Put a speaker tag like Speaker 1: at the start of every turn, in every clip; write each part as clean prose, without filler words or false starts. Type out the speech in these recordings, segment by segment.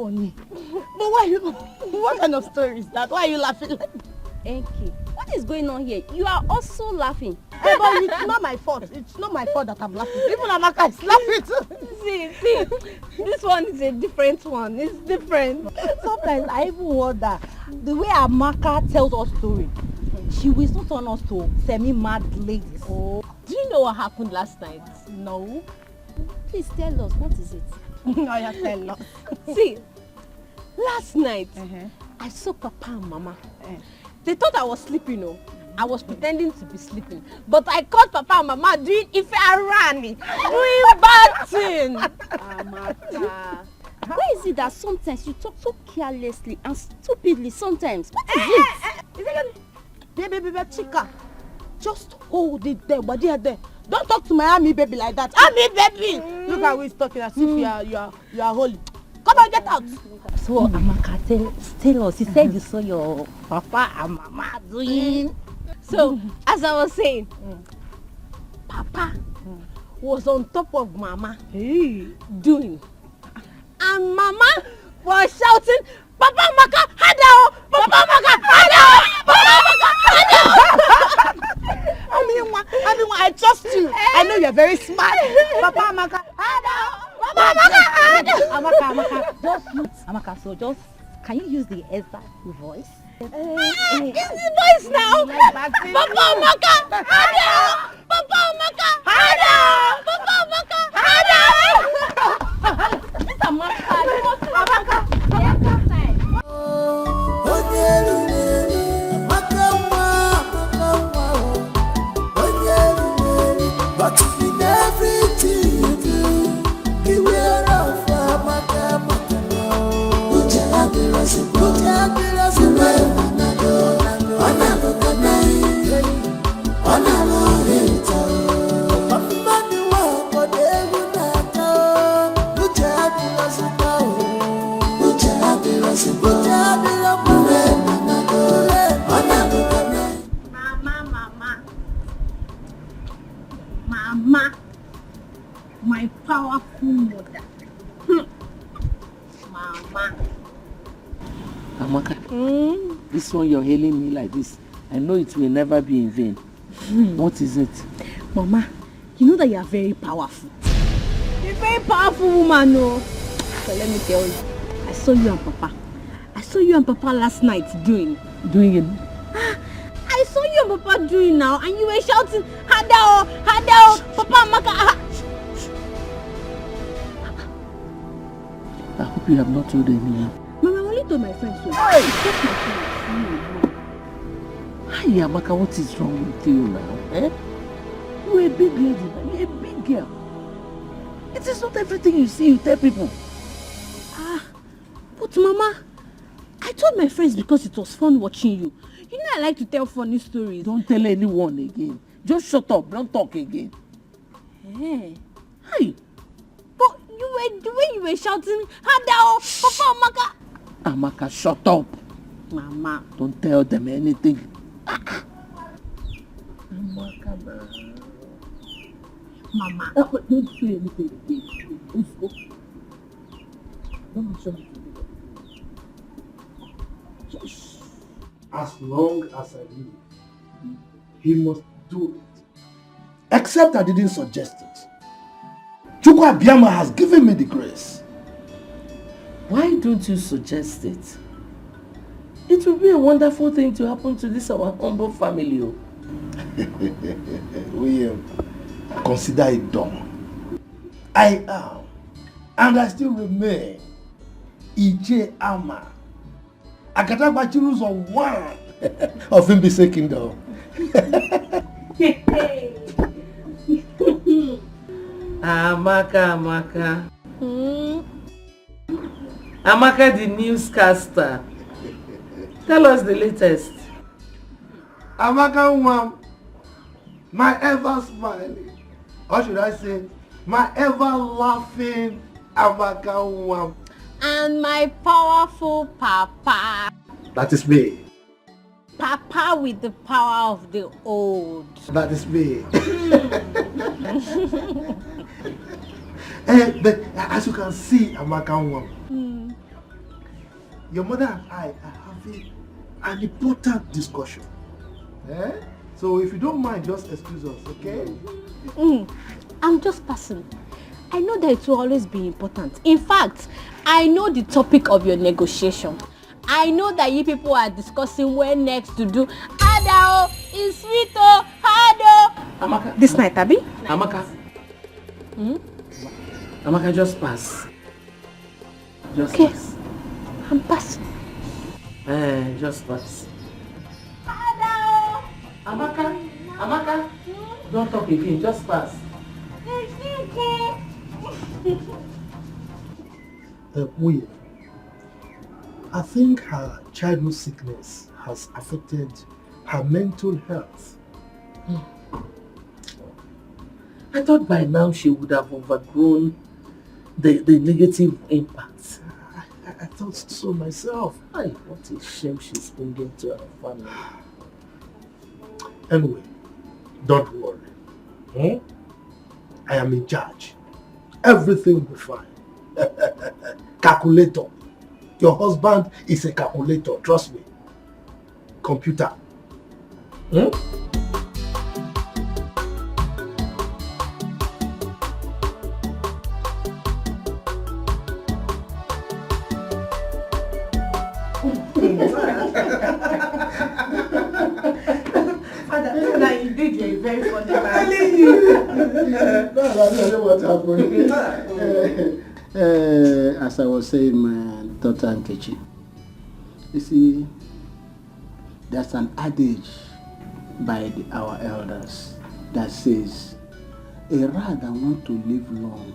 Speaker 1: funny. But what kind of story is that? Why are you laughing like that?
Speaker 2: Enki, what is going on here? You are also laughing.
Speaker 1: Hey, but it's not my fault. It's not my fault that I'm laughing. Even Amaka is laughing too.
Speaker 2: See, this one is a different one. It's different.
Speaker 1: Sometimes I even wonder, the way Amaka tells us story, she will not turn us to semi-mad ladies.
Speaker 2: Oh. Do you know what happened last night?
Speaker 1: No.
Speaker 2: Please tell us, what is it?
Speaker 1: No, you tell us.
Speaker 2: See, last night, I saw Papa and Mama. They thought I was sleeping, no? I was pretending to be sleeping. But I caught Papa and Mama doing Ife Arani, doing bad things. Amaka. Why is it that sometimes you talk so carelessly and stupidly sometimes? What is it?
Speaker 1: Baby, chica. Just hold it there, but there. Don't talk to my army baby like that. Army baby! Look at who is talking as if you are holy. Come on, get out.
Speaker 2: So Amaka, tell us. You said you saw your Papa and Mama doing. So, as I was saying, Papa was on top of Mama doing. And Mama was shouting, Papa Maka, Hado! Papa Maka, Hado! Papa Maka, Hado!
Speaker 1: I trust you. I know you're very smart. Papa Amaka, Hado! Papa Amaka, Hado!
Speaker 2: Amaka, so just, can you use the exact voice?
Speaker 1: It's the voice now. Papa Amaka, Hado! Papa Amaka, Hado! Papa Amaka, Hado! It's Amaka.
Speaker 3: But in everything you do, beware of Amaka.
Speaker 1: Mama, my powerful mother. Mama.
Speaker 4: Amaka, this one you're hailing me like this, I know it will never be in vain. What is it?
Speaker 1: Mama, you know that you are very powerful. You're a very powerful woman, no? So let me tell you, I saw you and Papa. I saw you and Papa last night doing.
Speaker 4: Doing it?
Speaker 1: I saw you and Papa doing now, and you were shouting, Hadao, Hadao, Papa Maka.
Speaker 4: I hope you have not told anyone.
Speaker 1: Mama, I only told my friends so.
Speaker 4: Hi, Amaka, what is wrong with you now? Eh? You're a big lady now. You're a big girl. It is not everything you see you tell people.
Speaker 1: But Mama, I told my friends because it was fun watching you. You know I like to tell funny stories.
Speaker 4: Don't tell anyone again. Just shut up. Don't talk again.
Speaker 1: Hey.
Speaker 4: Hi.
Speaker 1: But the way you were shouting, Hadao, Papa Amaka.
Speaker 4: Amaka, shut up.
Speaker 1: Mama.
Speaker 4: Don't tell them anything.
Speaker 1: Amaka, Mama.
Speaker 4: Don't say anything again. Let's go. Don't show me.
Speaker 5: As long as I live, he must do it. Except I didn't suggest it. Chukwu Abiyama has given me the grace.
Speaker 4: Why don't you suggest it? It will be a wonderful thing to happen to this our humble family.
Speaker 5: William, consider it done. I am, and I still remain, Ije Ama. Akatagbachiru's on one of Mbise Kingdom.
Speaker 4: Amaka. Amaka, the newscaster. Tell us the latest.
Speaker 5: Amaka, my ever smiling, or should I say, my ever laughing Amaka.
Speaker 2: And my powerful Papa.
Speaker 5: That is me.
Speaker 2: Papa with the power of the old.
Speaker 5: That is me. But as you can see, Amaka, your mother and I are having an important discussion. Eh? So if you don't mind, just excuse us, okay?
Speaker 1: I'm just passing. I know that it will always be important. In fact, I know the topic of your negotiation. I know that you people are discussing when next to do Adao, is sweet oh, Hado.
Speaker 4: Amaka.
Speaker 1: This night, Abi?
Speaker 4: Amaka. Amaka, just pass. Just
Speaker 1: Okay.
Speaker 4: pass.
Speaker 1: I'm passing.
Speaker 4: Just pass.
Speaker 1: Adao.
Speaker 4: Amaka. Amaka. Don't talk again, just pass.
Speaker 5: We, I think her childhood sickness has affected her mental health.
Speaker 4: I thought by now she would have overgrown the negative impact.
Speaker 5: I thought so myself.
Speaker 4: Ay, what a shame she's bringing to her family.
Speaker 5: Anyway, don't worry. I am in charge. Everything will be fine. Calculator. Your husband is a calculator, trust me. Computer.
Speaker 2: Father, now indeed you're a very funny man.
Speaker 5: I don't know what happened.
Speaker 6: As I was saying, my daughter Nkechi, you see, there's an adage by our elders that says, a rat that wants to live long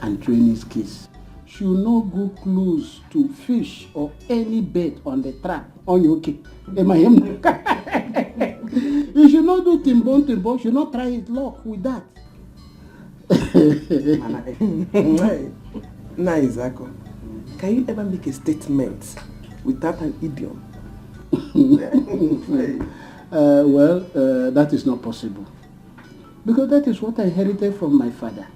Speaker 6: and train his kids should not go close to fish or any bait on the trap on your cake. You should not do timbon, should not try his luck with that.
Speaker 7: Now, Isako, can you ever make a statement without an idiom?
Speaker 6: That is not possible. Because that is what I inherited from my father.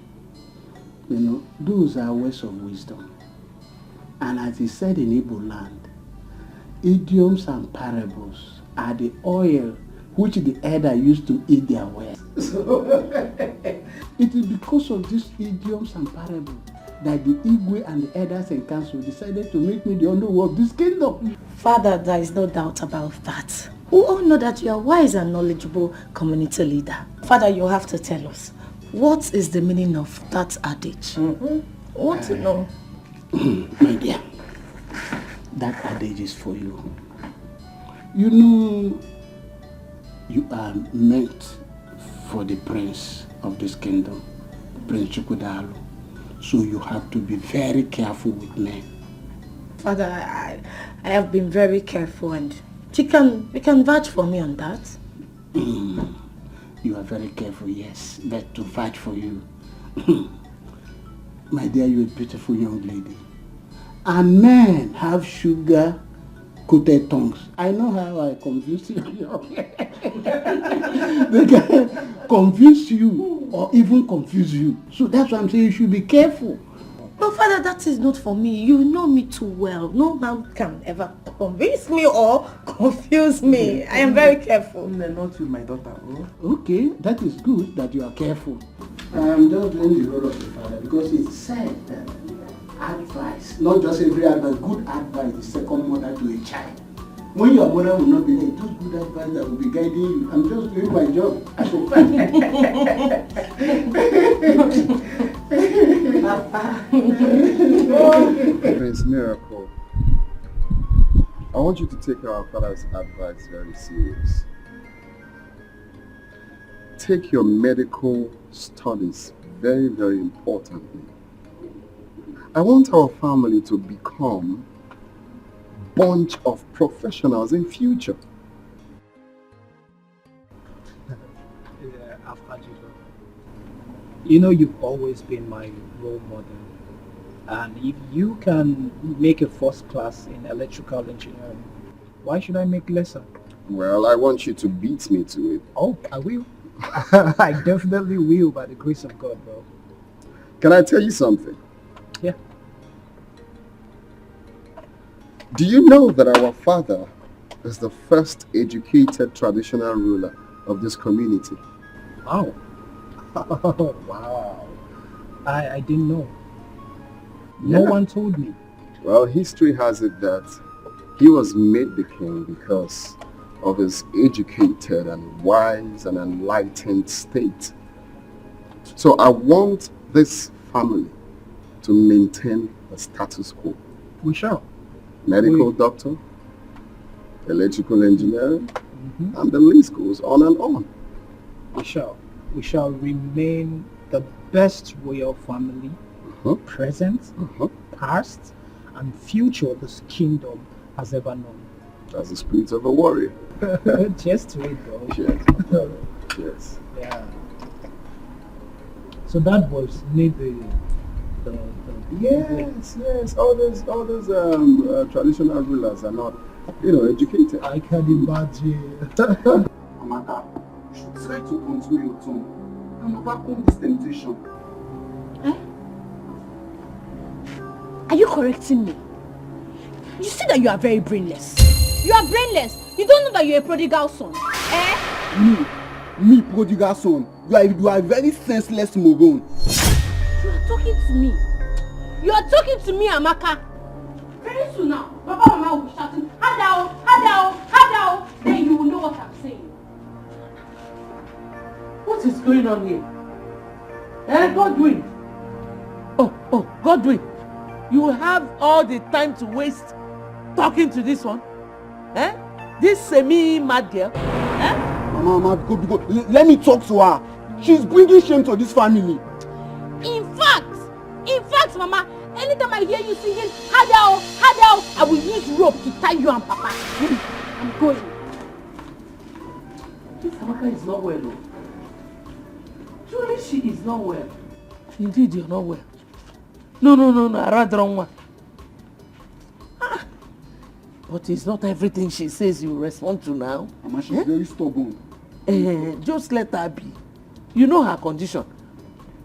Speaker 6: You know, those are words of wisdom. And as he said in Igbo land, idioms and parables are the oil which the elder used to eat their words. It is because of these idioms and parables that the Igwe and the elders and council decided to make me the underworld of this kingdom.
Speaker 2: Father, there is no doubt about that. We all know that you are wise and knowledgeable community leader. Father, you have to tell us, what is the meaning of that adage? I want to know.
Speaker 6: My dear, that adage is for you. You know, you are meant for the prince of this kingdom, Prince Chukwudalu. So you have to be very careful with men.
Speaker 2: Father, I have been very careful, and you can vouch for me on that.
Speaker 6: You are very careful, yes, but to fight for you. My dear, you're a beautiful young lady. And men have sugar-coated tongues. I know how I confuse you. They can confuse you or even confuse you. So that's why I'm saying you should be careful.
Speaker 2: But Father, that is not for me. You know me too well. No man can ever convince me or confuse me. I am very careful.
Speaker 7: No, not you, my daughter.
Speaker 6: Okay, that is good that you are careful. I'm just doing the role of the father because it's said that advice, not just every advice, good advice is second mother to a child. When your mother will not be there, it is good advice that will be guiding you. I'm just doing my job. I should
Speaker 8: Prince Miracle, I want you to take our father's advice very serious. Take your medical studies very, very importantly. I want our family to become a bunch of professionals in future.
Speaker 9: Yeah, I've had you. You know, you've always been my role model. And if you can make a first class in electrical engineering, why should I make lesser?
Speaker 8: Well, I want you to beat me to it.
Speaker 9: Oh, I will. I definitely will, by the grace of God, bro.
Speaker 8: Can I tell you something?
Speaker 9: Yeah.
Speaker 8: Do you know that our father is the first educated traditional ruler of this community?
Speaker 9: Wow. Wow. I didn't know. No one told me.
Speaker 8: Well, history has it that he was made the king because of his educated and wise and enlightened state. So I want this family to maintain the status quo.
Speaker 9: We shall.
Speaker 8: Medical doctor, electrical engineering, and the list goes on and on.
Speaker 9: We shall. We shall remain the best royal family, present, past, and future this kingdom has ever known.
Speaker 8: That's the spirit of a warrior.
Speaker 9: Just to it though.
Speaker 8: Cheers. Cheers.
Speaker 9: Yeah. So that was maybe the
Speaker 8: Yes. All those traditional rulers are not, educated.
Speaker 9: I can imagine.
Speaker 5: Amaka, you should try to control your tongue and overcome this temptation.
Speaker 1: Are you correcting me? You see that you are very brainless. You are brainless. You don't know that you're a prodigal son.
Speaker 5: Me, prodigal son. You are a very senseless moron.
Speaker 1: You are talking to me. You are talking to me, Amaka. Very soon now, Papa and Mama will be shouting, Hadao, Hadao, Hadao. Then you will know what I'm saying.
Speaker 4: What is going on here? Godwin. Oh, Godwin. You have all the time to waste talking to this one? This semi-mad girl?
Speaker 5: Mama, go. Let me talk to her. She's bringing shame to this family.
Speaker 1: In fact, Mama, anytime I hear you singing, Hadao, Hadao, I will use rope to tie you and Papa. I'm going.
Speaker 4: This Amaka is not well, though. Truly, she is not well. Indeed, you're not well. No, I rather wrong one. But it's not everything she says you respond to now.
Speaker 5: Mama, she's very stubborn.
Speaker 4: Just let her be. You know her condition.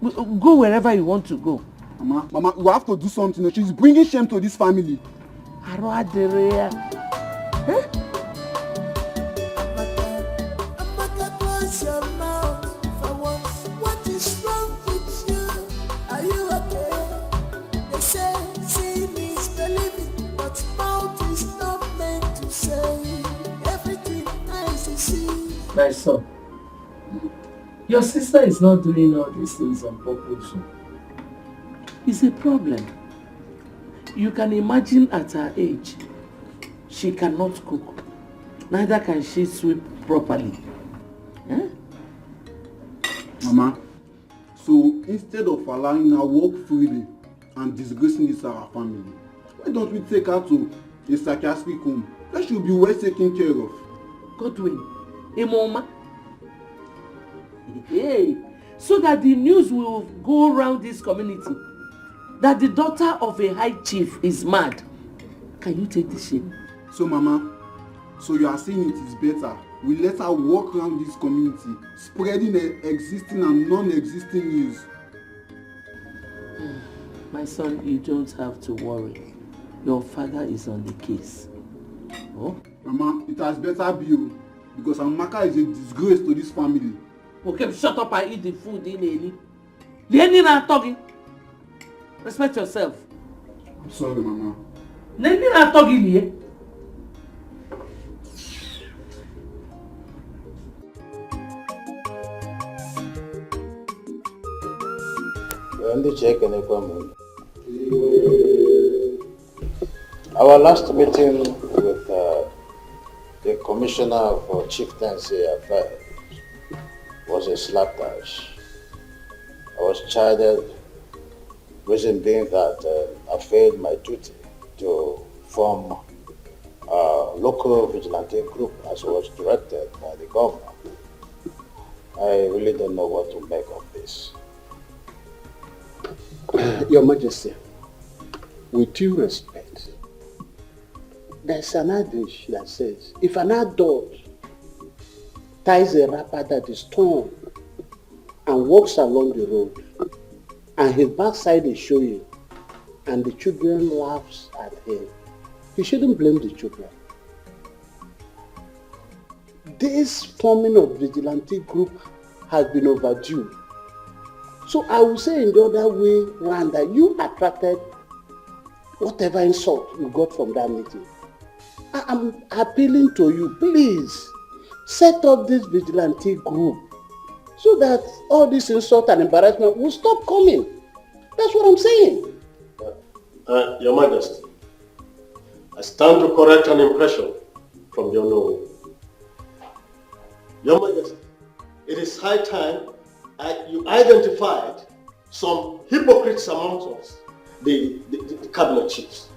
Speaker 4: Go wherever you want to go.
Speaker 5: Mama, you have to do something. She's bringing shame to this family.
Speaker 3: Amaka, close your mouth for once. What is wrong with you? Are you okay? They say seeing is believing, but mouth is not meant to say everything eyes see.
Speaker 4: My son, your sister is not doing all these things on purpose. It's a problem. You can imagine at her age, she cannot cook. Neither can she sweep properly.
Speaker 5: Mama, so instead of allowing her walk freely and disgracing this our family, why don't we take her to a psychiatric home where she'll be well taken care of?
Speaker 4: Godwin, Mama. Hey, so that the news will go around this community that the daughter of a high chief is mad. Can you take this shame?
Speaker 5: So Mama, so you are saying it is better we let her walk around this community spreading existing and non-existing news?
Speaker 4: My son, you don't have to worry. Your father is on the case. Oh?
Speaker 5: Mama, it has better be you, because Amaka is a disgrace to this family.
Speaker 4: Okay, shut up and eat the food in Eli. Lenny na talking. Respect yourself.
Speaker 5: I'm sorry, Mama.
Speaker 4: Lenny na talking here.
Speaker 10: Our last meeting with the Commissioner for Chieftaincy Affairs was a slapdash. I was chided, reason being that I failed my duty to form a local vigilante group as was directed by the governor. I really don't know what to make of this.
Speaker 6: Your Majesty, with due respect, there's an adage that says, if an adult ties a wrapper that is torn and walks along the road, and his backside is showing, and the children laughs at him, he shouldn't blame the children. This forming of vigilante group has been overdue. So I will say in the other way round that you attracted whatever insult you got from that meeting. I'm appealing to you, please set up this vigilante group so that all this insult and embarrassment will stop coming. That's what I'm saying.
Speaker 11: Your Majesty, I stand to correct an impression from your know. Your Majesty, it is high time you identified some hypocrites amongst us, the cabinet chiefs.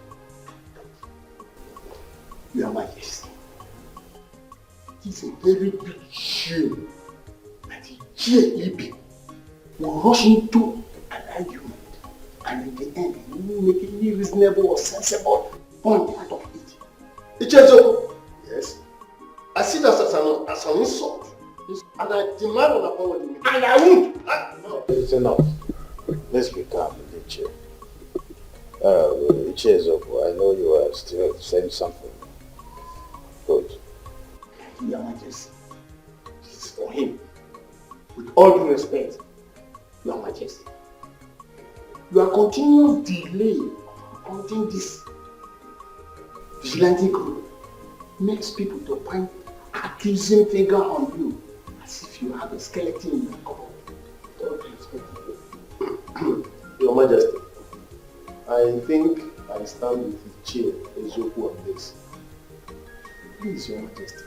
Speaker 6: Your Majesty, it is a very big shame that the JEB will rush into an argument and in the end you will make any reasonable or sensible point out of it.
Speaker 11: Ichezo, yes, I see that as an insult. And I demand an apology. And I won't. No.
Speaker 10: It's enough. Let's be calm, Alichi. Ichezo, I know you are still saying something. Good.
Speaker 6: Your Majesty, this is for him. With all due respect, Your Majesty, your continuous delay appointing this vigilante group makes people to point accusing finger on you as if you have a skeleton in your cupboard. Don't respect.
Speaker 11: Your Majesty, I think I stand with the chair Ezoku on this. Please, Your Majesty,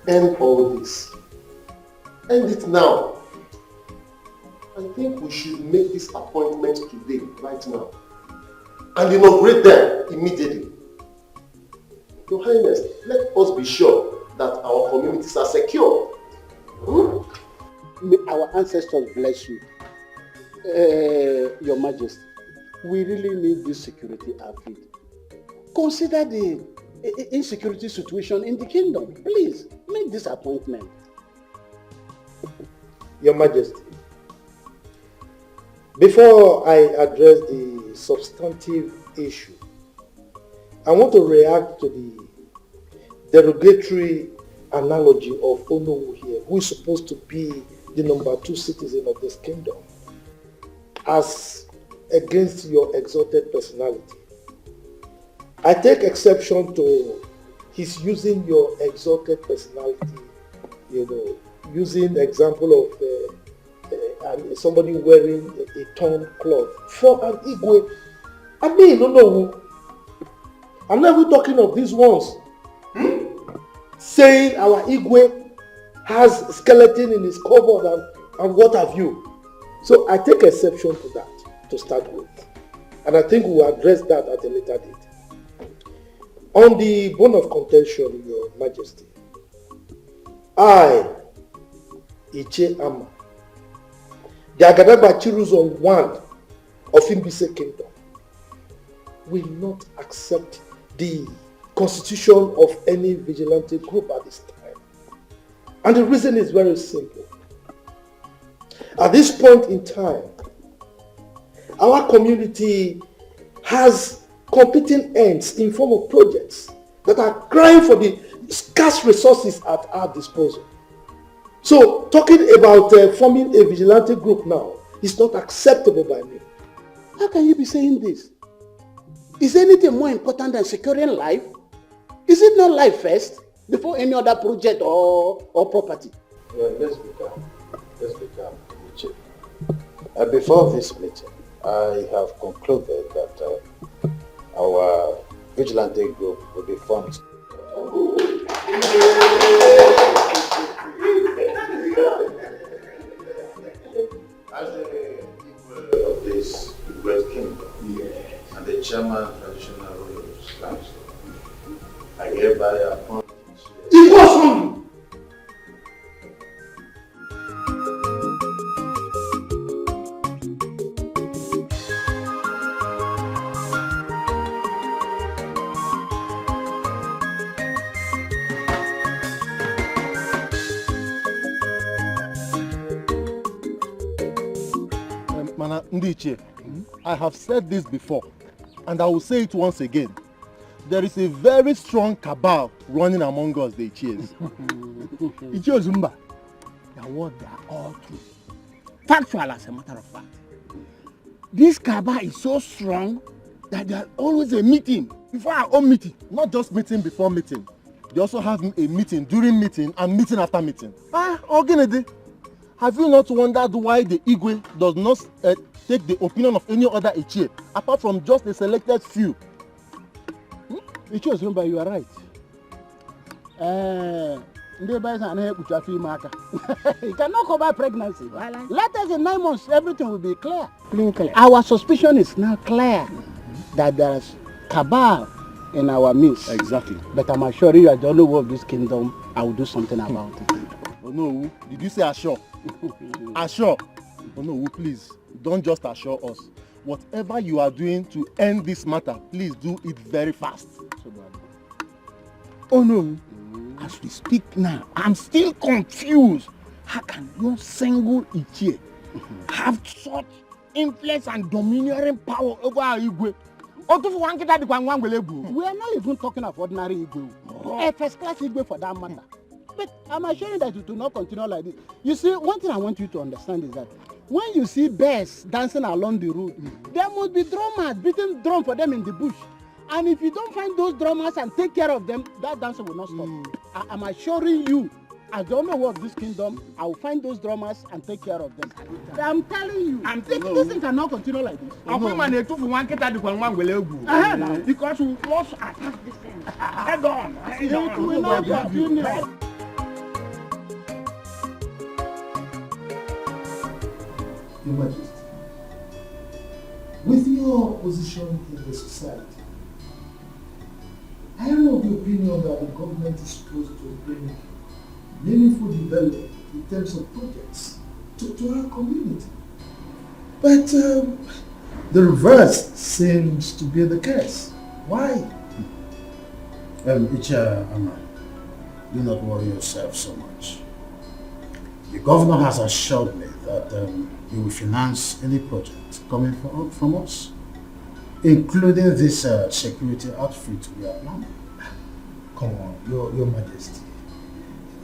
Speaker 11: end all this. End it now. I think we should make this appointment today, right now, and inaugurate them immediately. Your Highness, let us be sure that our communities are secure.
Speaker 6: May our ancestors bless you. Your Majesty, we really need this security outfit. Consider the insecurity situation in the kingdom. Please, make this appointment.
Speaker 11: Your Majesty, before I address the substantive issue, I want to react to the derogatory analogy of Onowu here, who is supposed to be the number 2 citizen of this kingdom, as against your exalted personality. I take exception to his using your exalted personality, using the example of somebody wearing a torn cloth for an Igwe. I mean, no. I'm not even talking of these ones. Saying our Igwe has skeleton in his cupboard and what have you. So I take exception to that to start with. And I think we will address that at a later date. On the bone of contention, Your Majesty, I, Iche Ama, the Agadagba Chiruzon 1 of Imbise Kingdom, will not accept the constitution of any vigilante group at this time. And the reason is very simple. At this point in time, our community has competing ends in form of projects that are crying for the scarce resources at our disposal. So talking about forming a vigilante group now is not acceptable by me.
Speaker 6: How can you be saying this? Is anything more important than securing life? Is it not life first before any other project or property?
Speaker 10: Yeah, let's be calm. Let's be calm. Before this meeting, I have concluded that our vigilante group will be formed. As the people of this great kingdom, and the chairman traditional rulers council, I hereby appoint.
Speaker 11: It was wrong.
Speaker 12: Ndiche, I have said this before, and I will say it once again. there is a very strong cabal running among us, the Ichies.
Speaker 6: Ichie Ozumba, the word they are all true. Factual as a matter of fact. This cabal is so strong that there are always a meeting before our own meeting.
Speaker 12: Not just meeting before meeting. They also have a meeting during meeting and meeting after meeting. Ogenede, have you not wondered why the Igwe does not take the opinion of any other Ichie apart from just a selected few?
Speaker 6: Ichie Ozumba, you are right. You cannot cover pregnancy. Let us in 9 months, everything will be clear. Our suspicion is now clear that there is cabal in our midst.
Speaker 12: Exactly.
Speaker 6: But I'm assuring you, as the only one of this kingdom, I will do something about it.
Speaker 12: Oh no, did you say assure? Assure? Oh no, please, don't just assure us. Whatever you are doing to end this matter, please do it very fast.
Speaker 6: Oh no. As we speak now, I'm still confused. How can no single Ichie have such influence and domineering power over our Igwe? We are not even talking of ordinary Igwe. A first class Igwe for that matter. But I'm assuring that it will not continue like this. You see, one thing I want you to understand is that when you see bears dancing along the road, there must be drummers beating drum for them in the bush. And if you don't find those drummers and take care of them, that dancing will not stop. I'm assuring you, as the owner of this kingdom, I will find those drummers and take care of them. I'm telling you, this thing cannot continue like this.
Speaker 11: Because we must attack this thing. Head on.
Speaker 6: It will not continue.
Speaker 11: Your Majesty, with your position in the society, I am of the opinion that the government is supposed to bring meaningful development in terms of projects to our community. But the reverse seems to be the case. Why?
Speaker 10: Icha Ama, do not worry yourself so much. The governor has assured me that he will finance any project coming from us, including this security outfit we are planning.
Speaker 11: Come on, Your Majesty.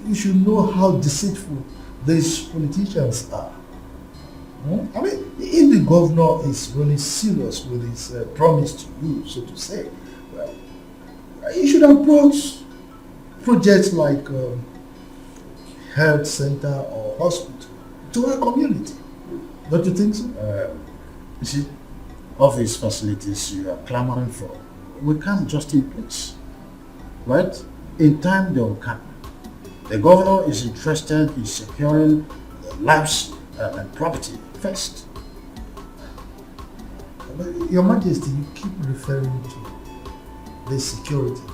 Speaker 11: You should know how deceitful these politicians are. I mean, if the governor is really serious with his promise to you, so to say, well, he should approach projects like health center or hospital to our community. Don't you think so?
Speaker 10: You see, all these facilities you are clamoring for, we can't just in place, right? In time they will come. The governor is interested in securing the lives and property first.
Speaker 11: But Your Majesty, you keep referring to this security thing.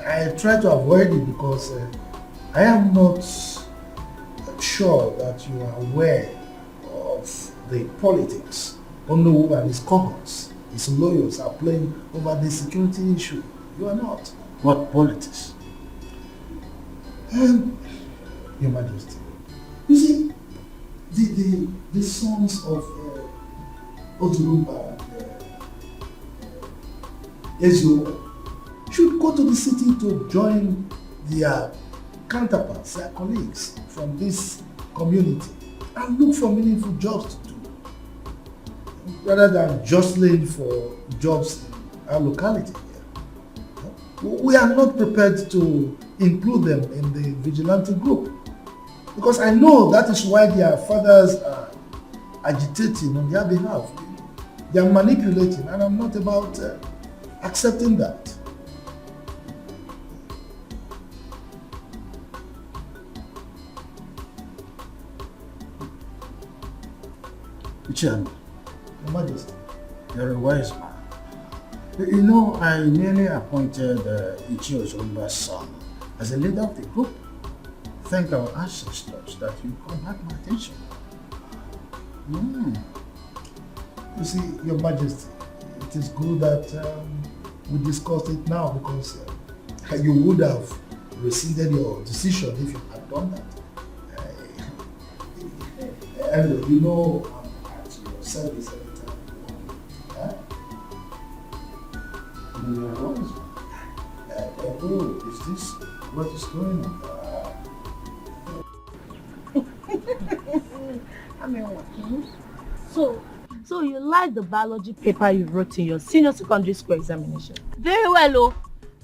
Speaker 11: I try to avoid it because I am not sure that you are aware of the politics Onny and his cohorts, his lawyers are playing over the security issue. You are not.
Speaker 10: What politics?
Speaker 11: Your Majesty, you see, the sons of Ozurumba and Ezio should go to the city to join their counterparts, their colleagues from this community and look for meaningful jobs to do rather than jostling for jobs in our locality. We are not prepared to include them in the vigilante group because I know that is why their fathers are agitating on their behalf. They are manipulating and I'm not about accepting that.
Speaker 10: Chairman,
Speaker 11: Your Majesty,
Speaker 10: you're a wise man. You know, I nearly appointed Ichie Ozumba's son as a leader of the group. Thank our ancestors that you come back my attention.
Speaker 11: You see, Your Majesty, it is good that we discussed it now because you would have rescinded your decision if you had done that. Anyway, you know I'm at your service every time.
Speaker 10: Is this what is going on?
Speaker 2: So you like the biology paper you wrote in your senior secondary school examination?
Speaker 1: Very well, oh.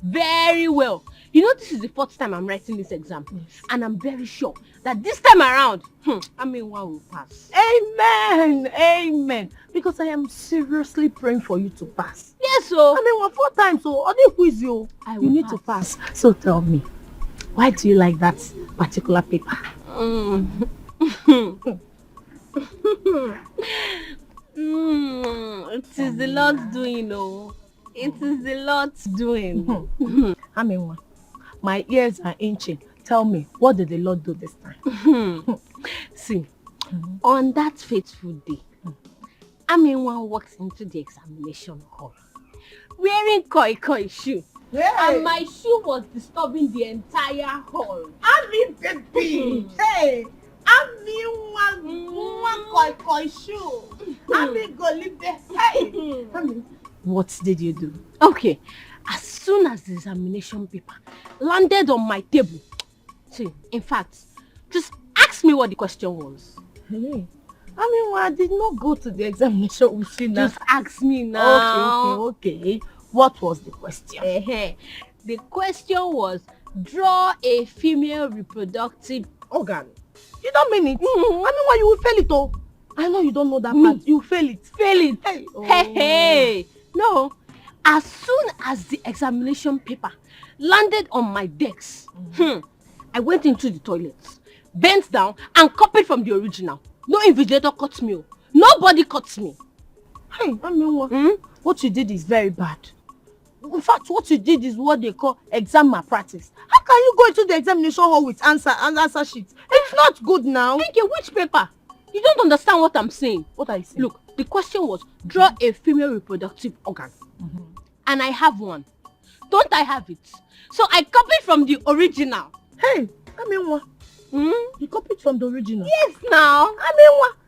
Speaker 1: Very well. You know, this is the fourth time I'm writing this exam. Yes. And I'm very sure that this time around, one will pass.
Speaker 2: Amen. Amen. Because I am seriously praying for you to pass.
Speaker 1: Yes, so.
Speaker 2: 4 times, so I didn't quiz you. You need to pass. So tell me, why do you like that particular paper?
Speaker 1: It is the Lord's doing, oh. It is the Lord's doing.
Speaker 2: My ears are inching. Tell me, what did the Lord do this time?
Speaker 1: See, on that fateful day, Aminwa walks into the examination hall wearing koi shoe.
Speaker 2: Hey.
Speaker 1: And my shoe was disturbing the entire hall.
Speaker 2: Baby! Hey! One koi shoe. Go live there. Hey! What did you do?
Speaker 1: Okay, as soon as the examination paper landed on my table, see, in fact, just ask me what the question was.
Speaker 2: Hey, I did not go to the examination with you now.
Speaker 1: Just ask me now.
Speaker 2: Okay. What was the question?
Speaker 1: The question was, draw a female reproductive organ.
Speaker 2: You don't mean it? You will fail it, oh. I know you don't know that part. You fail it.
Speaker 1: Fail it. Hey. Hey. No. As soon as the examination paper landed on my desk, I went into the toilet, bent down, and copied from the original. No invigilator caught me. Nobody caught me.
Speaker 2: Hey, what you did is very bad. In fact, what you did is what they call exam malpractice. How can you go into the examination hall with answer sheets? It's not good now.
Speaker 1: Thank you. Which paper? You don't understand what I'm saying.
Speaker 2: What are you saying?
Speaker 1: Look, the question was, draw a female reproductive organ. And I have one. Don't I have it? So I copied from the original.
Speaker 2: Hey, you copied from the original?
Speaker 1: Yes, now.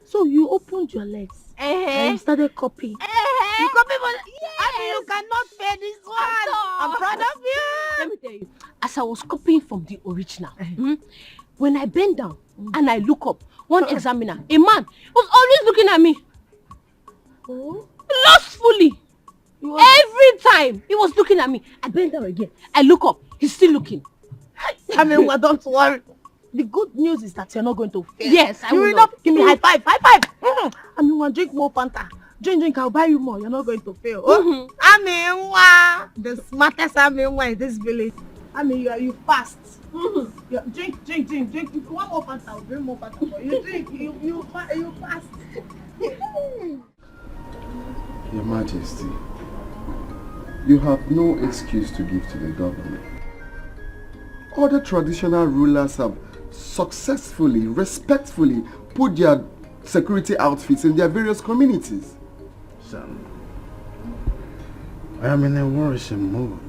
Speaker 2: So you opened your legs and you started copying.
Speaker 1: You copied from
Speaker 2: you cannot fail this one. I'm proud of you.
Speaker 1: Let me tell you, as I was copying from the original, when I bend down and I look up, one examiner, a man, was always looking at me. Lustfully. Every time he was looking at me. I bend down again. I look up. He's still looking.
Speaker 2: Don't worry. The good news is that you're not going to fail.
Speaker 1: Yes, I will
Speaker 2: not. Give me high five. High five. Drink more Fanta. Drink. I'll buy you more. You're not going to fail. The smartest in this village. You passed. Drink. If you want more Fanta, I'll bring more Fanta for you. Drink. You passed.
Speaker 8: Your Majesty, you have no excuse to give to the government. Other traditional rulers have successfully, respectfully put their security outfits in their various communities.
Speaker 10: Son, I am in a worrisome mood.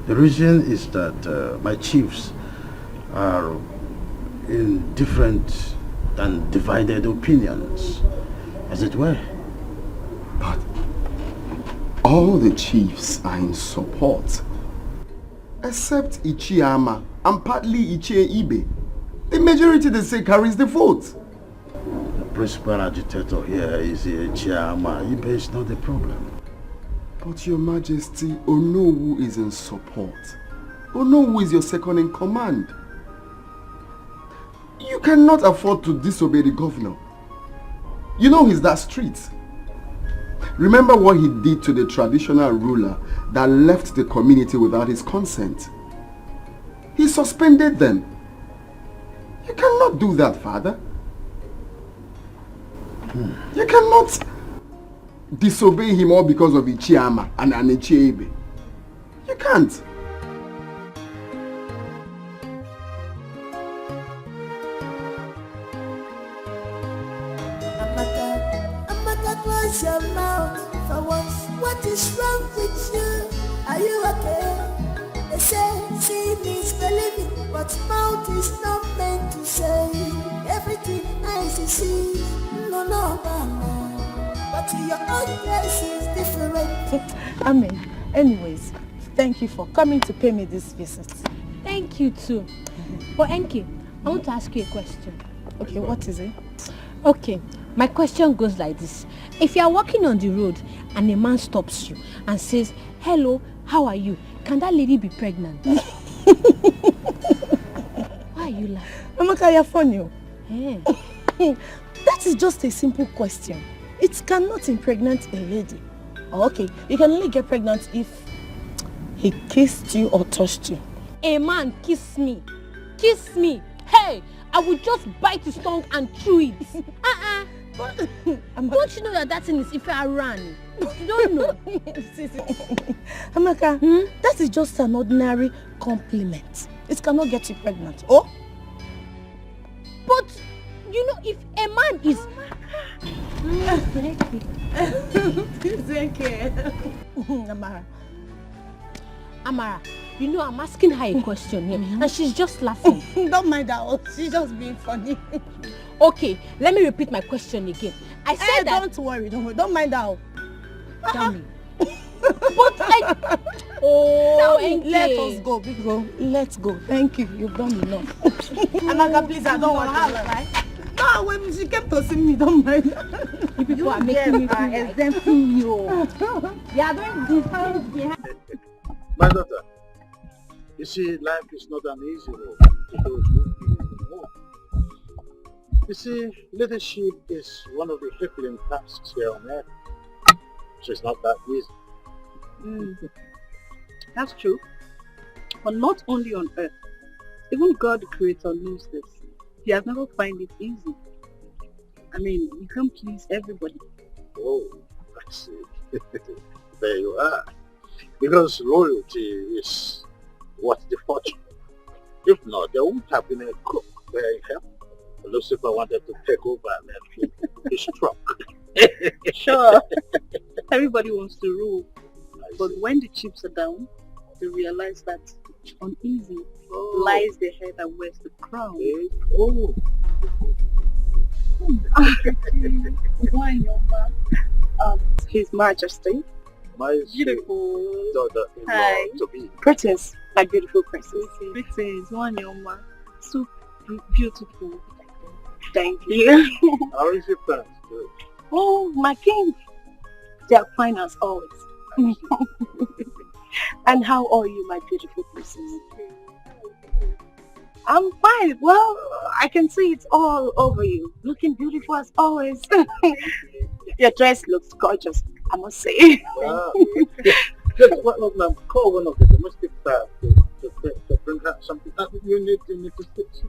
Speaker 10: The reason is that my chiefs are in different and divided opinions, as it were.
Speaker 8: But all the chiefs are in support, except Ichiama and partly Ichie Ibe. The majority, they say, carries the vote.
Speaker 10: The principal agitator here is Ichiama. Ibe is not the problem.
Speaker 8: But Your Majesty, Onowu is in support. Onowu is your second in command. You cannot afford to disobey the governor. You know he's that strict. Remember what he did to the traditional ruler that left the community without his consent. He suspended them. You cannot do that, Father. You cannot disobey him all because of Ichiama and Ichiebe. You can't.
Speaker 3: Close your mouth for once. What is wrong with you? Are you okay? They say seeing is believing, but mouth is not meant to say. Everything eyes you see, no. But your own case is different.
Speaker 2: Amen. Anyways, thank you for coming to pay me this visit.
Speaker 1: Thank you too. But Enki, I want to ask you a question.
Speaker 2: Okay, what is it?
Speaker 1: Okay, my question goes like this. If you are walking on the road and a man stops you and says, "Hello, how are you? Can that lady be pregnant?" Why are you laughing?
Speaker 2: Amaka, you're funny.
Speaker 1: Yeah.
Speaker 2: That is just a simple question. It cannot impregnate a lady. Okay, you can only get pregnant if he kissed you or touched you.
Speaker 1: A man kiss me. Kiss me. Hey, I would just bite his tongue and chew it. Don't you know that thing is if I ran? You don't know.
Speaker 2: Amaka, that is just an ordinary compliment. It cannot get you pregnant. Oh?
Speaker 1: But, you know, if a man is... Amara, you know, I'm asking her a question here, and she's just laughing.
Speaker 2: Don't mind her. She's just being funny.
Speaker 1: Okay, let me repeat my question again. I said that...
Speaker 2: Don't worry. Don't mind her.
Speaker 1: Tell me. But I... Oh,
Speaker 2: let us go, big girl. Let's go. Thank you. You've done enough. Amaka, please, I don't want to. Right? No, when she kept tossing me, don't mind.
Speaker 1: You people are making me feel exempting you. They are doing this behind.
Speaker 10: My daughter, you see, life is not an easy road to those who feel more. You see, leadership is one of the crippling tasks here on earth. So it's not that easy.
Speaker 13: That's true. But not only on earth. Even God the Creator knows this. He has never found it easy. I mean, you can't please everybody.
Speaker 10: Oh, I see. There you are. Because loyalty is what's the fortune. If not, there wouldn't have been a crook there in hell. Lucifer wanted to take over and then he struck.
Speaker 13: Sure. Everybody wants to rule. But when the chips are down, they realize that uneasy lies the head that wears the crown.
Speaker 10: Oh.
Speaker 13: His Majesty.
Speaker 10: My
Speaker 13: Beautiful
Speaker 10: daughter-in-law to be.
Speaker 13: Princess, my beautiful princess. Princess, Wanyoma. So beautiful. Thank you.
Speaker 10: How is your parents doing?
Speaker 13: Oh, my king. They are fine as always. And how are you, my beautiful princess? I'm fine. Well, I can see it's all over you. Looking beautiful as always. Your dress looks gorgeous, I must say.
Speaker 10: Wow. Call one of the domestic staff to bring her something. You need to sit.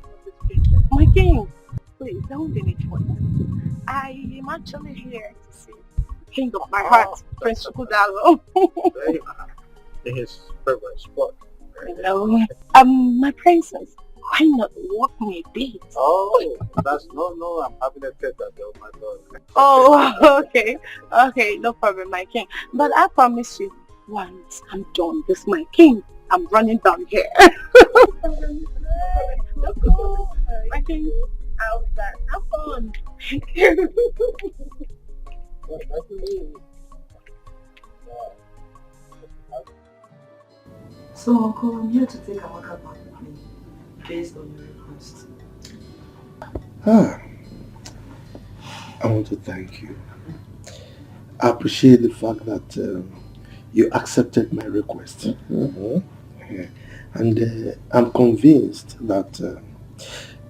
Speaker 13: My king, please don't be for that. I am actually here to see king of my heart, Prince Kudalo.
Speaker 10: There you are. In his favorite spot.
Speaker 13: Hello. My princess, why not walk me a bit?
Speaker 10: Oh, that's no, I'm having a tete though, my daughter.
Speaker 13: Oh, okay, no problem, my king. But I promise you, once I'm done with my king, I'm running down here. My king, I'll be back. Have fun.
Speaker 14: So, Uncle, I'm here to take Amaka back with me, based on your request.
Speaker 11: I want to thank you. I appreciate the fact that you accepted my request. Yeah. And I'm convinced that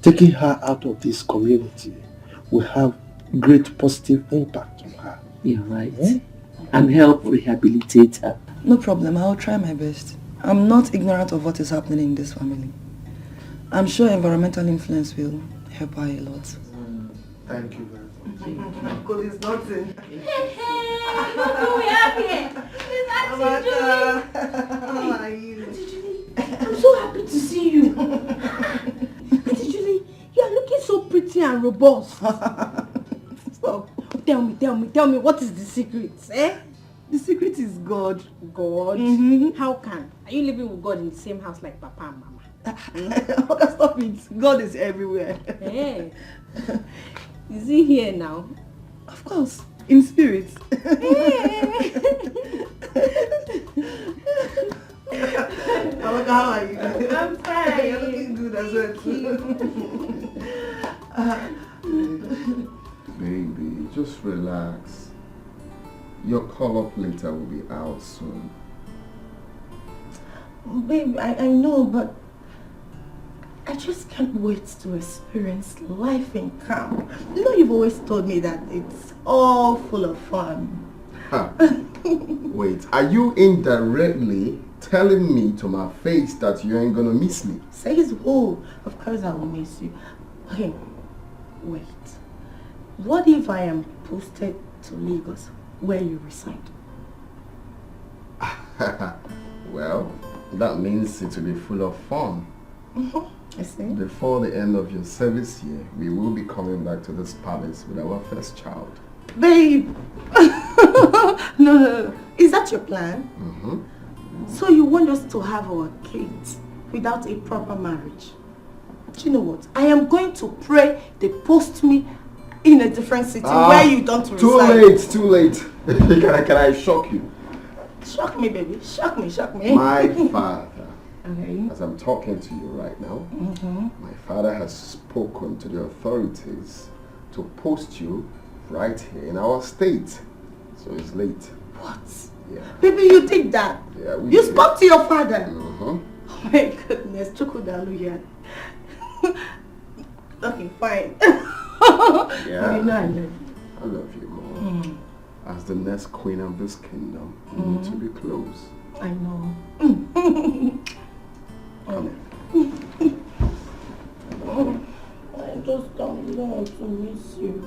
Speaker 11: taking her out of this community will have great positive impact on her.
Speaker 4: You're right. And help rehabilitate her.
Speaker 14: No problem, I'll try my best. I'm not ignorant of what is happening in this family. I'm sure environmental influence will help her a lot.
Speaker 11: Thank you very much.
Speaker 14: Uncle is nothing.
Speaker 1: Hey, look, we are here.
Speaker 14: How are you?
Speaker 1: I'm so happy to see you. Auntie Julie, you are looking so pretty and robust.
Speaker 14: Stop.
Speaker 1: Tell me, what is the secret?
Speaker 14: The secret is God.
Speaker 1: God? How can? Are you living with God in the same house like Papa and Mama?
Speaker 14: Okay, stop it. God is everywhere.
Speaker 1: Hey. Is he here now?
Speaker 14: Of course. In spirit.
Speaker 2: Amaka, how are you?
Speaker 1: I'm fine.
Speaker 2: You're looking good as well.
Speaker 8: Baby, just relax. Your call-up later will be out soon.
Speaker 2: Babe, I know, but I just can't wait to experience life in camp. You know, you've always told me that it's all full of fun.
Speaker 8: Huh. Wait, are you indirectly telling me to my face that you ain't gonna miss me?
Speaker 2: Says who? Of course I will miss you. Okay, wait. What if I am posted to Lagos, where you reside?
Speaker 8: Well, that means it will be full of fun.
Speaker 2: I see.
Speaker 8: Before the end of your service year, we will be coming back to this palace with our first child.
Speaker 2: Babe! No. Is that your plan? So you want us to have our kids without a proper marriage? Do you know what? I am going to pray they post me in a different city where you don't reside.
Speaker 8: Too late. Can I shock you?
Speaker 2: Shock me, baby. Shock me.
Speaker 8: My father,
Speaker 2: Okay.
Speaker 8: as I'm talking to you right now, my father has spoken to the authorities to post you right here in our state. So it's late.
Speaker 2: What?
Speaker 8: Yeah.
Speaker 2: Baby, you did that?
Speaker 8: Yeah, we
Speaker 2: You
Speaker 8: did.
Speaker 2: spoke to your father?
Speaker 8: Uh-huh.
Speaker 2: Oh my goodness, Chukudaluya. Okay, fine.
Speaker 8: Yeah.
Speaker 2: You know I love you.
Speaker 8: I love you more. As the next queen of this kingdom, you need to be close.
Speaker 2: I know. I just don't want to miss you.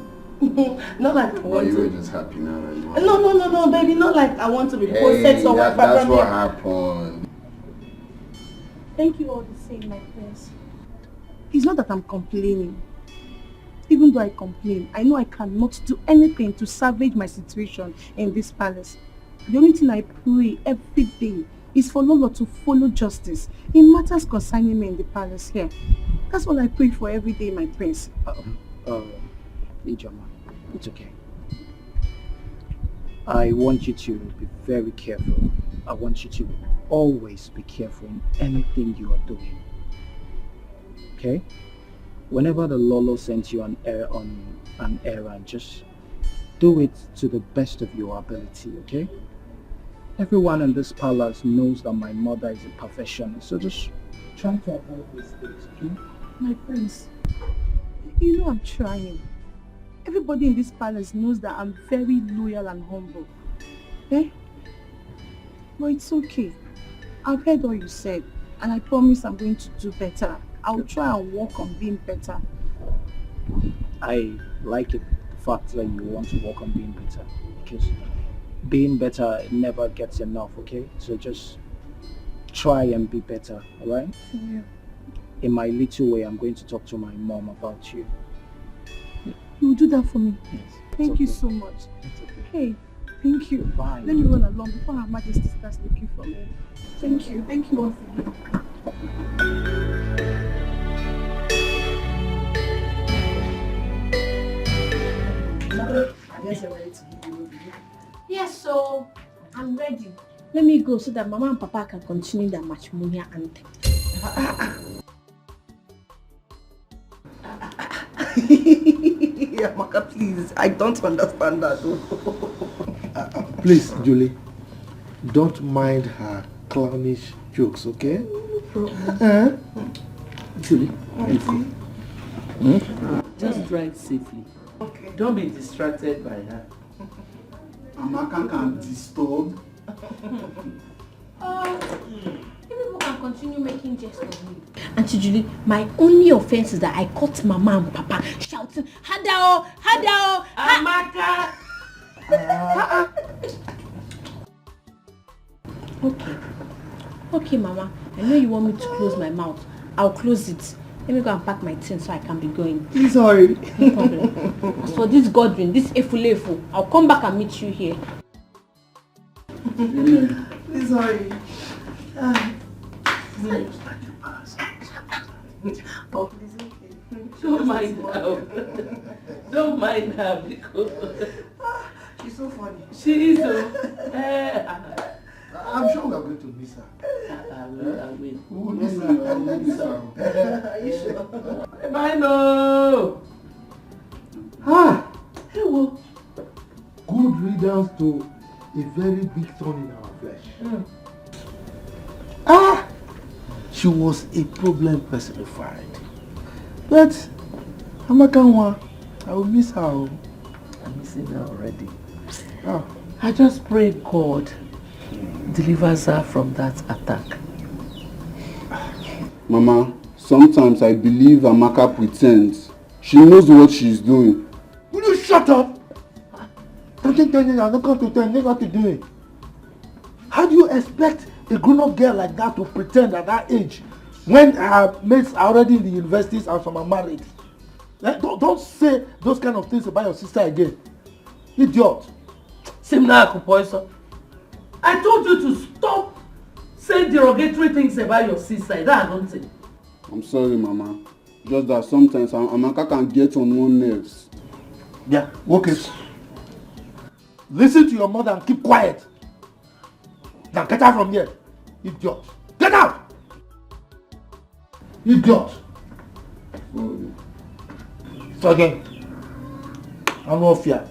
Speaker 2: Not like I want
Speaker 8: You
Speaker 2: to.
Speaker 8: were just happy now that you want
Speaker 2: No, baby. Not like I want to be posted
Speaker 8: Hey,
Speaker 2: somewhere far
Speaker 8: that's
Speaker 2: from
Speaker 8: what
Speaker 2: here.
Speaker 8: happened.
Speaker 1: Thank you all the same, my friends.
Speaker 13: It's not that I'm complaining. Even though I complain, I know I cannot do anything to salvage my situation in this palace. The only thing I pray every day is for Lolo to follow justice in matters concerning me in the palace here. That's all I pray for every day, my prince.
Speaker 9: Ijoma, it's okay. I want you to be very careful. I want you to always be careful in anything you are doing. Okay? Whenever the Lolo sends you on an errand, just do it to the best of your ability, okay? Everyone in this palace knows that my mother is a perfectionist, so just try to avoid mistakes, okay?
Speaker 13: My prince, you know I'm trying. Everybody in this palace knows that I'm very loyal and humble. Eh? But it's okay. I've heard all you said, and I promise I'm going to do better. I'll try and work on being better.
Speaker 9: I like it, the fact that you want to work on being better, because being better never gets enough, okay? So just try and be better, alright?
Speaker 13: Yeah.
Speaker 9: In my little way, I'm going to talk to my mom about you.
Speaker 13: You'll do that for me?
Speaker 9: Yes.
Speaker 13: Thank you so much. Hey, thank you. Bye. Let me run along before Her Majesty starts looking for me. Thank you. Thank you once again.
Speaker 2: Yes, you're ready to give you.
Speaker 1: Yes, so I'm ready. Let me go so that Mama and Papa can continue their matrimonial anthem.
Speaker 2: Yeah, Maka, please. I don't understand that.
Speaker 11: Please, Julie, don't mind her clownish jokes, okay? Julie,
Speaker 4: Just drive safely.
Speaker 2: Okay.
Speaker 4: Don't be distracted by her.
Speaker 5: Amaka can disturb.
Speaker 1: People can continue making jests of me. Auntie Julie, my only offense is that I caught Mama and Papa shouting, Hadao, Hadao,
Speaker 4: Amaka!
Speaker 1: Okay, Mama. I know you want me to close my mouth. I'll close it. Let me go and pack my things so I can be going.
Speaker 2: Please hurry.
Speaker 1: No problem. As for this Godwin, this Efulefu, I'll come back and meet you here.
Speaker 2: Please hurry. Oh, please, okay.
Speaker 4: Don't mind her. Don't mind her because
Speaker 2: She's so funny.
Speaker 4: she is
Speaker 11: I'm sure we are going to miss her. We'll miss you.
Speaker 4: Are you sure? Bye, no.
Speaker 11: Hey, well, good riddance to a very big thorn in our flesh. She was a problem personified. But Amakanwa, I will miss her.
Speaker 4: I'm missing her already. I just pray God delivers her from that attack.
Speaker 5: Mama, sometimes I believe Amaka pretends. She knows what she's doing.
Speaker 11: Will you shut up? I'm not going to tell you what to do. How do you expect a grown-up girl like that to pretend at that age when her mates are already in the universities and some are married? Don't say those kind of things about your sister again. Idiot.
Speaker 4: Simna Akupoiso, I told you to stop saying derogatory things about your sister. That I don't think.
Speaker 5: I'm sorry, Mama. Just that sometimes Amaka can get on one's nerves.
Speaker 11: Yeah, okay. Listen to your mother and keep quiet. Now get out from here. Idiot. Get out! Idiot. So again, I'm not fear.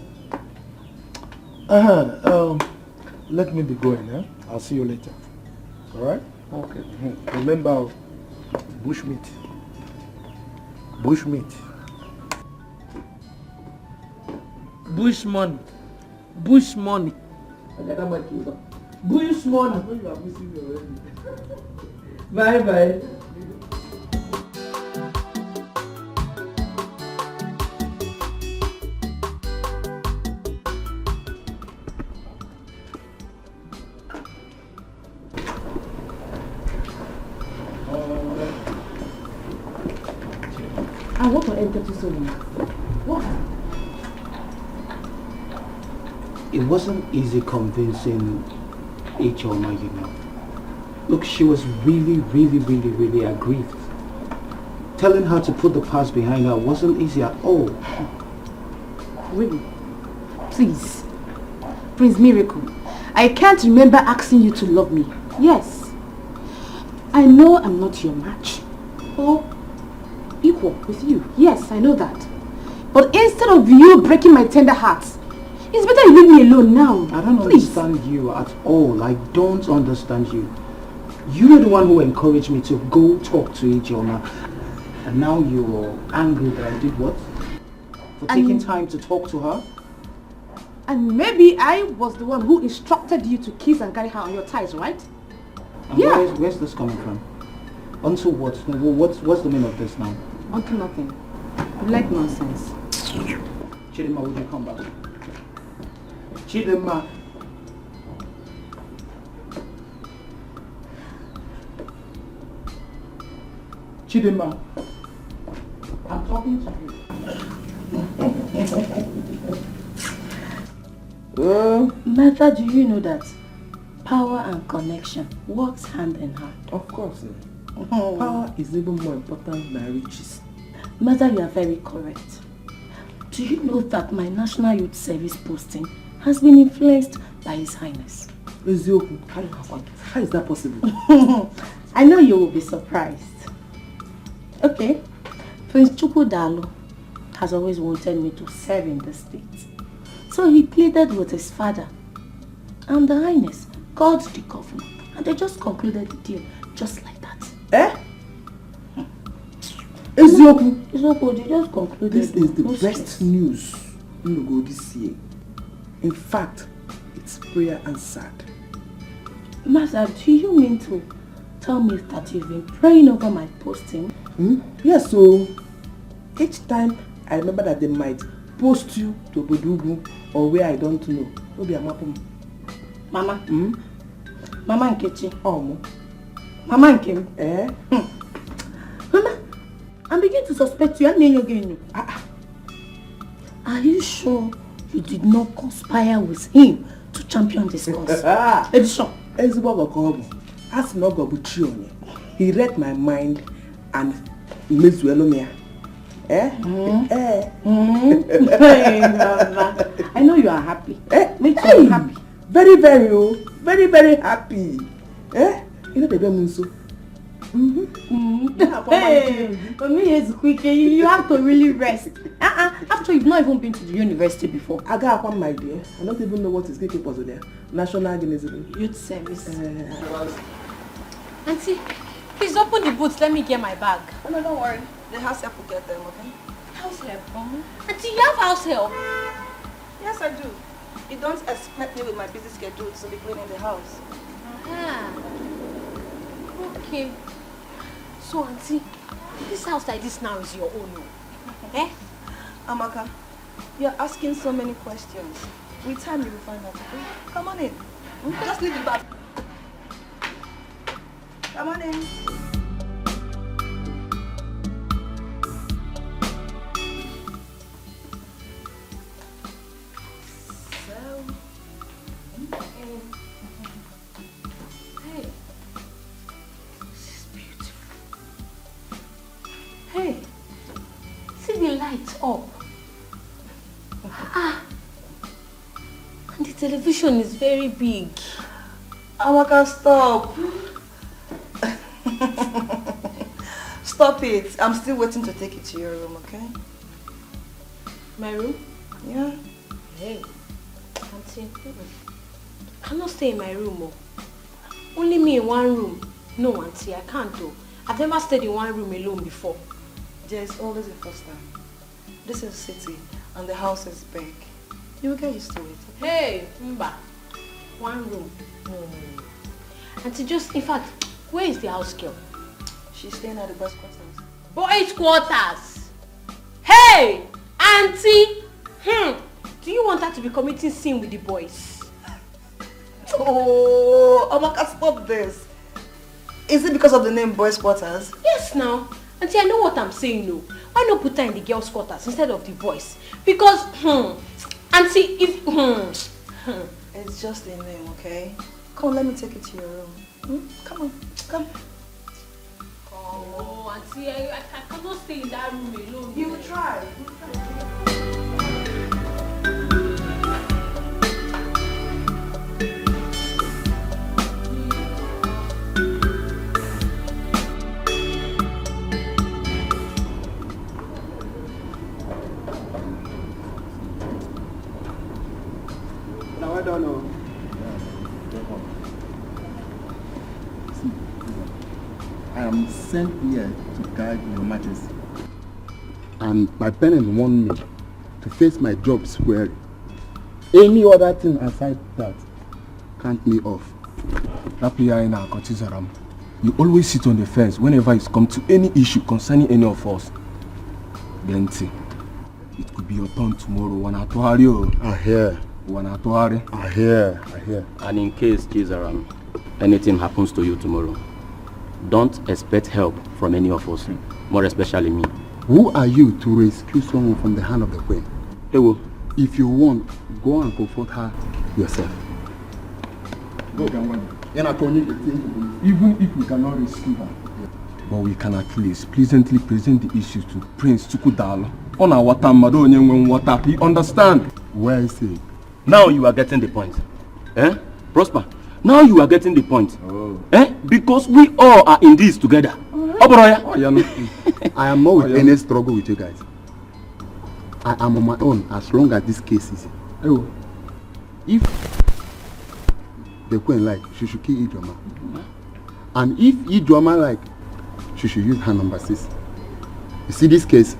Speaker 11: Let me be going, eh? I'll see you later. Alright?
Speaker 4: Okay.
Speaker 11: Remember, bushmeat. Bushmeat.
Speaker 4: Bush money. Bush money. Bush money.
Speaker 11: I know you are missing me already.
Speaker 4: Bye bye.
Speaker 13: I want to enter to someone. What?
Speaker 9: It wasn't easy convincing Ichoma, you know. Look, she was really aggrieved. Telling her to put the past behind her wasn't easy at all.
Speaker 13: Really? Please. Prince Miracle, I can't remember asking you to love me. Yes. I know I'm not your match. Or equal with you. Yes, I know that. But instead of you breaking my tender heart, it's better you leave me alone now.
Speaker 9: I don't understand you at all. I don't understand you. You were the one who encouraged me to go talk to Ijeoma. And now you're angry that I did what? For taking time to talk to her?
Speaker 13: And maybe I was the one who instructed you to kiss and carry her on your thighs, right?
Speaker 9: And
Speaker 13: yeah.
Speaker 9: Where's this coming from? Unto what? What's the meaning of this now?
Speaker 13: Unto nothing. You like nonsense.
Speaker 9: Chidima, would you come back? Chidima. Chidima. I'm talking to you.
Speaker 2: Martha, do you know that power and connection works hand in hand?
Speaker 7: Of course. Power is even more important than riches.
Speaker 2: Martha, you are very correct. Do you know that my National Youth Service posting has been influenced by His Highness?
Speaker 7: How is that possible?
Speaker 2: I know you will be surprised. Okay, Prince Chukwudalu has always wanted me to serve in the state. So he pleaded with his father, and the Highness called the governor, and they just concluded the deal just like that.
Speaker 7: Eh? Ezioku,
Speaker 2: they just concluded.
Speaker 7: This is the best news in the go this year. In fact, it's prayer answered.
Speaker 2: Master, do you mean to tell me that you've been praying over my posting?
Speaker 7: Yes, so each time I remember that they might post you to Bodugu or where I don't know. Maybe I'm up.
Speaker 2: Mama. Mama Nkechi.
Speaker 7: Oh,
Speaker 2: Mama Nkem.
Speaker 7: Eh?
Speaker 2: Mama, I'm beginning to suspect you. Are you sure you did not conspire with him to champion this cause?
Speaker 7: Edison. As no go buchi. He read my mind and made Welomia.
Speaker 2: Hey, Mama. I know you are happy.
Speaker 7: Make you happy. Very, very happy. You know the Bemunso?
Speaker 2: Hey, for me it's quick. You have to really rest. After you've not even been to the university before.
Speaker 7: I got one, my dear. I don't even know what is getting puzzle there. National Guinness
Speaker 2: Youth Service.
Speaker 1: Auntie, please open the boots. Let me get my bag.
Speaker 14: Oh, no, don't worry. The house help will get them, okay?
Speaker 1: House help? Auntie, you have house help?
Speaker 14: Yes, I do. You don't expect me with my busy schedule to be cleaning the house.
Speaker 1: Okay. So, Auntie, this house like this now is your own, eh?
Speaker 14: Amaka, you're asking so many questions. With time you will find out, okay? Come on in. Just leave the bag. Come on in.
Speaker 1: Hey, this is beautiful. Hey, see the lights up. And the television is very big.
Speaker 14: Amaka, stop. Stop it. I'm still waiting to take you to your room, okay?
Speaker 1: My room?
Speaker 14: Yeah.
Speaker 1: Hey, Auntie, I cannot stay in my room. Oh. Only me in one room. No, Auntie, I can't do. I've never stayed in one room alone before.
Speaker 14: There's always a first time. This is city and the house is big. You will get used to it. Okay?
Speaker 1: Hey, Mba. One room. No. Auntie, just, in fact, where is the house girl?
Speaker 14: She's staying at the boys' quarters.
Speaker 1: Boys' quarters? Hey, Auntie! Do you want her to be committing sin with the boys?
Speaker 14: Oh, Amaka, stop this. Is it because of the name boys' quarters?
Speaker 1: Yes, now. Auntie, I know what I'm saying, no. Why not put her in the girls' quarters instead of the boys? Because, Auntie, if,
Speaker 14: It's just a name, okay? Come on, let me take you to your room. Come on, come.
Speaker 1: Oh, Auntie, I cannot stay in that room alone.
Speaker 14: You will try.
Speaker 6: Now I don't know. I am sent here to guide your majesty.
Speaker 5: And my parents want me to face my job squarely. Any other thing aside that, count me off.
Speaker 15: You always sit on the fence whenever it's come to any issue concerning any of us. Benti, it could be your turn tomorrow.
Speaker 5: I hear. I hear.
Speaker 16: And in case, Chizzy, anything happens to you tomorrow, don't expect help from any of us, more especially me.
Speaker 5: Who are you to rescue someone from the hand of the queen?
Speaker 16: Ewo.
Speaker 5: If you want, go and comfort her yourself.
Speaker 12: Go. Even if we cannot rescue her,
Speaker 15: but we can at least pleasantly present the issues to Prince Chukudalo. On our water, Madon water, he understand.
Speaker 5: Where is he?
Speaker 16: Now you are getting the point. Prosper. Now you are getting the point. Because we all are in this together.
Speaker 5: I am not with any struggle with you guys. I am on my own as long as this case is. If the queen like, she should kill Ijoma. And if Ijoma like, she should use her number 6. You see this case,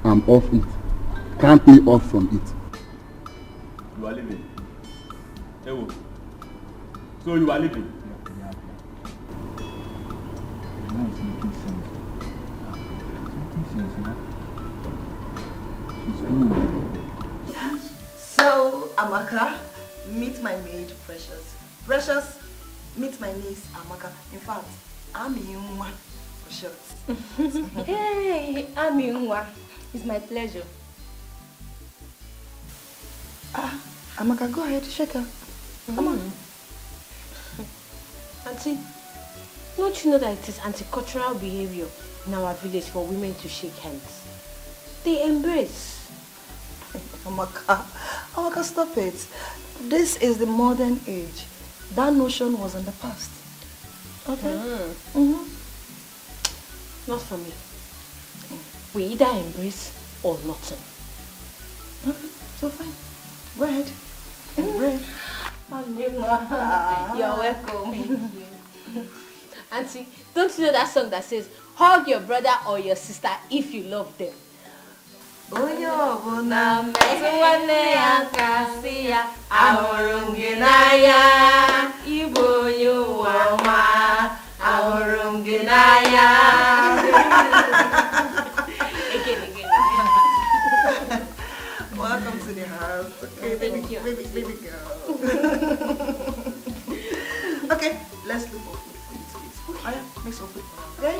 Speaker 5: I'm off it. Can't be off from it.
Speaker 15: You are leaving. Ewo. So you are leaving.
Speaker 12: now it's making sense. It's making sense, She's good.
Speaker 14: So, Amaka, meet my maid, Precious. Precious, meet my niece, Amaka. In fact, I'm Yunwa for short.
Speaker 2: Hey, I'm Yunwa. It's my pleasure.
Speaker 14: Amaka, go ahead, shake her. Come on.
Speaker 1: Auntie, don't you know that it is anti-cultural behavior in our village for women to shake hands? They embrace.
Speaker 14: Amaka, stop it. This is the modern age. That notion was in the past.
Speaker 2: Okay.
Speaker 1: Not for me. We either embrace or nothing.
Speaker 2: Okay, so fine. Go ahead. Embrace.
Speaker 1: You're welcome. Thank you. Auntie, don't you know that song that says, hug your brother or your sister if you love them?
Speaker 2: Onye ọbụla metụ nwanne ya aka sị ya ahụrụ m gị n'anya ịbụ onye ụwa ọma ahụrụ m gị n'anya. Again. Welcome to the house. Okay, baby girl. Okay, let's look for food for you to eat. Oh yeah, make some food. Okay.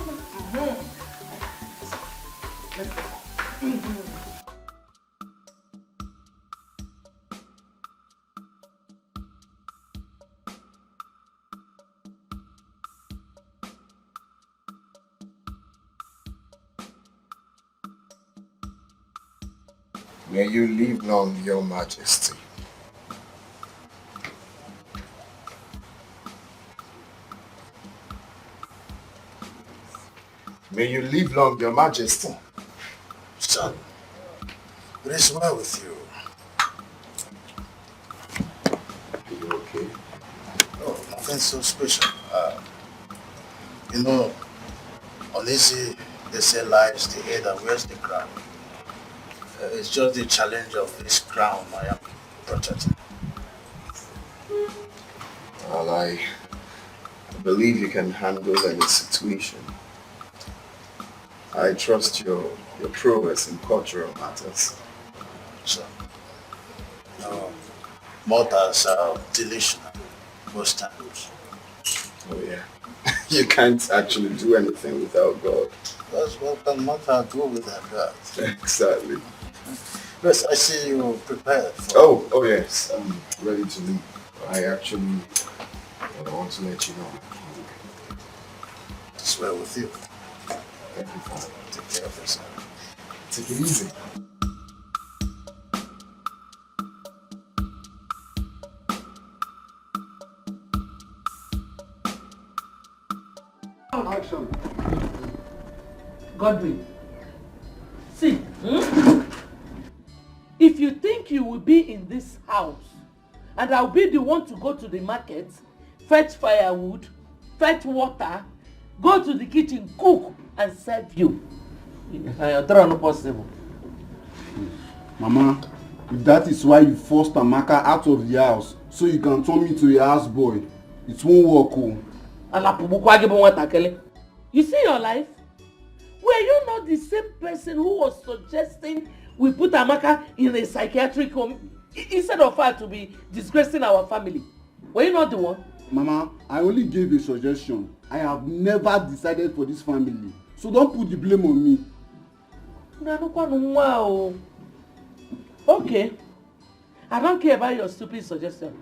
Speaker 2: Let's go.
Speaker 10: May you live long, Your Majesty. May you live long, Your Majesty. Son, it is well with you. Are you okay? Oh, nothing so special. Uneasy, they say lies the head and wears the crown. It's just the challenge of this crown I am protecting.
Speaker 8: Well, I believe you can handle any situation. I trust your prowess in cultural matters.
Speaker 10: So, mortals are delusional most times.
Speaker 8: Oh yeah. You can't actually do anything without God.
Speaker 10: That's what can mortal do without God.
Speaker 8: Exactly.
Speaker 10: Yes, I see you prepared for...
Speaker 8: Oh yes, I'm ready to leave. I actually want to let you know.
Speaker 10: It's well with you.
Speaker 8: Thank you, Father.
Speaker 10: Take care of yourself.
Speaker 8: Take it easy.
Speaker 4: Action. Godwin, see, if you think you will be in this house and I'll be the one to go to the market, fetch firewood, fetch water, go to the kitchen, cook and serve you, that's not possible.
Speaker 5: Mama, if that is why you forced Amaka out of the house so you can turn me to a houseboy, it won't work.
Speaker 4: You see your life? Were you not the same person who was suggesting we put Amaka in a psychiatric home instead of her to be disgracing our family? Were you not the one?
Speaker 5: Mama, I only gave a suggestion. I have never decided for this family. So don't put the blame on me.
Speaker 4: Okay. I don't care about your stupid suggestion.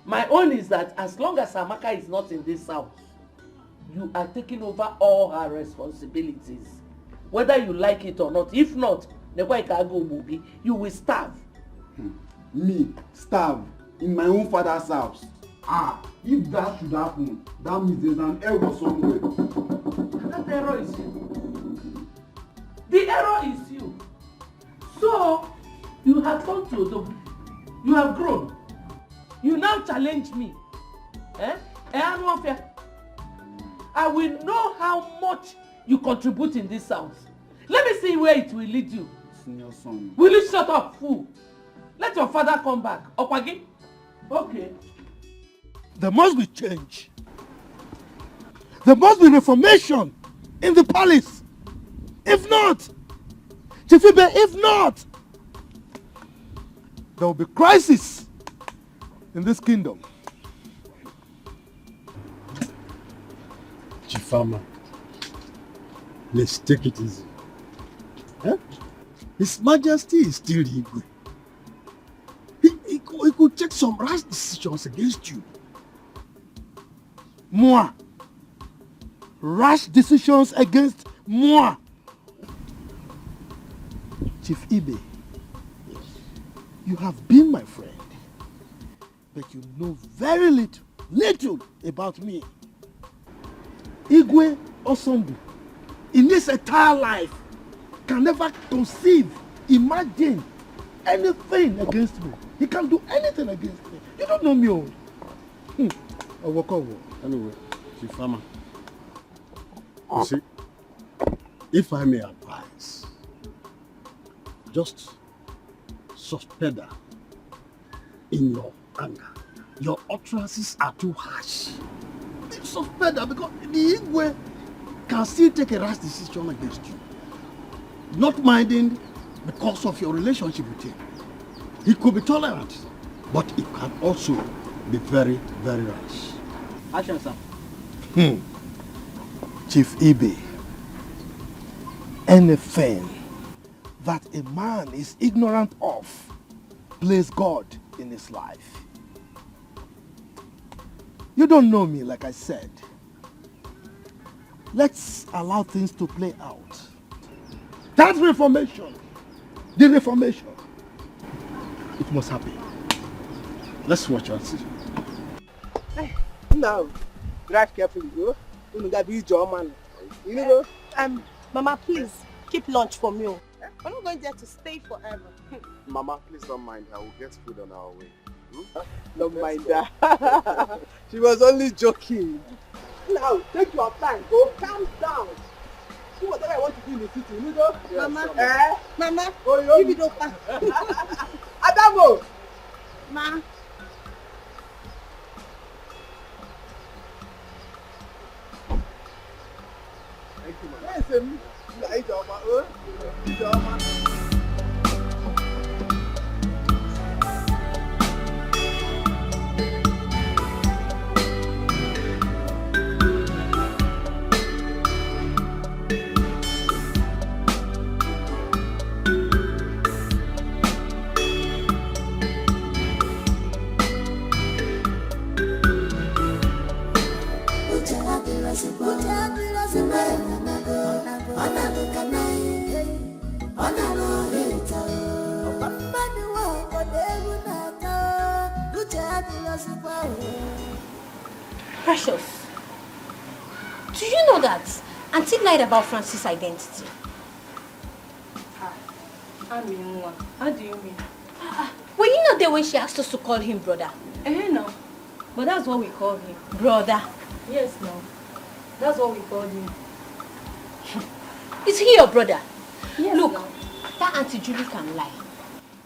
Speaker 4: My own is that as long as Amaka is not in this house, you are taking over all her responsibilities. Whether you like it or not. If not, you will starve.
Speaker 5: Me? Starve? In my own father's house? If that should happen, that means there's an error somewhere.
Speaker 4: That error is you. The error is you. So, you have gone to Odogu. You have grown. You now challenge me. I will know how much you contribute in this house. Let me see where it will lead you.
Speaker 5: Senior son.
Speaker 4: Will you shut up, fool? Let your father come back. Okwagi? Okay.
Speaker 12: There must be change. There must be reformation in the palace. If not, Chifibe, if not, there will be crisis in this kingdom.
Speaker 17: Chifama, let's take it easy. Huh? His Majesty is still Igwe. He could take some rash decisions against you.
Speaker 12: Moi. Rash decisions against moi. Chief Ibe, you have been my friend, but you know very little about me.
Speaker 17: Igwe Osondu, in this entire life, can never conceive, imagine anything against me. He can't do anything against me. You don't know me.
Speaker 8: Anyway, Chief Farmer, you see, if I may advise, just suspend her in your anger. Your utterances are too harsh. Suspend her because the Igwe can still take a rash decision against you. Not minding because of your relationship with him. He could be tolerant, but it can also be very, very rash.
Speaker 9: Action, sir.
Speaker 17: Chief Ibe, anything that a man is ignorant of plays God in his life. You don't know me, like I said. Let's allow things to play out. That reformation, the reformation, it must happen. Let's watch and see.
Speaker 7: Now, drive carefully, go. You gotta be your man. You know.
Speaker 2: Mama, please keep lunch for me. We're not going there to stay forever.
Speaker 8: Mama, please don't mind her. We'll get food on our way.
Speaker 7: Don't mind that. She was only joking. Now, take your time. Go calm down. See whatever I want to do in the city. You know?
Speaker 2: Yes, Mama. Mama.
Speaker 7: Oh,
Speaker 2: give it up.
Speaker 7: Adamo.
Speaker 2: Ma.
Speaker 7: Thank you, man. Yes,
Speaker 1: Precious, do you know that Auntie lied about Francis' identity?
Speaker 13: How do you mean?
Speaker 1: Were you not there when she asked us to call him brother?
Speaker 13: No. But that's what we call him.
Speaker 1: Brother?
Speaker 13: Yes, no. That's what we call him.
Speaker 1: Is he your brother?
Speaker 13: Yes,
Speaker 1: look,
Speaker 13: no.
Speaker 1: That Auntie Julie can lie.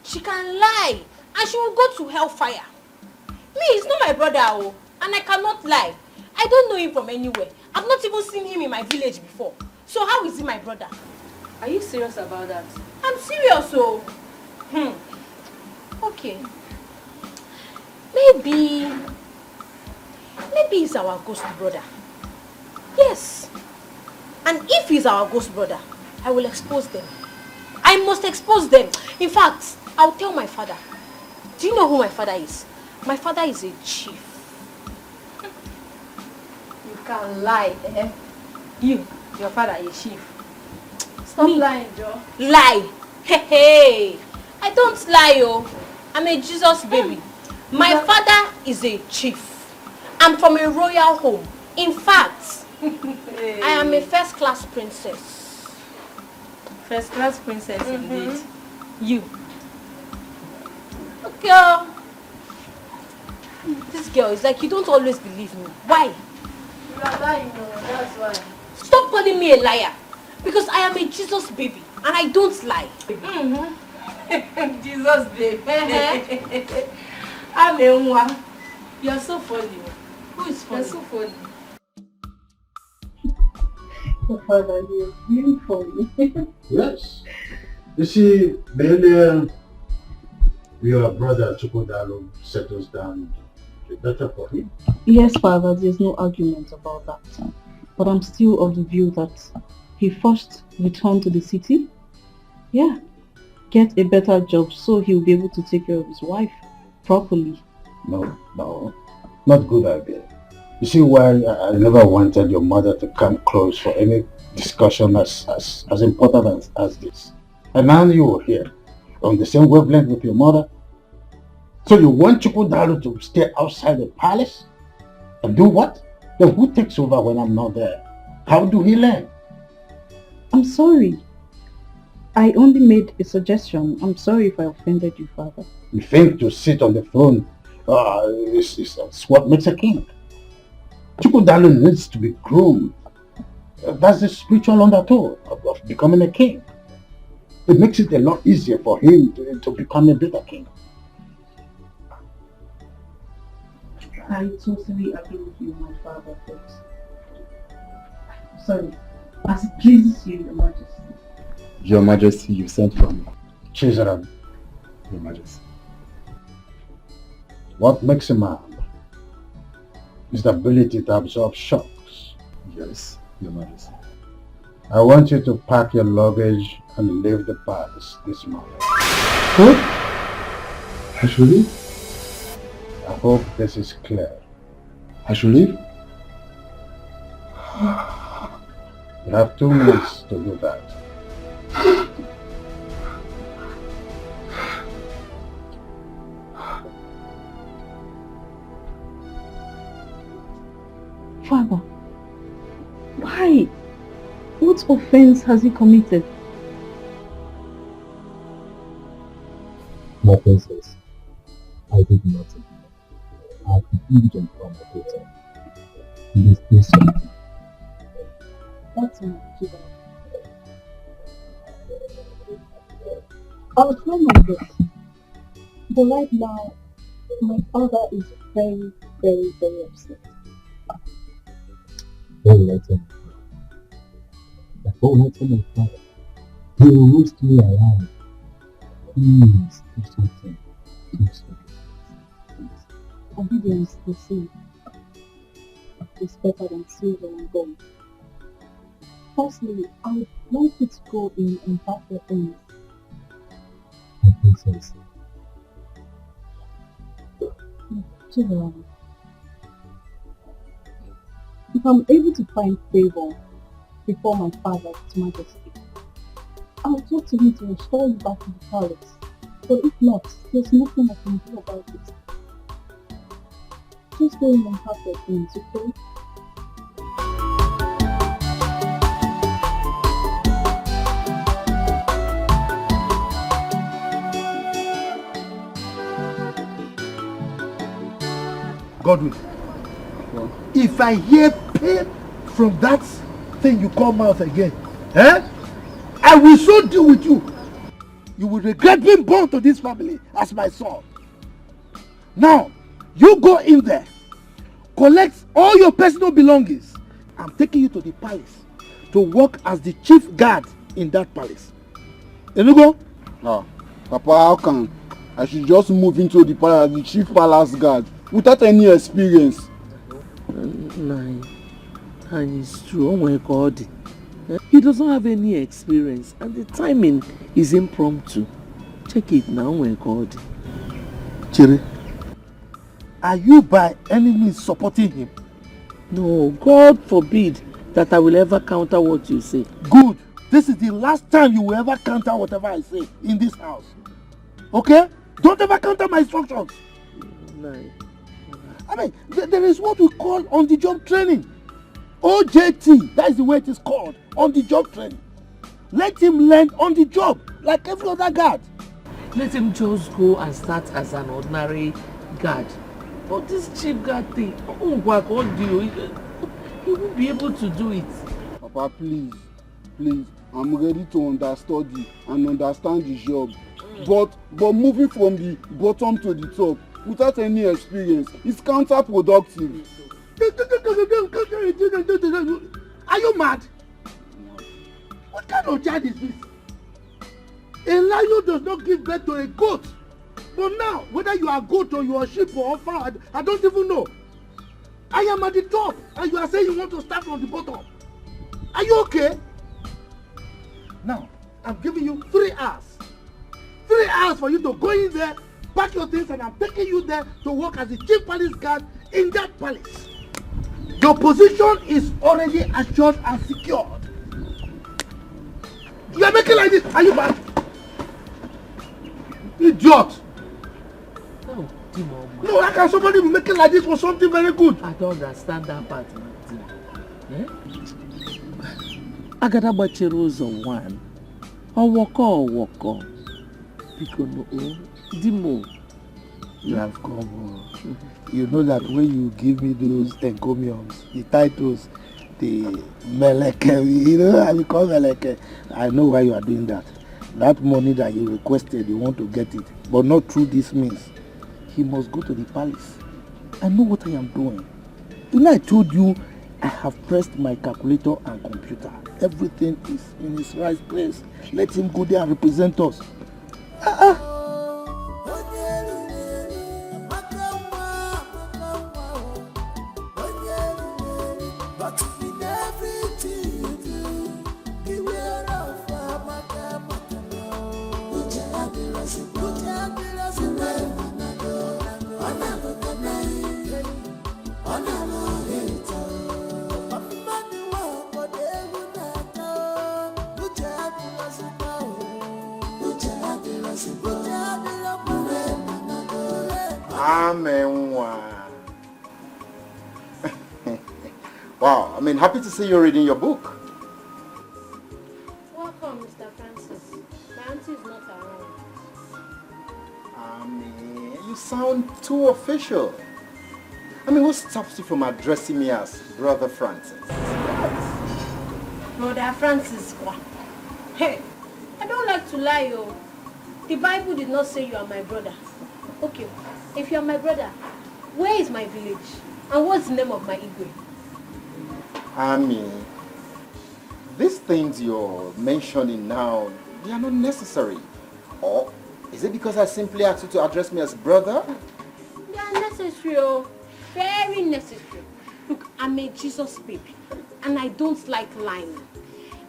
Speaker 1: She can lie and she will go to hellfire. Me, he's not my brother, oh, and I cannot lie. I don't know him from anywhere. I've not even seen him in my village before. So how is he my brother?
Speaker 13: Are you serious about that?
Speaker 1: I'm serious, oh. Okay. Maybe he's our ghost brother. Yes. And if he's our ghost brother, I will expose them. I must expose them. In fact, I'll tell my father. Do you know who my father is? My father is a chief.
Speaker 13: You can lie, eh? Your father is chief. Stop lying, Joe.
Speaker 1: Lie? Hey. I don't lie, oh. I'm a Jesus baby. My father is a chief. I'm from a royal home. In fact, I am a first-class princess.
Speaker 13: First-class princess, indeed.
Speaker 1: You. Girl. This girl is like, you don't always believe me. Why?
Speaker 13: You are lying, no, that's why.
Speaker 1: Stop calling me a liar. Because I am a Jesus baby. And I don't lie.
Speaker 13: Jesus baby. I'm a one. You're so funny. Who is funny? You're so funny.
Speaker 18: Your father, you're really funny.
Speaker 17: Yes. You see, Billionaire, your brother Chukwudalo settles down. It's better for him.
Speaker 18: Yes, Father, there's no argument about that. But I'm still of the view that he first returned to the city. Yeah. Get a better job so he'll be able to take care of his wife properly.
Speaker 17: No, not good idea. You see why I never wanted your mother to come close for any discussion as important as this. And now you are here on the same wavelength with your mother. So you want Chukwudalo to stay outside the palace? And do what? Then who takes over when I'm not there?
Speaker 11: How do he learn?
Speaker 18: I'm sorry. I only made a suggestion. I'm sorry if I offended you, Father.
Speaker 11: You think to sit on the throne is what makes a king? Chukwudalo needs to be groomed. That's the spiritual undertow of becoming a king. It makes it a lot easier for him to become a better king.
Speaker 18: I totally agree with you, my father, but sorry, as it pleases you, Your Majesty.
Speaker 17: Your Majesty, you sent for me.
Speaker 11: Chizzy,
Speaker 17: Your Majesty.
Speaker 11: what makes a man is the ability to absorb shocks.
Speaker 17: Yes, Your Majesty.
Speaker 11: I want you to pack your luggage and leave the palace this morning.
Speaker 17: What? I should leave?
Speaker 11: I hope this is clear.
Speaker 17: I should leave?
Speaker 11: You have 2 minutes to do that.
Speaker 18: Father, why? What offense has he committed?
Speaker 17: My princess, I did nothing. I have been diligent on my daughter. He is innocent.
Speaker 18: That's enough, Chizzy. I'll try my best. But right now, my father is very, very, very upset.
Speaker 17: Don't let him. Don't let him cry. He will roast me alive. Please, do something. Do something.
Speaker 18: Obedience, they say, is better than silver and gold. Firstly, I would like it to go in imperfect things.
Speaker 17: My princess.
Speaker 18: Children, if I'm able to find favor before my father's majesty, I'll talk to him to restore you back to the palace. But if not, there's nothing I can do about it. Just go in imperfect things, okay?
Speaker 11: Godwin, if I hear pain from that thing you call mouth again, I will so deal with you. You will regret being born to this family as my son. Now, you go in there, collect all your personal belongings. I'm taking you to the palace to work as the chief guard in that palace. Enugo?
Speaker 5: Ah, Papa, how come? I should just move into the palace as the chief palace guard without any experience.
Speaker 4: And it's true. Oh my God. He doesn't have any experience and the timing is impromptu. Check it now, oh my God.
Speaker 11: Chiri, are you by any means supporting him?
Speaker 4: No, God forbid that I will ever counter what you say.
Speaker 11: Good. This is the last time you will ever counter whatever I say in this house. Okay? Don't ever counter my instructions.
Speaker 4: No.
Speaker 11: I mean, there is what we call on-the-job training. OJT, that is the way it is called, on-the-job training. Let him learn on the job, like every other guard.
Speaker 4: Let him just go and start as an ordinary guard. But this chief guard thing, oh God, he won't be able to do it.
Speaker 5: Papa, please, I'm ready to understudy and understand the job. But moving from the bottom to the top without any experience is counterproductive.
Speaker 11: Are you mad? What kind of child is this? A lion does not give birth to a goat. But now, whether you are goat or you are sheep or fowl, I don't even know. I am at the top and you are saying you want to start from the bottom. Are you okay? Now, I'm giving you 3 hours. 3 hours for you to go in there, pack your things, and I'm taking you there to work as the chief palace guard in that palace. Your position is already assured and secured. You are making like this. Are you mad? Idiot! No, how can somebody be making like this for something very good?
Speaker 4: I don't understand that part. agada gbachiri ụzọ one ọwọkọ biko no dimo.
Speaker 6: You have come. You know that when you give me those encomiums, the titles, the meleke, you know, I become meleke. I know why you are doing that. That money that you requested, you want to get it, but not through this means. He must go to the palace. I know what I am doing. You know, I told you I have pressed my calculator and computer. Everything is in its right place. Let him go there and represent us.
Speaker 8: Wow, I mean, happy to see you reading your book.
Speaker 1: Welcome, Mr. Francis. My auntie is not around.
Speaker 8: I mean, you sound too official. I mean, what stops you from addressing me as Brother Francis?
Speaker 1: Brother Francis, hey, I don't like to lie, yo. The Bible did not say you are my brother. Okay, if you are my brother, where is my village? And what's the name of my Igwe?
Speaker 8: I mean, these things you're mentioning now, they are not necessary. Or is it because I simply asked you to address me as brother?
Speaker 1: They are necessary, oh. Very necessary. Look, I'm a Jesus baby, and I don't like lying.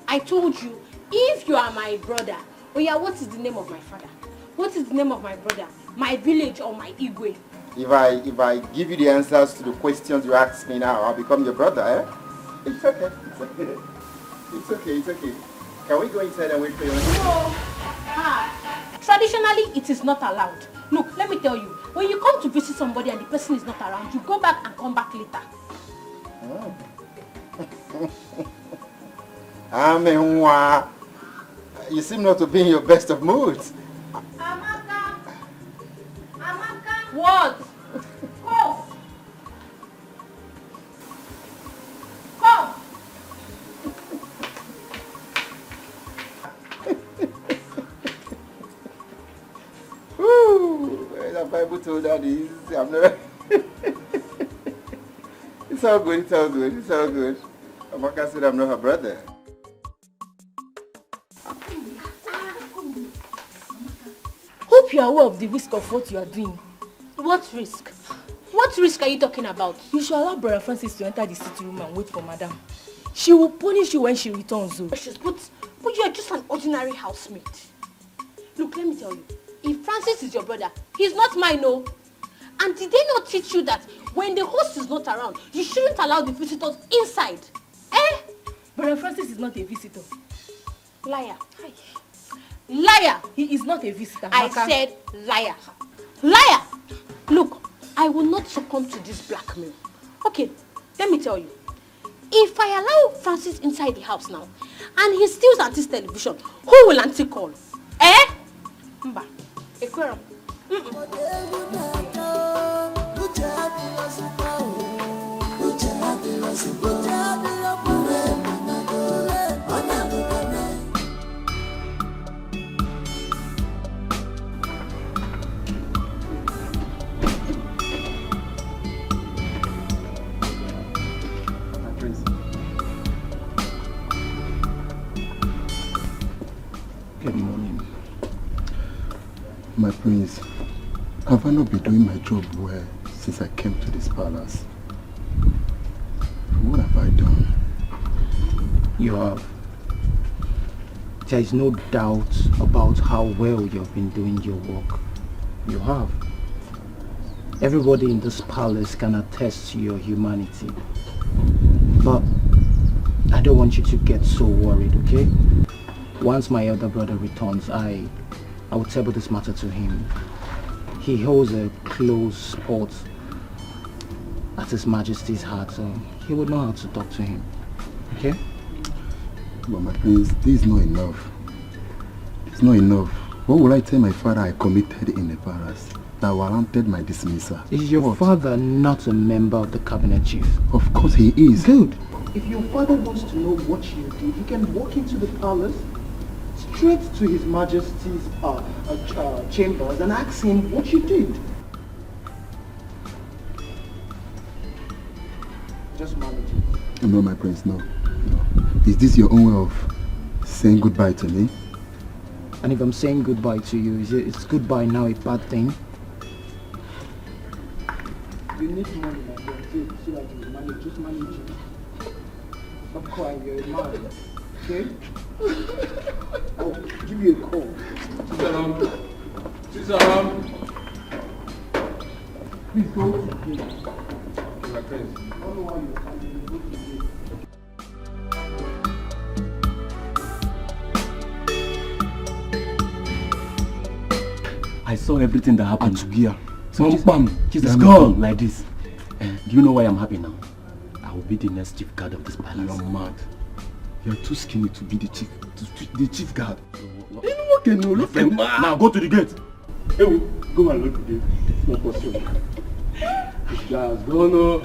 Speaker 1: I told you, if you are my brother, oh yeah, what is the name of my father? What is the name of my brother? My village or my Igwe?
Speaker 8: If I give you the answers to the questions you ask me now, I'll become your brother, eh? It's okay. It's okay. Can we go inside and wait for you?
Speaker 1: No. Traditionally, it is not allowed. Look, let me tell you, when you come to visit somebody and the person is not around, you go back and come back later.
Speaker 8: Oh. You seem not to be in your best of moods.
Speaker 1: Amaka! What? Come!
Speaker 8: The Bible told that I'm not. It's all good. Amaka said I'm not her brother.
Speaker 1: Hope you are aware of the risk of what you are doing. What risk? What risk are you talking about?
Speaker 2: You should allow Brother Francis to enter the sitting room and wait for Madam. She will punish you when she returns.
Speaker 1: But you are just an ordinary housemate. Look, let me tell you. If Francis is your brother, he's not mine, no. And did they not teach you that when the host is not around, you shouldn't allow the visitors inside? Eh?
Speaker 2: Brother Francis is not a visitor.
Speaker 1: Liar.
Speaker 2: Liar! He is not a visitor.
Speaker 1: I said liar. Liar! Look, I will not succumb to this blackmail. Okay, let me tell you. If I allow Francis inside the house now, and he steals Auntie's television, who will Auntie call? Eh? Mba. Ekwero.
Speaker 8: Good morning. My prince, have I not been doing my job well since I came to this palace? What have I done?
Speaker 9: You have. There is no doubt about how well you have been doing your work. You have. Everybody in this palace can attest to your humanity. But I don't want you to get so worried, okay? Once my elder brother returns, I will table this matter to him. He holds a close spot at His Majesty's heart, so he would know how to talk to him. Okay?
Speaker 8: But my prince, this is not enough. It's not enough. What will I tell my father I committed in the palace that warranted my dismissal?
Speaker 9: Is your father not a member of the cabinet, chief?
Speaker 8: Of course he is.
Speaker 9: Good. If your father wants to know what you did, he can walk into the palace, straight to His Majesty's chambers and ask him what you did. Just manage it.
Speaker 8: No, my prince, no. Is this your own way of saying goodbye to me?
Speaker 9: And if I'm saying goodbye to you, is goodbye now a bad thing? You need money, my friend, so that you manage. Just manage it. Stop crying, you're a man. Okay? I'll give you a call.
Speaker 15: Chizaram.
Speaker 9: Please go to the gate.
Speaker 15: My friends.
Speaker 9: I don't know why you're standing. Go to the gate.
Speaker 16: I saw everything that happened.
Speaker 15: So
Speaker 16: It's gone like this. Do you know why I'm happy now? I will be the next chief guard of this palace.
Speaker 15: You're mad. You're too skinny to be the chief guard. You know what can now go to the gate. Hey, go and look the gate. It's not possible. This guy has gone.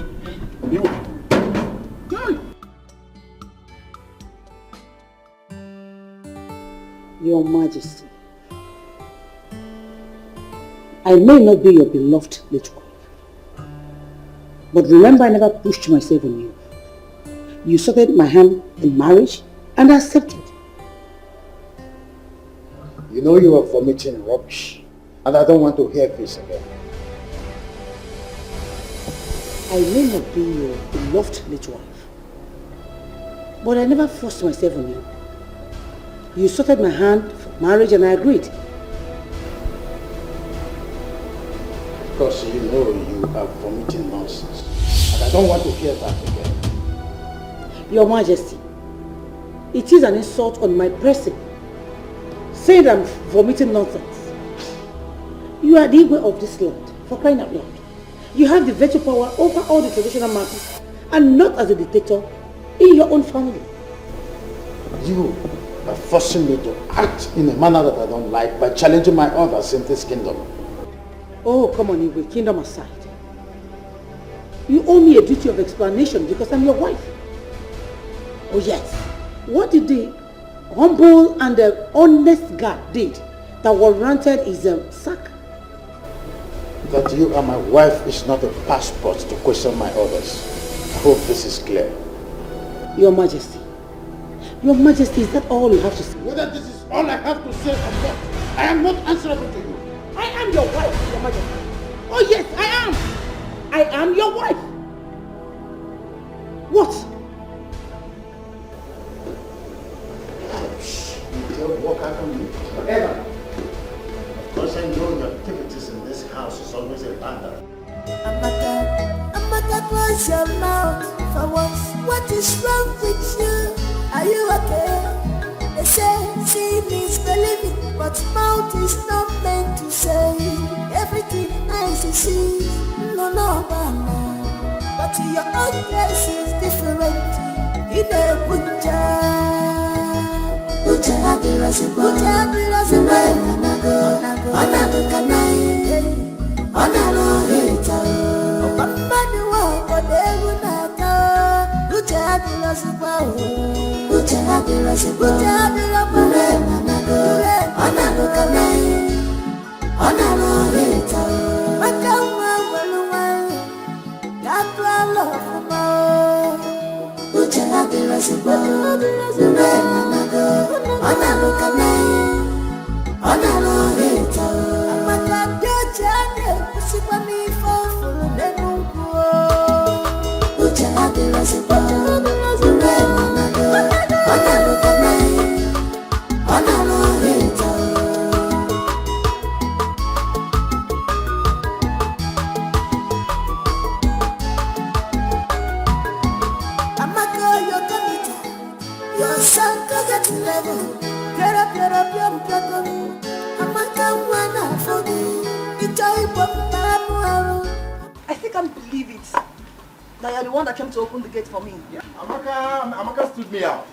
Speaker 19: Your Majesty, I may not be your beloved little wife, but remember I never pushed myself on you. You sought my hand in marriage and I accepted.
Speaker 10: You know you are vomiting rubbish, and I don't want to hear this again.
Speaker 19: I may not be your beloved little wife, but I never forced myself on you. You sought my hand for marriage and I agreed.
Speaker 10: Because you know you are vomiting nonsense, and I don't want to hear that again.
Speaker 19: Your Majesty, it is an insult on my person, saying I'm vomiting nonsense. You are the Igwe of this land, for crying out loud. You have the veto power over all the traditional matters, and not as a dictator in your own family.
Speaker 10: You are forcing me to act in a manner that I don't like by challenging my orders in this kingdom.
Speaker 19: Oh, come on, Igwe, kingdom aside. You owe me a duty of explanation because I'm your wife. Oh yes, what did the humble and honest guard did that warranted his sack?
Speaker 10: That you are my wife is not a passport to question my orders. I hope this is clear.
Speaker 19: Your Majesty, is that all you have to say?
Speaker 10: Whether this is all I have to say or not, I am not answerable to you.
Speaker 19: I am your wife, Your Majesty. Oh yes, I am. I am your wife. What?
Speaker 10: You don't walk out on me. Forever. Of course I know your activities in this house is always a bother.
Speaker 3: Amaka, close your mouth for once. What is wrong with you? Are you okay? They say, see means believing, but mouth is not meant to say. Everything nice you see, no, but your own case is different. In a bunja.
Speaker 14: I still can't believe it. That you're the one that came to open the gate for me.
Speaker 12: Yeah. Amaka stood me out.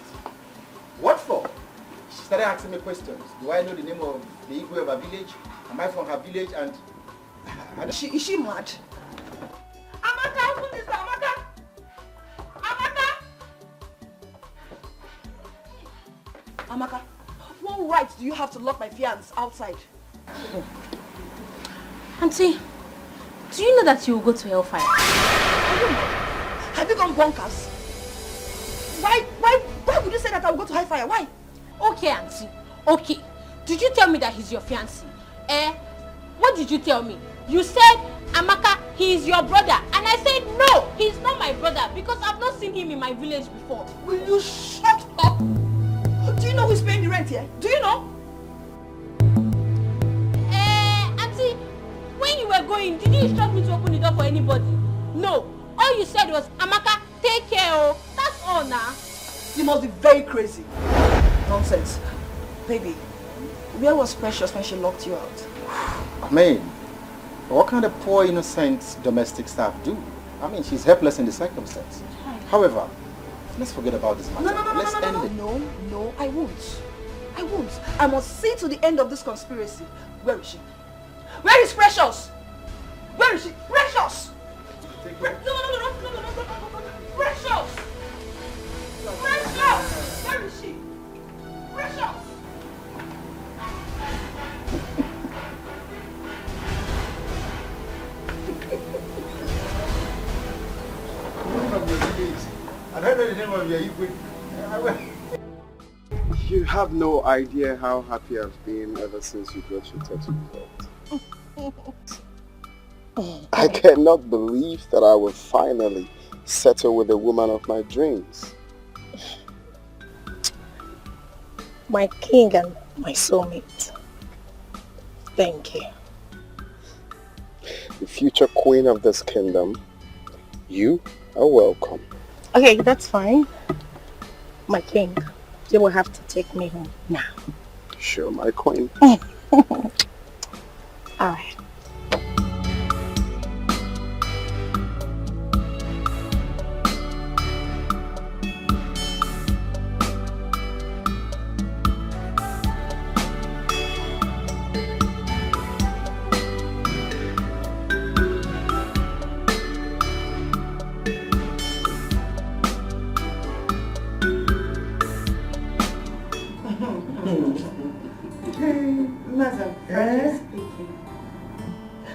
Speaker 20: started asking me questions. Do I know the name of the Igwe of her village? Am I from her village? And
Speaker 2: Is she mad? Amaka, open this door, Amaka! Amaka! Amaka, what right do you have to lock my fiancé outside?
Speaker 1: Auntie, do you know that you will go to hellfire?
Speaker 2: Have you gone bonkers? Why would you say that I will go to hellfire? Why?
Speaker 1: Okay, Auntie. Okay. Did you tell me that he's your fiancé? What did you tell me? You said, Amaka, he is your brother. And I said, no, he's not my brother because I've not seen him in my village before.
Speaker 2: Will you shut up? Do you know who's paying the rent here? Do you know?
Speaker 1: Auntie, when you were going, did you instruct me to open the door for anybody? No. All you said was, Amaka, take care, oh. That's all now.
Speaker 2: You must be very crazy. Nonsense. Baby, where was Precious when she locked you out?
Speaker 20: I mean, what kind of poor, innocent domestic staff do? I mean, she's helpless in the circumstance. However, let's forget about this matter. Let's end it.
Speaker 2: No, I won't. I won't. I must see to the end of this conspiracy. Where is she? Where is Precious? Where is she? Precious! No. Precious! Precious! Where is she? Precious!
Speaker 20: I don't know the name of your Igwe.
Speaker 8: You have no idea how happy I've been ever since you got your tattoo result. I cannot believe that I will finally settle with the woman of my dreams.
Speaker 21: My king and my soulmate. Thank you.
Speaker 8: The future queen of this kingdom, you are welcome.
Speaker 21: Okay, that's fine. My king, you will have to take me home now.
Speaker 8: Sure, my queen.
Speaker 21: Alright.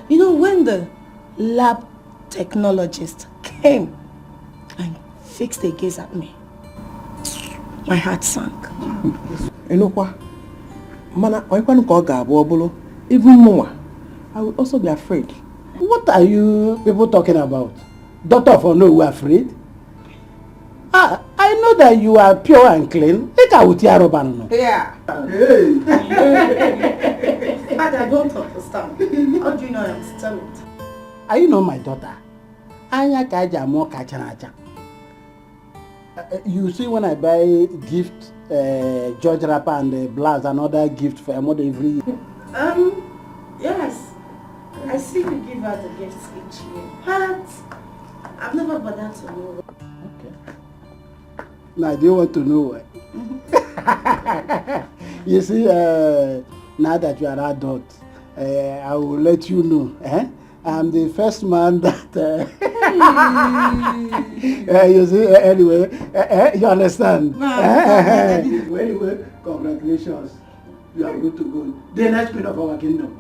Speaker 2: You know, when the lab technologist came and fixed the gaze at me, my heart sank.
Speaker 7: You know what? Mana, even more, I would also be afraid. What are you people talking about? Doctor for no, we are afraid? I know that you are pure and clean.
Speaker 2: Yeah.
Speaker 7: Hey.
Speaker 2: But I don't understand. How do you know I'm still it?
Speaker 7: Are you not my daughter? Anya kaja mo kachanacha. You see when I buy gift, George wrapper and blouse and other gift for a mother every year.
Speaker 2: Yes. I see you give her the gifts each year. But I've never bothered to know.
Speaker 7: Now, do you want to know why? You see, now that you are adult, I will let you know. I'm the first man that... you see, anyway, you understand? Anyway, congratulations. You are good to go. The next queen of our kingdom.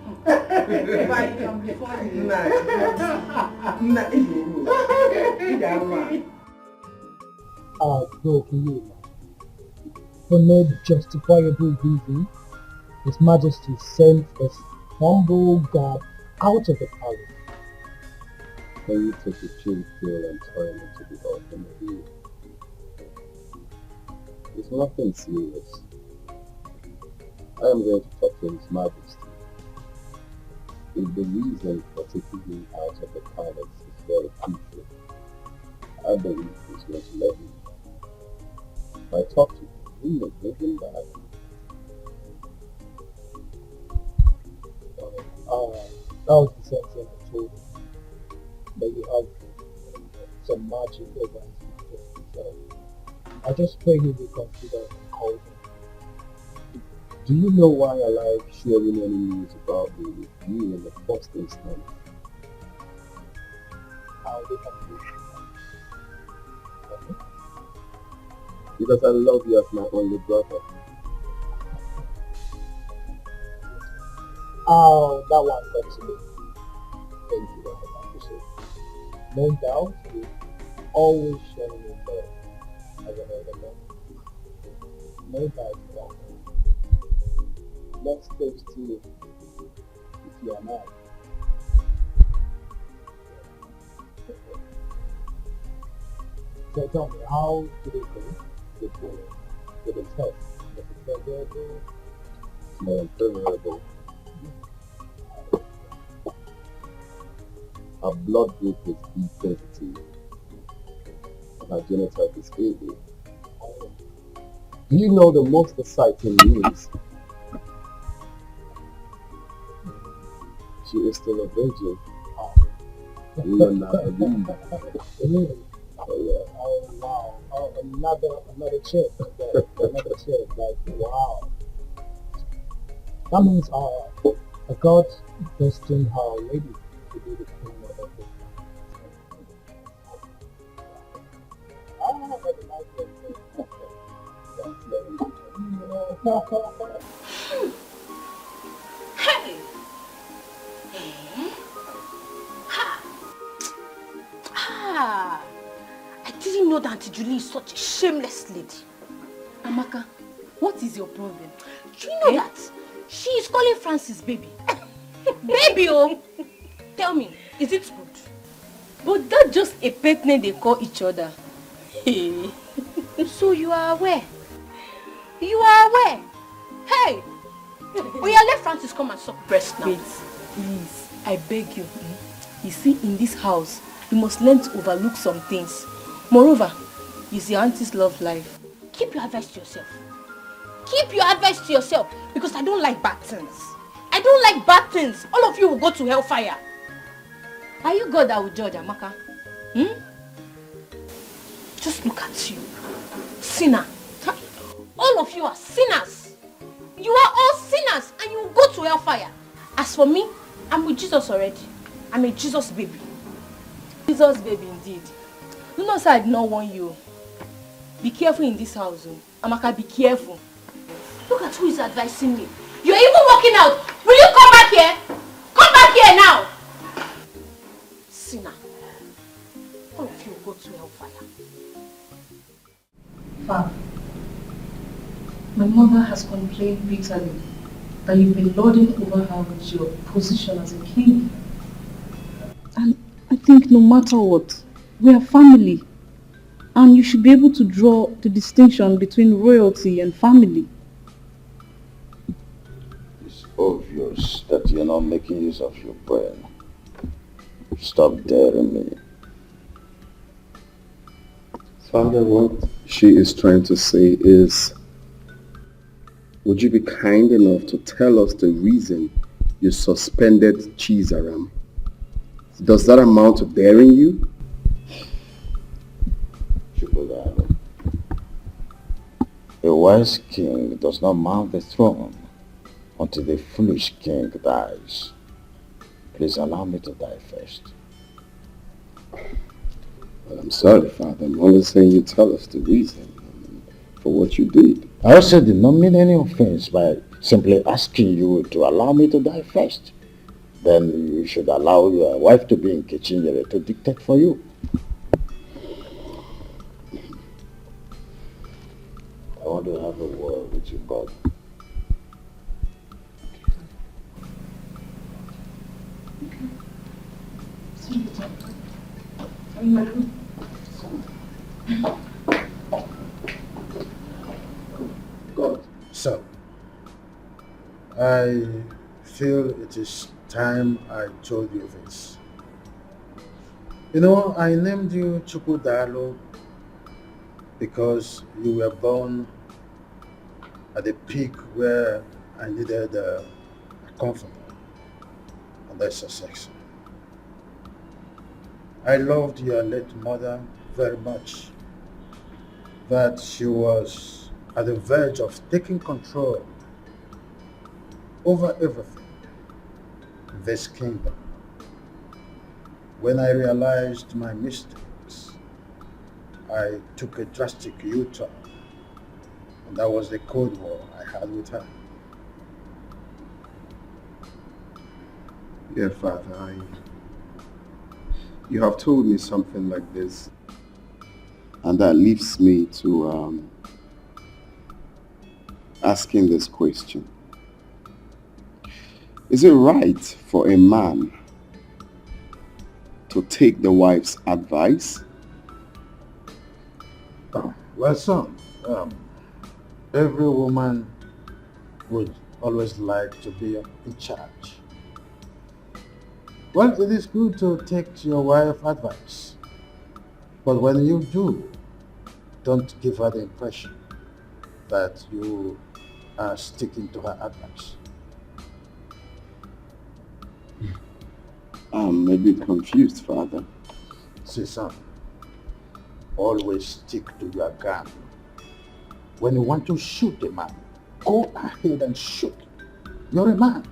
Speaker 9: For no justifiable reason, His Majesty sent his humble guard out of the palace.
Speaker 8: Can you take a chill pill and turn it to the open view? It's nothing serious. I am going to talk to His Majesty. If the reason for taking him out of the palace is very crucial, I believe he's going to let me. If I talk to him, we will bring him back.
Speaker 9: That was the same thing I told him. But you have some magic over his future. So I just pray he will consider and call him.
Speaker 8: Do you know why I like sharing any news about me with you in the first instance?
Speaker 9: How they can do
Speaker 8: Because I love you as my only brother.
Speaker 9: Oh, that one got to me. Thank you, I appreciate it. No doubt, you always showing me love as an elder man. No doubt about it. Let's go to if you are not. So tell me, how did it go with the test? Was it favorable?
Speaker 8: More favorable. Our blood group is B positive. Our genotype is AB. Do you know the most exciting news? She is still a virgin. No, not a woman.
Speaker 9: Really?
Speaker 8: Oh yeah.
Speaker 9: Oh wow. Oh, another chick. Another chick. Like wow. That means a God destined her lady to be the queen of the book. I don't know if I like it.
Speaker 1: Hey! Eh? Ha! Ah! I didn't know that Auntie Julie is such a shameless lady.
Speaker 2: Amaka, what is your problem?
Speaker 1: Do you know that she is calling Francis baby? Baby, oh! Tell me, is it good?
Speaker 2: But that's just a pet name they call each other.
Speaker 1: Hey. So you are aware? You are aware? Hey! Oh yeah, let Francis come and suck breast now.
Speaker 2: Wait, please, I beg you. You see, in this house, you must learn to overlook some things. Moreover, it's your auntie's love life.
Speaker 1: Keep your advice to yourself. Keep your advice to yourself, because I don't like bad things. I don't like bad things. All of you will go to hellfire.
Speaker 2: Are you God that will judge, Amaka?
Speaker 1: Just look at you. Sinner. All of you are sinners. You are all sinners and you will go to hellfire. As for me, I'm with Jesus already. I'm a Jesus baby.
Speaker 2: Jesus baby indeed. You know, sir, I did not warn you. Be careful in this house. Amaka, be careful.
Speaker 1: Look at who is advising me. You're even walking out. Will you come back here? Come back here now. Sinner. All of you will go to hellfire.
Speaker 18: Father, my mother has complained bitterly that you've been lording over her with your position as a king. And I think no matter what, we are family. And you should be able to draw the distinction between royalty and family.
Speaker 10: It's obvious that you're not making use of your brain. Stop daring me.
Speaker 8: Father, what she is trying to say is, would you be kind enough to tell us the reason you suspended Chizzy? Does that amount to daring you?
Speaker 10: A wise king does not mount the throne until the foolish king dies. Please allow me to die first.
Speaker 8: Well, I'm sorry, Father. I'm only saying you tell us the reason for what you did.
Speaker 10: I also did not mean any offense by simply asking you to allow me to die first. Then you should allow your wife to be in Kitchener to dictate for you. I want to have a word with you, God.
Speaker 11: God. So, I feel it is time I told you this. You know, I named you Chukudalo because you were born at the peak where I needed a comforter, and that's Sussex. I loved your late mother very much, but she was at the verge of taking control over everything, this kingdom. When I realized my mistakes, I took a drastic U-turn, and that was the Cold War I had with her.
Speaker 8: Yeah, Father, you have told me something like this, and that leads me to asking this question. Is it right for a man to take the wife's advice?
Speaker 11: Well, son, every woman would always like to be in charge. Well, it is good to take your wife's advice, but when you do, don't give her the impression that you are sticking to her advice.
Speaker 8: I'm a bit confused, Father.
Speaker 11: See, son, always stick to your gun. When you want to shoot a man, go ahead and shoot. You're a man.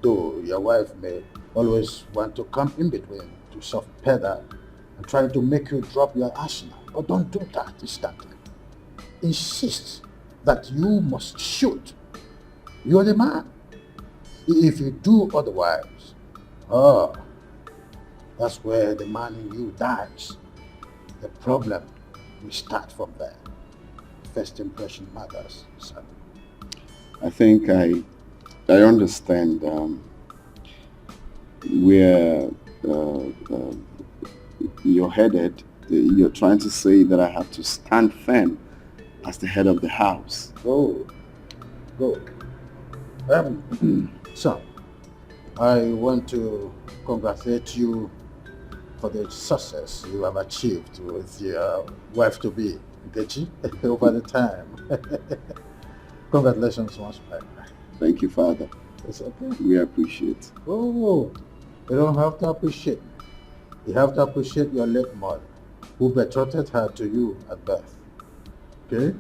Speaker 11: Though your wife may always want to come in between to soft pedal and try to make you drop your arsenal. But don't do that instantly. Insist that you must shoot. You're the man. If you do otherwise, that's where the man in you dies. The problem will start from there. First impression matters, son.
Speaker 8: I think I understand where you're headed. You're trying to say that I have to stand firm as the head of the house.
Speaker 11: Go. Son, I want to congratulate you for the success you have achieved with your wife-to-be, Edochie, over the time. Congratulations once more.
Speaker 8: Thank you, Father.
Speaker 11: It's okay.
Speaker 8: We appreciate.
Speaker 11: Oh, you don't have to appreciate me. You have to appreciate your late mother, who betrothed her to you at birth. Okay?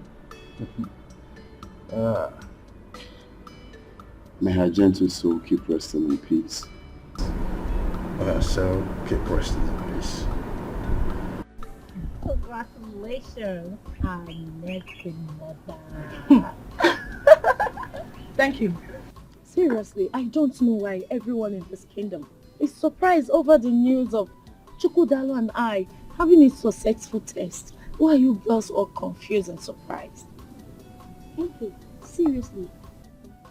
Speaker 8: May her gentle soul keep resting in peace.
Speaker 11: So keep resting in peace.
Speaker 2: Congratulations, our next mother.
Speaker 19: Thank you. Seriously, I don't know why everyone in this kingdom is surprised over the news of Chukudalo and I having a successful test. Why are you girls all confused and surprised?
Speaker 13: Okay, seriously.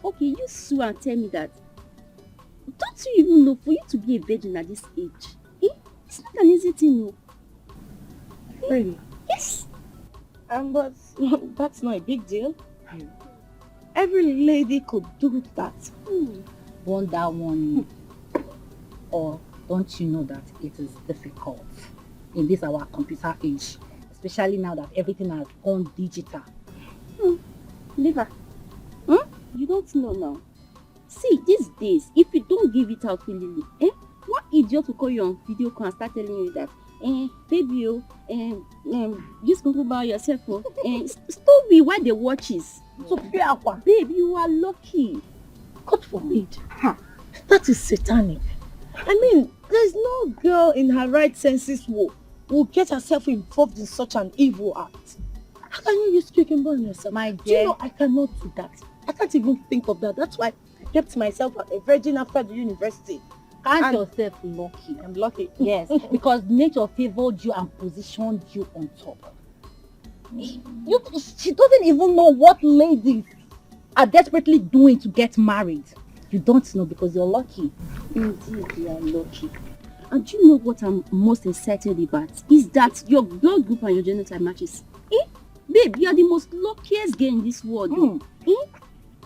Speaker 13: Okay, you sue and tell me that. Don't you even know for you to be a virgin at this age? It's not an easy thing, no.
Speaker 19: Really?
Speaker 13: Yes.
Speaker 19: But that's not a big deal. Every lady could do that.
Speaker 2: Wonder one. Or don't you know that it is difficult in this our computer age, especially now that everything has gone digital?
Speaker 13: Liver. You don't know now. See, these days, if you don't give it out willingly, what idiot will call you on video call and start telling you that, baby, just go about yourself, stop me while they watches. So, babe, you are lucky.
Speaker 19: God forbid. That is satanic. I mean, there's no girl in her right senses will get herself involved in such an evil act. How can you use speaking about yourself?
Speaker 2: My
Speaker 19: dear. Do
Speaker 2: dear.
Speaker 19: you know I cannot do that? I can't even think of that. That's why I kept myself a virgin after the university.
Speaker 2: Count yourself lucky.
Speaker 19: I'm lucky.
Speaker 2: Yes, because nature favored you and positioned you on top. She doesn't even know what ladies are desperately doing to get married. You don't know because you're lucky.
Speaker 13: Indeed, you are lucky. And do you know what I'm most excited about? Is that your blood group and your genotype matches. Babe, you are the most luckiest girl in this world.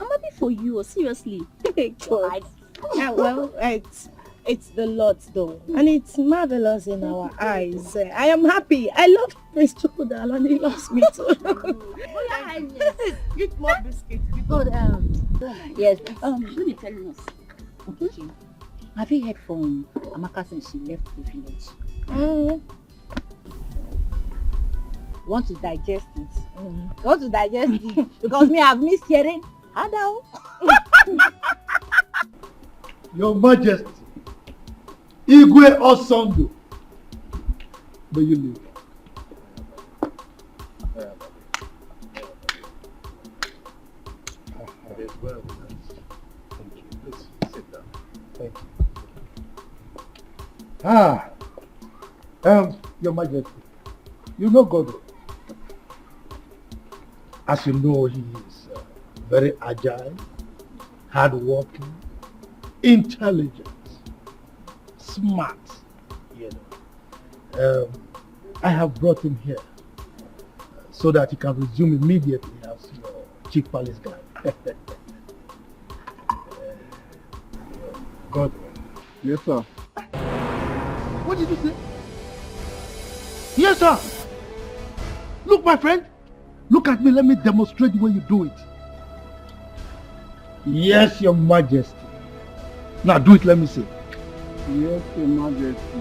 Speaker 13: I'm happy for you, seriously.
Speaker 19: God. Well, it's the Lord though. And it's marvelous in our eyes. I am happy. I love Prince Chukudalo and he loves me too. Get more biscuits.
Speaker 2: Yes.
Speaker 13: Let me tell you.
Speaker 2: Okay. Have you heard from Amaka since she left the village? Want to digest it? Want to digest it? Because me, I've missed hearing. Hello.
Speaker 11: Your Majesty, Igwe Osondo, may you live.
Speaker 9: Well, thank you. Please sit down.
Speaker 11: Thank you. Your Majesty, you know God. As you know, he is very agile, hardworking, intelligent, smart. You know, I have brought him here so that he can resume immediately as your chief palace guard. God.
Speaker 5: Yes, sir.
Speaker 11: What did you say? Yes, sir. Look, my friend. Look at me. Let me demonstrate the way you do it. Yes, Your Majesty. Now do it. Let me see.
Speaker 5: Yes, Your Majesty.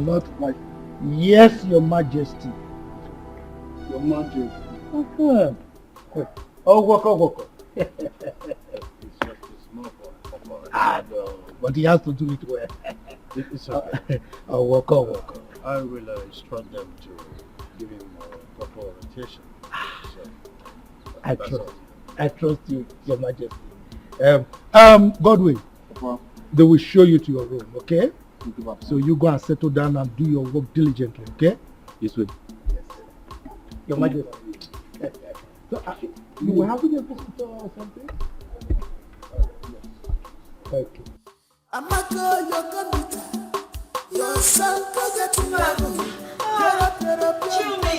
Speaker 11: Not like. Yes, Your Majesty.
Speaker 5: Your Majesty.
Speaker 11: Oh, walk.
Speaker 9: It's just a small boy.
Speaker 11: Ah, no. But he has to do it well.
Speaker 9: It's okay.
Speaker 11: Walk.
Speaker 9: I will instruct them to give him proper orientation. So,
Speaker 11: I
Speaker 9: that's
Speaker 11: trust.
Speaker 9: all.
Speaker 11: I trust you, Your Majesty. Godwin, they will show you to your room, okay? So you go and settle down and do your work diligently, okay?
Speaker 9: This way.
Speaker 11: Your Majesty. So, you were having a visitor or something? Okay.
Speaker 3: Amaka, your computer, your son, getting
Speaker 2: Chill me.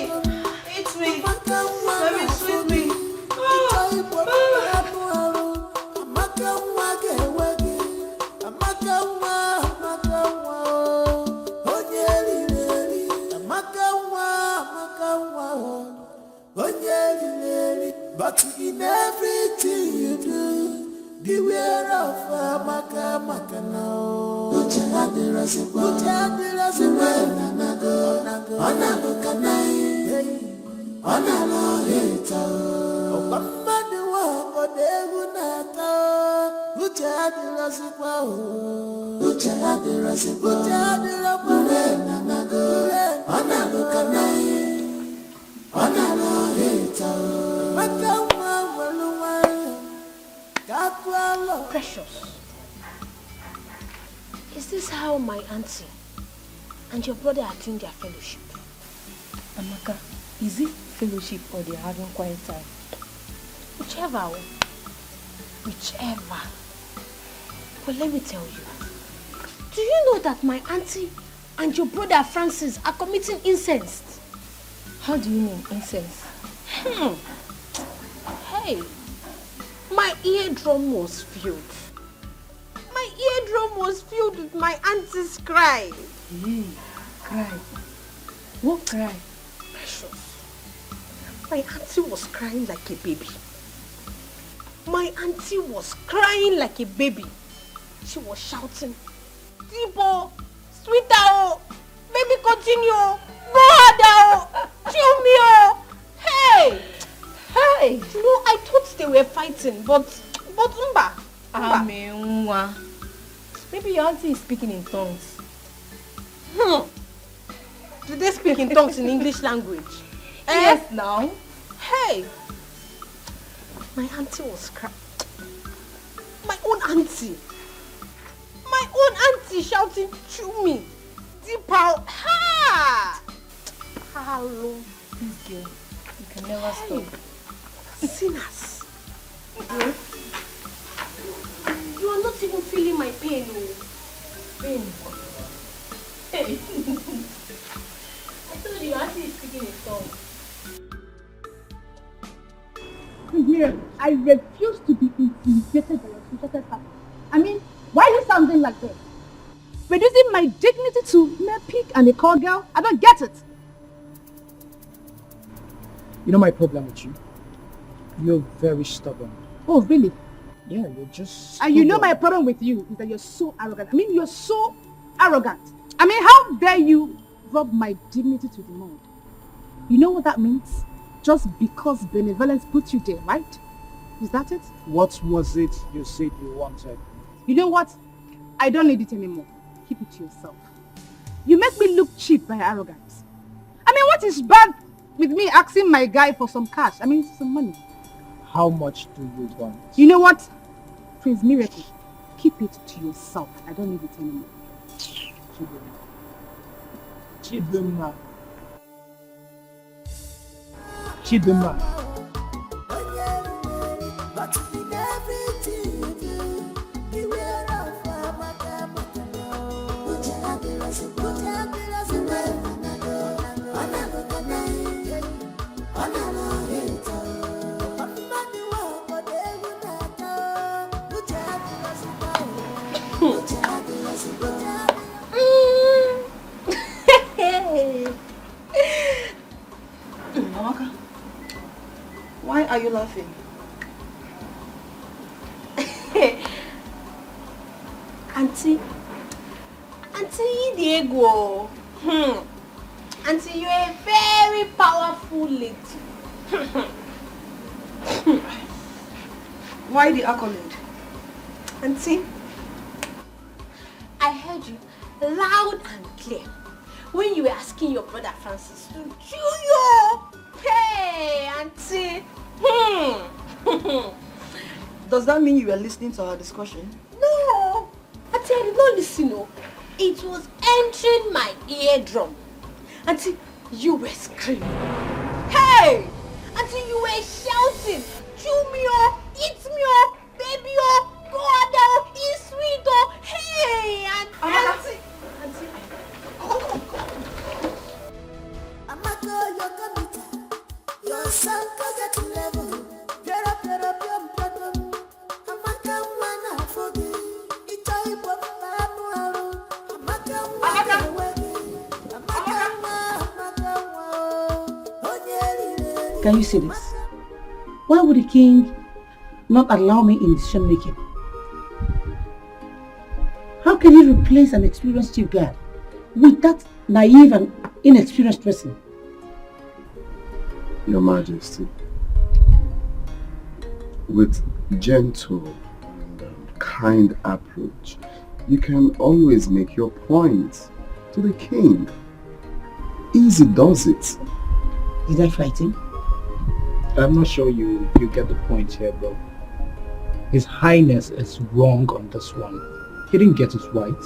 Speaker 2: Eat me. Baby, sweet me.
Speaker 3: But in everything you do, beware of Amaka now.
Speaker 1: Precious, is this how my auntie and your brother attend their fellowship?
Speaker 14: Amaka, is it fellowship or they're having quiet time?
Speaker 1: Whichever. But let me tell you, do you know that my auntie and your brother Francis are committing incest?
Speaker 14: How do you mean incest?
Speaker 1: Hey, my eardrum was filled. My eardrum was filled with my auntie's cry.
Speaker 14: Cry? What cry?
Speaker 1: Precious. My auntie was crying like a baby. My auntie was crying like a baby. She was shouting, Tipo, sweeter, baby continue, go harder, chill me, hey! You know, I thought they were fighting, but Mba.
Speaker 14: Maybe your auntie is speaking in tongues.
Speaker 1: Do they speak in tongues in English language?
Speaker 14: Yes, now.
Speaker 1: Hey! My auntie was crying. My own auntie shouting, chew me. Deep out. Ha! Hello.
Speaker 14: This girl, you can never stop.
Speaker 1: Sinners. You are not even feeling my pain, Pain? Hey. I told you, auntie is speaking in tongues.
Speaker 19: I refuse to be intimidated by your interested party. I mean, why are you sounding like this? Reducing my dignity to mere pig and a call girl? I don't get it.
Speaker 9: You know my problem with you? You're very stubborn.
Speaker 19: Oh, really?
Speaker 9: Yeah, you're just
Speaker 19: And you know my problem with you is that you're so arrogant. I mean, you're so arrogant. I mean, how dare you rub my dignity to the mud? You know what that means? Just because benevolence put you there, right? Is that it?
Speaker 9: What was it you said you wanted?
Speaker 2: You know what? I don't need it anymore. Keep it to yourself. You make me look cheap by arrogance. I mean, what is bad with me asking my guy for some cash? I mean, some money.
Speaker 9: How much do you want?
Speaker 2: You know what? Prince Miracle, keep it to yourself. I don't need it anymore.
Speaker 9: Chidema. Chidema.
Speaker 14: Amaka, why are you laughing?
Speaker 1: Auntie Diego. Auntie, you're a very powerful lady.
Speaker 14: Why the accolade?
Speaker 1: Auntie, I heard you loud and clear when you were asking your brother Francis to chew you. Hey, Auntie.
Speaker 14: Does that mean you were listening to our discussion?
Speaker 1: No, Auntie, I did not listen. No. It was entering my eardrum. Auntie, you were screaming. Hey! Auntie, you were shouting. Chew me up, eat me up, baby up, go out there, eat sweet up. Hey! Auntie.
Speaker 3: Your son goes to level. Get up, your problem. Amaka wanna forget. It's all you want.
Speaker 19: Can you see this? Why would the king not allow me in decision making? How can he replace an experienced chief guard with that naive and inexperienced person?
Speaker 8: Your Majesty, with gentle and kind approach, you can always make your point to the king. Easy does it.
Speaker 19: Did I frighten?
Speaker 9: I'm not sure you get the point here, bro. His Highness is wrong on this one. He didn't get it right.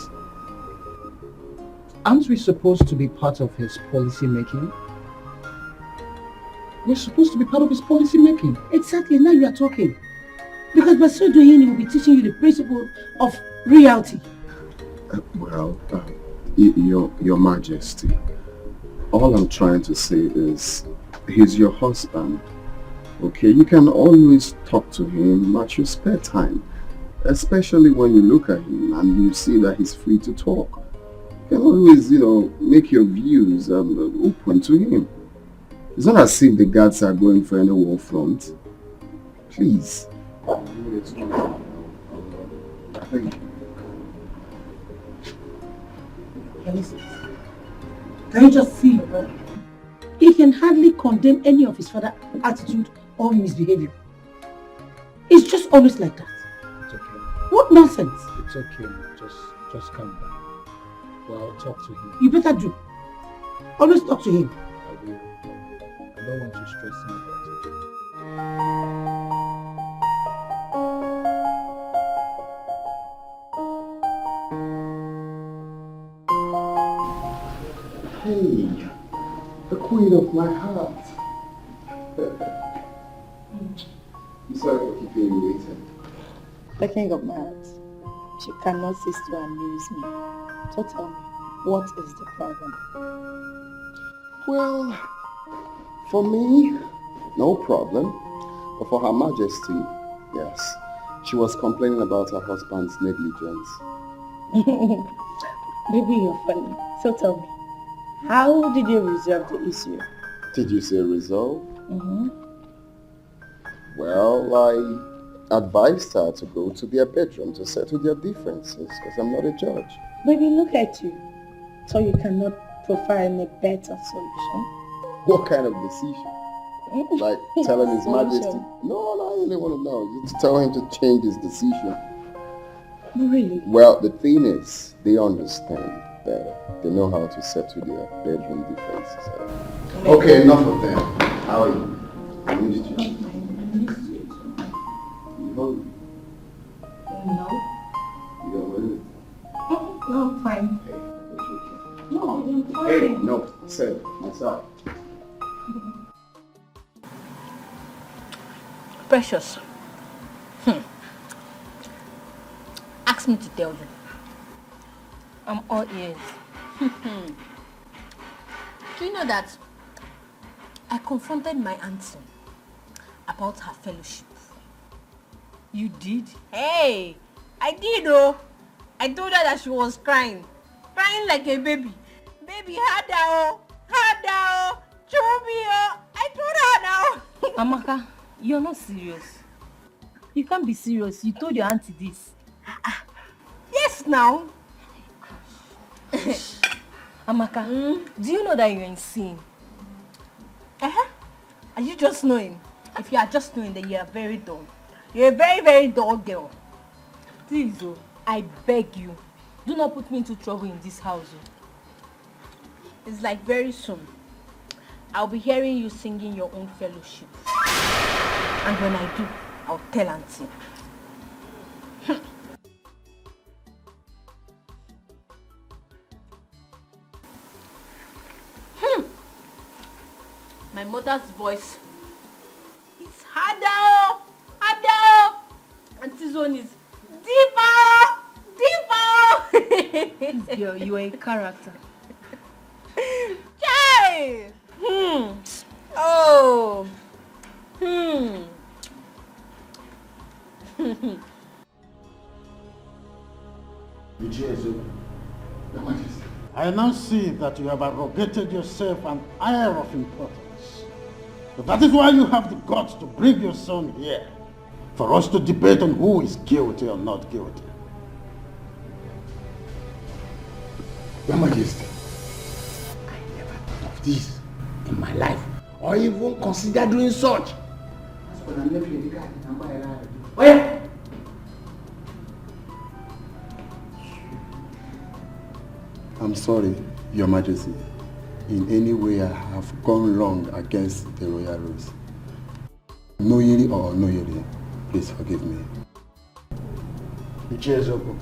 Speaker 9: Aren't we supposed to be part of his policy making? We're supposed to be part of his policy making.
Speaker 19: Exactly, now you are talking. Because by so doing, he will be teaching you the principle of reality.
Speaker 8: Your Majesty, all I'm trying to say is, he's your husband. Okay, you can always talk to him at your spare time. Especially when you look at him and you see that he's free to talk. You can always, make your views open to him. It's not as if the guards are going for any war front. Please. Thank you.
Speaker 19: Can you just see your brother? He can hardly condemn any of his father's attitude or misbehavior. It's just always like that.
Speaker 9: It's okay.
Speaker 19: What nonsense?
Speaker 9: It's okay. Just calm down. Well, I'll talk to him.
Speaker 19: You better do. Always talk to him.
Speaker 9: I will. I don't want you stressing about it.
Speaker 8: Hey, the queen of my heart. I'm sorry for keeping you waiting.
Speaker 21: The king of my heart. She cannot cease to amuse me. So tell me, what is the problem?
Speaker 8: Well, for me, no problem. But for Her Majesty, yes. She was complaining about her husband's negligence.
Speaker 21: Baby, you're funny. So tell me, how did you resolve the issue?
Speaker 8: Did you say resolve?
Speaker 21: Mm-hmm.
Speaker 8: Well, I advised her to go to their bedroom to settle their differences because I'm not a judge.
Speaker 21: Baby, look at you. So you cannot provide a better solution?
Speaker 8: What kind of decision? Like telling His Majesty? No, I really want to know. You to tell him to change his decision.
Speaker 18: Really?
Speaker 8: Well, the thing is, they understand better. They know how to settle their bedroom differences. Okay, enough of them. How are you? I missed you. You
Speaker 18: No.
Speaker 8: are well.
Speaker 18: No, I'm fine. No, I'm fine.
Speaker 8: Hey, no, say myself.
Speaker 1: Precious. Ask me to tell you.
Speaker 2: I'm all ears.
Speaker 1: Do you know that I confronted my auntie about her fellowship?
Speaker 2: You did?
Speaker 1: Hey, I did oh. I told her that she was crying like a baby. Baby, harder oh, Chubby oh. I told her now.
Speaker 2: Amaka, you're not serious. You can't be serious. You told your auntie this.
Speaker 1: Yes, now.
Speaker 2: Amaka, do you know that you're insane?
Speaker 1: Are you just knowing? If you are just knowing, then you are very dull. You're a very, very dull girl.
Speaker 2: Please, oh, I beg you. Do not put me into trouble in this house. Oh.
Speaker 1: It's like very soon, I'll be hearing you singing your own fellowship. And when I do, I'll tell auntie. My mother's voice is harder. Auntie's one is deeper.
Speaker 2: This girl, you are a character.
Speaker 1: Yay! Oh.
Speaker 6: I now see that you have arrogated yourself an air of importance. But that is why you have the guts to bring your son here, for us to debate on who is guilty or not guilty.
Speaker 11: Your Majesty, I never thought of this in my life, or even considered doing such. Oh yeah.
Speaker 8: I'm sorry, Your Majesty. In any way I have gone wrong against the royal rules. Knowingly or unknowingly, please forgive me.
Speaker 6: Ichezoko,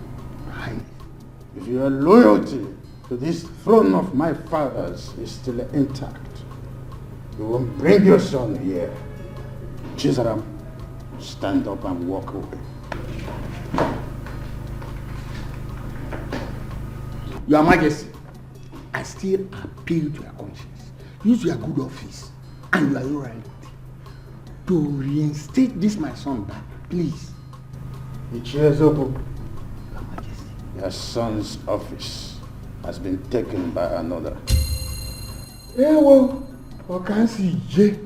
Speaker 6: if your loyalty to this throne of my fathers is still intact, you won't bring your son here. Chizaram, stand up and walk away.
Speaker 11: Your Majesty, I still appeal to your conscience. Use your good office and your loyalty to reinstate this my son back, please.
Speaker 6: Ichezoko, Your Majesty, your son's office has been taken by another.
Speaker 11: Well, what can I see, Jay?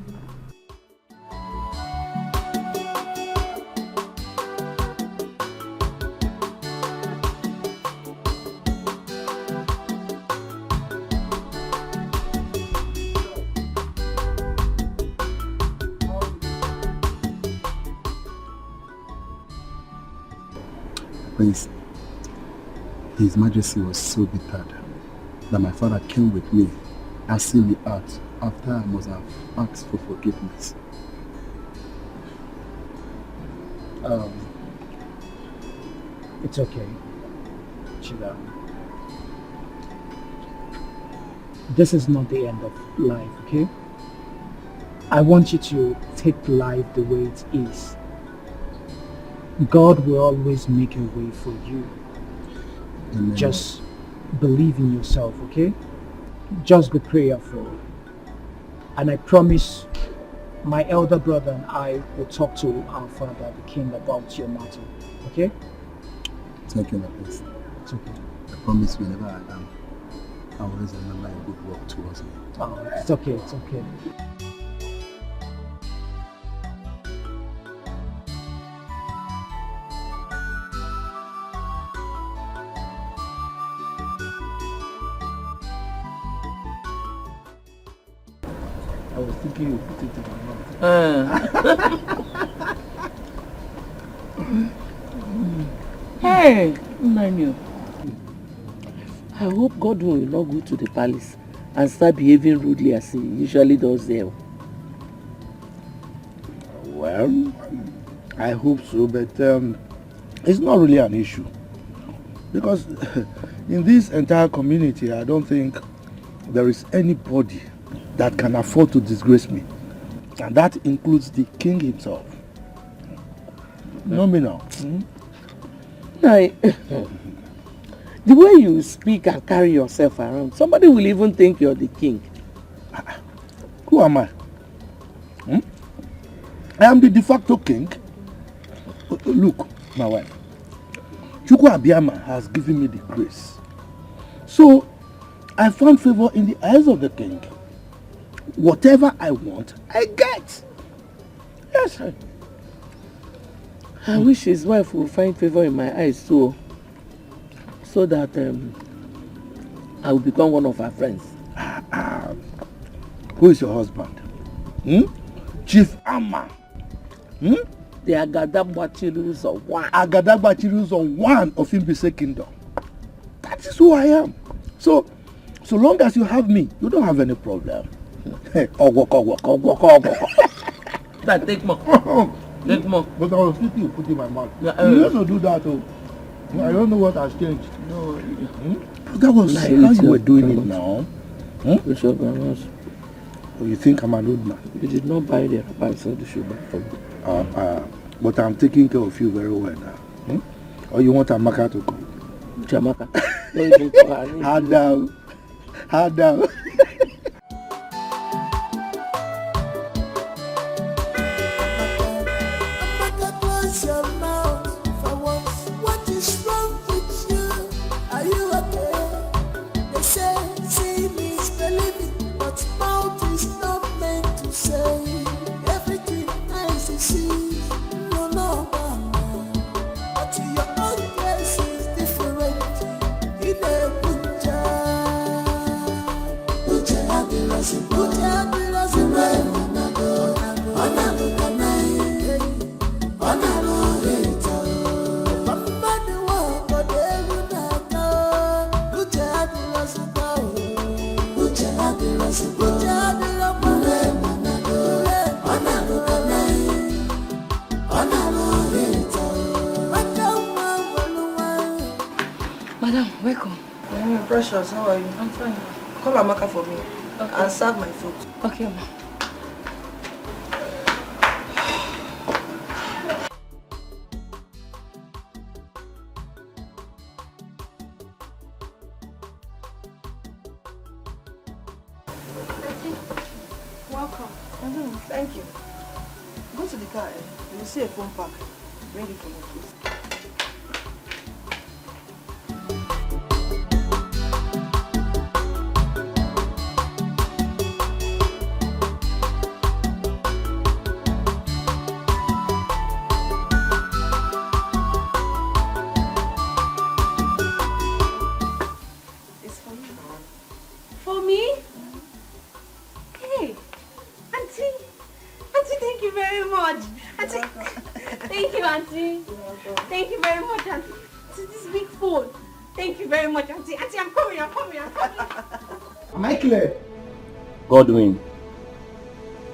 Speaker 8: Prince, His Majesty was so bitter that my father came with me, asking me out after I must have asked for forgiveness.
Speaker 9: It's okay, Chida. This is not the end of life, okay? I want you to take life the way it is. God will always make a way for you.
Speaker 8: Amen.
Speaker 9: Just believe in yourself, okay? Just be prayerful. And I promise my elder brother and I will talk to our father, the king, about your matter, okay?
Speaker 8: Thank you, my prince.
Speaker 9: It's okay.
Speaker 8: I promise whenever I am, I will always remember a good work towards me.
Speaker 9: Oh, it's okay, it's okay.
Speaker 11: I was thinking you put it in my mouth.
Speaker 4: Hey, Nanu. I hope Godwin will not go to the palace and start behaving rudely as he usually does there.
Speaker 11: Well, I hope so, but it's not really an issue. Because in this entire community, I don't think there is anybody that can afford to disgrace me. And that includes the king himself. You know me now.
Speaker 4: The way you speak and carry yourself around, somebody will even think you're the king.
Speaker 11: Who am I? I am the de facto king. Look, my wife. Chukwu Abiyama has given me the grace. So, I found favor in the eyes of the king. Whatever I want, I get. Yes.
Speaker 4: I wish his wife will find favor in my eyes too, so that I will become one of her friends.
Speaker 11: Who is your husband? Chief Amma.
Speaker 4: The Agadagbachiru's of one.
Speaker 11: Agadagbachiru's of one of Imbise Kingdom. That is who I am. So long as you have me, you don't have any problem.
Speaker 4: That take more. Take more.
Speaker 11: But I was thinking you put in my mouth.
Speaker 4: Yeah,
Speaker 11: You used to do that too. I don't know what has changed.
Speaker 4: No.
Speaker 11: That was how you were doing it now.
Speaker 4: Bishop Amos.
Speaker 11: Oh, you think I'm an old man?
Speaker 4: You did not buy the wrapper, I said you should buy for me.
Speaker 11: But I'm taking care of you very well now. Or you want Amaka to come?
Speaker 4: Jamaka. Don't even call her name.
Speaker 11: Hard down. Hard down.
Speaker 3: Close your mouth for once. What is wrong with you? Are you okay? They say seeing is believing, but mouth is not meant to say. Everything nice to see, no, but your own case is different. In a punja,
Speaker 14: Madam, welcome. Precious, how are you? I'm fine. Call Amaka for me. Okay. And serve my food.
Speaker 18: Okay, ma.
Speaker 14: Welcome. Thank you. Go to the car. You will see a phone pack. Bring it for me, please.
Speaker 2: For me? Hey, Auntie, thank you very much. Auntie, thank you, Auntie. Thank you very much, Auntie. To this big phone. Thank you very much, Auntie. Auntie, I'm coming.
Speaker 11: Am I clear?
Speaker 16: Godwin,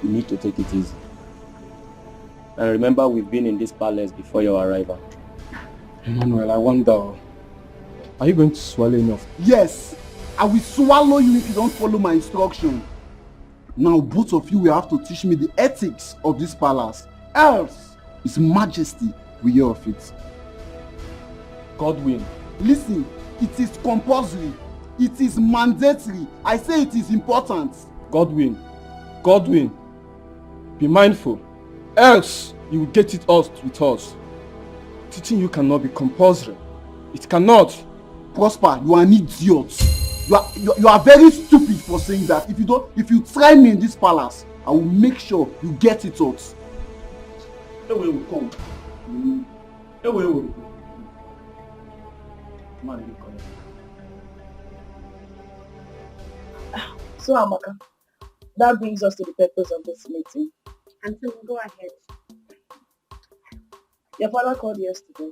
Speaker 16: you need to take it easy. And remember, we've been in this palace before your arrival.
Speaker 15: Emmanuel, I wonder, are you going to swallow enough?
Speaker 5: Yes, I will swallow you if you don't follow my instruction. Now both of you will have to teach me the ethics of this palace. Else, His Majesty will hear of it.
Speaker 15: Godwin.
Speaker 5: Listen, it is compulsory. It is mandatory. I say it is important.
Speaker 15: Godwin, be mindful. Else, you will get it out with us. Teaching you cannot be compulsory. It cannot.
Speaker 5: Prosper, you are an idiot. You are very stupid for saying that. If you try me in this palace, I will make sure you get it out.
Speaker 15: Away will come. Away will come. Man, you come.
Speaker 21: So, Amaka, that brings us to the purpose of this meeting.
Speaker 2: And so go ahead.
Speaker 21: Your father called yesterday.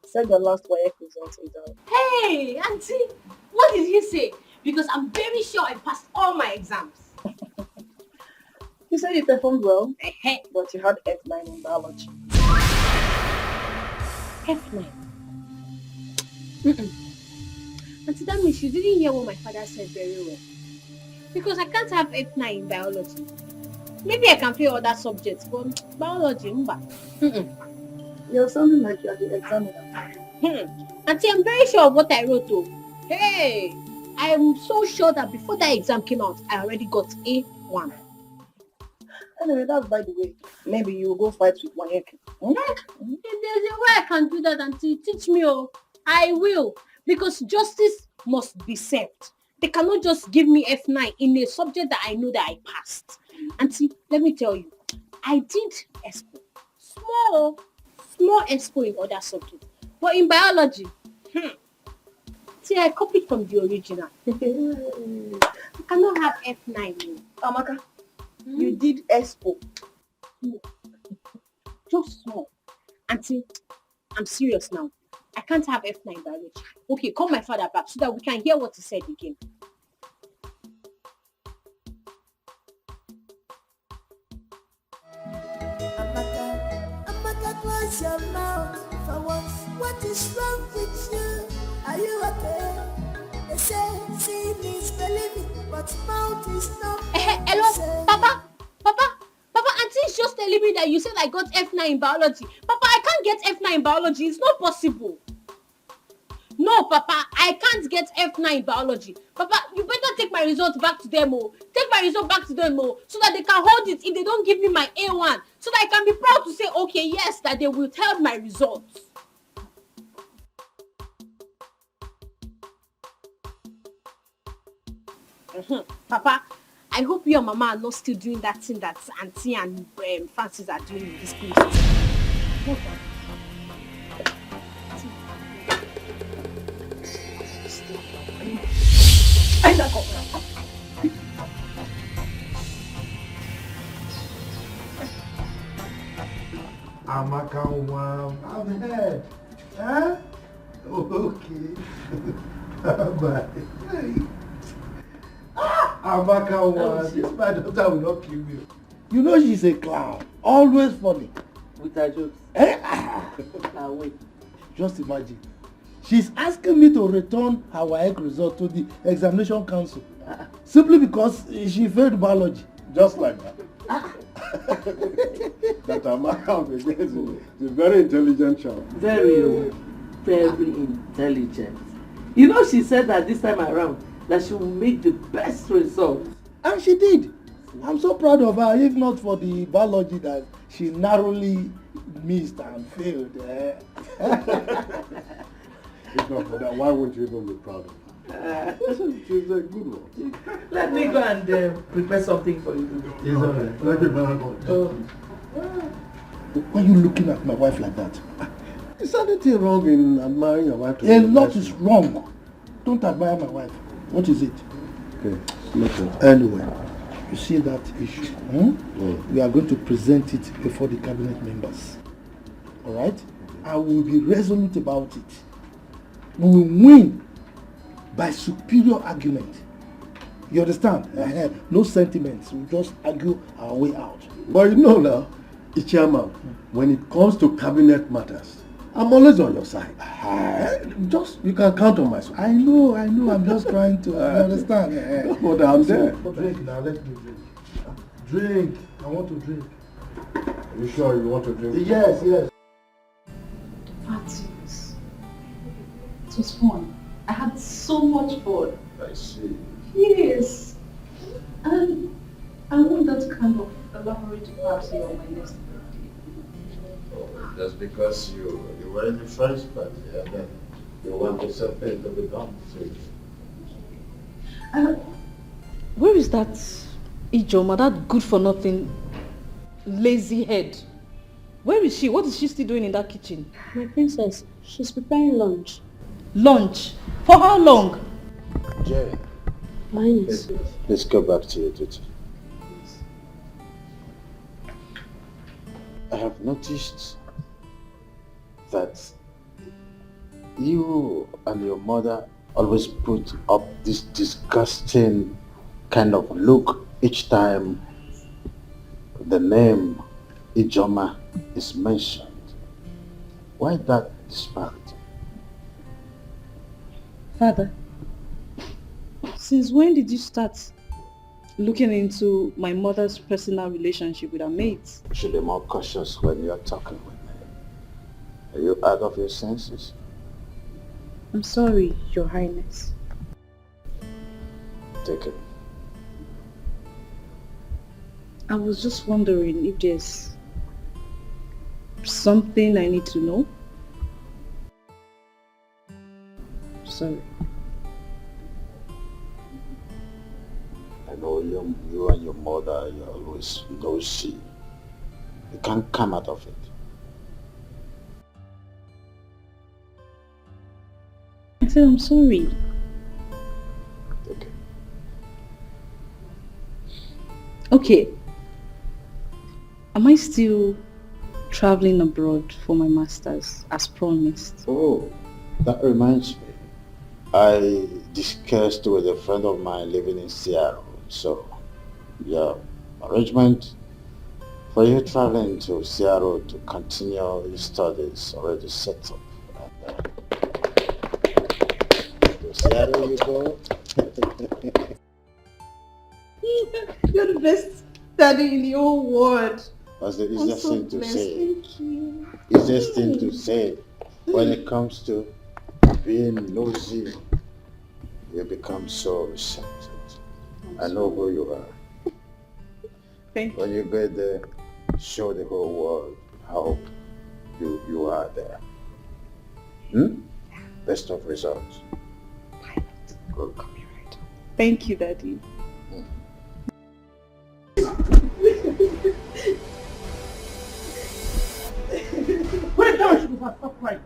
Speaker 21: Send your last WAEC results out.
Speaker 2: Hey, Auntie, what did he say? Because I'm very sure I passed all my exams.
Speaker 21: You said you performed well, but you had F9 in biology.
Speaker 2: F9. Auntie, that means you didn't hear what my father said very well. Because I can't have F9 in biology. Maybe I can fail other subjects, but biology,
Speaker 21: You're sounding like you're the examiner.
Speaker 2: Auntie, I'm very sure of what I wrote though. Hey, I am so sure that before that exam came out, I already got A1.
Speaker 21: Anyway, that's by the way. Maybe you'll go fight with WAEC.
Speaker 2: If there's a way I can do that, Auntie, teach me. Oh, I will. Because justice must be served. They cannot just give me F9 in a subject that I know that I passed. Auntie, let me tell you, I did expo. Small expo in other subjects. But in biology, see, I copied from the original. I cannot have F9.
Speaker 21: Amaka, you did expo.
Speaker 2: Just small. Auntie, I'm serious now. I can't have F9 biology. Okay, call my father back so that we can hear what he said again.
Speaker 3: Amaka, close your mouth for once. What is wrong with you? Are you okay? They say seeing is believing, but mouth is not.
Speaker 2: Hello, Papa, Auntie is just telling me that you said I got F9 in biology. Papa, I can't get F9 in biology. It's not possible. No, Papa, I can't get F9 in biology. Papa, you better take my results back to them, Take my result back to them, so that they can hold it if they don't give me my A1. So that I can be proud to say, okay, yes, that they will tell my results. Papa, I hope your mama are not still doing that thing that Auntie and Francis are doing in this place.
Speaker 11: Amaka, I'm here. Huh? Okay. Bye. Amaka, this my daughter will not kill you. You know she's a clown. Always funny.
Speaker 4: With her jokes.
Speaker 11: Wait. Just imagine. She's asking me to return her WAEC result to the examination council. Simply because she failed biology. Just like that.
Speaker 8: That Amaka is a very intelligent child.
Speaker 4: Very intelligent. You know, she said that this time around that she will make the best result.
Speaker 11: And she did. I'm so proud of her, if not for the biology that she narrowly missed and failed.
Speaker 8: If not for that, why won't you even be proud of her? She's a good one.
Speaker 4: Let me go and prepare something for you to do.
Speaker 11: It's all right.
Speaker 8: Thank you very much.
Speaker 11: Why are you looking at my wife like that?
Speaker 8: Is there anything wrong in admiring your wife?
Speaker 11: A lot is wrong. Don't admire my wife. What is it?
Speaker 8: Okay, nothing.
Speaker 11: Anyway, you see that issue? We are going to present it before the cabinet members. Alright? I will be resolute about it. We will win by superior argument. You understand? No sentiments. We'll just argue our way out.
Speaker 8: But you know now, Chairman, when it comes to cabinet matters, I'm always on your side. Just, you can count on my support.
Speaker 11: I know. I'm just trying to understand.
Speaker 8: But I'm there.
Speaker 11: Drink now, let me drink. Drink. I want to drink.
Speaker 8: Are you sure you want to drink?
Speaker 11: Yes.
Speaker 18: Parties. It was fun. I had so much fun.
Speaker 8: I see.
Speaker 18: Yes. And I want that kind of elaborate party on my next birthday.
Speaker 10: Just because you were in the first party and then you want to separate to become
Speaker 18: Where is that Ijoma, that good for nothing lazy head? Where is she? What is she still doing in that kitchen?
Speaker 13: My princess, she's preparing lunch.
Speaker 18: Lunch? For how long?
Speaker 10: Jay, let's go back to your duty. I have noticed that You and your mother always put up this disgusting kind of look each time the name Ijoma is mentioned. Why that disparity?
Speaker 18: Father, since when did you start looking into my mother's personal relationship with her mates?
Speaker 10: You should be more cautious when you're talking with me. Are you out of your senses?
Speaker 18: I'm sorry, Your Highness.
Speaker 10: Take it.
Speaker 18: I was just wondering if there's something I need to know. Sorry.
Speaker 10: I know you and your mother, you're always nosy. You can't come out of it.
Speaker 18: I said I'm sorry.
Speaker 10: Okay.
Speaker 18: Okay. Am I still traveling abroad for my master's as promised?
Speaker 10: Oh, that reminds me. I discussed with a friend of mine living in Seattle. So, yeah, arrangement for you traveling to Seattle to continue your studies already set up. To Seattle you go.
Speaker 18: You're the best daddy in the whole world.
Speaker 10: That's the
Speaker 18: I'm
Speaker 10: easiest
Speaker 18: so
Speaker 10: thing to
Speaker 18: blessed.
Speaker 10: say.
Speaker 18: Thank you.
Speaker 10: Easiest thing to say. When it comes to being nosy, you become so receptive. I know who you are.
Speaker 18: Thank you.
Speaker 10: When you get there, show the whole world how you are there. Best of results. Good.
Speaker 18: Thank you, Daddy.
Speaker 19: What the hell should you have stopped crying?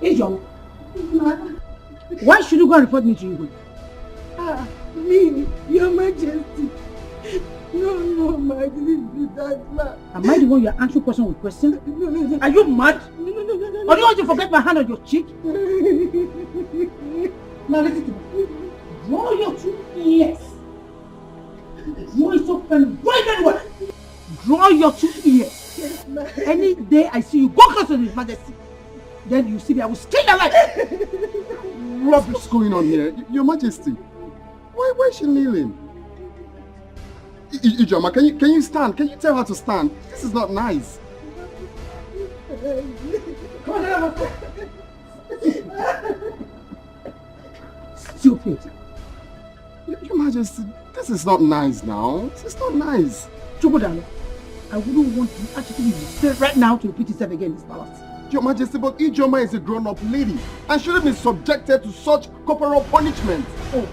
Speaker 19: Angel, why should you go and report me to you?
Speaker 21: Me, Your Majesty. No, ma, I didn't do that, ma.
Speaker 19: Am I the one you are answering question with question?
Speaker 21: No.
Speaker 19: Are you mad?
Speaker 21: No.
Speaker 19: Or do you want to forget my hand on your cheek? Now listen to me. Draw your 2 ears. Draw it so very well. Draw your 2 ears.
Speaker 21: Yes, ma.
Speaker 19: Any day I see you go close to His Majesty, then you see me, I will skin your life.
Speaker 8: Rubbish. What's going on here? Your Majesty, why is she kneeling? Ijoma, can you stand? Can you tell her to stand? This is not nice.
Speaker 19: Come on, stupid.
Speaker 8: Your Majesty, this is not nice now. This is not nice.
Speaker 19: Chukwudalo, I wouldn't want you actually stay right now to repeat itself again in this palace.
Speaker 8: Your Majesty, but Ijoma is a grown-up lady and shouldn't be subjected to such corporal punishment.
Speaker 19: Oh.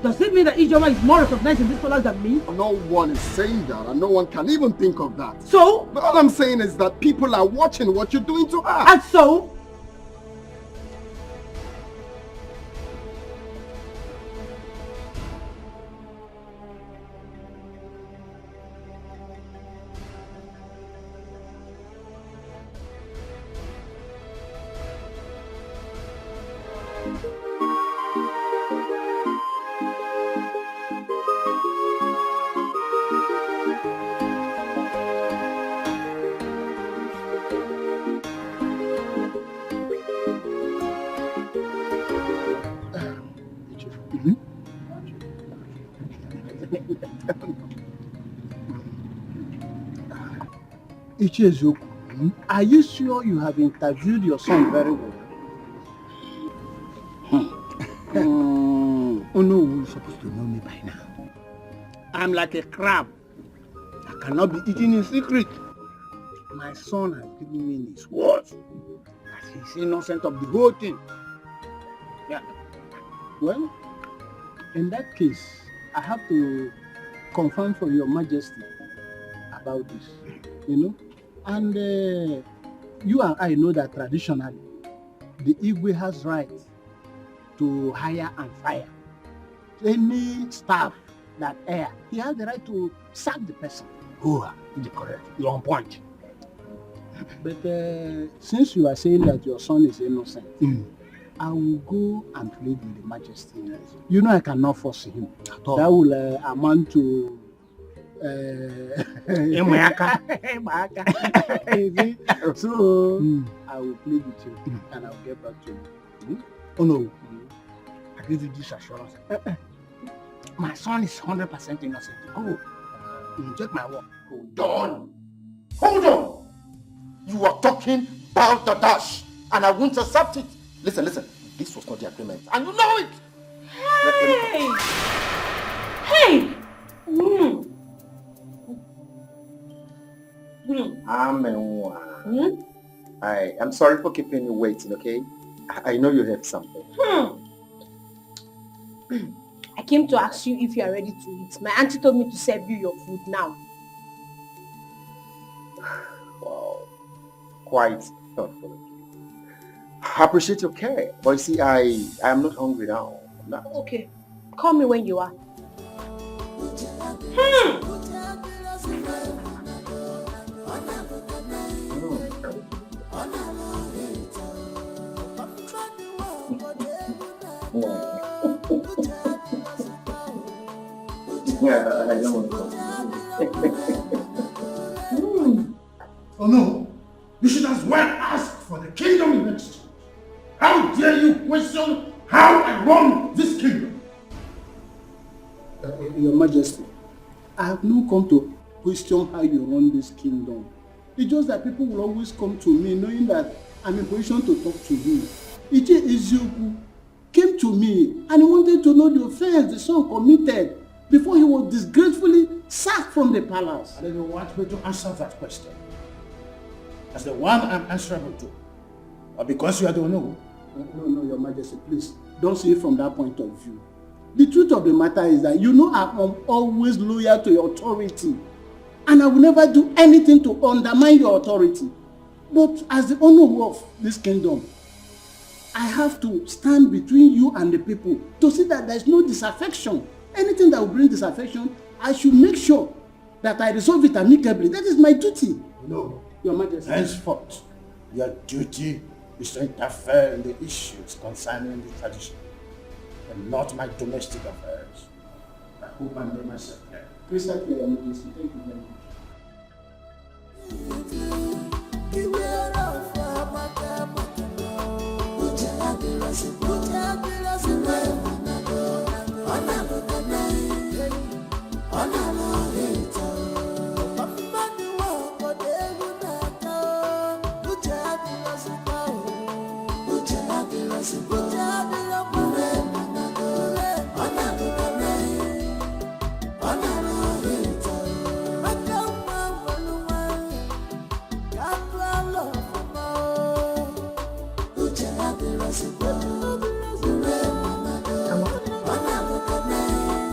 Speaker 19: Does it mean that Ijoma is more recognized in this palace than me?
Speaker 8: No one is saying that, and no one can even think of that.
Speaker 19: So?
Speaker 8: But all I'm saying is that people are watching what you're doing to her.
Speaker 19: And so?
Speaker 7: Ichiezoku, are you sure you have interviewed your son very well? Oh no, you're supposed to know me by now. I'm like a crab that cannot be eaten in secret. My son has given me his word that he's innocent of the whole thing. Yeah. Well, in that case, I have to confirm from Your Majesty about this, And you and I know that traditionally, the Igwe has right to hire and fire. Any staff that err, he has the right to sack the person. Oh, you're correct. You're on point. But since you are saying that your son is innocent, I will go and plead with the majesty. You know I cannot force him. That will amount to
Speaker 6: Emaka.
Speaker 7: You see? So I will plead with you and I will get back to you.
Speaker 6: Oh no. I give you this assurance. My son is 100% innocent. Go. Check my work.
Speaker 20: Hold on. Hold on. You are talking about the dash and I won't accept it. Listen. This was not the agreement and you know it.
Speaker 1: Hey!
Speaker 20: I'm sorry for keeping you waiting, okay? I know you have something.
Speaker 1: I came to ask you if you are ready to eat. My auntie told me to serve you your food now.
Speaker 20: Wow. Quite thoughtful. I appreciate your care. But you see, I am not hungry now. I'm not.
Speaker 1: Okay. Call me when you are.
Speaker 20: Yeah, I know.
Speaker 6: Oh no. You should as well ask for the kingdom in exchange. How dare you question how I run this kingdom?
Speaker 7: Your Majesty, I have not come to question how you run this kingdom. It's just that people will always come to me knowing that I'm in position to talk to you. Iche Ezioku came to me and he wanted to know the offense the son committed before he was disgracefully sacked from the palace.
Speaker 6: And then you want me to answer that question as the one I'm answerable to, or because you are the Ono?
Speaker 7: No, Your Majesty, please don't see it from that point of view. The truth of the matter is that you know I'm always loyal to your authority and I will never do anything to undermine your authority. But as the owner of this kingdom, I have to stand between you and the people to see that there is no disaffection. Anything that will bring disaffection, I should make sure that I resolve it amicably. That is my duty.
Speaker 6: No.
Speaker 7: Your Majesty.
Speaker 6: Henceforth, your duty is to interfere in the issues concerning the tradition and not my domestic affairs. I hope I made myself clear.
Speaker 7: Precisely, Your Majesty. Thank you very much.
Speaker 3: Beware of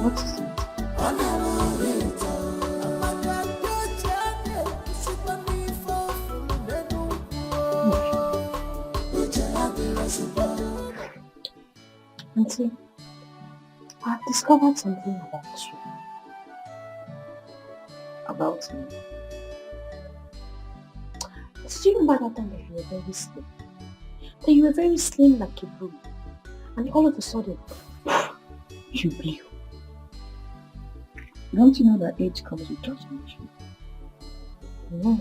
Speaker 18: What is it?
Speaker 1: Auntie, I've discovered something about you.
Speaker 18: About me?
Speaker 1: Did you remember that time that you were very slim? That you were very slim like a broom. And all of a sudden, you blew.
Speaker 18: Don't you know that age comes with transformation?
Speaker 1: No.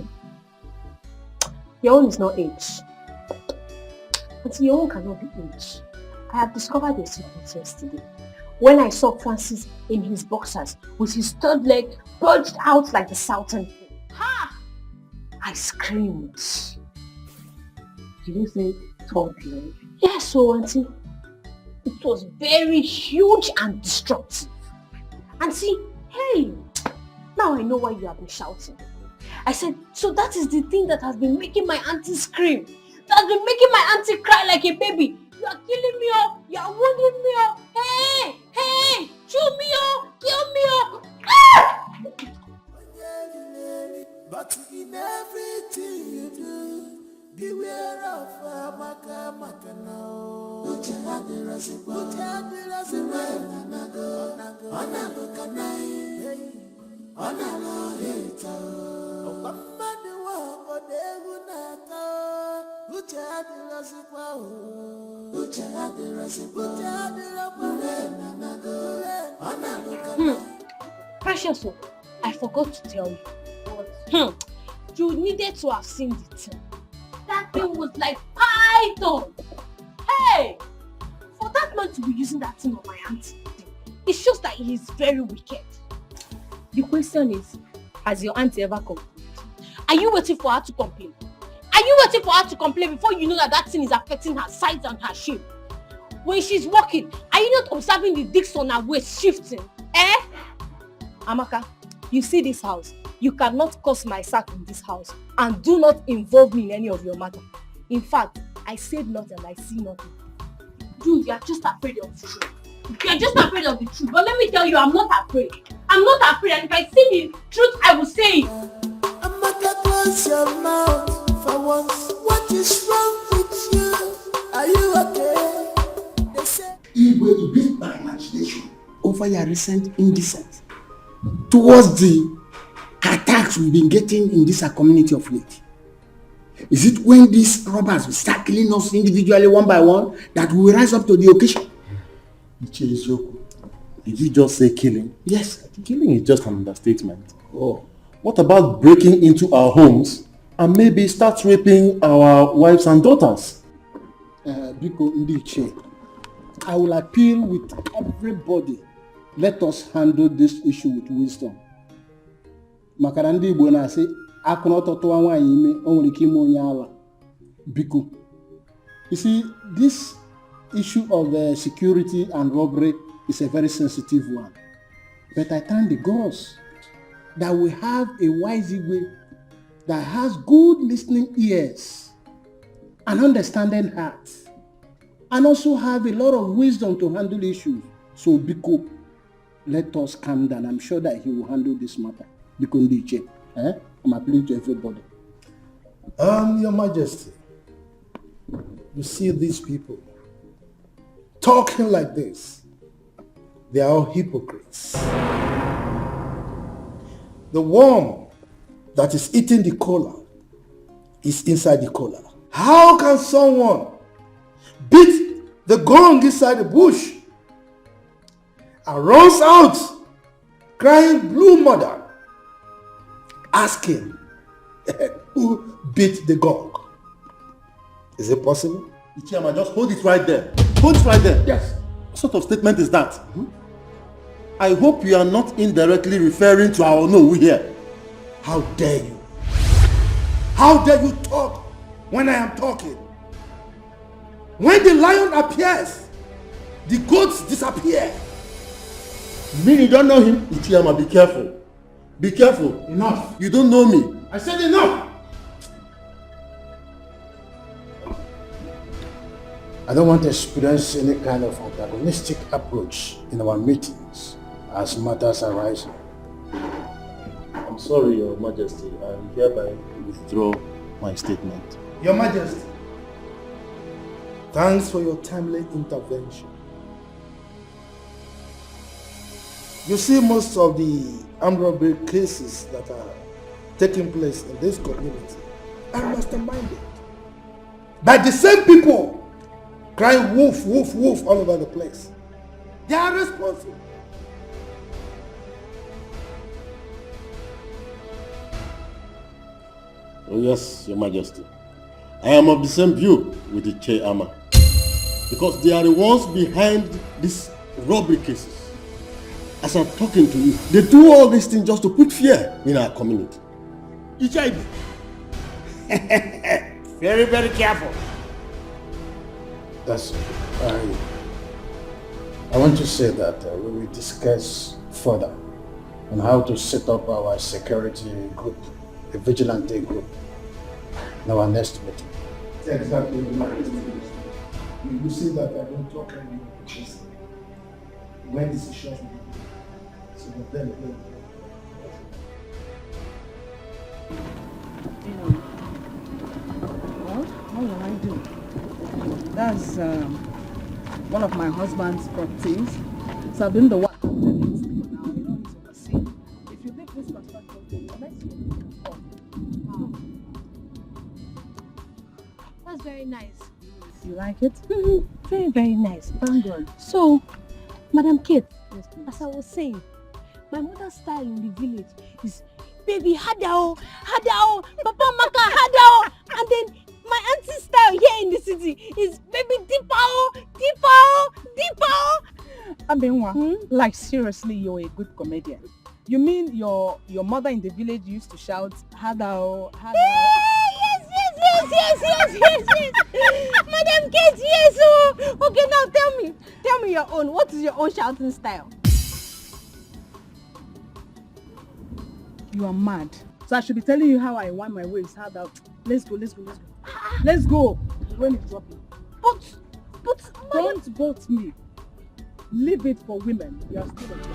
Speaker 1: Your own is not age. Auntie, your own cannot be age. I have discovered your secret yesterday. When I saw Francis in his boxers with his third leg bulged out like the Southern King. Ha! I screamed.
Speaker 18: Did you say third leg?
Speaker 1: Yes, so Auntie. It was very huge and destructive. Auntie, hey! Now I know why you have been shouting. I said, so that is the thing that has been making my auntie scream. That has been making my auntie cry like a baby. You are killing me up. You are wounding me up. Hey! Hey! Chew me up. Kill me up. Ah!
Speaker 3: But in everything you do, beware of Amaka now.
Speaker 1: Precious, I forgot to tell you. You needed to have seen the thing. That thing was like python. Hey! For that man to be using that thing on my auntie, it shows that he is very wicked. The question is, has your auntie ever complained? Are you waiting for her to complain? Are you waiting for her to complain before you know that that thing is affecting her size and her shape? When she's walking, are you not observing the discs on her waist shifting? Eh? Amaka, you see this house. You cannot cause my sack in this house and do not involve me in any of your matter. In fact, I said nothing and I see nothing. You are just afraid of the truth. You are just afraid of the truth. But let me tell you, I'm not afraid. I'm not afraid, and if I see the truth, I will say it.
Speaker 3: Amaka, close your mouth for once. What is wrong with you? Are you okay? They say
Speaker 11: Igwe beat my imagination over your recent indecent towards the attacks we've been getting in this community of late. Is it when these robbers will start killing us individually one by one that we will rise up to the occasion?
Speaker 12: Did you just say killing?
Speaker 11: Yes.
Speaker 12: Killing is just an understatement.
Speaker 11: Oh.
Speaker 12: What about breaking into our homes and maybe start raping our wives and daughters?
Speaker 6: Biko Ndiche, I will appeal with everybody. Let us handle this issue with wisdom. Makarandi Igbo na-asị akụnọtọtụwa nwaanyị ime o nwere ike ime onye ala. Biko. You see, this issue of security and robbery is a very sensitive one. But I thank the gods that we have a wise Igwe that has good listening ears and understanding heart, and also have a lot of wisdom to handle issues. So Biko, let us calm down. I'm sure that he will handle this matter. Biko Ndiche, I'm appealing to everybody.
Speaker 11: Your Majesty, you see these people talking like this. They are all hypocrites. The worm that is eating the cola is inside the cola. How can someone beat the gong inside the bush and runs out crying blue mother, asking who beat the gong? Is it possible?
Speaker 12: Ichiyama, just hold it right there. Hold it right there.
Speaker 11: Yes.
Speaker 12: What sort of statement is that? I hope you are not indirectly referring to our Onowu here.
Speaker 11: How dare you? How dare you talk when I am talking? When the lion appears, the goats disappear.
Speaker 12: You mean you don't know him? Ichiyama, be careful. Be careful.
Speaker 11: Enough.
Speaker 12: You don't know me.
Speaker 11: I said enough. I don't want to experience any kind of antagonistic approach in our meetings as matters arise.
Speaker 12: I'm sorry, Your Majesty. I hereby withdraw my statement.
Speaker 11: Your Majesty, thanks for your timely intervention. You see, most of the armed robbery cases that are taking place in this community are masterminded by the same people crying wolf, wolf, wolf all over the place. They are responsible.
Speaker 12: Oh yes, Your Majesty. I am of the same view with the Chiyama, because they are the ones behind these robbery cases. As I'm talking to you, they do all these things just to put fear in our community.
Speaker 11: Ichaibi. Very, very careful. That's I want to say that we will discuss further on how to set up our security group, a vigilante group, in our next meeting. Exactly. You see that I don't talk anymore because when decisions will be made. So then
Speaker 2: Well, what will I do? That's one of my husband's properties. So I've been the one handling it for now. You know, he's overseeing. If you leave this construction, the next one will come.
Speaker 1: That's very nice.
Speaker 18: You like it?
Speaker 1: Very, very nice.
Speaker 18: Thank God.
Speaker 1: So, Madam Kate, as I was saying, my mother's style in the village is baby hadao, hadao, papa maka hadao, and then my auntie's style here in the city is baby dipao, dipao, dipao.
Speaker 18: Abenwa, like seriously, you're a good comedian. You mean your mother in the village used to shout hadao, hadao?
Speaker 1: Yes. Madam Kate, yes. Oh. Okay, now tell me your own. What is your own shouting style?
Speaker 18: You are mad. So I should be telling you how I want my waist. Hadao. Let's go. Let's go. The rain is dropping.
Speaker 1: But
Speaker 18: don't boat me. Leave it for women. You are still a girl.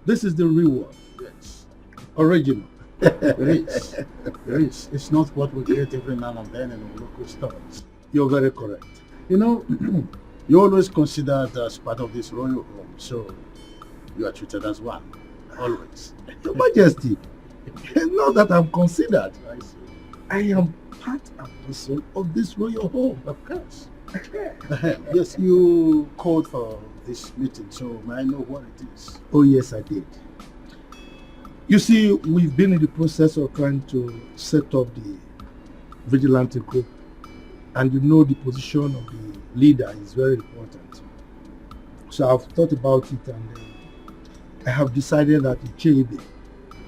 Speaker 11: This is the real one. Yes. Original. Rich. It's not what we get every now and then in the local stores. You're very correct. You know, you're always considered as part of this royal home, so you are treated as one. Always. Your Majesty, now that I'm considered, I am part and parcel of this royal home, of course. Yes, you called for this meeting, so may I know what it is? Oh yes, I did. You see, we've been in the process of trying to set up the vigilante group, and you know the position of the leader is very important. So I've thought about it, and I have decided that Ichebe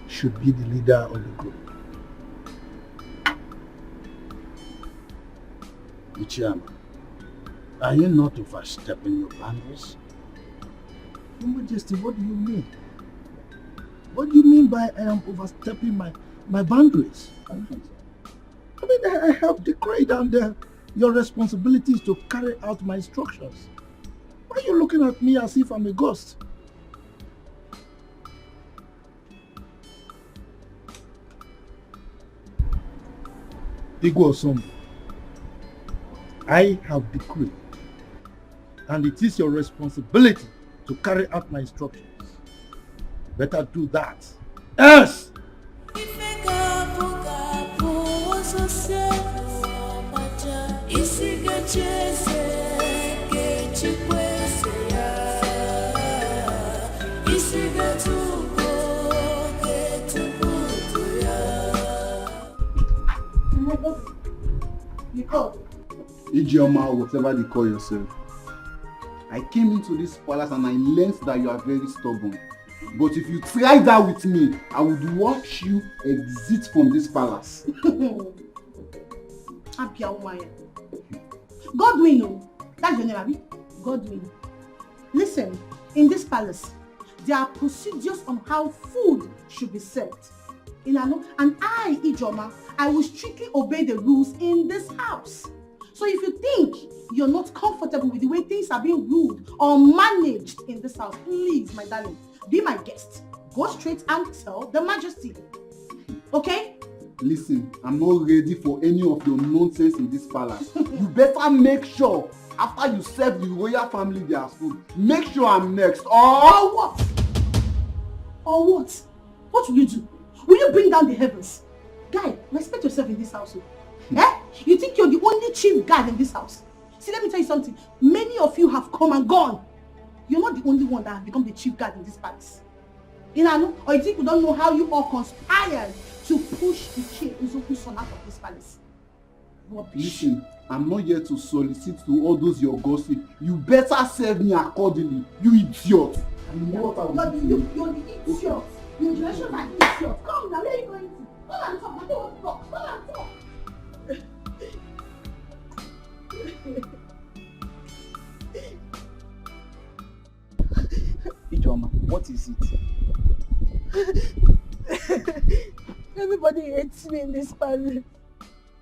Speaker 11: should be the leader of the group. Ichiyama, are you not overstepping your boundaries? Your Majesty, what do you mean? What do you mean by I am overstepping my boundaries? I mean, I have decreed and your responsibility is to carry out my instructions. Why are you looking at me as if I'm a ghost? Igwe Osombo, I have decreed, and it is your responsibility to carry out my instructions. Better do that. Yes!
Speaker 5: Ijeoma, whatever they call yourself. I came into this palace and I learned that you are very stubborn. But if you try that with me, I would watch you exit from this palace.
Speaker 19: Godwin, no. That's your name, Abi? Godwin. Listen, in this palace, there are procedures on how food should be served. And I, Ijoma, I will strictly obey the rules in this house. So if you think you're not comfortable with the way things are being ruled or managed in this house, please, my darling, be my guest. Go straight and tell the Majesty. Okay?
Speaker 5: Listen, I'm not ready for any of your nonsense in this palace. You better make sure, after you serve the royal family their food, make sure I'm next.
Speaker 19: Or what? Or what? What will you do? Will you bring down the heavens? Guy, respect yourself in this household. Eh? You think you're the only chief guard in this house? See, let me tell you something. Many of you have come and gone. You're not the only one that has become the chief guard in this palace. Or you think we don't know how you all conspired to push the chief Uzoku-son out of this palace?
Speaker 5: Listen, I'm not here to solicit to all those your gossip. You better serve me accordingly, you idiot.
Speaker 19: You're the idiot. Your generation are idiots. Come now, where are you going to? Come and talk. I don't want to talk. Come and talk.
Speaker 9: Ijoma, what is
Speaker 2: it? Everybody hates me in this palace.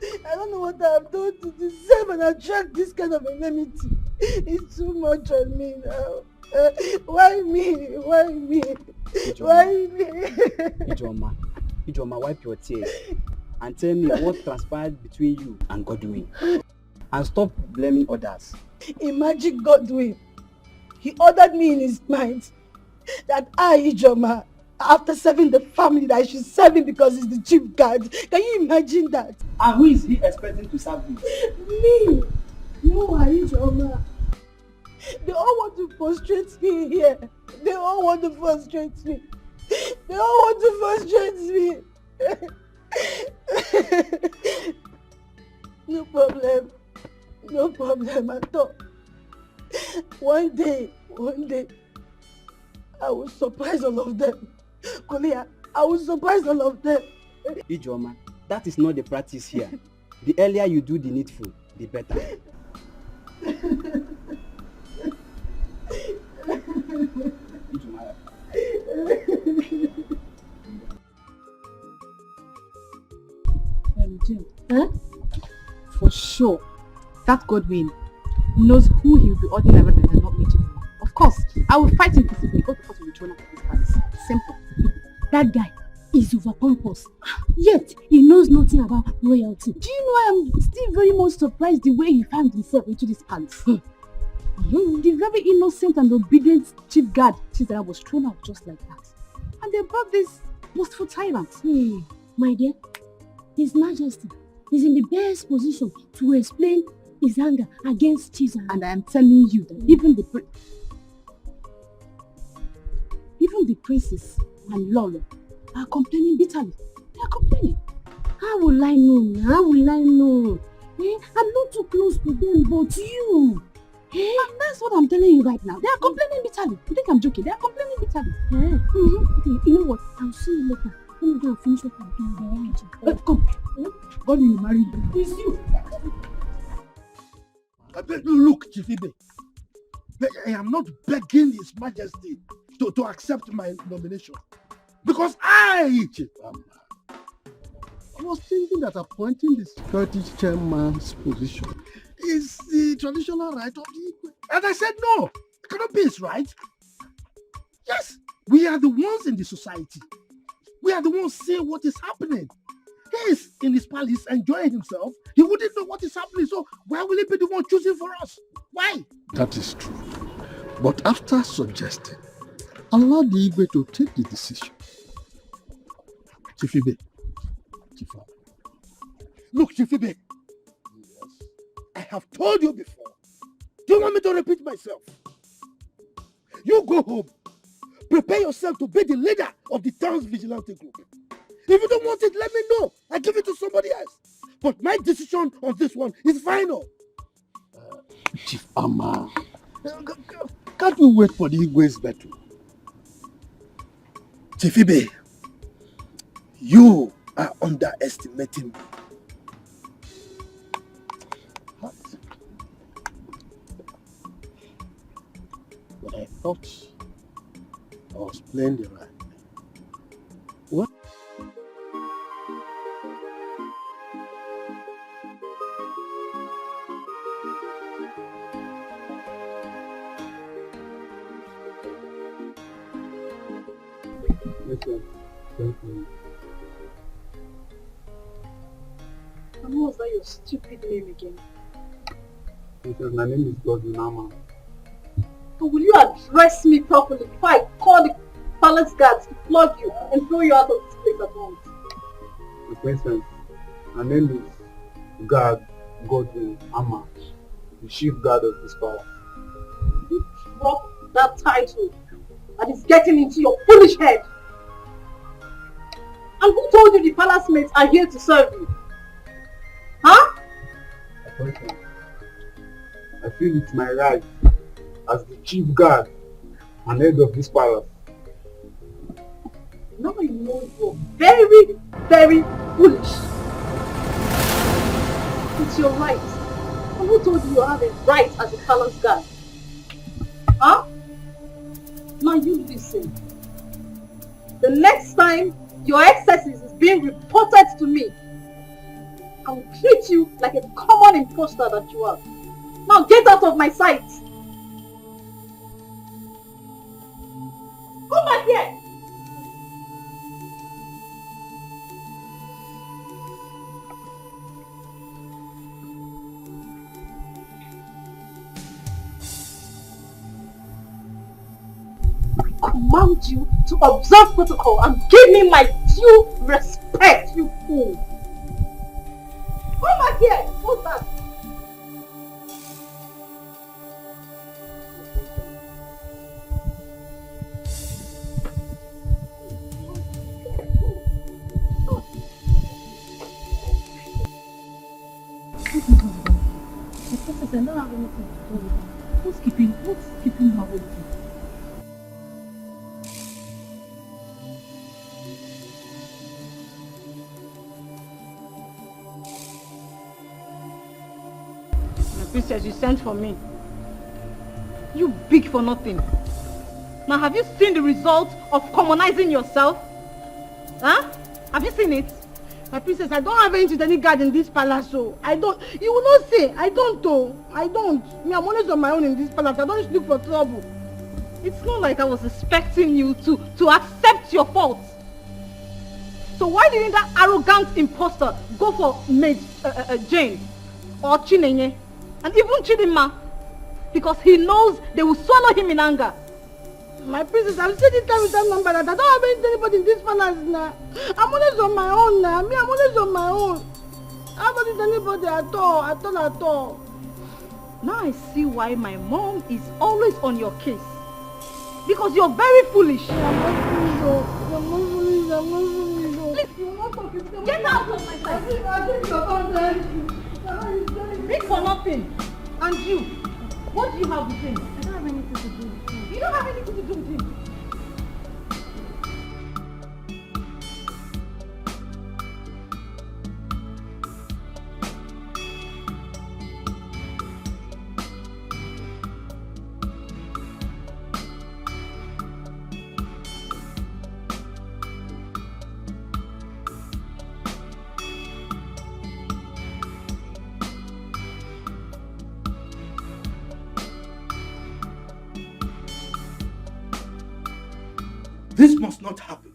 Speaker 2: I don't know what I've done to deserve and attract this kind of enmity. It's too much on me now. Why me? Why me?
Speaker 9: Ijoma.
Speaker 2: Why me?
Speaker 9: Ijoma, wipe your tears and tell me what transpired between you and Godwin. And stop blaming others.
Speaker 2: Imagine Godwin. He ordered me in his mind that I, Ijoma,
Speaker 19: After serving the family that I should serve him because he's the chief guard. Can you imagine that?
Speaker 7: And who is he expecting to serve him?
Speaker 19: Me! No, Aishoma. They all want to frustrate me here. They all want to frustrate me. They all want to frustrate me. No problem. No problem at all. One day, I will surprise all of them. Kolia, I will surprise all of them.
Speaker 7: Ijoma, that is not the practice here. The earlier you do the needful, the better.
Speaker 18: Jim, huh? For sure, that Godwin knows who he will be ordering around and not me anymore. Of course, I will fight him peacefully because he will be thrown out of his palace. Simple.
Speaker 1: That guy is over pompous. Yet, he knows nothing about royalty.
Speaker 18: Do you know I am still very much surprised the way he found himself into this palace? The very innocent and obedient chief guard Chizzy was thrown out just like that. And they brought this boastful tyrant.
Speaker 1: My dear, His Majesty is in the best position to explain his anger against Chizzy.
Speaker 18: And I am telling you that even the princes and Lolo are complaining bitterly. They are complaining.
Speaker 1: How will I know? How will I know? I'm not too close to them, but you.
Speaker 18: And that's what I'm telling you right now. They are complaining bitterly. You think I'm joking? They are complaining bitterly.
Speaker 1: Okay, you know what? I'll see you later. Let me go and finish what I'm doing.
Speaker 18: Come. God will marry you.
Speaker 1: It's you.
Speaker 11: Look, Chifibe, I am not begging His Majesty to accept my nomination. Because I was thinking that appointing the security chairman's position is the traditional right of the Igwe. And I said, no, it cannot be his right. Yes, we are the ones in the society. We are the ones seeing what is happening. He is in his palace enjoying himself. He wouldn't know what is happening, so why will he be the one choosing for us? Why? That is true. But after suggesting, allow the Igwe to take the decision. Chifibe. Look, Chifibe. Yes. I have told you before. Do you want me to repeat myself? You go home. Prepare yourself to be the leader of the town's vigilante group. If you don't want it, let me know. I give it to somebody else. But my decision on this one is final. Chief Amma, can't we wait for the Igwe's battle? Chifibe, you are underestimating me. But I thought I was playing the right. What?
Speaker 17: Listen, thank you.
Speaker 18: And what was that your stupid name again?
Speaker 17: Because my name is Godwin.
Speaker 18: So will you address me properly before I call the palace guards to flog you and throw you out of this place at once?
Speaker 17: For instance, my name is Godwin Amma, the chief guard of this palace.
Speaker 18: You drop that title and it's getting into your foolish head. And who told you the palace mates are here to serve you? Huh?
Speaker 17: For instance, I feel it's my right as the chief guard and head of this palace.
Speaker 18: Now you know you're very, very foolish. It's your right. And who told you have a right as a palace guard? Huh? Now you listen. The next time your excesses is being reported to me, I will treat you like a common imposter that you are. Now get out of my sight. Come back here.
Speaker 19: command you to observe protocol and give me my due respect, you fool. Come back here. What's that?
Speaker 18: I don't have anything to do with it. What's keeping her with you?
Speaker 19: My princess, you sent for me. You big for nothing. Now have you seen the result of commonizing yourself? Huh? Have you seen it? My princess, I don't have anything to any guard in this palace, so I don't. You will not say. I don't, though. I don't. Me, I'm always on my own in this palace. I don't look for trouble. It's not like I was expecting you to accept your faults. So why didn't that arrogant imposter go for Maid Jane or Chinenye and even Chidinma? Because he knows they will swallow him in anger. My princess, I've said it time with that number that I don't have anybody in this palace now. I'm always on my own now. Me, I'm always on my own. I don't need anybody at all. Now I see why my mom is always on your case. Because you're very foolish. I'm not foolish. Please, you're not talking to me. Get out of my sight. Big for nothing. And you, what do you have with him? I don't have anything to do with him. You don't have anything to do with him.
Speaker 11: This must not happen.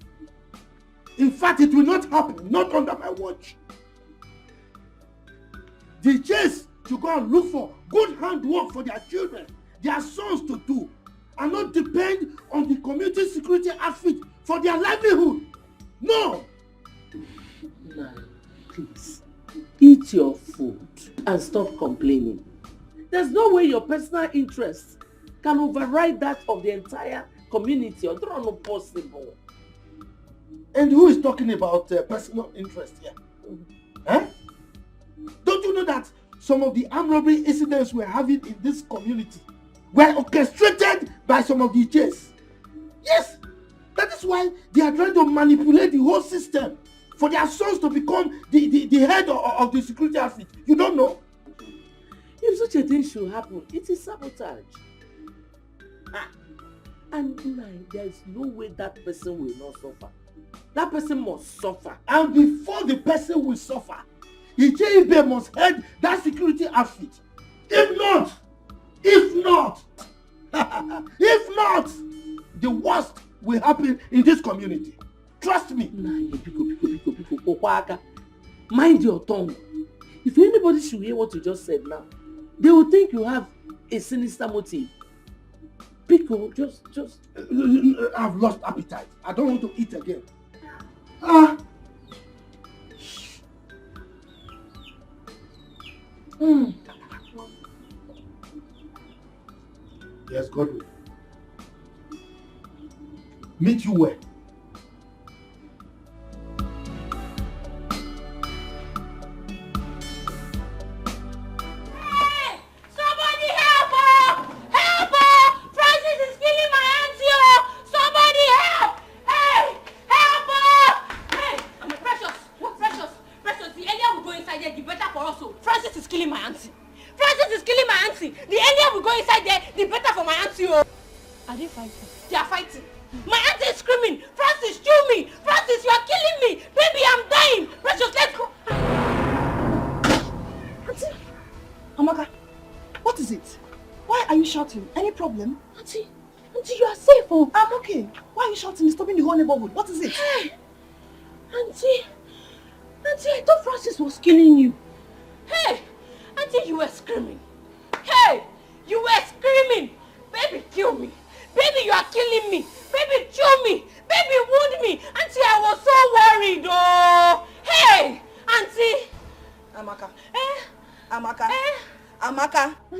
Speaker 11: In fact, it will not happen, not under my watch. The chase to go and look for good handwork for their children, their sons to do, and not depend on the community security outfit for their livelihood. No!
Speaker 4: Nah, please, eat your food and stop complaining. There's no way your personal interests can override that of the entire community. Or they're not possible.
Speaker 11: And who is talking about personal interest here? Huh? Don't you know that some of the armed robbery incidents we're having in this community were orchestrated by some of the DJs? Yes, that is why they are trying to manipulate the whole system for their sons to become the head of the security outfit. You don't know?
Speaker 4: If such a thing should happen, it is sabotage. And there is no way that person will not suffer. That person must suffer.
Speaker 11: And before the person will suffer, Icheibe must head that security outfit. If not, if not, the worst will happen in this community. Trust me.
Speaker 4: Mind your tongue. If anybody should hear what you just said now, they will think you have a sinister motive. Pico, just
Speaker 11: I've lost appetite. I don't want to eat again. Yes, Godwin. Meet you where?
Speaker 19: Any problem? Auntie, you are safe, oh. I'm okay. Why are you shouting? Disturbing the whole neighborhood. What is it? Hey, Auntie, I thought Francis was killing you. Hey, Auntie, you were screaming. Hey, you were screaming. Baby, kill me. Baby, you are killing me. Baby,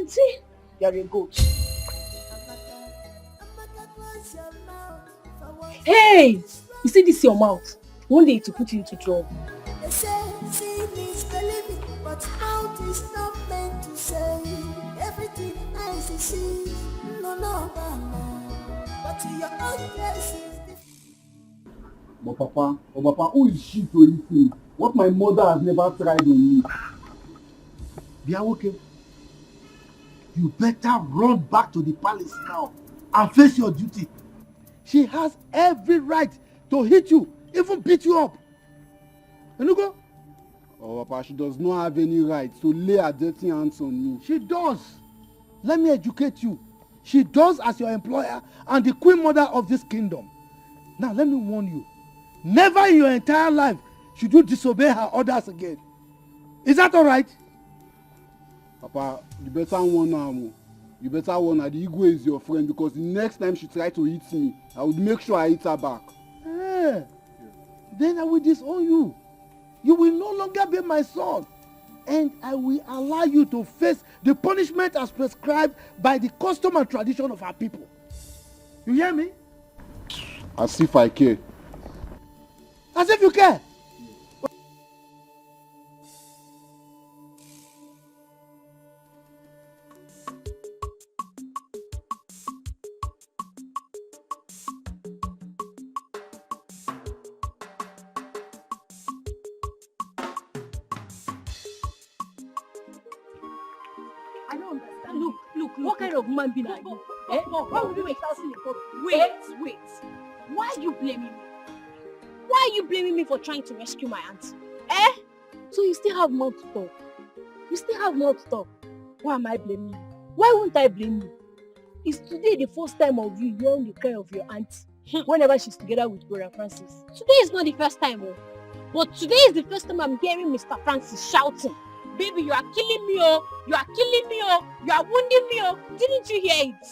Speaker 2: Auntie, you're a goat. Hey! You see this your mouth? One day to put you into trouble.
Speaker 3: They say seeing is believing, but mouth is not meant to say everything I see. No, but to your own case is different.
Speaker 17: But Papa, who is she to anything? What my mother has never tried on me.
Speaker 11: Biawoke, you better run back to the palace now and face your duty. She has every right to hit you, even beat you up. Enugo?
Speaker 5: Oh, Papa, she does not have any right to lay her dirty hands on me.
Speaker 11: She does. Let me educate you. She does as your employer and the queen mother of this kingdom. Now, let me warn you. Never in your entire life should you disobey her orders again. Is that all right?
Speaker 5: Papa, you better warn her. You better warn her. The Igwe is your friend, because the next time she tries to hit me, I would make sure I hit her back.
Speaker 11: Yeah. Then I will disown you. You will no longer be my son. And I will allow you to face the punishment as prescribed by the custom and tradition of our people. You hear me?
Speaker 5: As if I care.
Speaker 11: As if you care.
Speaker 2: I don't understand. Look, what kind of man being are you? Why would you make shouting in public? Wait. Why are you blaming me? Why are you blaming me for trying to rescue my aunt? So you still have more to talk. Why am I blaming you? Why won't I blame you? Is today the first time of you hearing the cry of your aunt whenever she's together with Brother Francis? Today is not the first time, but today is the first time I'm hearing Mr. Francis shouting, "Baby, you are killing me, oh! You are killing me, oh! You are wounding me, oh!" Didn't you hear it?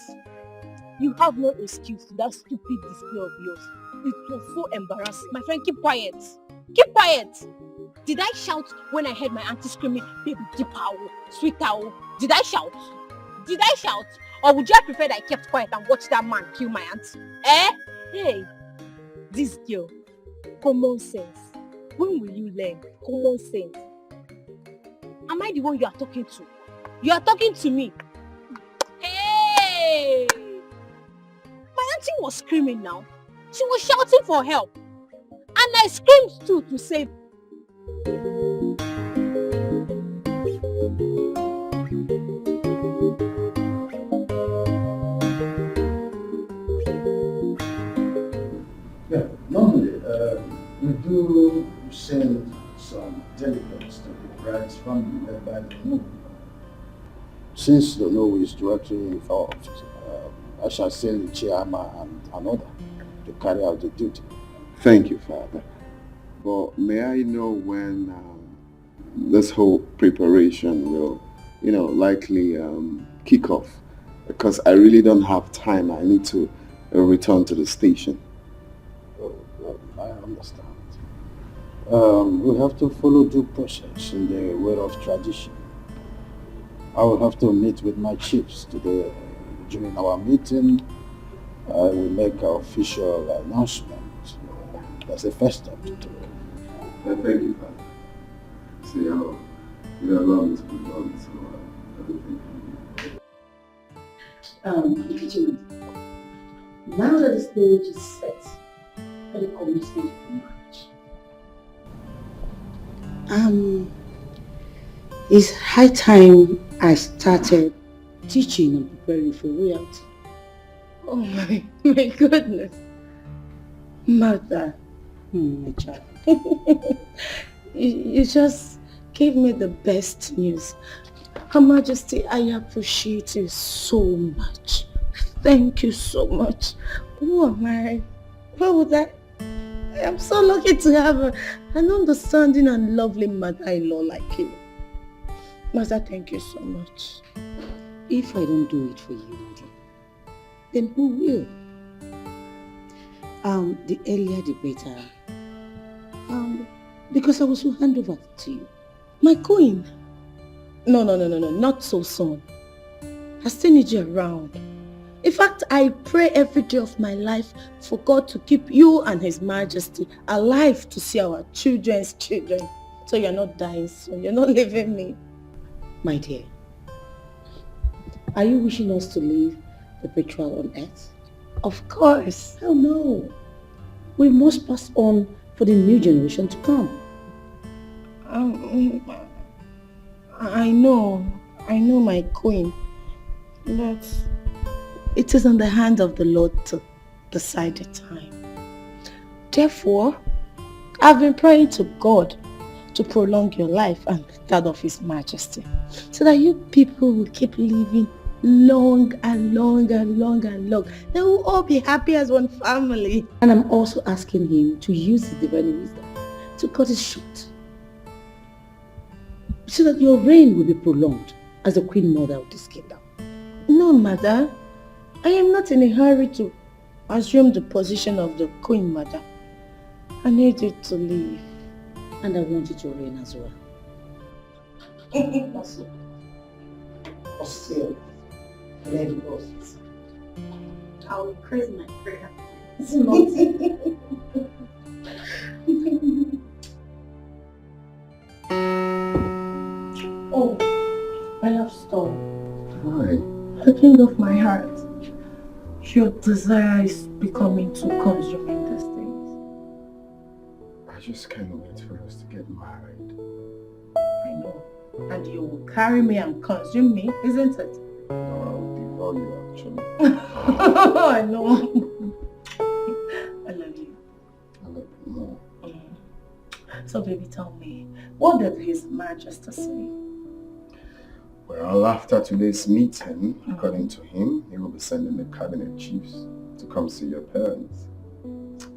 Speaker 2: You have no excuse to that stupid display of yours. It was so embarrassing. My friend, keep quiet. Keep quiet. Did I shout when I heard my auntie screaming, "Baby, deep owl, sweet owl"? Did I shout? Or would you have preferred I kept quiet and watched that man kill my auntie? Hey, this girl, common sense. When will you learn common sense? Am I the one you are talking to? You are talking to me. Hey! My auntie was screaming now. She was shouting for help. And I screamed too to save.
Speaker 6: Yeah, normally we do send some delegates to the bride's family led by the Nobu.
Speaker 10: Since the Nobu is directly involved, I shall send the chairman and another to carry out the duty.
Speaker 8: Thank you, Father. But may I know when this whole preparation will, likely kick off? Because I really don't have time. I need to return to the station.
Speaker 10: I understand. We have to follow due process in the way of tradition. I will have to meet with my chiefs today. During our meeting, I will make an official announcement. That's the first step to take.
Speaker 8: Thank you, Father. See how you allow me to be done, so everything.
Speaker 19: Now that the stage is set for the commencement of the marriage, it's high time I started teaching and preparing for royalty.
Speaker 2: Oh my goodness.
Speaker 19: Mother, my child, you just gave me the best news. Her Majesty, I appreciate you so much. Thank you so much. Who am I? What would I am so lucky to have an understanding and lovely mother-in-law like you. Mother, thank you so much.
Speaker 14: If I don't do it for you,
Speaker 19: then who will?
Speaker 14: The earlier the better.
Speaker 19: Because I was to hand over to you. My queen. No, not so soon. I still need you around. In fact, I pray every day of my life for God to keep you and His Majesty alive to see our children's children. So you're not dying soon. You're not leaving me.
Speaker 14: My dear, are you wishing us to live the betrayal on earth?
Speaker 19: Of course.
Speaker 14: Hell no. We must pass on for the new generation to come.
Speaker 19: I know my queen. But it is in the hand of the Lord to decide the time. Therefore, I've been praying to God to prolong your life and that of His Majesty, so that you people will keep living long and long and long and long. They will all be happy as one family.
Speaker 14: And I'm also asking Him to use His divine wisdom to cut it short, so that your reign will be prolonged as the Queen Mother of this kingdom.
Speaker 19: No, Mother. I am not in a hurry to assume the position of the Queen Mother. I need you to leave.
Speaker 14: And I want you to reign as well.
Speaker 19: Still, let it go. I will increase my prayer. It's not. Oh, my love storm.
Speaker 8: Why?
Speaker 19: The king of my heart. Your desire is becoming too consuming these days.
Speaker 8: I just can't wait for us to get married.
Speaker 19: I know. And you will carry me and consume me, isn't it?
Speaker 8: No, I'll devour you actually.
Speaker 19: I know. I love you.
Speaker 8: I love you more.
Speaker 19: So baby, tell me, what did His Majesty say?
Speaker 8: Well, after today's meeting, according to him, he will be sending the cabinet chiefs to come see your parents.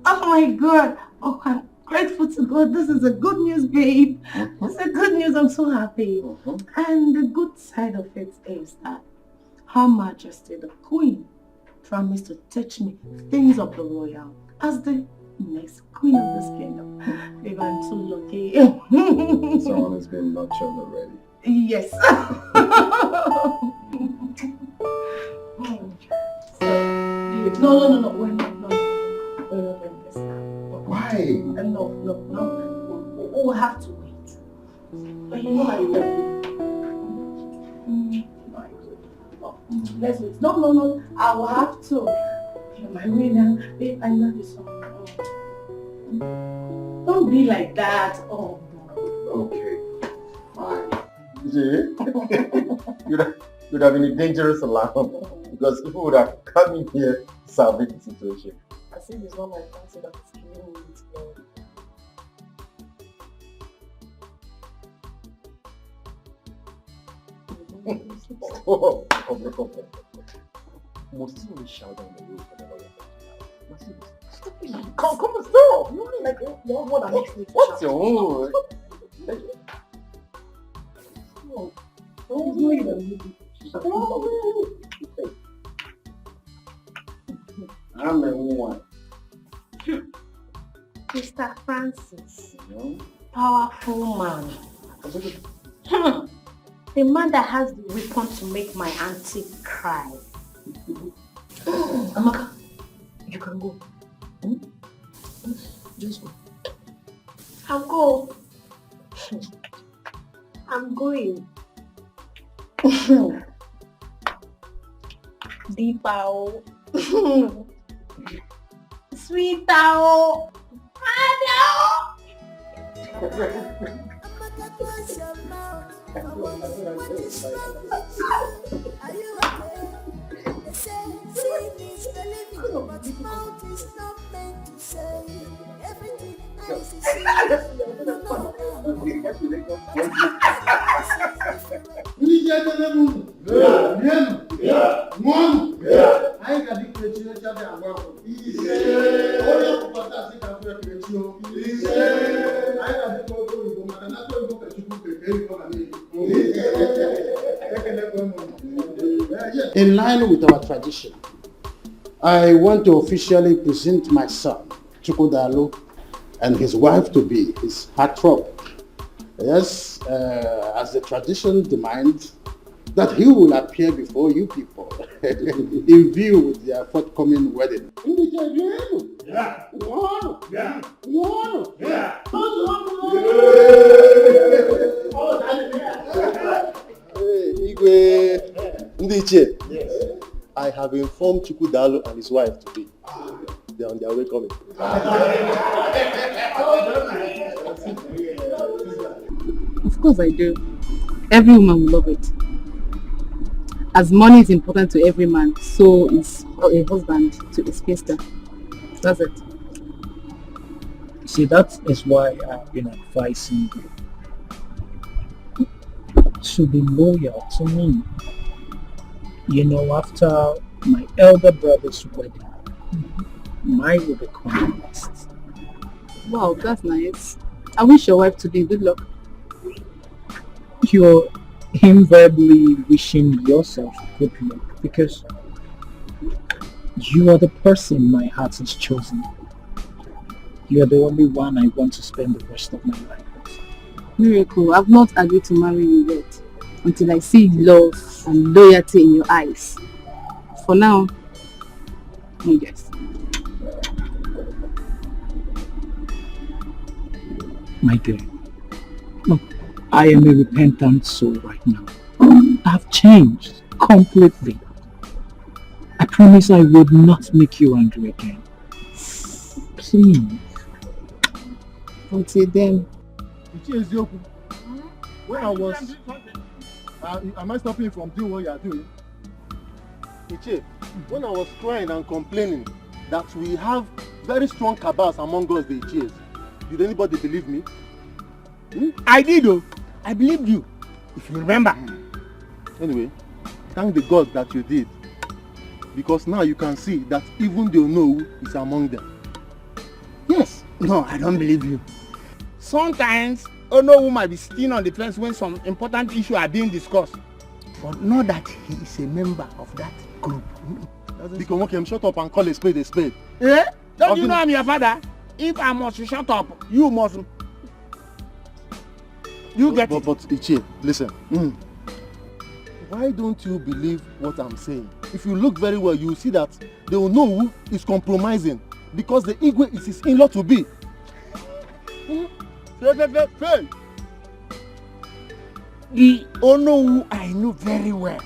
Speaker 19: Oh my God! Oh, I'm grateful to God. This is a good news, babe. It's a good news. I'm so happy. And the good side of it is that Her Majesty, the Queen, promised to teach me things of the royal as the next queen of this kingdom. Babe, I'm so lucky.
Speaker 8: Someone has been nurtured already.
Speaker 19: Yes. So, no, we're not doing this now.
Speaker 8: Why?
Speaker 19: No. We'll have to wait. But you know I love you. Let's wait. No. I will have to. You're my winner. Babe, I love you so much. Don't be like that. Oh.
Speaker 8: Okay. Fine. You would have been a dangerous alarm because people would have come in here salvage the situation.
Speaker 19: I think it's not my fancy that is killing me
Speaker 8: Stop. Most of you shout down the road for the lawyer. Come on, stop! You mean like you're more than next week? What's your own? I'm a woman.
Speaker 19: Mr. Francis, powerful man. The man that has the weapon to make my auntie cry. Amaka, you can go. Just go. I'll go. I'm going. Deepa. Sweet Tao.
Speaker 11: In line with our tradition, I want to officially present my son, Chukwudalo, and his wife-to-be, his heartthrob. Yes, as the tradition demands,
Speaker 6: that he will appear before you people in view with their forthcoming wedding.
Speaker 3: Yeah.
Speaker 6: One.
Speaker 3: Yeah.
Speaker 6: One.
Speaker 3: Yeah.
Speaker 12: Igwe Ndiche, I have informed Chukwudalu and his wife today. They are on their way coming.
Speaker 18: Of course I do. Every woman will love it. As money is important to every man, so is a husband to his sister. That's it.
Speaker 9: See, that is why I've been advising you to be loyal to me. You know, after my elder brother's wedding, mine will become next.
Speaker 18: Wow, that's nice. I wish your wife today good luck.
Speaker 9: You're invariably wishing yourself good luck because you are the person my heart has chosen. You are the only one I want to spend the rest of my life with.
Speaker 18: Miracle, I've not agreed to marry you yet until I see love and loyalty in your eyes. For now, you guess.
Speaker 9: My dear, look, I am a repentant soul right now. I've changed completely. I promise I would not make you angry again. Please.
Speaker 18: Until then.
Speaker 12: When I was... am I stopping you from doing what you are doing? Iche, when I was crying and complaining that we have very strong cabals among us, the Iches, did anybody believe me?
Speaker 7: I did, though. I believed you, if you remember.
Speaker 12: Anyway, thank the God that you did. Because now you can see that even the Onowu is among them.
Speaker 7: Yes. No, I don't believe you. Sometimes, Onowu might be sitting on the fence when some important issues are being discussed. But not that he is a member of that group.
Speaker 12: Because shut up and call a spade a spade.
Speaker 7: Eh? Don't you know I'm your father? If I must shut up, you must. You get it.
Speaker 12: But Ichie, listen. Why don't you believe what I'm saying? If you look very well, you see that the Onowu is compromising because the Igwe is his in-law to be.
Speaker 7: The Onowu I know very well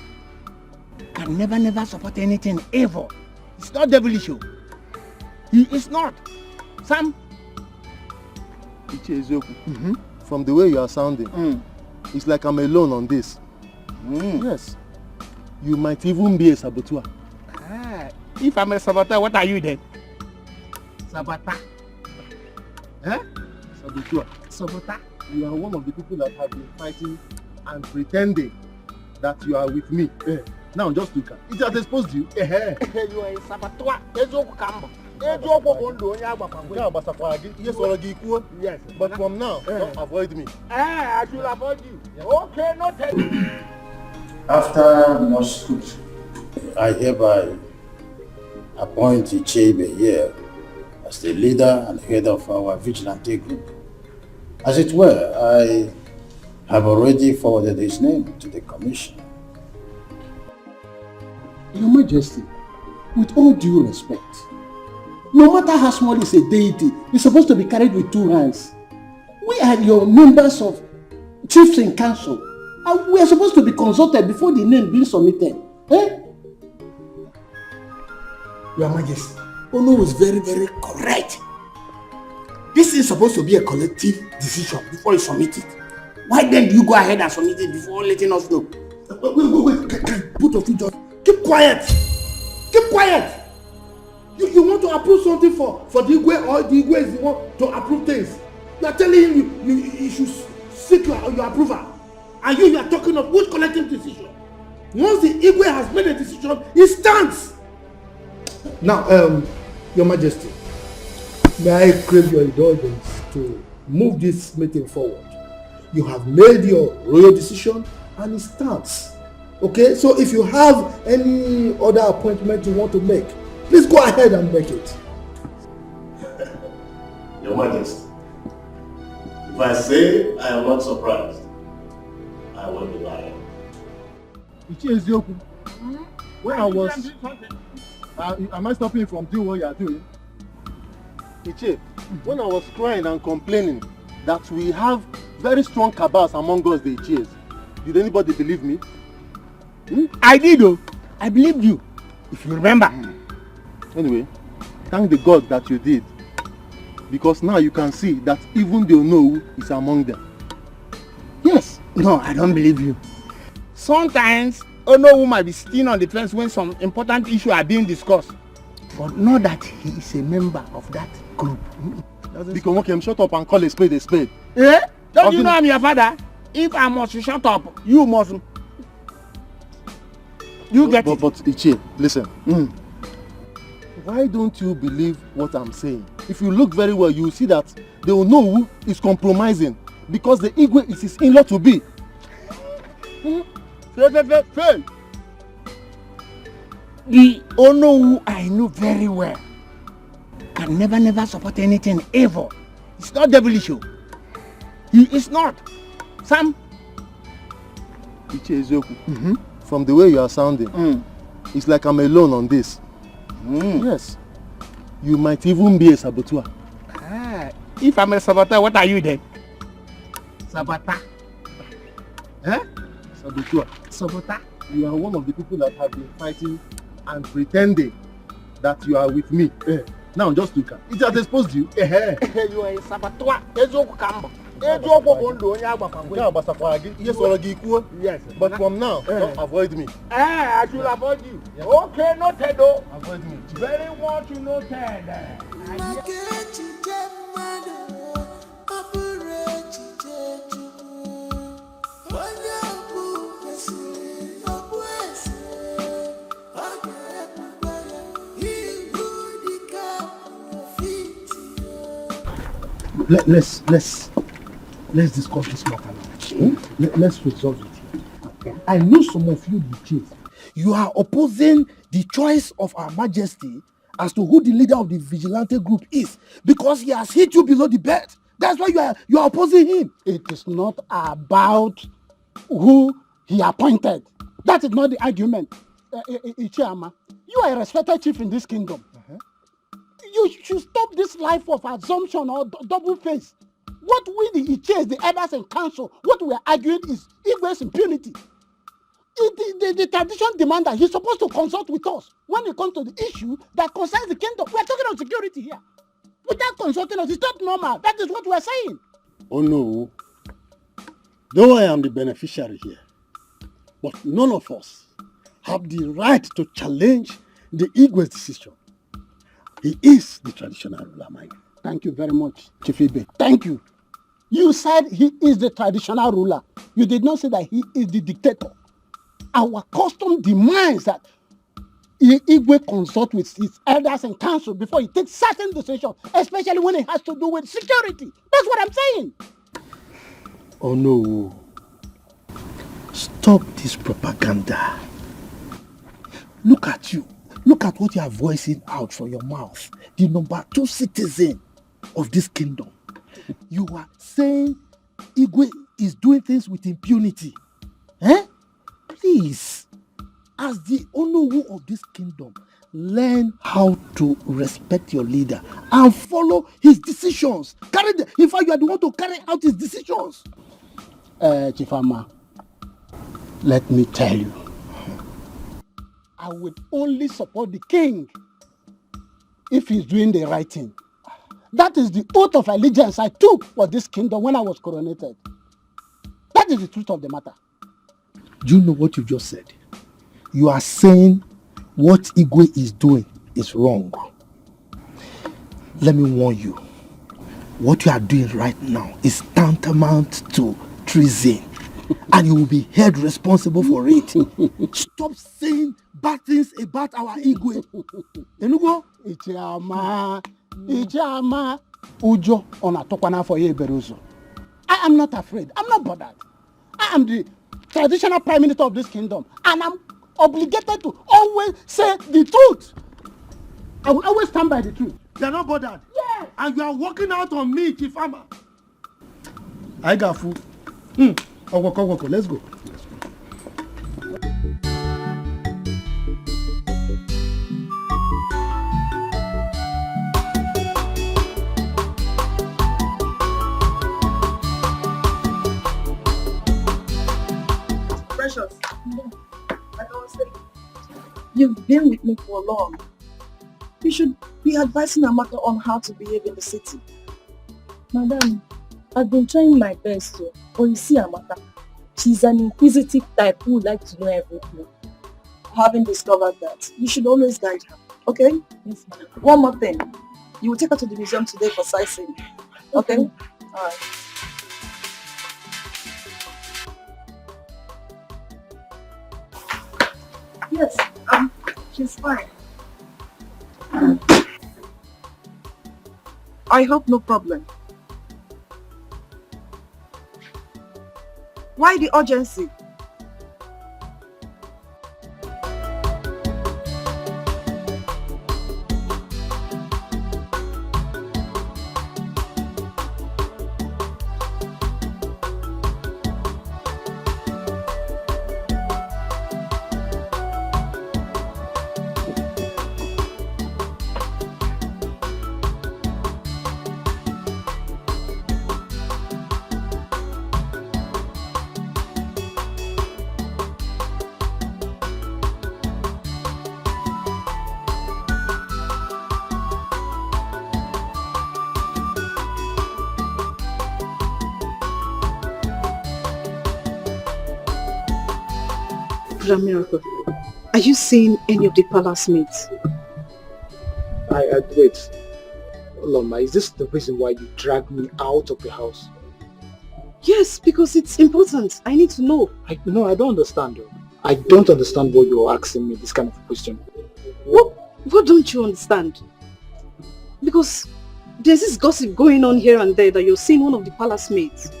Speaker 7: can never support anything evil. It's not devilish. He is not. Sam.
Speaker 12: Ichie Ezioku. From the way you are sounding, it's like I'm alone on this. Yes. You might even be a saboteur.
Speaker 7: If I'm a saboteur, what are you then? Saboteur. Eh?
Speaker 12: Saboteur.
Speaker 7: Saboteur.
Speaker 12: You are one of the people that have been fighting and pretending that you are with me. Now just look at it. It has exposed you.
Speaker 7: You are a saboteur.
Speaker 12: Yes, but from now, don't avoid me.
Speaker 7: I should avoid you. Okay, no tell you.
Speaker 10: After much scrutiny, I hereby appoint Ichebe here as the leader and head of our vigilante group. As it were, I have already forwarded his name to the commission.
Speaker 6: Your Majesty, with all due respect, no matter how small is a deity, it's supposed to be carried with two hands. We are your members of chiefs in council, and we are supposed to be consulted before the name being submitted.
Speaker 11: Your Majesty, Ono is very correct. This is supposed to be a collective decision before you submit it. Why then do you go ahead and submit it before letting us know? Wait, both of you just keep quiet. Keep quiet. You want to approve something for the Igwe, or the Igwe is the one to approve things. You are telling him you should seek your approval. And you are talking of which collective decision? Once the Igwe has made a decision, it stands. Now, Your Majesty, may I crave your indulgence to move this meeting forward. You have made your royal decision and it stands. Okay, so if you have any other appointment you want to make, please go ahead and make it.
Speaker 16: Your Majesty, if I say I am not surprised, I will be lying.
Speaker 12: When I was... am I stopping you from doing what you are doing? Ichie, when I was crying and complaining that we have very strong cabals among us, the Ichies, did anybody believe me?
Speaker 7: I did, though. I believed you, if you remember.
Speaker 12: Anyway, thank the God that you did. Because now you can see that even the Onowu is among them.
Speaker 7: Yes. No, I don't believe you. Sometimes, Onowu might be sitting on the fence when some important issues are being discussed. But not that he is a member of that group.
Speaker 12: Because okay, shut up and call a spade a spade.
Speaker 7: Eh? Don't you know I'm your father? If I must shut up, you must. You get it.
Speaker 12: But Ichie, listen. Why don't you believe what I'm saying? If you look very well, you see that the Onowu is compromising because the Igwe is his in-law to be.
Speaker 7: Fail. The Onowu I know very well can never support anything evil. It's not devilish. He is not. Sam.
Speaker 12: Ichie Ezoku, from the way you are sounding, it's like I'm alone on this. Yes. You might even be a saboteur.
Speaker 7: If I'm a saboteur, what are you then? Saboteur. Eh?
Speaker 12: Saboteur. You are one of the people that have been fighting and pretending that you are with me. Now just look at it. Has exposed you.
Speaker 7: You are a saboteur.
Speaker 12: Yes, but from now, don't avoid me.
Speaker 7: I should avoid you. Yeah. Okay, noted though.
Speaker 12: Avoid me.
Speaker 7: Very much noted.
Speaker 11: Let's discuss this matter now. Let's resolve it. Okay. I know some of you the chief. You are opposing the choice of Her Majesty as to who the leader of the vigilante group is because he has hit you below the belt. That's why you are opposing him. It is not about who he appointed. That is not the argument. Ichiama, you are a respected chief in this kingdom. You should stop this life of assumption or double face. What we the Ichies, the elders and council, what we are arguing is Igwe's impunity. The tradition demands that he's supposed to consult with us when it comes to the issue that concerns the kingdom. We are talking about security here. Without consulting us, it's not normal. That is what we are saying.
Speaker 6: Oh no. Though I am the beneficiary here, but none of us have the right to challenge the Igwe's decision. He is the traditional ruler, Mike.
Speaker 11: Thank you very much, Chief Ibe. Thank you. You said he is the traditional ruler. You did not say that he is the dictator. Our custom demands that Igwe consult with his elders and council before he takes certain decisions, especially when it has to do with security. That's what I'm saying.
Speaker 6: Oh no. Stop this propaganda. Look at you. Look at what you are voicing out from your mouth. The number 2 citizen of this kingdom. You are saying Igwe is doing things with impunity. Please, as the Onowu of this kingdom, learn how to respect your leader and follow his decisions. In fact, you are the one to carry out his decisions.
Speaker 11: Chifama, let me tell you, I will only support the king if he's doing the right thing. That is the oath of allegiance I took for this kingdom when I was coronated. That is the truth of the matter.
Speaker 6: Do you know what you just said? You are saying what Igwe is doing is wrong. Let me warn you. What you are doing right now is tantamount to treason. And you will be held responsible for it. Stop saying bad things about our Igwe. Enugo?
Speaker 11: Ichama, Ujo on a tokwana for Yeberuzo. I am not afraid. I'm not bothered. I am the traditional prime minister of this kingdom, and I'm obligated to always say the truth. I will always stand by the truth.
Speaker 6: You are not bothered?
Speaker 11: Yes.
Speaker 6: And you are walking out on me, Chifama.
Speaker 11: I got food.
Speaker 6: Let's go.
Speaker 16: You've been with me for long. You should be advising Amaka on how to behave in the city.
Speaker 18: Madam, I've been trying my best to, but you see Amaka, she's an inquisitive type who would like to know everything.
Speaker 16: Having discovered that, you should always guide her, okay?
Speaker 18: Yes, madam.
Speaker 16: One more thing. You will take her to the museum today for sightseeing. Okay? Alright. Yes, she's fine. I hope no problem. Why the urgency? Miracle, are you seeing any of the palace mates?
Speaker 9: Wait. Loma, is this the reason why you dragged me out of the house?
Speaker 16: Yes, because it's important. I need to know.
Speaker 9: I don't understand though. I don't understand why you're asking me this kind of question.
Speaker 16: What don't you understand? Because there's this gossip going on here and there that you're seeing one of the palace mates.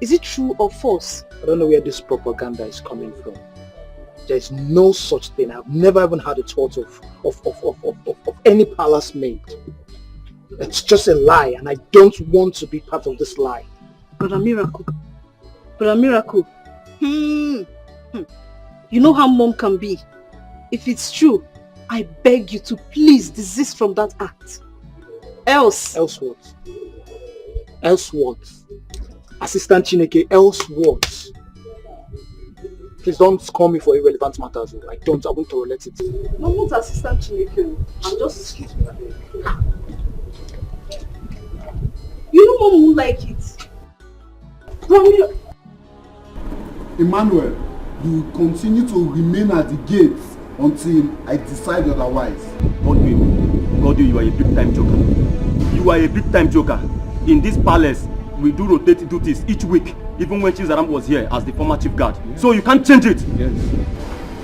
Speaker 16: Is it true or false?
Speaker 9: I don't know where this propaganda is coming from. There's no such thing. I've never even had a thought of any palace maid. It's just a lie, and I don't want to be part of this lie.
Speaker 16: Brother Miracle. You know how mom can be. If it's true, I beg you to please desist from that act. Else
Speaker 9: what? Else what? Assistant Chineke, else what? Please don't call me for irrelevant matters. I won't tolerate it.
Speaker 16: No, I'm not Assistant Chineke. I'm just... You know mom won't like it.
Speaker 5: Emmanuel, you will continue to remain at the gates until I decide otherwise.
Speaker 15: Godwin, you are a big-time joker. You are a big-time joker. In this palace, we do rotate duties each week, even when Chizaram was here as the former chief guard. Yes. So you can't change it.
Speaker 5: Yes.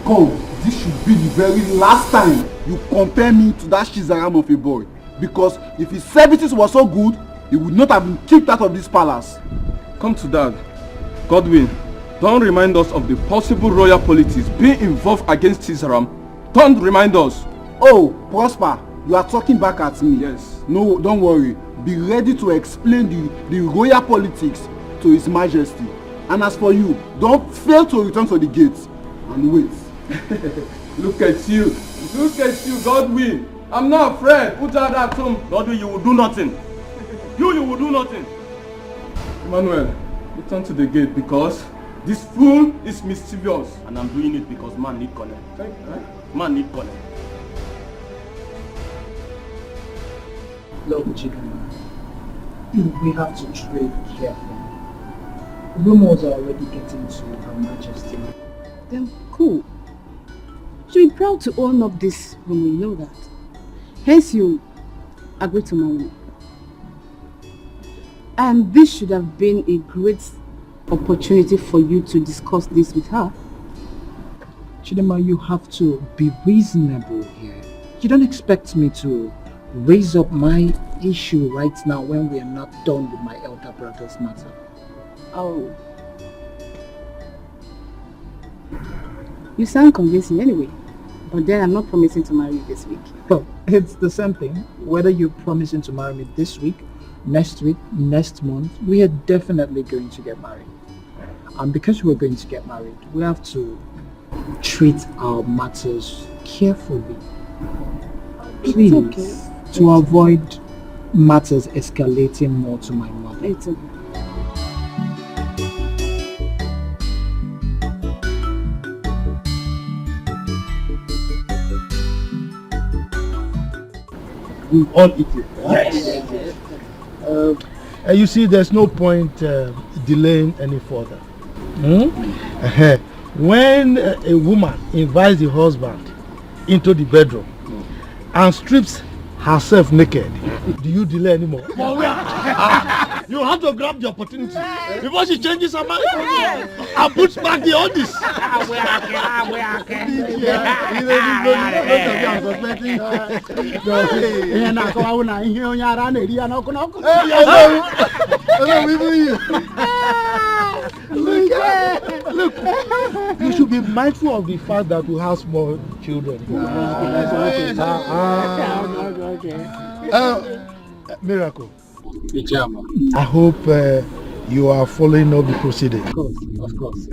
Speaker 5: Come, this should be the very last time you compare me to that Chizaram of a boy. Because if his services were so good, he would not have been kicked out of this palace.
Speaker 15: Come to that. Godwin, don't remind us of the possible royal politics being involved against Chizaram. Don't remind us.
Speaker 5: Oh, Prosper, you are talking back at me.
Speaker 15: Yes.
Speaker 5: No, don't worry. Be ready to explain the royal politics to His Majesty. And as for you, don't fail to return to the gates and wait.
Speaker 15: Look at you, Godwin. I'm not afraid. Put out that tomb. Godwin, you will do nothing. You will do nothing. Emmanuel, return to the gate because this fool is mischievous. And I'm doing it because man need connect. Right? Man need connect.
Speaker 9: Look, Chidema, we have to tread carefully. Rumors are already getting to Her Majesty.
Speaker 2: Then cool. She'll be proud to own up this rumor, you know that. Hence you agree to marry me. And this should have been a great opportunity for you to discuss this with her.
Speaker 9: Chidema, you have to be reasonable here. You don't expect me to raise up my issue right now when we are not done with my elder brother's matter.
Speaker 2: Oh. You sound convincing anyway. But then I'm not promising to marry you this week.
Speaker 9: Well, it's the same thing. Whether you're promising to marry me this week, next month, we are definitely going to get married. And because we're going to get married, we have to treat our matters carefully. Please, okay. To avoid matters escalating more to my mother.
Speaker 2: It's okay.
Speaker 17: we all eat it. Yes. You see, there's no point delaying any further. When a woman invites the husband into the bedroom and strips herself naked, do you delay anymore? You have to grab the opportunity before she changes her mind and puts back the oldies. Look, you should be mindful of the fact that we have small children. Miracle. I hope you are following up the proceeding.
Speaker 7: Of course.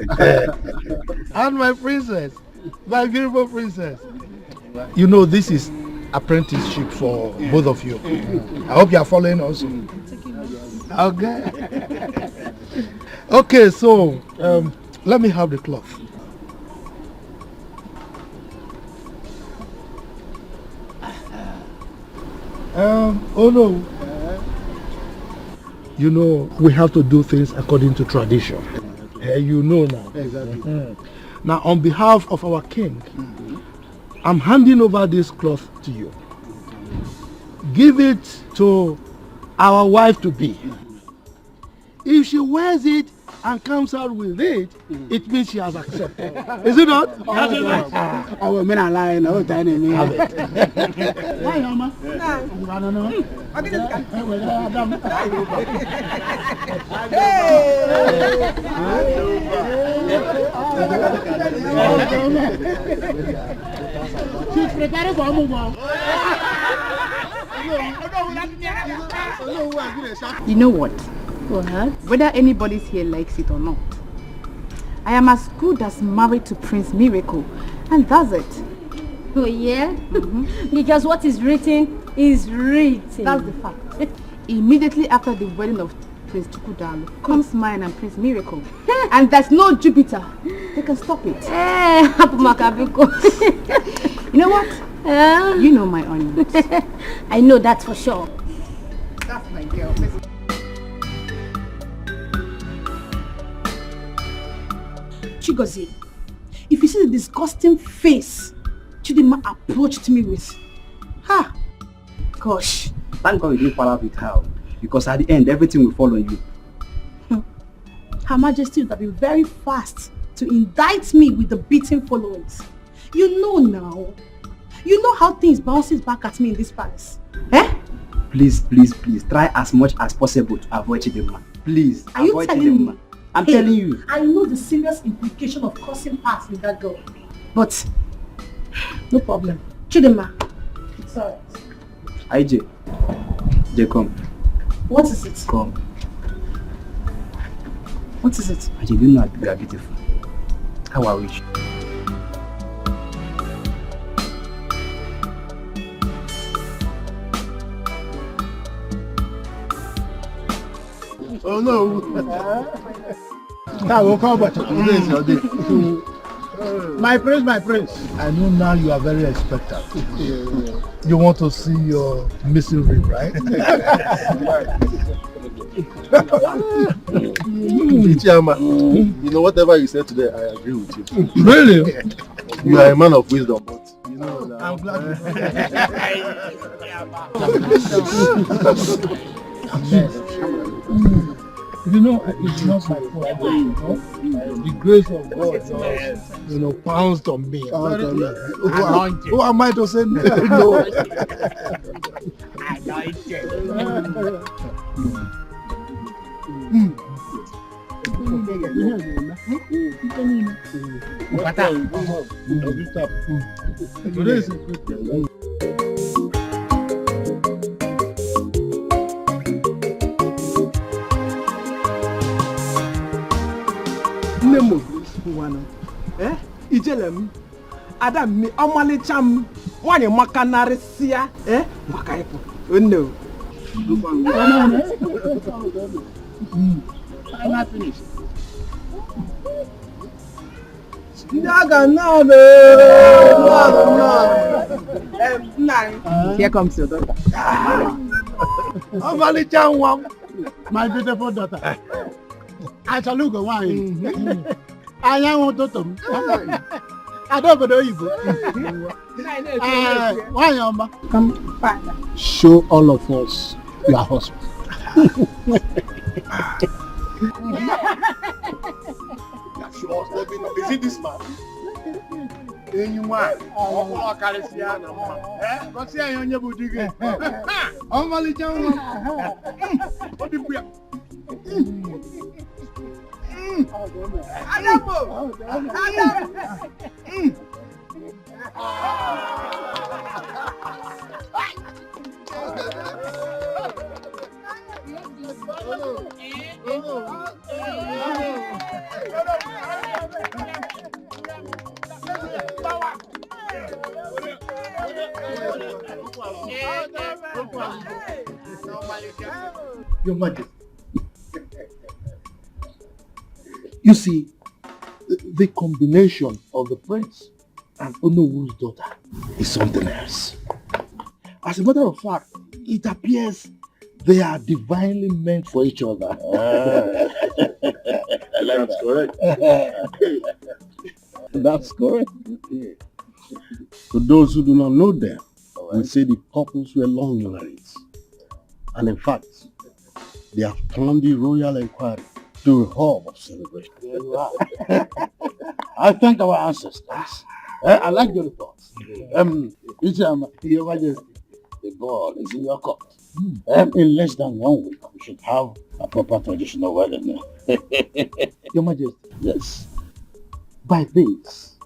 Speaker 17: And my princess, my beautiful princess. You know this is apprenticeship for both of you. I hope you are following also. Okay. Okay, so let me have the cloth. Oh no. You know, we have to do things according to tradition. You know now.
Speaker 7: Exactly.
Speaker 17: Now, on behalf of our king, I'm handing over this cloth to you. Give it to our wife to be. If she wears it and comes out with it, it means she has accepted. Is it not?
Speaker 7: Our men are lying. No time in
Speaker 17: Have it.
Speaker 7: Why, Mama?
Speaker 19: She's preparing for a move on.
Speaker 13: You know what?
Speaker 1: What?
Speaker 13: Whether anybody's here likes it or not, I am as good as married to Prince Miracle, and that's it.
Speaker 1: Oh yeah? Because what is written is written.
Speaker 13: That's the fact. Immediately after the wedding of Prince Chukwudalo comes mine and Prince Miracle. And there's no Jupiter. They can stop it. You know what? You know my onions.
Speaker 1: I know that for sure.
Speaker 13: That's my girl.
Speaker 16: Chigozie, if you see the disgusting face Chidima approached me with, gosh.
Speaker 9: Thank God you didn't fall out with her, because at the end everything will fall on you.
Speaker 16: Her Majesty would have been very fast to indict me with the beating followings. You know now. You know how things bounces back at me in this palace.
Speaker 9: Please, try as much as possible to avoid Chidima. Please,
Speaker 16: Are you
Speaker 9: avoid
Speaker 16: telling
Speaker 9: Chidima.
Speaker 16: me?
Speaker 9: I'm telling you.
Speaker 16: I know the serious implication of crossing paths with that girl. But, no problem. Chidima, it's alright.
Speaker 9: IJ, come.
Speaker 16: What is it?
Speaker 9: Come.
Speaker 16: What is it?
Speaker 9: IJ, you know you are beautiful. How I wish.
Speaker 17: Oh no! Now we'll come back. Today is your day. My prince. I know now you are very expectant. You want to see your missing ring, right?
Speaker 12: Chairman, you know, whatever you said today, I agree with you.
Speaker 17: Really?
Speaker 12: You are a man of wisdom, but you know now.
Speaker 17: I'm glad. You know, it's not my fault. The grace of God just, pounced on me. Who am I to say no?
Speaker 7: Nemo, Ijelem, Adam, Omalicham, one in Macanarisia, Macaipo. No.
Speaker 19: I'm not finished.
Speaker 7: Naga, no. Here comes your daughter. My beautiful daughter. I shall look wine. I am daughter. I don't go to Igbo. Why, Yama? Come, father. Show all of us your husband.
Speaker 12: Is it this man?
Speaker 7: Anyone? Oh, Caliciana. What's the on your boutique? Oh, Malijan. What did we have?
Speaker 11: Your Majesty. You see, the combination of the prince and Onowu's daughter is something else. As a matter of fact, it appears they are divinely meant for each other.
Speaker 12: That's correct.
Speaker 11: That's correct. For those who do not know them, we say the couples were long marrieds. And in fact, they have turned the royal inquiry to a hall of celebration. I thank our ancestors. I like your reports. Your Majesty, the ball is in your court. In less than 1 week, we should have a proper traditional wedding. Your Majesty. Yes. By this,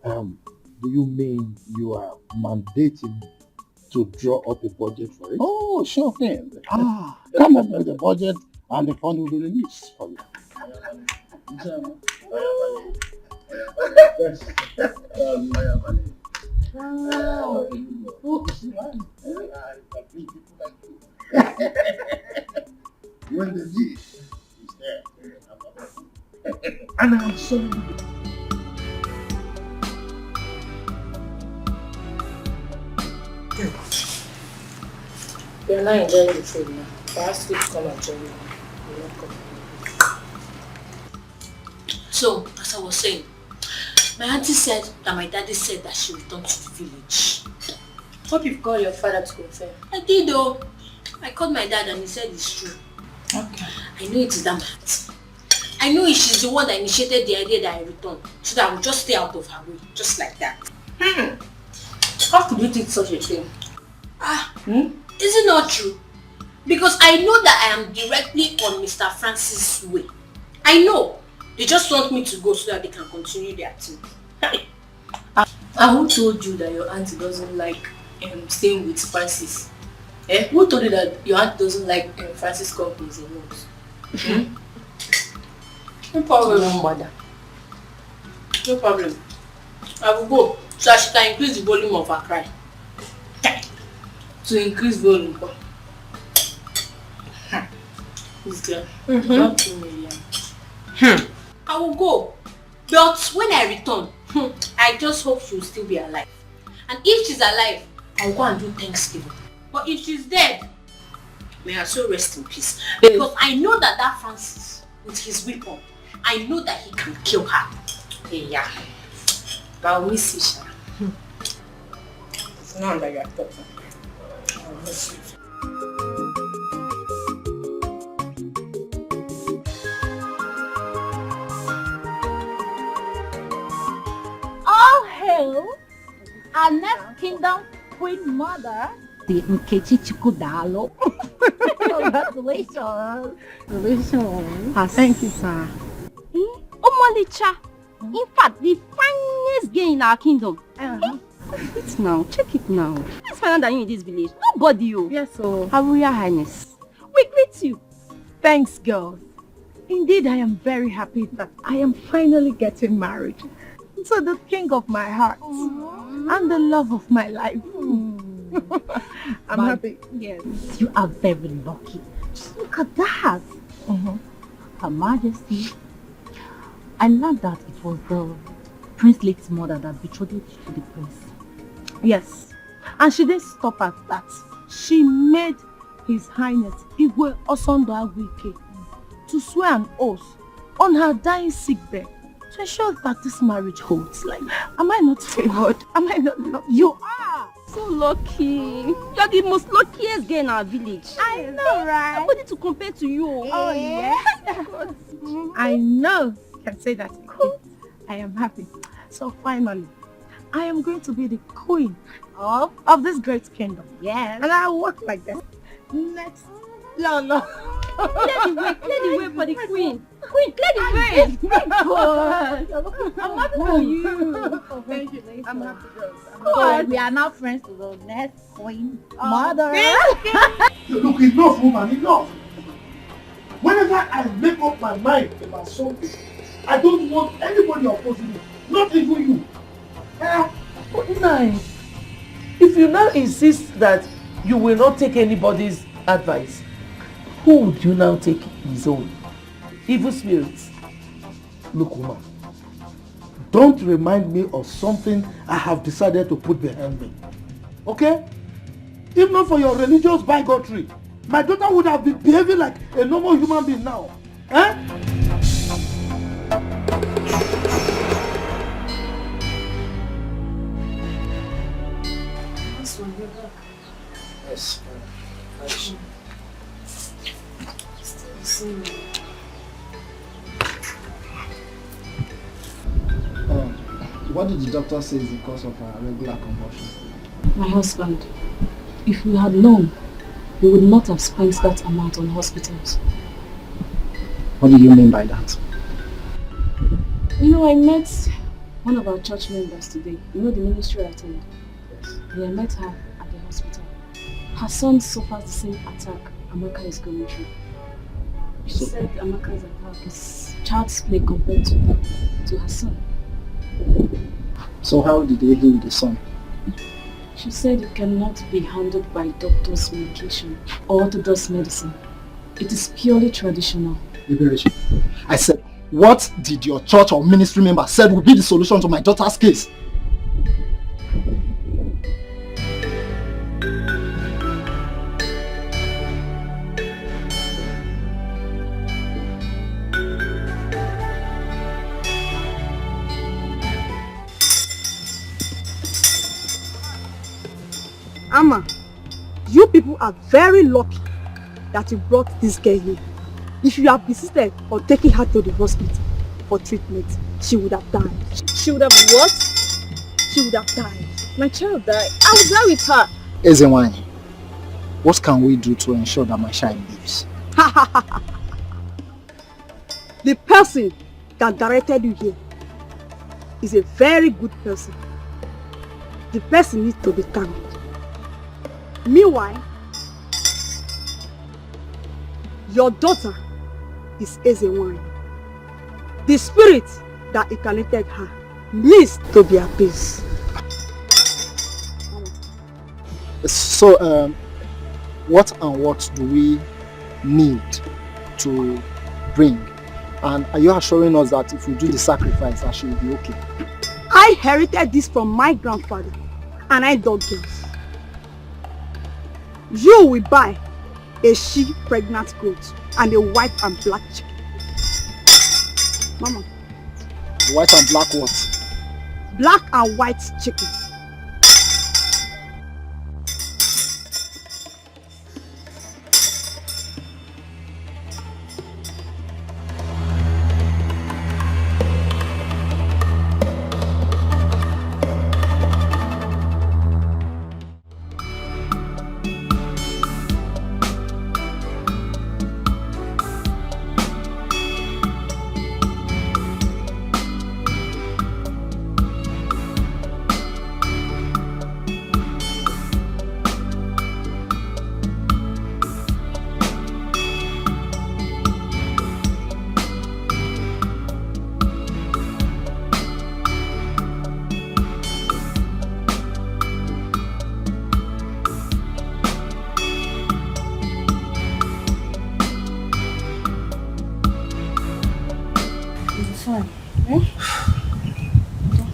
Speaker 11: do you mean you are mandating to draw up a budget for it? Oh, sure thing. Come up with the budget and the fund will be released for you. When the need is there, and I'm sorry.
Speaker 14: You're not enjoying the food now. I asked you to come and join me. You're not coming. So, as I was saying, my auntie said that my daddy said that she returned to the village. Hope you've called your father to confirm. I did though. I called my dad and he said it's true. Okay. I know it is that man. I know she's the one that initiated the idea that I returned, so that I would just stay out of her way, just like that. How could you think such a thing? Is it not true? Because I know that I am directly on Mr. Francis' way. I know. They just want me to go so that they can continue their team.
Speaker 16: And who told you that your auntie doesn't like staying with Francis? Who told you that your aunt doesn't like Francis companies in homes?
Speaker 14: No problem. No problem. I will go so that she can increase the volume of her cry.
Speaker 16: To increase volume.
Speaker 14: This girl. Don't kill me, I will go. But when I return, I just hope she will still be alive. And if she's alive, I will go and do Thanksgiving. But if she's dead, may her soul rest in peace. Because I know that Francis, with his weapon, I know that he can kill her. Yeah. But I'll miss you, Shara. It's not that you're talking. I'll miss you.
Speaker 2: All hail our next kingdom queen mother, the Nkechi Chikudalo. Congratulations. Congratulations. Thank you, sir. Omolicha, in fact, the finest girl in our kingdom. It's now. Check it now. Let's find out that you in this village. Nobody, you. Yes, so. Her Royal Highness. We greet you.
Speaker 21: Thanks, girls. Indeed, I am very happy that I am finally getting married to the king of my heart and the love of my life. I'm happy.
Speaker 2: Yes. You are very lucky. Just look at that. Her Majesty. I learned that it was the Prince Lake's mother that betrothed you to the prince.
Speaker 21: Yes. And she didn't stop at that. She made His Highness Igwe Osondo Agwike to swear an oath on her dying sickbed to ensure that this marriage holds. Like, am I not favored? Am I not lucky?
Speaker 2: You are so lucky. You're the most luckiest girl in our village.
Speaker 21: I know, right?
Speaker 2: Nobody to compare to you.
Speaker 21: Oh, yes. I know. You can say that. Cool. I am happy. So finally, I am going to be the queen of this great kingdom.
Speaker 2: Yes.
Speaker 21: And I'll walk like that. Next. No.
Speaker 2: Clear the way for the queen. Queen, clear the way. God. I'm happy for you.
Speaker 21: Oh, thank you. I'm happy, girls.
Speaker 2: God. We are now friends to the next queen. Mother.
Speaker 17: Look, enough, woman, enough. Whenever I make up my mind about something, I don't want anybody opposing me. Not even you.
Speaker 4: But nice. If you now insist that you will not take anybody's advice, who would you now take his own? Evil spirits.
Speaker 17: Look, woman, don't remind me of something I have decided to put behind me. Okay? If not for your religious bigotry, my daughter would have been behaving like a normal human being now. Eh?
Speaker 9: Yes.
Speaker 20: What did the doctor say is the cause of her regular convulsion?
Speaker 18: My husband, if we had known, we would not have spent that amount on hospitals.
Speaker 20: What do you mean by that?
Speaker 18: You know, I met one of our church members today. You know the ministry I attend?
Speaker 20: Yes.
Speaker 18: Yeah, I met her at the hospital. Her son suffers the same attack Amaka is going through. She said Amaka's attack is child's play compared to her son.
Speaker 20: So how did they heal the son?
Speaker 18: She said it cannot be handled by doctor's medication or orthodox medicine. It is purely traditional.
Speaker 20: I said, what did your church or ministry member said would be the solution to my daughter's case?
Speaker 16: Amma, you people are very lucky that you brought this girl here. If you have persisted on taking her to the hospital for treatment, she would have died. She would have what? She would have died. My child died. I will die with her.
Speaker 20: Ezenwany, what can we do to ensure that my child lives?
Speaker 16: The person that directed you here is a very good person. The person needs to be thanked. Meanwhile, your daughter is Ezenwany. The spirit that incarnated her needs to be appeased.
Speaker 20: So, what and what do we need to bring? And are you assuring us that if we do the sacrifice, that she will be okay?
Speaker 16: I inherited this from my grandfather, and I don't guess. You will buy a she-pregnant goat and a white and black chicken. Mama.
Speaker 20: White and black what?
Speaker 16: Black and white chicken.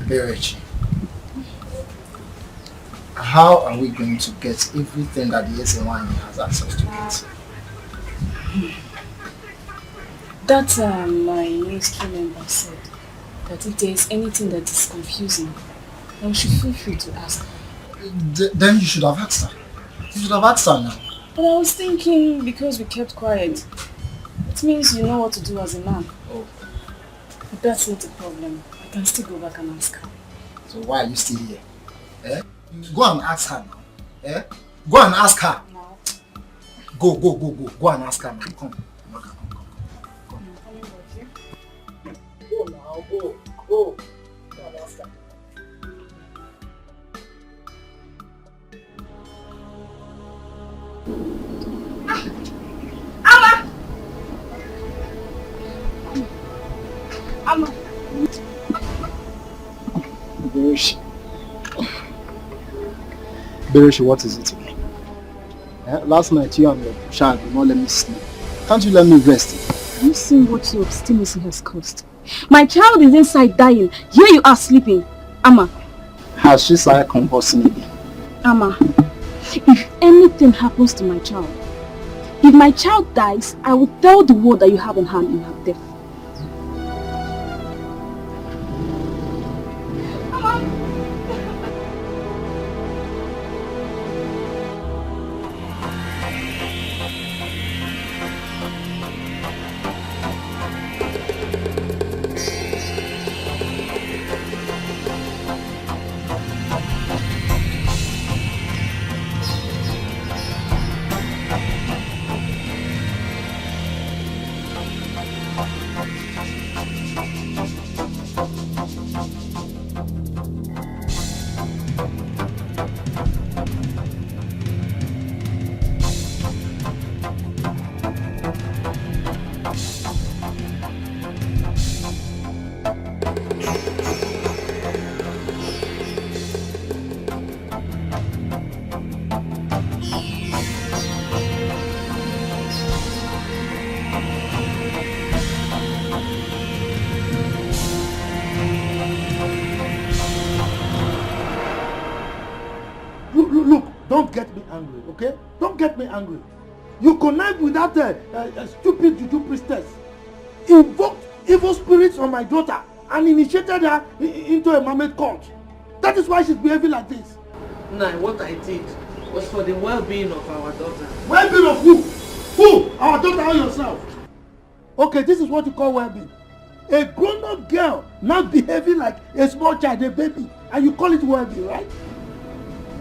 Speaker 20: Hey, Reggie. how are we going to get everything that the SNY has access to it?
Speaker 8: That my ministry member said that if there is anything that is confusing, then we should feel free to ask her.
Speaker 20: Then you should have asked her. You should have asked her now.
Speaker 8: But I was thinking because we kept quiet, it means you know what to do as a man.
Speaker 20: Oh.
Speaker 8: But that's not the problem. I can still go back and ask her.
Speaker 20: So why are you still here? Eh? Go and ask her now. Eh? Go and ask her.
Speaker 8: No.
Speaker 20: Go. Go and ask her now. Come. Go now, go. Go and ask her.
Speaker 8: Amma!
Speaker 20: Bereshi, what is it again? Last night you and your child did not let me sleep. Can't you let me rest?
Speaker 8: Have you seen what your obstinacy has caused? My child is inside dying. Here you are sleeping. Amma.
Speaker 20: Has she started convulsing again?
Speaker 8: Amma, if anything happens to my child, if my child dies, I will tell the world that you have in hand in her death.
Speaker 17: Don't get me angry, okay? Don't get me angry. You connived with that stupid juju priestess, invoked evil spirits on my daughter, and initiated her into a mermaid cult. That is why she's behaving like this.
Speaker 4: Nah, what I did was for the well-being of our daughter.
Speaker 17: Well-being of who? Who? Our daughter or yourself? Okay, this is what you call well-being. A grown-up girl now behaving like a small child, a baby, and you call it well-being, right?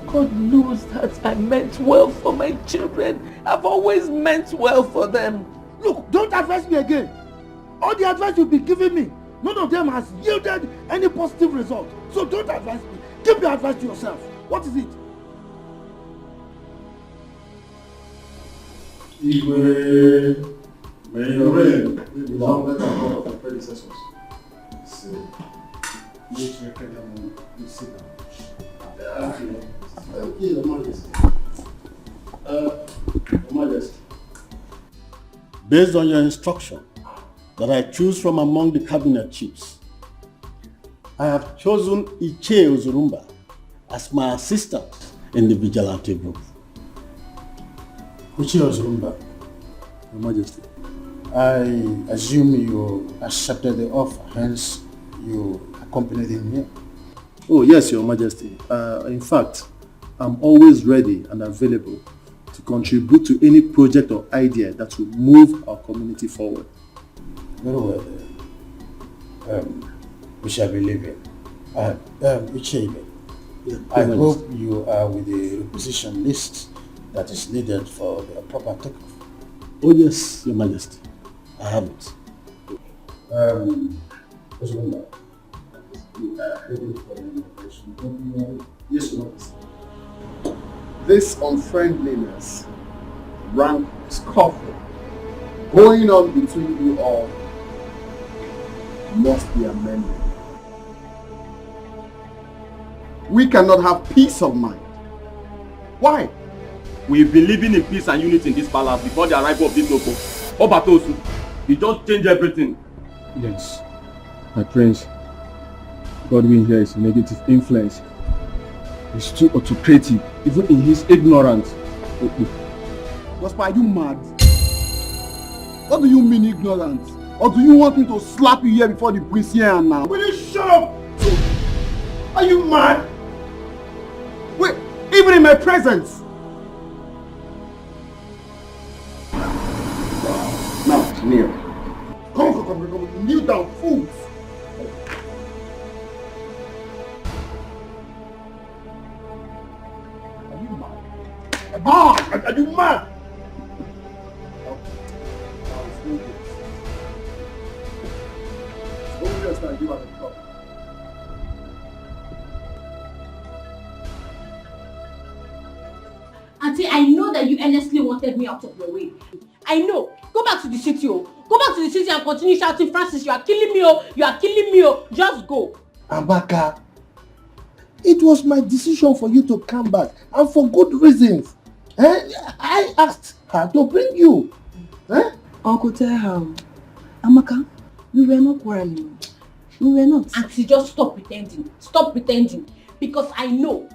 Speaker 4: God knows that I meant well for my children. I've always meant well for them.
Speaker 17: Look, don't advise me again. All the advice you've been giving me, none of them has yielded any positive result. So don't advise me. Keep your advice to yourself. What is it?
Speaker 12: Igwe, may your reign be longer than that of your predecessors. So, you sit down. Okay, Your Majesty. Your Majesty. Based on your instruction that I choose from among the cabinet chiefs, I have chosen Iche Ozurumba as my assistant in the vigilante group.
Speaker 6: Iche Ozurumba, Your Majesty, I assume you accepted the offer, hence you accompanied him here.
Speaker 12: Oh yes, Your Majesty. In fact, I'm always ready and available to contribute to any project or idea that will move our community forward.
Speaker 6: Very well. We shall be leaving. Ichebe, I hope you are with the requisition list that is needed for the proper takeoff.
Speaker 12: Oh yes, Your Majesty. I have it.
Speaker 5: Yes, Your Majesty. This unfriendliness, rank scuffle going on between you all must be amended. We cannot have peace of mind. Why?
Speaker 15: We've been living in peace and unity in this palace before the arrival of this local. Obatosu, he just changed everything.
Speaker 22: Yes, my prince. Godwin here is a negative influence.
Speaker 15: He's too autocratic, even in his ignorance.
Speaker 5: Prosper, are you mad? What do you mean ignorant? Or do you want me to slap you here before the priest here and now?
Speaker 11: Will you shut up? Are you mad?
Speaker 5: Wait, even in my presence? Now, kneel. Come. Kneel down, fools. Are you mad? Are you mad?
Speaker 1: Auntie, I know that you earnestly wanted me out of your way. I know. Go back to the city, oh. Go back to the city and continue shouting, Francis, you are killing me, oh. You are killing me, oh. Just go.
Speaker 11: Amaka, it was my decision for you to come back, and for good reasons. I asked her to bring you.
Speaker 3: Uncle, tell her. Amaka, we were not quarreling. We were not.
Speaker 1: Auntie, just stop pretending. Stop pretending. Because I know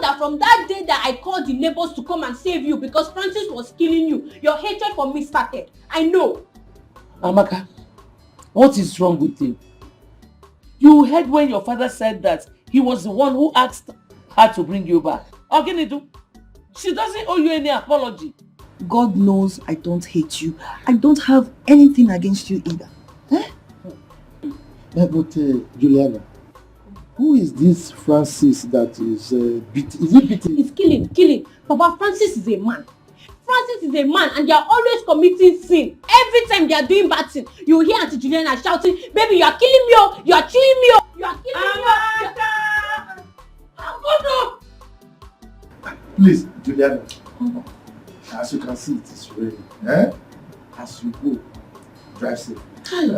Speaker 1: that from that day that I called the neighbors to come and save you because Francis was killing you, your hatred for me started. I know.
Speaker 4: Amaka, what is wrong with you? You heard when your father said that he was the one who asked her to bring you back. Oginidu, she doesn't owe you any apology.
Speaker 3: God knows I don't hate you. I don't have anything against you either.
Speaker 11: But Juliana, who is this Francis that is beating? Is it beating?
Speaker 1: It's killing. Papa, Francis is a man. Francis is a man and they are always committing sin. Every time they are doing bad thing, you hear Auntie Juliana shouting, baby, you are killing me, oh, you are killing me, oh, you are killing me, oh.
Speaker 11: Please, Juliana, as you can see, it is ready. As you go, drive safe.
Speaker 3: Thank you.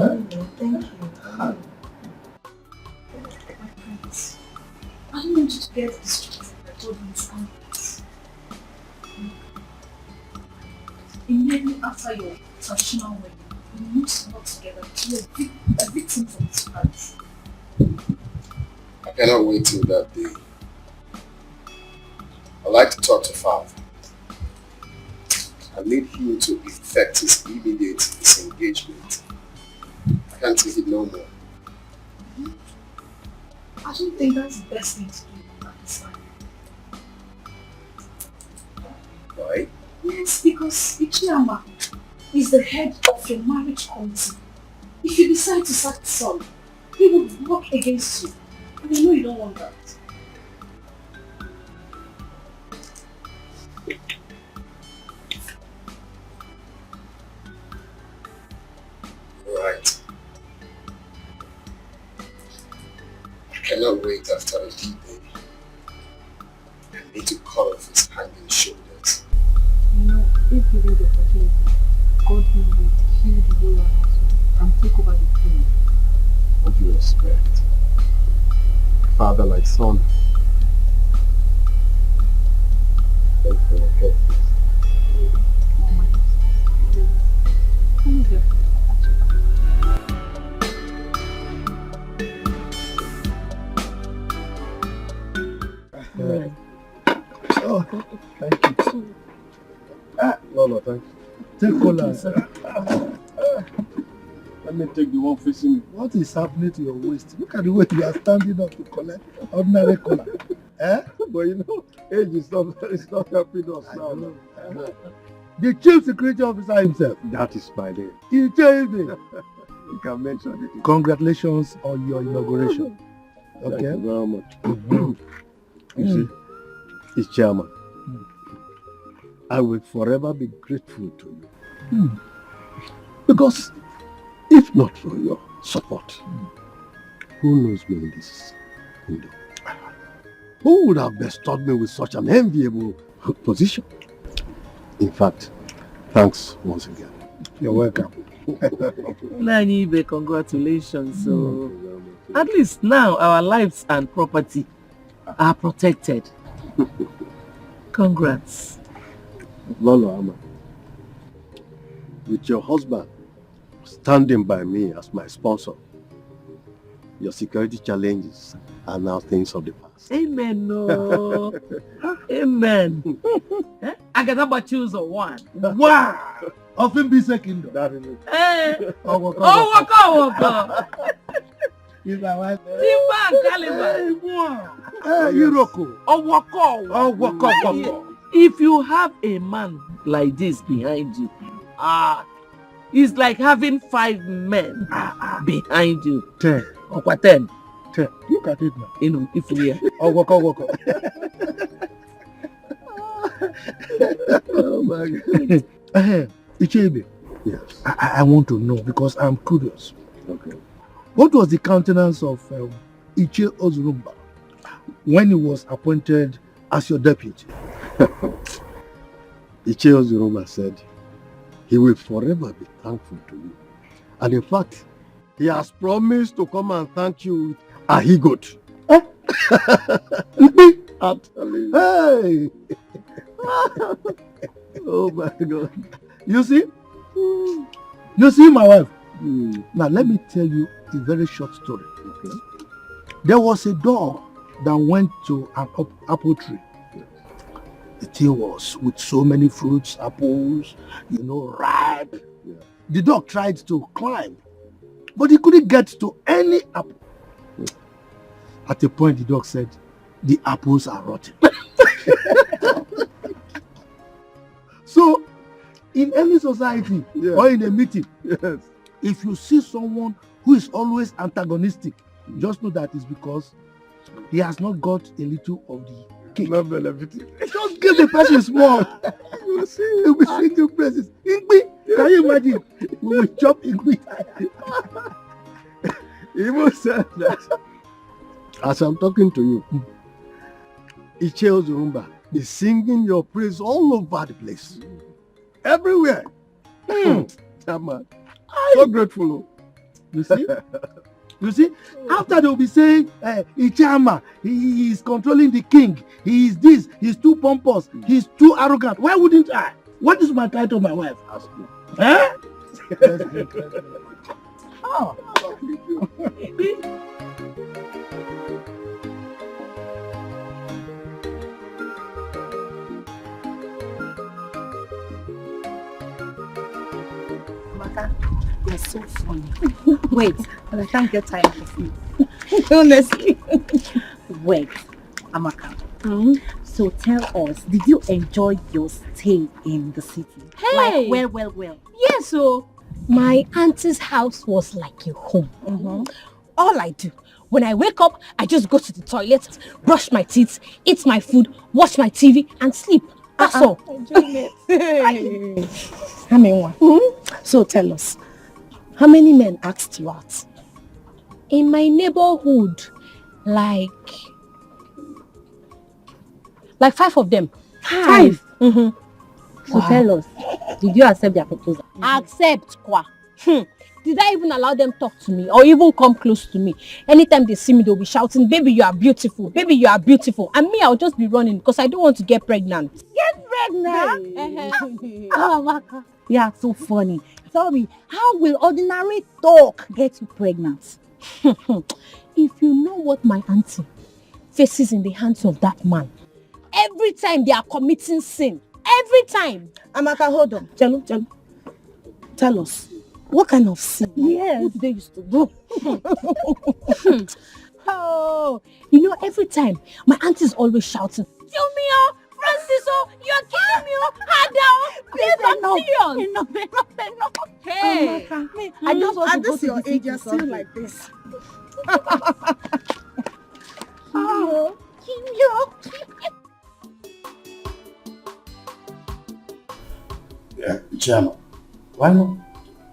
Speaker 8: I don't want you to get distracted. I told you to this. Immediately after your traditional wedding, we need to work together to be a victim for this palace.
Speaker 10: I cannot wait till that day. I'd like to talk to Father. I need him to effect his immediate disengagement. I can't take it no more.
Speaker 8: I don't think that's the best thing to do at this time.
Speaker 10: Why?
Speaker 8: Yes, because Ichiyama is the head of your marriage committee. If you decide to sack the son, he would work against you. And I know you don't want that.
Speaker 10: Right. I cannot wait after the D-Day. I need to cut off his hanging shoulders.
Speaker 3: You know, if you get the opportunity, God will kill the whole household and take over the throne.
Speaker 15: What do you expect? Father like son. Thank you for your care.
Speaker 11: Right. Oh, thank you.
Speaker 15: No, thank you.
Speaker 11: Take cola.
Speaker 15: Let me take the one facing me.
Speaker 11: What is happening to your waist? Look at the way you are standing up to collect ordinary cola.
Speaker 15: But you know, age is not helping us now.
Speaker 11: The chief security officer himself.
Speaker 15: That is my name.
Speaker 11: He changed me.
Speaker 15: You can mention it.
Speaker 11: Congratulations on your inauguration. Okay.
Speaker 15: Thank you very much. You see, it's chairman. I will forever be grateful to you. Because if not for your support, who knows me in this kingdom? Who would have bestowed me with such an enviable position? In fact, thanks once again.
Speaker 11: You're welcome.
Speaker 4: Nanibe, congratulations. So, at least now our lives and property are protected. Congrats.
Speaker 15: Lolo Ama, with your husband standing by me as my sponsor,
Speaker 12: Your security challenges are now things of the past.
Speaker 7: Amen. No. Amen. I got about choose a one. Wow. Often be second.
Speaker 12: That is it.
Speaker 7: Eh. Waka.
Speaker 17: Is my wife.
Speaker 7: Timba Caliber.
Speaker 17: Iroko.
Speaker 7: Waka. If you have a man like this behind you, it's like having 5 men behind you.
Speaker 17: 10.
Speaker 7: Or 10.
Speaker 17: 10. Look at it now.
Speaker 7: You know, if we are.
Speaker 17: Waka.
Speaker 12: Oh my God.
Speaker 17: Ichebe.
Speaker 12: Yes.
Speaker 17: I want to know because I'm curious.
Speaker 12: Okay.
Speaker 17: What was the countenance of Ichie Ozurumba when he was appointed as your deputy?
Speaker 12: Ichie Ozurumba said he will forever be thankful to you. And in fact, he has promised to come and thank you with a he-goat. I'm telling you.
Speaker 17: Hey!
Speaker 12: Oh my God.
Speaker 17: You see? You see my wife? Now let me tell you a very short story.
Speaker 12: Okay.
Speaker 17: There was a dog that went to an apple tree. The tree was with so many fruits, apples, ripe.
Speaker 12: Yeah.
Speaker 17: The dog tried to climb, but he couldn't get to any apple. At a point, the dog said, "The apples are rotten." So, in any society or in a meeting, if you see someone who is always antagonistic, just know that it's because he has not got a little of the cake.
Speaker 12: Not benefiting.
Speaker 17: Just give the person small. You will see, he will sing your praises. Ingbi, can you imagine? We will chop Ingbi.
Speaker 12: He even said that as I'm talking to you, Ichie Ozurumba is singing your praise all over the place. Everywhere. Man. So grateful.
Speaker 17: You see? You see? After they will be saying, Ichama, he is controlling the king. He is this. He is too pompous. He is too arrogant. Why wouldn't I? What is my title, my wife?
Speaker 12: Ask me.
Speaker 17: Eh?
Speaker 7: Oh.
Speaker 21: Amaka, you're so funny. Wait, but I can't get tired of you. Honestly. Wait, Amaka. So tell us, did you enjoy your stay in the city?
Speaker 1: Hey!
Speaker 21: Like, well.
Speaker 1: Yes, so my auntie's house was like a home. All I do, when I wake up, I just go to the toilet, brush my teeth, eat my food, watch my TV, and sleep. That's all.
Speaker 21: So tell us, how many men asked you out?
Speaker 1: In my neighborhood, like 5 of them.
Speaker 21: 5? So tell us, did you accept their proposal?
Speaker 1: Accept kwa. Did I even allow them talk to me or even come close to me? Anytime they see me, they'll be shouting, "Baby, you are beautiful. Baby, you are beautiful." And me, I'll just be running because I don't want to get pregnant.
Speaker 21: Get pregnant? Oh, yeah, so funny. Tell me, how will ordinary talk get you pregnant?
Speaker 1: If you know what my auntie faces in the hands of that man, every time they are committing sin, every time.
Speaker 21: Amaka, hold on. Jello. Tell us, what kind of sin?
Speaker 1: Yes.
Speaker 21: What did they used to do?
Speaker 1: Oh, every time my auntie is always shouting, "Filmio, Francisco, you're killing me, Ada." Please, I'm serious.
Speaker 21: Enough.
Speaker 1: Hey,
Speaker 21: Amaka, I just want to go to your age, you're still like this.
Speaker 10: Yeah, Chairman, why not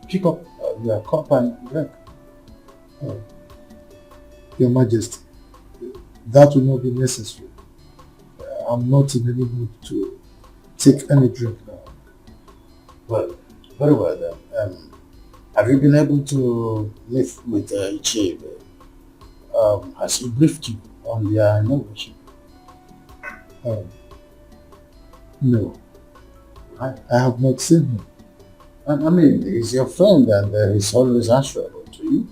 Speaker 10: pick up your cup and drink?
Speaker 11: Your Majesty, that will not be necessary. I'm not in any mood to take any drink now.
Speaker 10: Well, very well then. Have you been able to live with Ichie? Has he briefed you on their innovation?
Speaker 11: No, I have not seen him.
Speaker 10: I mean, he's your friend and he's always answerable to you.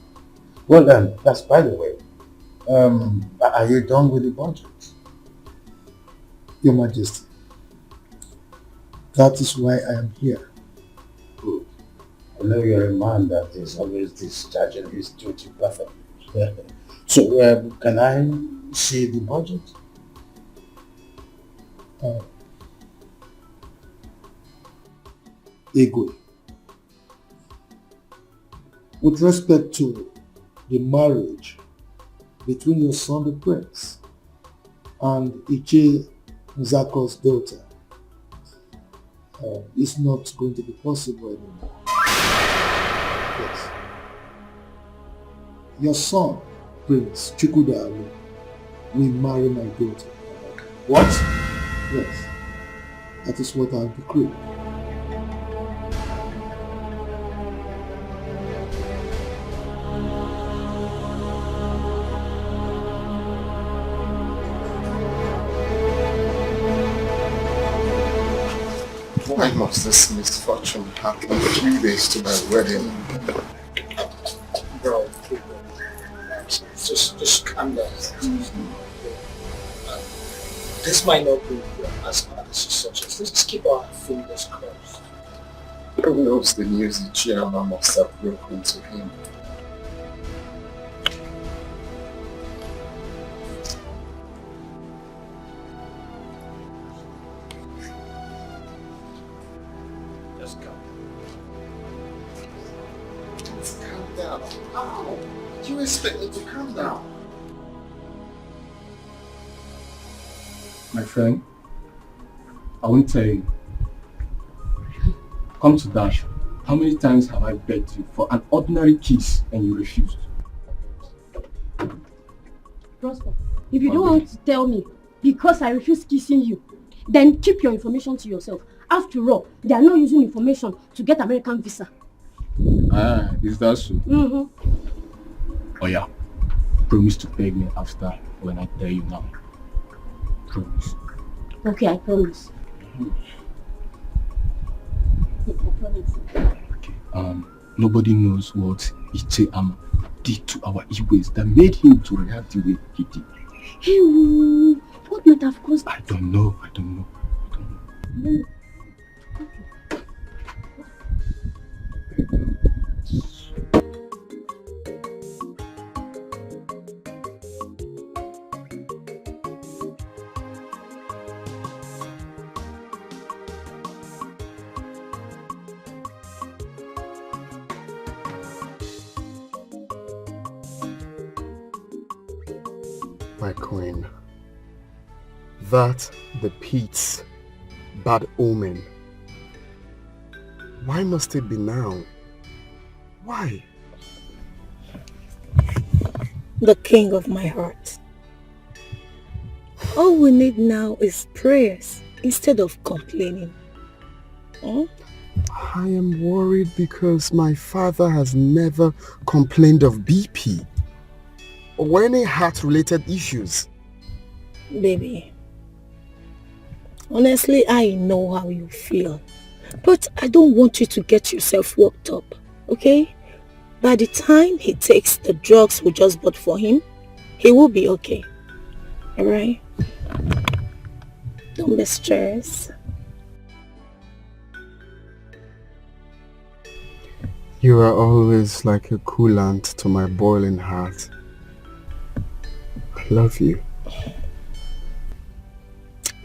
Speaker 13: Well, that's by the way. Are you done with the budget?
Speaker 11: Your Majesty, that is why I am here.
Speaker 13: Good. I know you're a man that is always discharging his duty perfectly. So, can I see the budget?
Speaker 11: Igwe, with respect to the marriage between your son the prince and Iche Nzako's daughter, it's not going to be possible anymore. Yes. Your son, Prince Chukwudalu, will marry my daughter.
Speaker 13: What?
Speaker 11: Yes. That is what I have decreed.
Speaker 22: Why must this misfortune happen 3 days to my wedding?
Speaker 11: Bro, just calm down. This might not be as bad as you suggest. Let's just keep our fingers crossed.
Speaker 22: Who knows the news the chairman must have broken to him?
Speaker 11: Just go.
Speaker 22: Let's calm down. How? You expect me to calm down?
Speaker 15: My friend, I won't tell you. Come to that. How many times have I begged you for an ordinary kiss and you refused?
Speaker 1: Prosper, if you don't want to tell me because I refuse kissing you, then keep your information to yourself. After all, they are not using information to get American visa.
Speaker 15: Ah, is that so?
Speaker 1: Mm-hmm.
Speaker 15: Oh yeah. Promise to beg me after when I tell you now. Promise.
Speaker 1: Okay, I promise. I promise.
Speaker 15: Okay. Nobody knows what Iche Ama did to our Igwes that made him to react the way he did.
Speaker 1: Hey, what might have caused?
Speaker 15: I don't know.
Speaker 22: My queen, that the Pete's bad omen. Why must it be now? Why?
Speaker 21: The king of my heart. All we need now is prayers instead of complaining. Hmm?
Speaker 22: I am worried because my father has never complained of BP or any heart-related issues.
Speaker 21: Baby, honestly, I know how you feel. But I don't want you to get yourself worked up, okay? By the time he takes the drugs we just bought for him, he will be okay. Alright? Don't be stressed.
Speaker 22: You are always like a coolant to my boiling heart. I love you.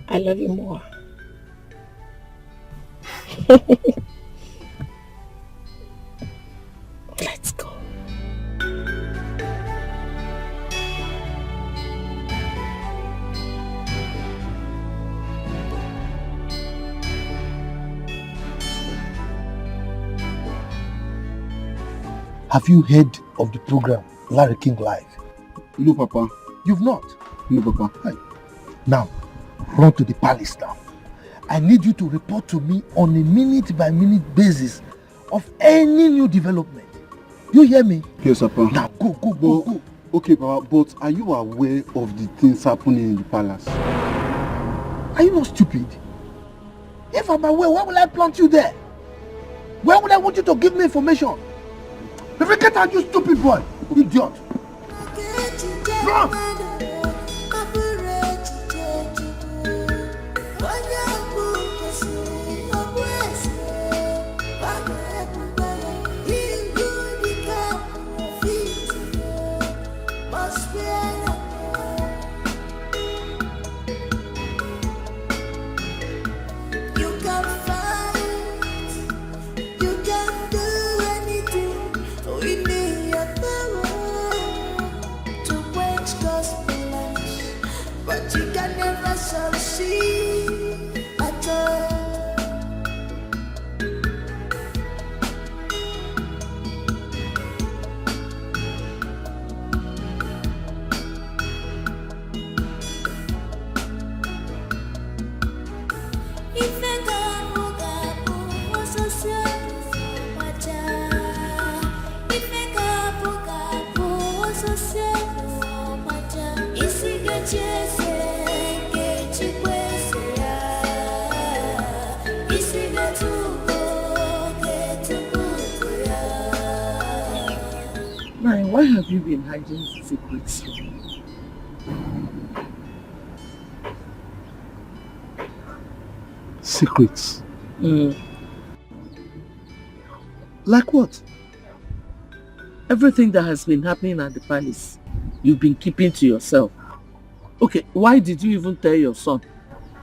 Speaker 21: I love you more. Let's go.
Speaker 7: Have you heard of the program Larry King Live?
Speaker 12: No, Papa.
Speaker 7: You've not?
Speaker 12: No, Papa.
Speaker 7: Hey. Now, run to the palace now. I need you to report to me on a minute-by-minute basis of any new development. You hear me?
Speaker 12: Yes, Papa.
Speaker 7: Now, go.
Speaker 12: Okay, Papa, but are you aware of the things happening in the palace?
Speaker 7: Are you not stupid? If I'm aware, why will I plant you there? Where would I want you to give me information? Get out, you stupid boy!
Speaker 12: Idiot! Run!
Speaker 4: Why have you been hiding secrets from me?
Speaker 7: Secrets? Like what?
Speaker 4: Everything that has been happening at the palace, you've been keeping to yourself. Okay, why did you even tell your son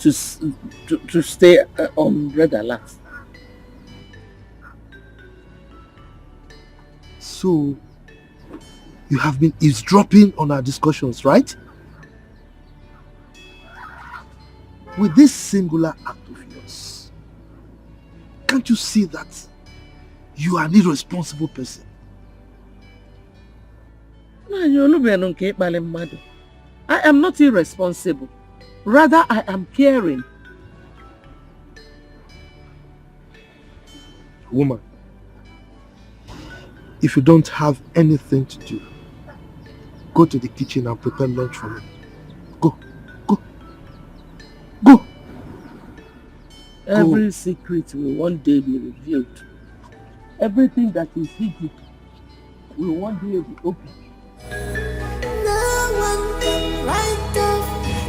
Speaker 4: to stay on red alert?
Speaker 7: So, you have been eavesdropping on our discussions, right? With this singular act of yours, can't you see that you are an irresponsible person?
Speaker 4: I am not irresponsible. Rather, I am caring.
Speaker 7: Woman, if you don't have anything to do, go to the kitchen and prepare lunch for me. Go.
Speaker 4: Every secret will one day be revealed. Everything that is hidden will one day be open.
Speaker 14: No one can write off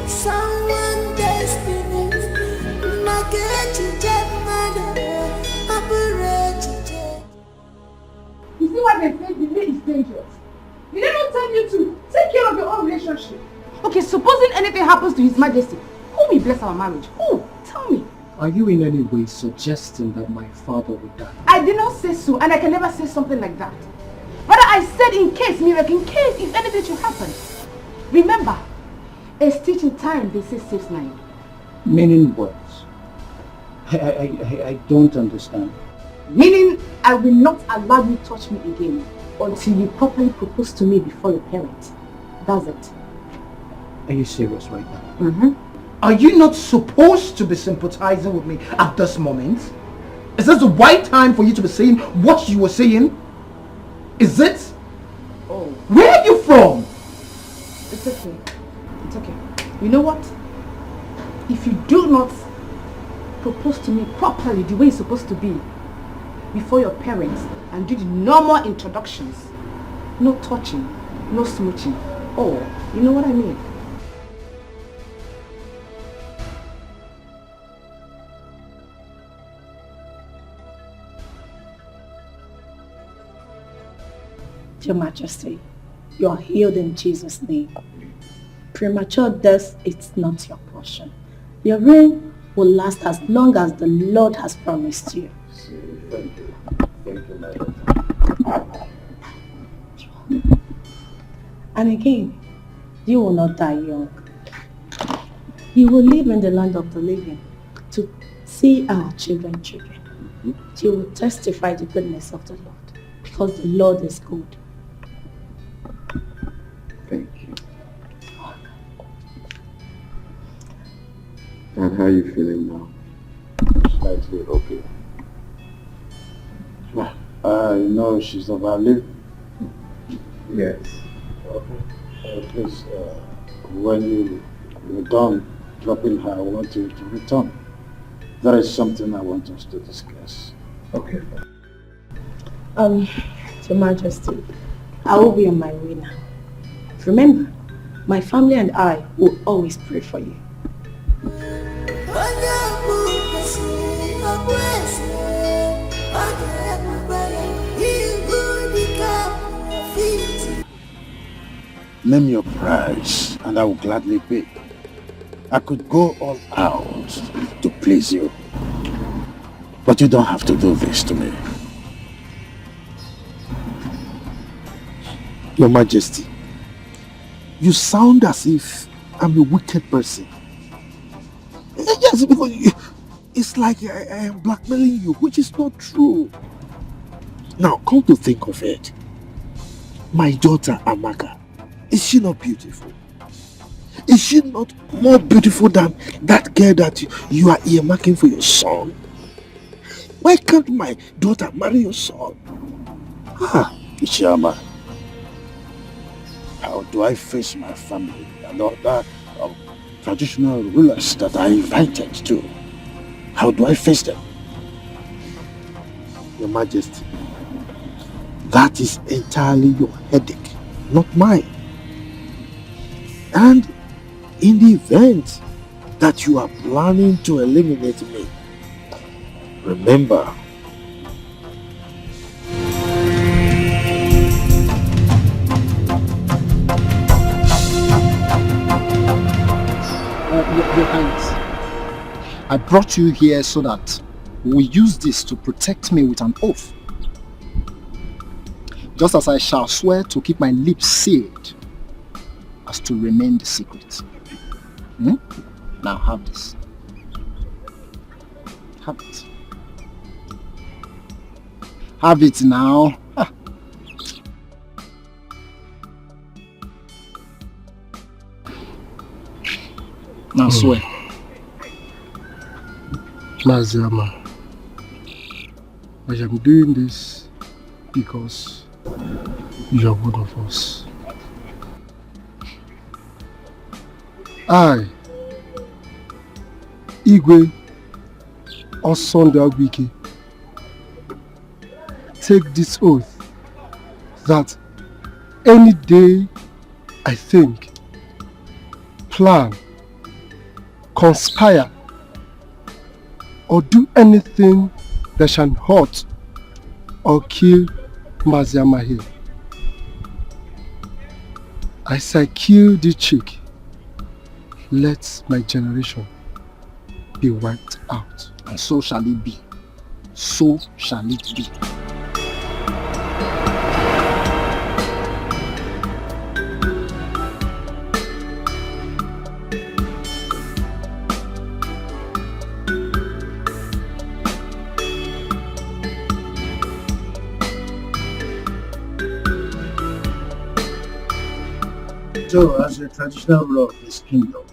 Speaker 14: someone's destiny.
Speaker 16: You see why they say delay is dangerous? Did they not tell you to take care of your own relationship? Okay, supposing anything happens to His Majesty, who will bless our marriage? Who? Tell me.
Speaker 9: Are you in any way suggesting that my father would die?
Speaker 16: I did not say so, and I can never say something like that. Rather, I said in case, miracle, in case if anything should happen. Remember, a stitch in time, they say, saves 9.
Speaker 9: Meaning what? I don't understand.
Speaker 16: Meaning, I will not allow you to touch me again until you properly propose to me before your parents. That's it.
Speaker 9: Are you serious right now?
Speaker 16: Mm-hmm.
Speaker 7: Are you not supposed to be sympathizing with me at this moment? Is this the right time for you to be saying what you were saying? Is it?
Speaker 16: Oh.
Speaker 7: Where are you from?
Speaker 16: It's okay. It's okay. You know what? If you do not propose to me properly the way it's supposed to be before your parents and do the normal introductions, no touching, no smooching. Oh, you know what I mean?
Speaker 18: Your Majesty, you are healed in Jesus' name. Premature death is not your portion. Your reign will last as long as the Lord has promised you.
Speaker 10: Thank you. Thank you, my daughter.
Speaker 18: And again, you will not die young. You will live in the land of the living to see our children. You will testify the goodness of the Lord because the Lord is good.
Speaker 19: Thank you. And how are you feeling now?
Speaker 10: Slightly okay. You know she's overlived.
Speaker 19: Yes.
Speaker 10: Please, when you're done dropping her, I want you to return. There is something I want us to discuss.
Speaker 19: Okay.
Speaker 18: Your Majesty,
Speaker 16: I will be on my way now. Remember, my family and I will always pray for you.
Speaker 13: Name your price and I will gladly pay. I could go all out to please you. But you don't have to do this to me.
Speaker 17: Your Majesty, you sound as if I'm a wicked person. Yes, because it's like I am blackmailing you, which is not true. Now, come to think of it, my daughter Amaka, is she not beautiful? Is she not more beautiful than that girl that you are earmarking for your son? Why can't my daughter marry your son?
Speaker 13: Ichiama, how do I face my family and other traditional rulers that I invited to? How do I face them?
Speaker 17: Your Majesty, that is entirely your headache, not mine. And in the event that you are planning to eliminate me, remember,
Speaker 9: Your Highness, I brought you here so that we use this to protect me with an oath. Just as I shall swear to keep my lips sealed as to remain the secret. Now have this. Have it. Have it now. Now swear.
Speaker 17: Maziama, I am doing this because you are one of us. I, Igwe Osonda-Wike, take this oath that any day I think, plan, conspire, or do anything that shall hurt or kill Maziama here, as I kill this chick, let my generation be wiped out.
Speaker 9: And so shall it be. So shall it be.
Speaker 13: So, as a traditional ruler of this kingdom,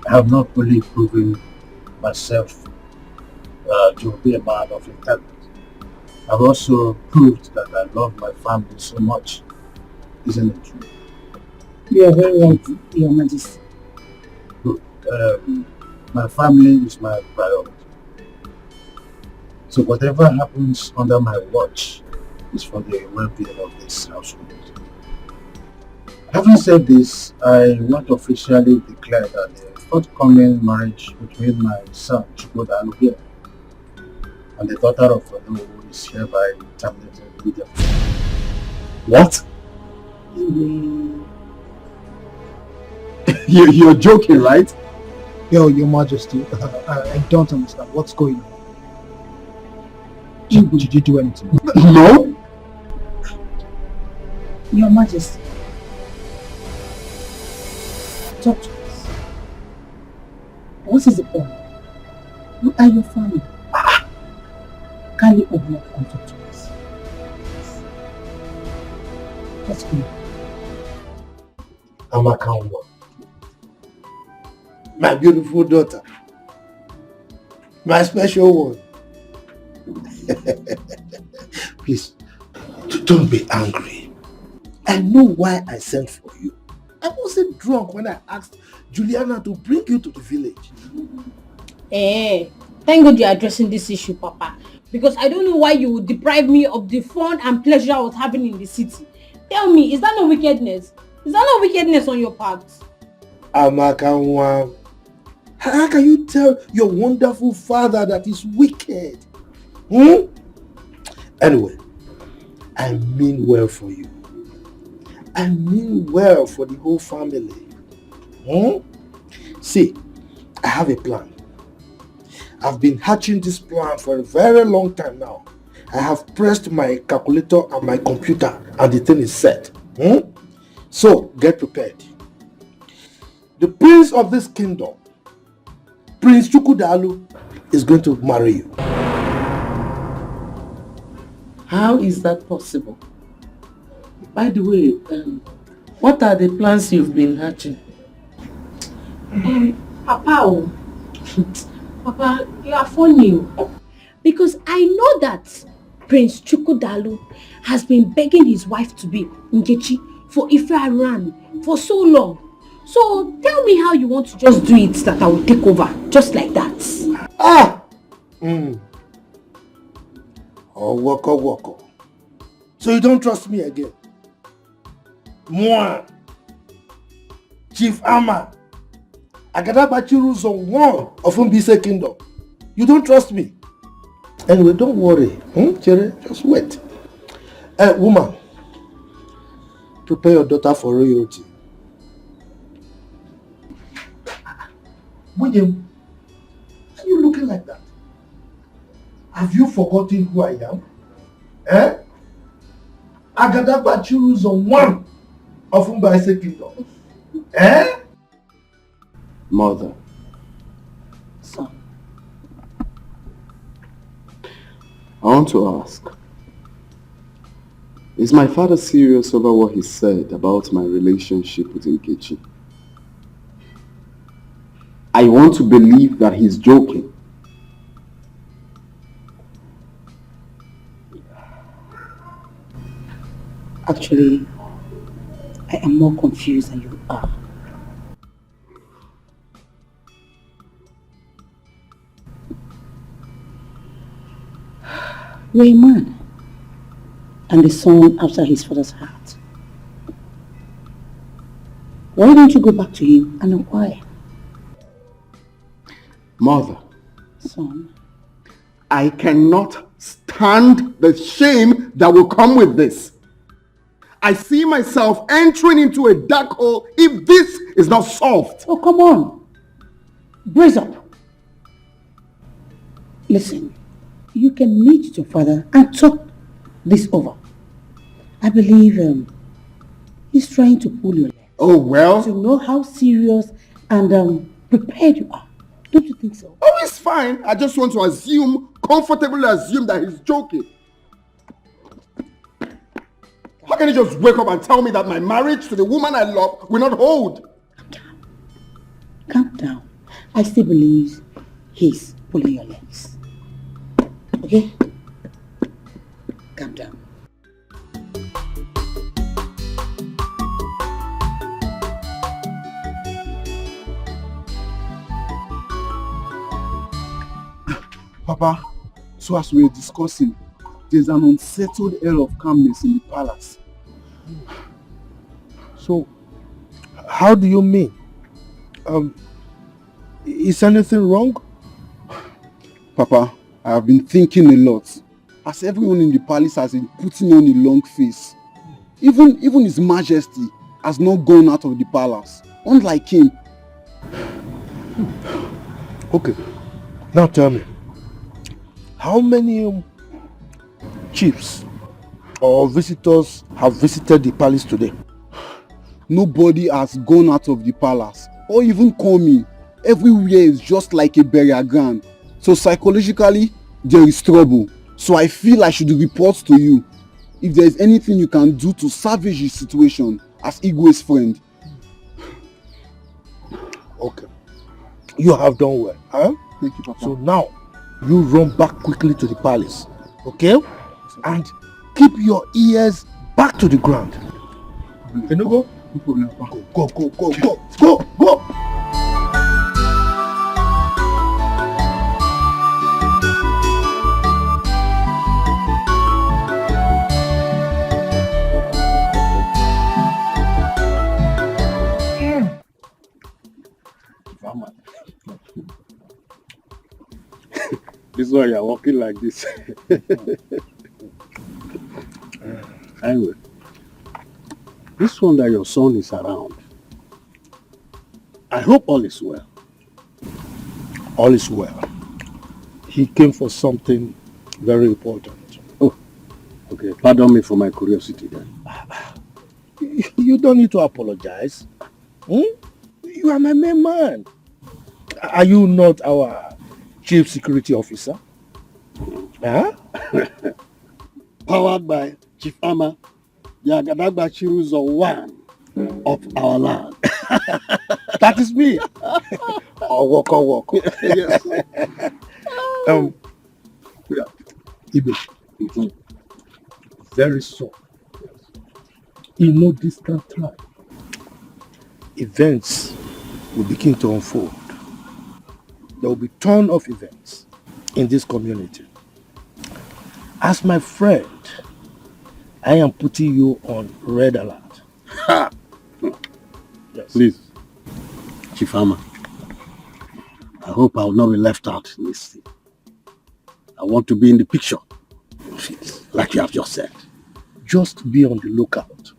Speaker 13: I have not fully proven myself to be a man of integrity. I've also proved that I love my family so much. Isn't it true?
Speaker 8: You are very right, Your Majesty.
Speaker 13: Good. My family is my priority. So whatever happens under my watch is for the well-being of this household. Having said this, I want to officially declare that the forthcoming marriage between my son Chukwudalu here and the daughter of Onny is hereby terminated immediately.
Speaker 17: What? You're joking, right?
Speaker 9: Your Majesty, I don't understand what's going on. Did you do anything?
Speaker 17: No.
Speaker 8: Your Majesty, talk to us. What is the problem? You are your family. Can you open up and talk to us? Let's go.
Speaker 17: Amaka, my beautiful daughter, my special one. Please, don't be angry. I know why I sent for you. I wasn't drunk when I asked Juliana to bring you to the village.
Speaker 1: Thank God you're addressing this issue, Papa. Because I don't know why you would deprive me of the fun and pleasure I was having in the city. Tell me, is that no wickedness? Is that no wickedness on your part?
Speaker 11: Amakanwa, how can you tell your wonderful father that he's wicked? Anyway, I mean well for you. I mean well for the whole family. See, I have a plan. I've been hatching this plan for a very long time now. I have pressed my calculator and my computer and the thing is set. So, get prepared. The prince of this kingdom, Prince Chukwudalu, is going to marry you.
Speaker 4: How is that possible? By the way, what are the plans you've been hatching?
Speaker 1: Papa, Papa, you are funny. Because I know that Prince Chukwudalu has been begging his wife to be Nkechi for Ife for so long. So tell me how you want to just do it that I will take over, just like that.
Speaker 11: Oh, woko. So you don't trust me again? Moi, Chief Ama, Agadabachiru Zone 1 of Mbise Kingdom. You don't trust me? Anyway, don't worry. Chere, just wait. Woman, prepare your daughter for royalty. William, why are you looking like that? Have you forgotten who I am? Agadabachiru Zone 1 of Mbise Kingdom.
Speaker 19: Mother.
Speaker 18: Son.
Speaker 19: I want to ask, is my father serious over what he said about my relationship with Nkechi? I want to believe that he's joking.
Speaker 18: Actually, I am more confused than you are. You're a man and the son after his father's heart. Why don't you go back to him and inquire?
Speaker 19: Mother.
Speaker 18: Son.
Speaker 19: I cannot stand the shame that will come with this. I see myself entering into a dark hole if this is not solved.
Speaker 18: Oh, come on. Brace up. Listen, you can meet your father and talk this over. I believe he's trying to pull your leg.
Speaker 19: Oh, well.
Speaker 18: To know how serious and prepared you are. Don't you think so?
Speaker 19: Oh, it's fine. I just want to comfortably assume that he's joking. How can you just wake up and tell me that my marriage to the woman I love will not hold?
Speaker 18: Calm down. I still believe he's pulling your legs. Okay? Calm down.
Speaker 12: Papa, so as we were discussing, there's an unsettled air of calmness in the palace.
Speaker 11: So, how do you mean? Is anything wrong?
Speaker 12: Papa, I have been thinking a lot. As everyone in the palace has been putting on a long face. Even His Majesty has not gone out of the palace, unlike him.
Speaker 11: Okay, now tell me, how many chiefs or visitors have visited the palace today?
Speaker 12: Nobody has gone out of the palace or even come in. Everywhere is just like a burial ground. So psychologically, there is trouble. So I feel I should report to you if there is anything you can do to salvage the situation as Igwe's friend.
Speaker 11: Okay, you have done well. Huh?
Speaker 12: Thank you, Papa.
Speaker 11: So now, you run back quickly to the palace, okay? And keep your ears back to the ground. Can you go?
Speaker 12: No problem, Papa.
Speaker 11: Go!
Speaker 13: is why you're walking like this. Anyway, this one that your son is around, I hope all is well.
Speaker 7: All is well. He came for something very important.
Speaker 13: Oh, okay. Pardon me for my curiosity then.
Speaker 7: You don't need to apologize. You are my main man. Are you not our chief security officer? Huh?
Speaker 13: Powered by Chief Ama, the Agadagba Chiruzo one of our land.
Speaker 7: That is me. Walk.
Speaker 13: Yes.
Speaker 7: Ibe. Very soon, in no distant time, events will begin to unfold. There will be a ton of events in this community. As my friend, I am putting you on red alert.
Speaker 13: Yes. Please, Chief Ama, I hope I will not be left out in this thing. I want to be in the picture, like you have just said.
Speaker 7: Just be on the lookout.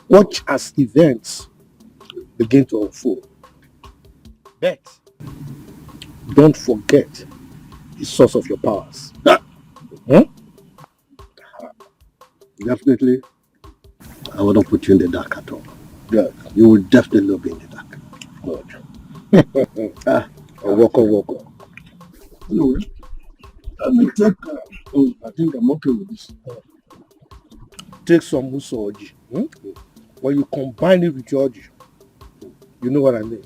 Speaker 7: Watch as events begin to unfold. But don't forget the source of your powers.
Speaker 13: Definitely, I will not put you in the dark at all.
Speaker 7: Good.
Speaker 13: You will definitely be in the dark.
Speaker 7: Good. Walk.
Speaker 13: Anyway, let me take. I think I'm okay with this.
Speaker 7: Take some musoji. When you combine it with Georgie, you know what I mean.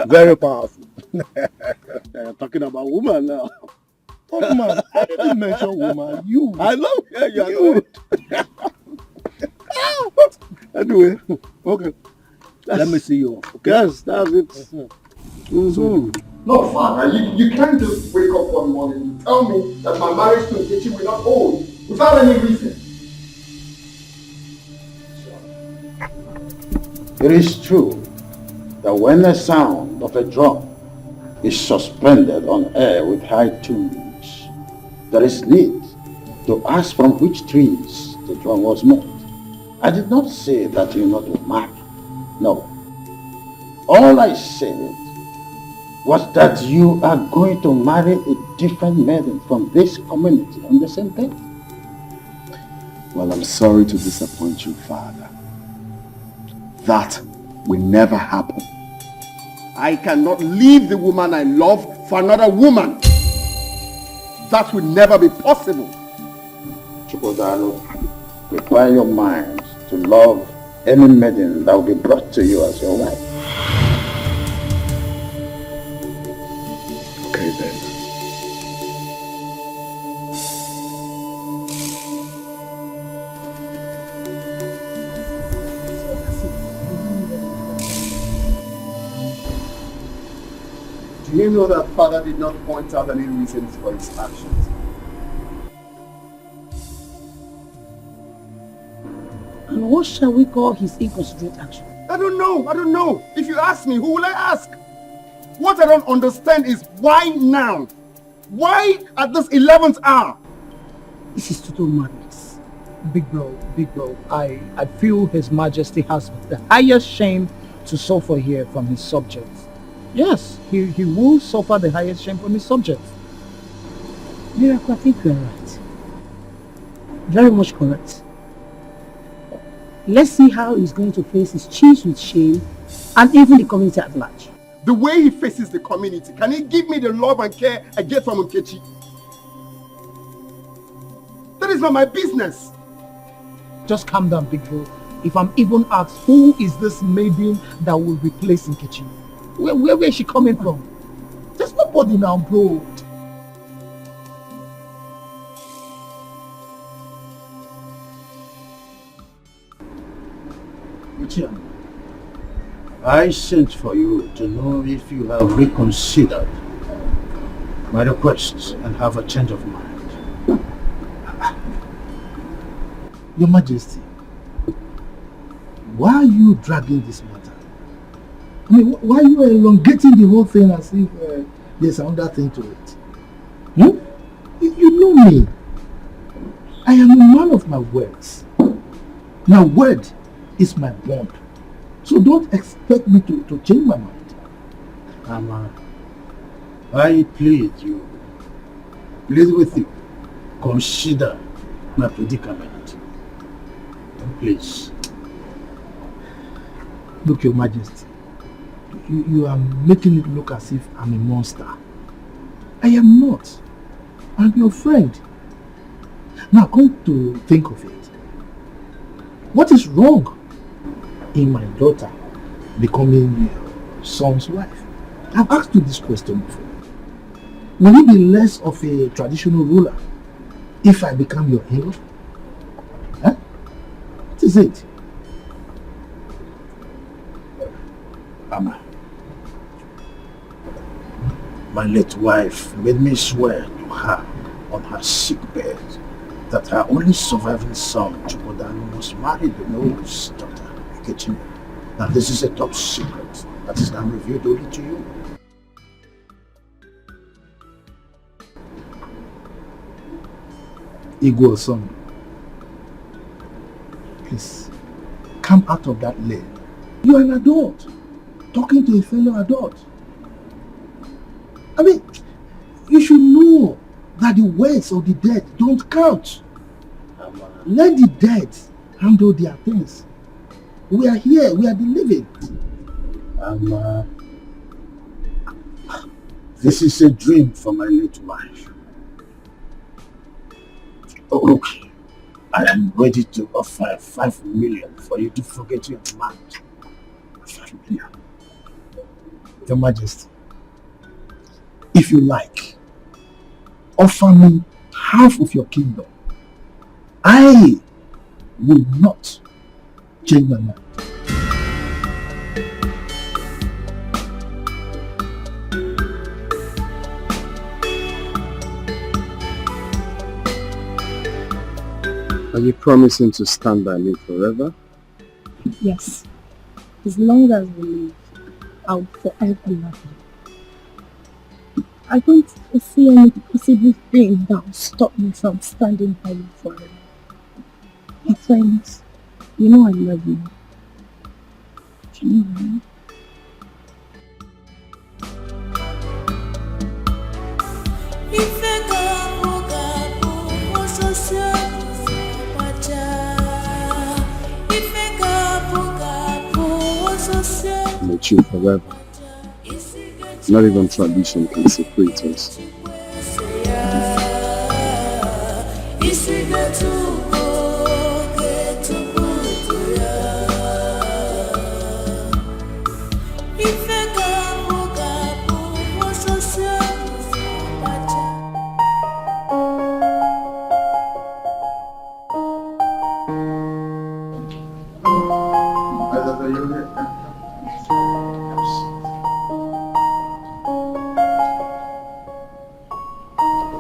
Speaker 7: Very powerful.
Speaker 13: You're talking about woman now.
Speaker 7: Oh man, I didn't mention woman. You.
Speaker 13: I know. Yeah, you are. Anyway, okay.
Speaker 7: Let me see you.
Speaker 13: Okay? Yes, that's it.
Speaker 19: No, Father, you can't just wake up one morning and tell me that my marriage to Edochie will not hold without any reason.
Speaker 10: It is true that when the sound of a drum is suspended on air with high tunes, there is need to ask from which trees the drum was made. I did not say that you not to marry. No. All I said was that you are going to marry a different maiden from this community on the same day.
Speaker 22: Well, I'm sorry to disappoint you, Father. That will never happen.
Speaker 19: I cannot leave the woman I love for another woman. That will never be possible.
Speaker 10: Chukwudalo, prepare your mind to love any maiden that will be brought to you as your wife.
Speaker 22: Okay then.
Speaker 5: Do you know that Father did not point out any reasons for his actions?
Speaker 2: And what shall we call his inconsiderate action?
Speaker 5: I don't know. If you ask me, who will I ask? What I don't understand is why now? Why at this 11th hour?
Speaker 9: This is total madness. Big bro, I feel His Majesty has the highest shame to suffer here from his subjects. Yes, he will suffer the highest shame from his subjects.
Speaker 2: Miracle, I think you are right. Very much correct. Let's see how he's going to face his chiefs with shame and even the community at large.
Speaker 5: The way he faces the community, can he give me the love and care I get from Nkechi? That is not my business.
Speaker 9: Just calm down, big bro. If I'm even asked, who is this maiden that will replace Nkechi? Where is she coming from? There's nobody now, bro.
Speaker 13: Richard, I sent for you to know if you have reconsidered my request and have a change of mind.
Speaker 7: Your Majesty, why are you dragging this matter? I mean, why are you elongating the whole thing as if there's another thing to it?
Speaker 9: me. I am a man of my words. My word is my bond. So don't expect me to change my mind.
Speaker 13: Mama, I plead with you. Consider my predicament. Please.
Speaker 9: Look, Your Majesty, you are making it look as if I'm a monster. I am not. I'm your friend. Now come to think of it. What is wrong in my daughter becoming your son's wife? I've asked you this question before. Will you be less of a traditional ruler if I become your in-law? Huh? What is it?
Speaker 13: Mama, my late wife made me swear to her on her sick bed that her only surviving son, Chukwudanu, must marry the noble's daughter, Edochie. Now this is a top secret that is now revealed only to you.
Speaker 9: Igwe son, please, come out of that lane. You are an adult, talking to a fellow adult. I mean, you should know that the words of the dead don't count. Let the dead handle their things. We are here, we are the living.
Speaker 13: This is a dream for my late wife. Oh, look, I am ready to offer 5 million for you to forget your man. 5 million.
Speaker 9: Your Majesty, if you like, offer me half of your kingdom. I will not change my mind.
Speaker 22: Are you promising to stand by me forever?
Speaker 21: Yes. As long as we live, I will forever love you. I don't see any possible thing that will stop me from standing by you forever. Besides, you know I love you. You know, right?
Speaker 22: I'm with you forever. Not even tradition can separate us.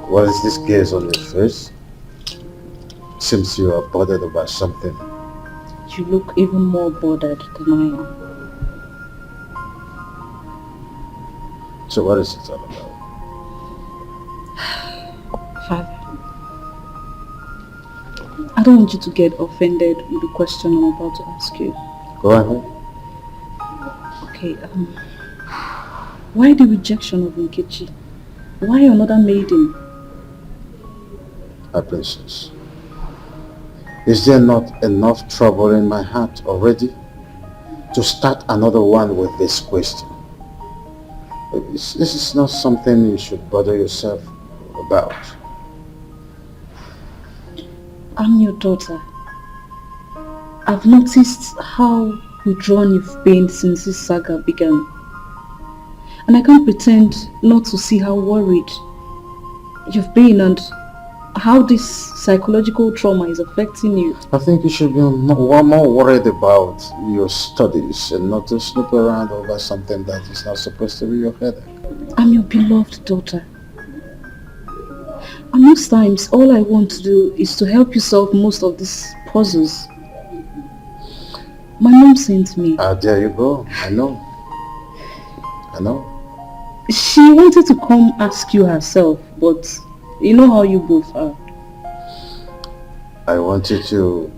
Speaker 10: What is this gaze on your face? Seems you are bothered about something.
Speaker 18: You look even more bothered than I am.
Speaker 10: So what is it all about?
Speaker 18: Father, I don't want you to get offended with the question I'm about to ask you.
Speaker 10: Go ahead.
Speaker 18: Okay, why the rejection of Nkechi? Why another maiden?
Speaker 10: My princess, is there not enough trouble in my heart already to start another one with this question? This is not something you should bother yourself about.
Speaker 18: I'm your daughter. I've noticed how withdrawn you've been since this saga began. And I can't pretend not to see how worried you've been and how this psychological trauma is affecting you.
Speaker 10: I think you should be more worried about your studies and not to snoop around over something that is not supposed to be your headache.
Speaker 18: I'm your beloved daughter. And most times, all I want to do is to help you solve most of these puzzles. My mom sent me.
Speaker 10: There you go. I know.
Speaker 18: She wanted to come ask you herself, but You know how you both are.
Speaker 10: I want you to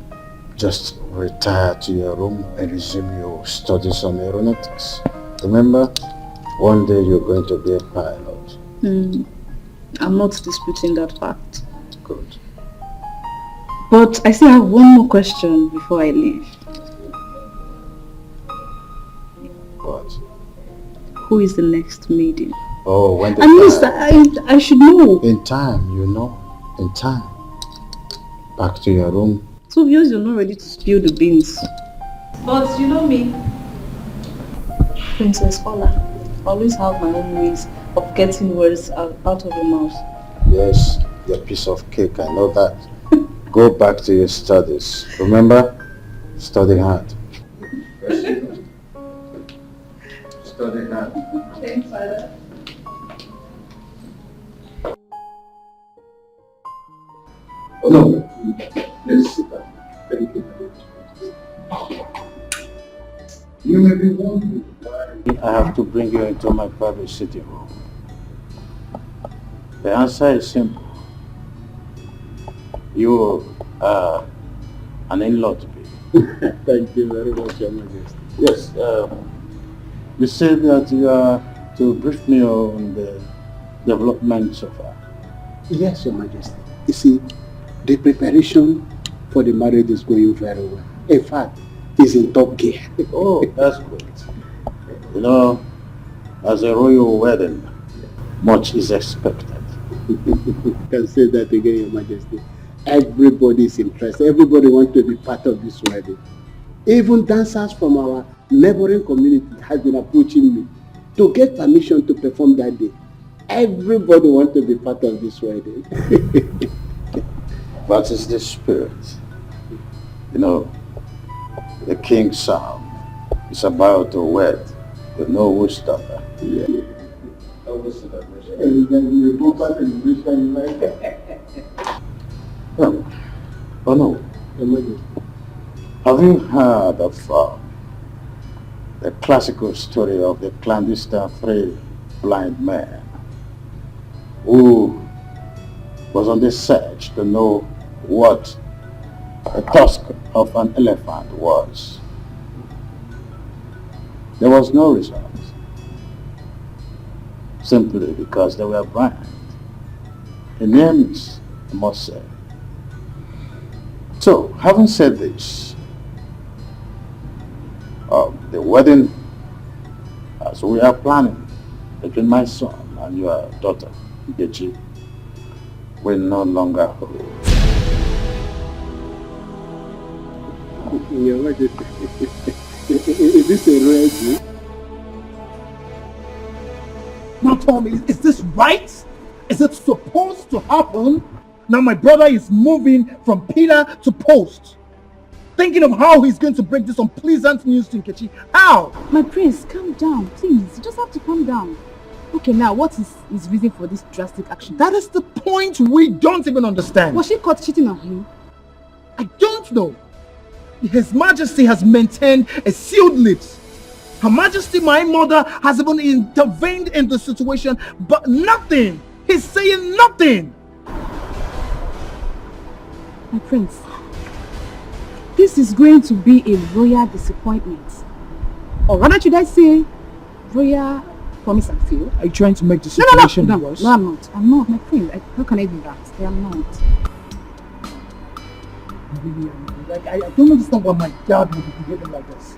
Speaker 10: just retire to your room and resume your studies on aeronautics. Remember, one day you're going to be a pilot.
Speaker 18: I'm not disputing that fact.
Speaker 10: Good.
Speaker 18: But I still have one more question before I leave.
Speaker 10: What?
Speaker 18: Who is the next maiden?
Speaker 10: Oh, when the
Speaker 18: At least I should know.
Speaker 10: In time, you know. In time. Back to your room.
Speaker 18: So obvious you're not ready to spill the beans. But you know me, Princess Ola, always have my own ways of getting words out of your mouth.
Speaker 10: Yes, your piece of cake, I know that. Go back to your studies. Remember? Study hard. Study hard.
Speaker 18: Thanks, Father.
Speaker 10: Oh, no. Please sit down. Thank you. You may be wondering why I have to bring you into my private sitting room. The answer is simple. You are an in-law to me.
Speaker 13: Thank you very much, Your Majesty.
Speaker 10: Yes, you said that you are to brief me on the development so far.
Speaker 13: Yes, Your Majesty. You see, the preparation for the marriage is going very well. In fact, it's in top gear.
Speaker 10: Oh, that's great. You know, as a royal wedding, much is expected.
Speaker 13: You can say that again, Your Majesty. Everybody is interested. Everybody wants to be part of this wedding. Even dancers from our neighboring community have been approaching me to get permission to perform that day. Everybody wants to be part of this wedding.
Speaker 10: That is the spirit. You know, the king's son is about to wed the Nollywood daughter.
Speaker 13: Yeah.
Speaker 10: Oh no. Have you heard of the classical story of the clandestine three blind men who was on the search to know what the tusk of an elephant was? There was no result, simply because they were blind. In names, I must say. So, having said this, the wedding, as we are planning between my son and your daughter, Edochie, will no longer hold.
Speaker 13: Your Majesty, is this a rare deal?
Speaker 17: Now tell me, is this right? Is it supposed to happen? Now my brother is moving from pillar to post. Thinking of how he's going to break this unpleasant news to Nkechi. How?
Speaker 1: My prince, calm down, please. You just have to calm down. Okay, now what is his reason for this drastic action?
Speaker 17: That is the point we don't even understand.
Speaker 1: Was she caught cheating on him?
Speaker 17: I don't know. His Majesty has maintained a sealed lips. Her Majesty, my mother, has even intervened in the situation, but nothing. He's saying nothing.
Speaker 1: My prince, this is going to be a royal disappointment. Or rather, should I say, royal promise and fail?
Speaker 17: Are you trying to make the situation worse?
Speaker 1: No, I'm not. I'm not, my prince. How can I do that? I am not.
Speaker 17: Really, I don't understand why my dad would be behaving like this.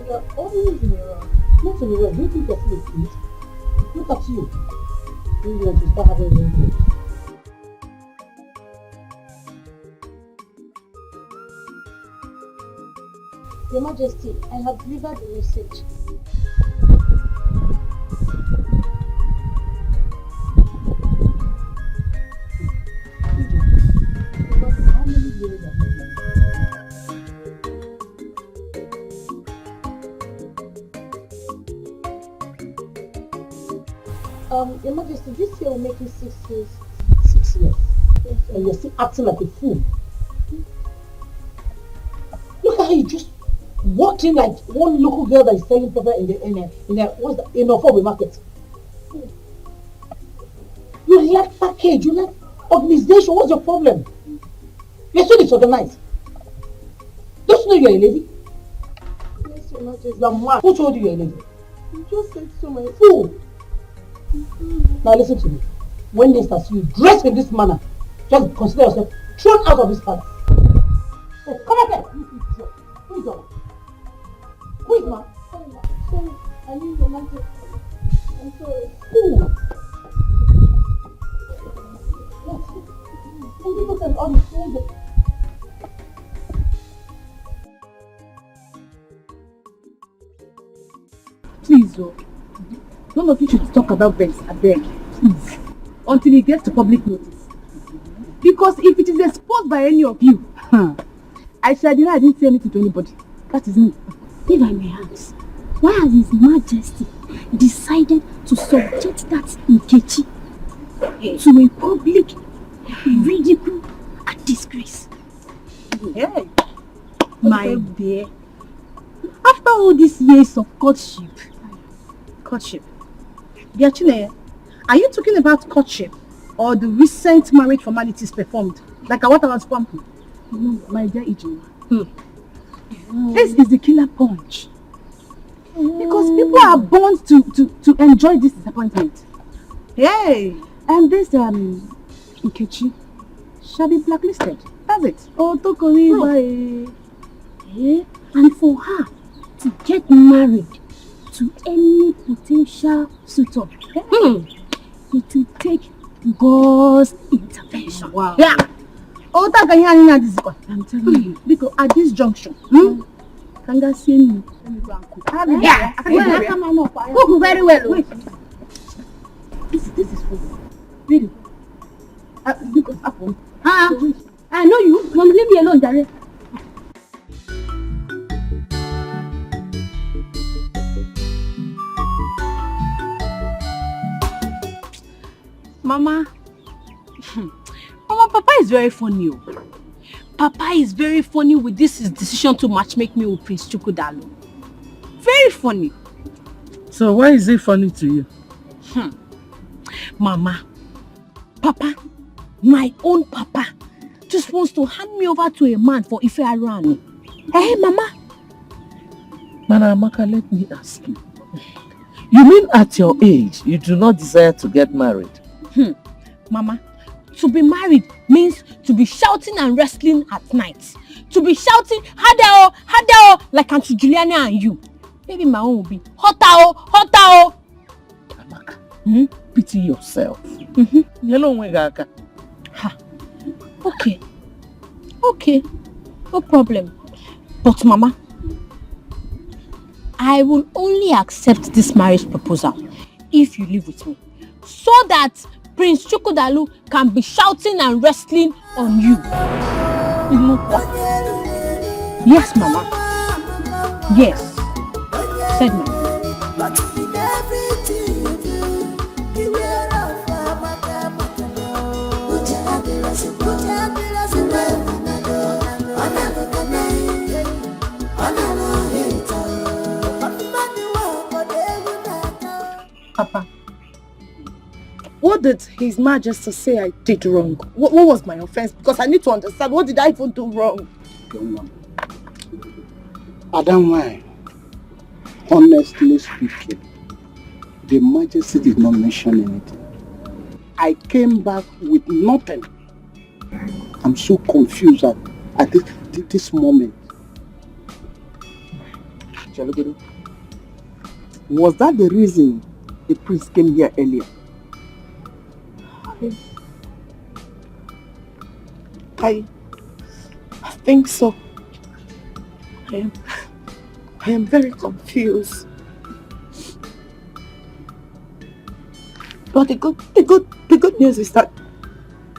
Speaker 2: You're always in a rush. Not in a rush. You think you're full of peace? Look at you. You want to start having wrinkles.
Speaker 8: Your Majesty, I have delivered the message.
Speaker 2: How many years have you been?
Speaker 8: Your Majesty, this year will make you 6 years.
Speaker 2: 6 years.
Speaker 8: Yes,
Speaker 2: And you're still acting like a fool. how you just walked in like one local girl that is selling pepper in a Ofobe market. You lack package, you lack organization. What's your problem? You're so disorganized. Don't you know you're a lady?
Speaker 21: Yes, Your Majesty.
Speaker 2: You're mad. Who told you you're a lady?
Speaker 21: You just said so, my
Speaker 2: Who? Now listen to me. When they start you dress in this manner, just consider yourself thrown out of this palace. So come back here. Who is your? Who is ma?
Speaker 21: Sorry, I need Your Majesty. I'm sorry.
Speaker 2: Who? And you look at all the food.
Speaker 21: Please, none of you should talk about Benz, I beg. Please. Until it gets to public notice. Because if it is exposed by any of you, I shall deny I didn't say anything to anybody. That is me.
Speaker 1: If I may ask, why has His Majesty decided to subject that Nkechi to a public ridicule and disgrace?
Speaker 21: Hey,
Speaker 1: my dear, after all these years of courtship,
Speaker 21: Biachine, are you talking about courtship or the recent marriage formalities performed? Like what I was pumping?
Speaker 1: No, my dear Ijoma.
Speaker 21: This is the killer punch. Because people are born to enjoy this disappointment. Hey! And this Nkechi shall be blacklisted. That's it.
Speaker 1: Oh, Tokori, and for her to get married to any potential suitor, it will take God's intervention.
Speaker 21: Wow. Yeah. Oh, I'm telling you, because at this junction, Kanga see me.
Speaker 1: Yeah. Cook very well. Wait. This is for you. Really? Because apple. I know you. Mom, leave me alone, Jare.
Speaker 21: Mama, Papa is very funny. Papa is very funny with this his decision to matchmake me with Prince Chukwudalu. Very funny.
Speaker 4: So why is it funny to you?
Speaker 21: Mama, Papa, my own Papa, just wants to hand me over to a man for Ife Arani. Hey, Mama.
Speaker 4: Mana Amaka, let me ask you. You mean at your age, you do not desire to get married?
Speaker 21: Mama, to be married means to be shouting and wrestling at night. To be shouting, Hadao, Hadao, like Auntie Juliana and you. Maybe my own will be, Hotao, Hotao.
Speaker 4: Amaka, pity yourself.
Speaker 21: Okay, no problem. But Mama, I will only accept this marriage proposal if you live with me, so that Prince Chukwudalu can be shouting and wrestling on you. Yes, Mama. Yes. Said Mama.
Speaker 16: Papa, what did His Majesty say I did wrong? What was my offense? Because I need to understand, what did I even do wrong?
Speaker 13: Adam, honestly speaking, the Majesty did not mention anything. I came back with nothing. I'm so confused at this moment.
Speaker 7: Was that the reason the priest came here earlier?
Speaker 16: I think so. I am very confused. But the good news is that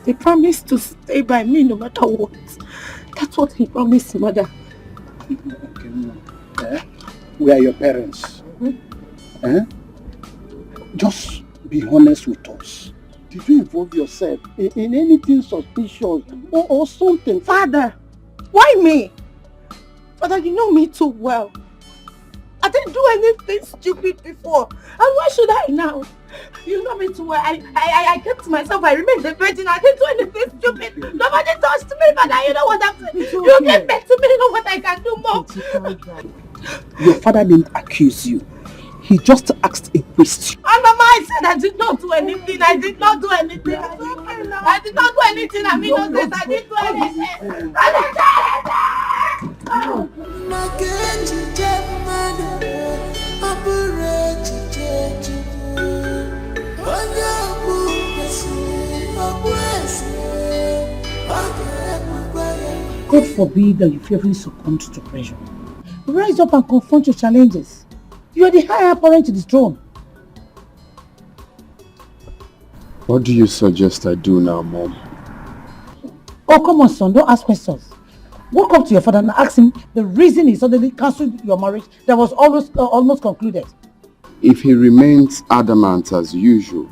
Speaker 16: they promised to stay by me no matter what. That's what he promised, Mother.
Speaker 13: We are your parents. Just be honest with us. Did you involve yourself in anything suspicious or something?
Speaker 16: Father, why me?
Speaker 21: Father, you know me too well. I didn't do anything stupid before. And why should I now? You know me too well. I kept to myself. I remained a virgin. I didn't do anything stupid. Nobody touched me, Father. You know what I'm saying?
Speaker 2: Okay.
Speaker 21: You gave back to me. You know what I can do more.
Speaker 7: Your father didn't accuse you. He just asked a question.
Speaker 21: And Mama, I said I did not do anything. I did not do anything. I did not do anything. I'm innocent. I didn't do anything. I didn't do
Speaker 2: God forbid that you fearfully succumb to pressure. Rise up and confront your challenges. You are the higher apparent to the throne.
Speaker 22: What do you suggest I do now, Mom?
Speaker 2: Oh, come on, son. Don't ask questions. Walk up to your father and ask him the reason he suddenly cancelled your marriage that was almost concluded.
Speaker 22: If he remains adamant as usual,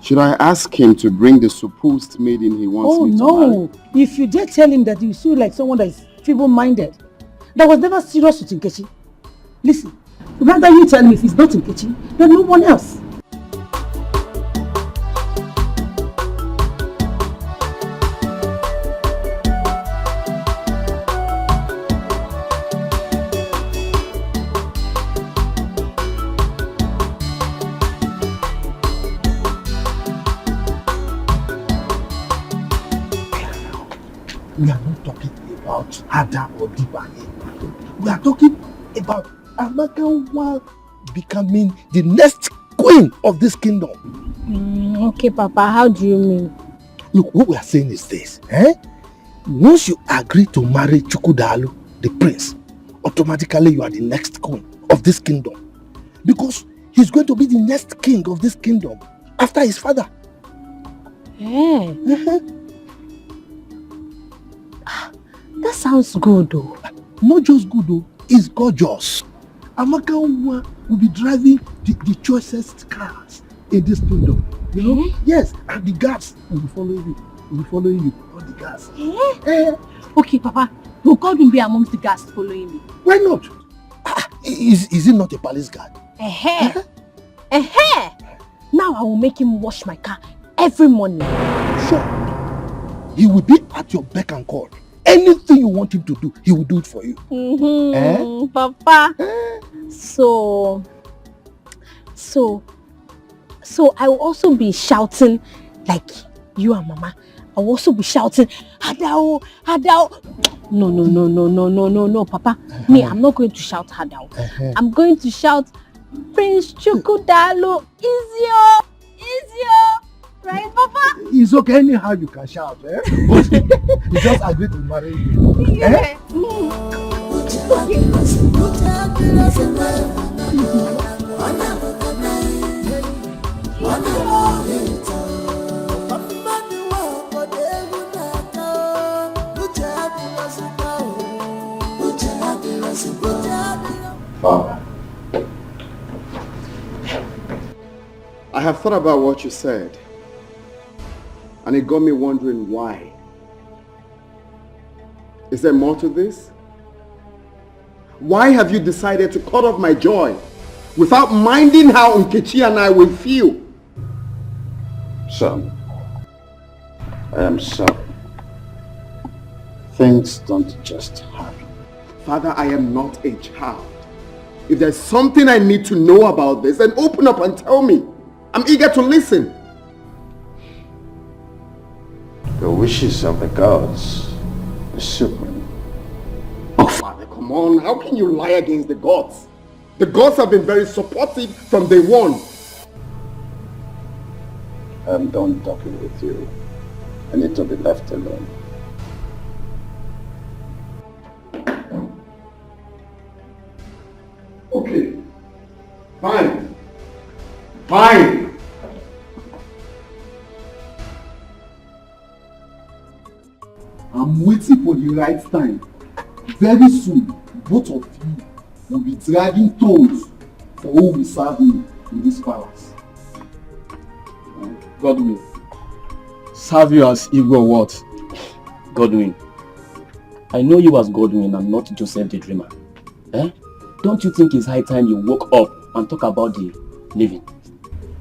Speaker 22: should I ask him to bring the supposed maiden he wants me to marry?
Speaker 2: Oh, no. If you dare tell him that you feel like someone that is feeble-minded, that was never serious with Nkechi. Listen, rather you tell me if it's not Nkechi, then no one else.
Speaker 17: We are not talking about Ada or Dibanye. We are talking about Amaka becoming the next queen of this kingdom.
Speaker 1: Okay, Papa, how do you mean?
Speaker 17: Look, what we are saying is this. Once you agree to marry Chukwudalu, the prince, automatically you are the next queen of this kingdom. Because he's going to be the next king of this kingdom after his father.
Speaker 1: That sounds good though.
Speaker 17: Not just good though, it's gorgeous. Amaka will be driving the choicest cars in this kingdom. You know? Yes, and the guards will be following you. Will be following you, all the guards.
Speaker 1: Okay, Papa, will God be amongst the guards following me?
Speaker 17: Why not? Is it not a palace guard?
Speaker 1: Now I will make him wash my car every morning.
Speaker 17: Sure. He will be at your beck and call. Anything you want him to do, he will do it for you.
Speaker 1: Papa. So I will also be shouting like you and Mama. I will also be shouting, Hadao, Hadao. No, Papa. Me, I'm not going to shout Hadao. I'm going to shout, Prince Chukwudalu, Izio. Right, Papa?
Speaker 17: It's okay, anyhow you can shout, But he just agreed to marry you.
Speaker 1: Yeah.
Speaker 22: Father, I have thought about what you said. And it got me wondering why. Is there more to this? Why have you decided to cut off my joy without minding how Nkechi and I will feel?
Speaker 10: Son, I am sorry. Things don't just happen.
Speaker 22: Father, I am not a child. If there's something I need to know about this, then open up and tell me. I'm eager to listen.
Speaker 10: The wishes of the gods is supreme.
Speaker 22: Oh, Father, come on. How can you lie against the gods? The gods have been very supportive from day one.
Speaker 10: I'm done talking with you. I need to be left alone.
Speaker 22: Okay. Fine. Fine.
Speaker 12: I'm waiting for the right time. Very soon, both of you will be dragging toes for who will serve me in this palace.
Speaker 15: Godwin. Serve you as Igwe what? Godwin.
Speaker 6: I know you as Godwin and not Joseph the Dreamer. Eh? Don't you think it's high time you woke up and talk about the living?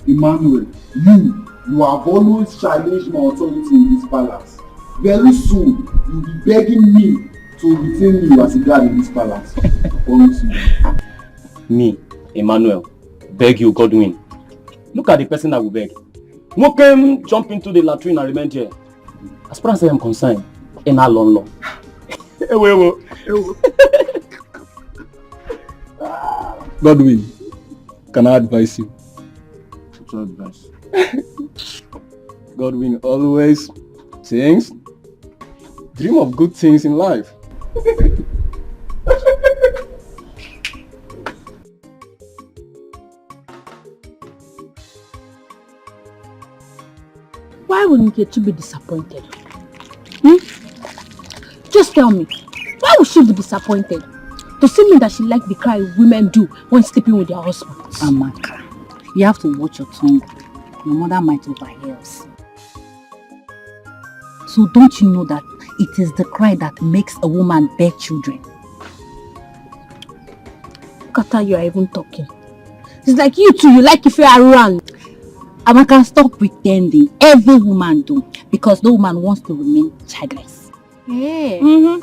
Speaker 5: Emmanuel, you have always challenged my authority in this palace. Very soon, you'll be begging me to retain you as a guard in this palace. I promise you.
Speaker 6: Me, Emmanuel, beg you, Godwin. Look at the person that will beg. Who came jump into the latrine and remain here? As far as I am concerned, in our long law.
Speaker 20: Godwin, can I advise you?
Speaker 5: What's your advice?
Speaker 20: Godwin always thinks, dream of good things in life.
Speaker 1: Why would Nkechi be disappointed? Just tell me, why would she be disappointed? Does it mean that she likes the cry women do when sleeping with their husbands?
Speaker 23: Amaka, you have to watch your tongue. Your mother might overhear us. So don't you know that it is the cry that makes a woman bear children?
Speaker 1: Look at how you are even talking. It's like you too, you like if you are around.
Speaker 23: Amaka, stop pretending. Every woman do, because no woman wants to remain childless.
Speaker 1: Yeah.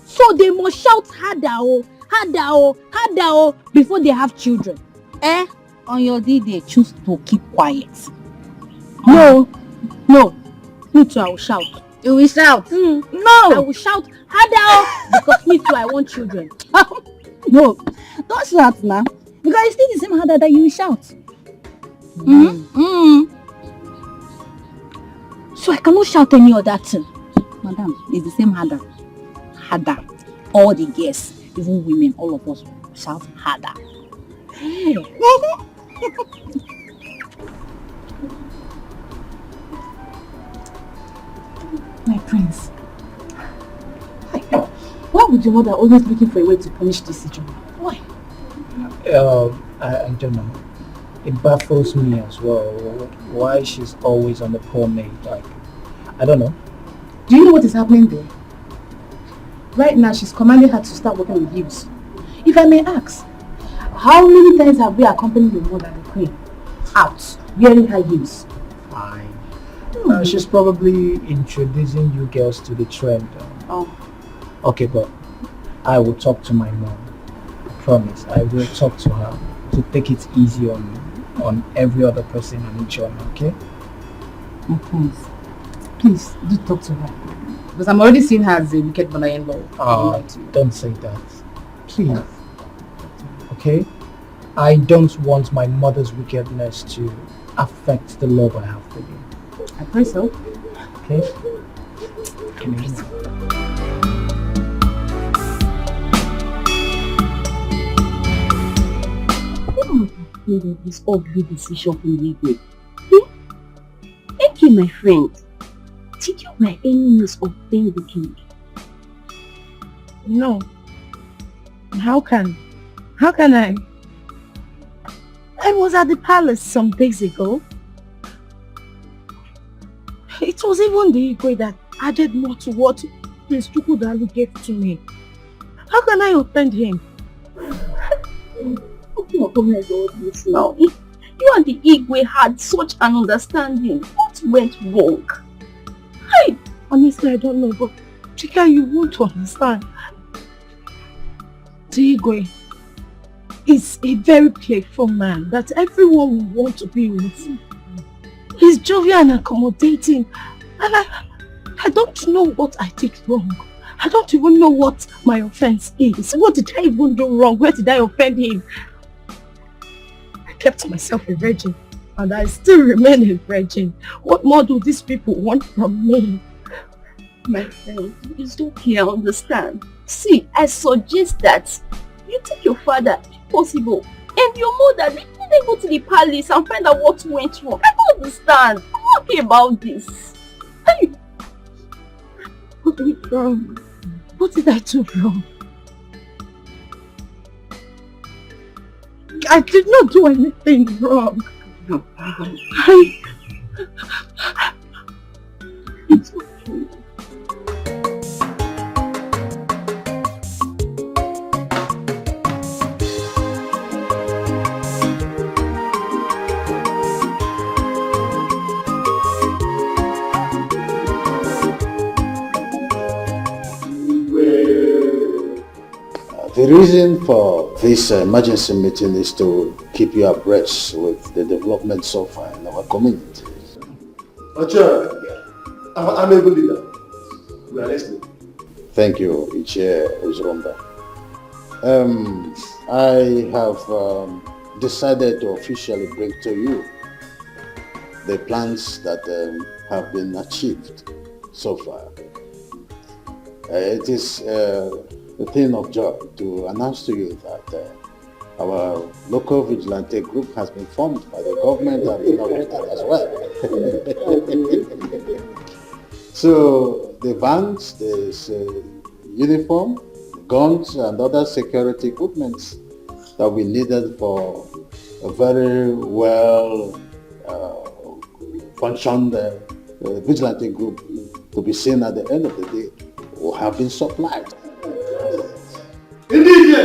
Speaker 1: So they must shout harder, harder, before they have children.
Speaker 23: On your day they choose to keep quiet.
Speaker 1: No. Me too, I will shout.
Speaker 23: You will shout?
Speaker 1: No. I will shout harder because me too, I want children.
Speaker 23: No, don't shout now. Because it's still the same harder that you will shout.
Speaker 1: So I cannot shout any other thing.
Speaker 23: Madam, it's the same harder. Harder. All the girls, even women, all of us shout harder.
Speaker 1: Hey.
Speaker 8: My prince, why would your mother always looking for a way to punish this situation? Why?
Speaker 9: I don't know. It baffles me as well. Why she's always on the poor maid. Like, I don't know.
Speaker 8: Do you know what is happening there? Right now, she's commanding her to start working with youths. If I may ask, how many times have we accompanied your mother, the queen, out, wearing her youths?
Speaker 9: Fine. She's probably introducing you girls to the trend. Okay, but I will talk to my mom. I promise. I will talk to her to take it easy on every other person in each other, okay?
Speaker 8: My prince, please do talk to her. Because I'm already seeing her as a wicked mother-in-law.
Speaker 9: Don't say that. Please. Okay? I don't want my mother's wickedness to affect the love I have for you.
Speaker 8: I pray so.
Speaker 9: Okay? Come here.
Speaker 23: Of this ugly decision from Igwe. Thank you, my friend. Did you by any means offend the king?
Speaker 21: No. How can I? I was at the palace some days ago. It was even the Igwe that added more to what Prince Chukwudalu gave to me. How can I offend him?
Speaker 23: Now, you and the Igwe had such an understanding. What went wrong?
Speaker 21: Honestly, I don't know, but Chika, you won't understand. The Igwe is a very playful man that everyone will want to be with. He's jovial and accommodating, and I don't know what I did wrong. I don't even know what my offense is. What did I even do wrong? Where did I offend him? I kept myself a virgin, and I still remain a virgin. What more do these people want from me?
Speaker 23: My friend, it's okay, I understand. See, I suggest that you take your father, if possible, and your mother, let them go to the palace and find out what went wrong. I don't understand. I'm not okay about this.
Speaker 21: What went wrong? What did I do wrong? I did not do anything wrong.
Speaker 23: No. It's okay.
Speaker 10: The reason for this emergency meeting is to keep you abreast with the development so far in our community.
Speaker 15: Ocha, I'm able leader. We are listening.
Speaker 10: Thank you, Ichie Uzromba. I have decided to officially bring to you the plans that have been achieved so far. It is a thing of joy to announce to you that our local vigilante group has been formed by the government and inaugurated as well. So the vans, the uniform, the guns and other security equipment that we needed for a very well functioned vigilante group to be seen at the end of the day will have been supplied.
Speaker 17: Indeed,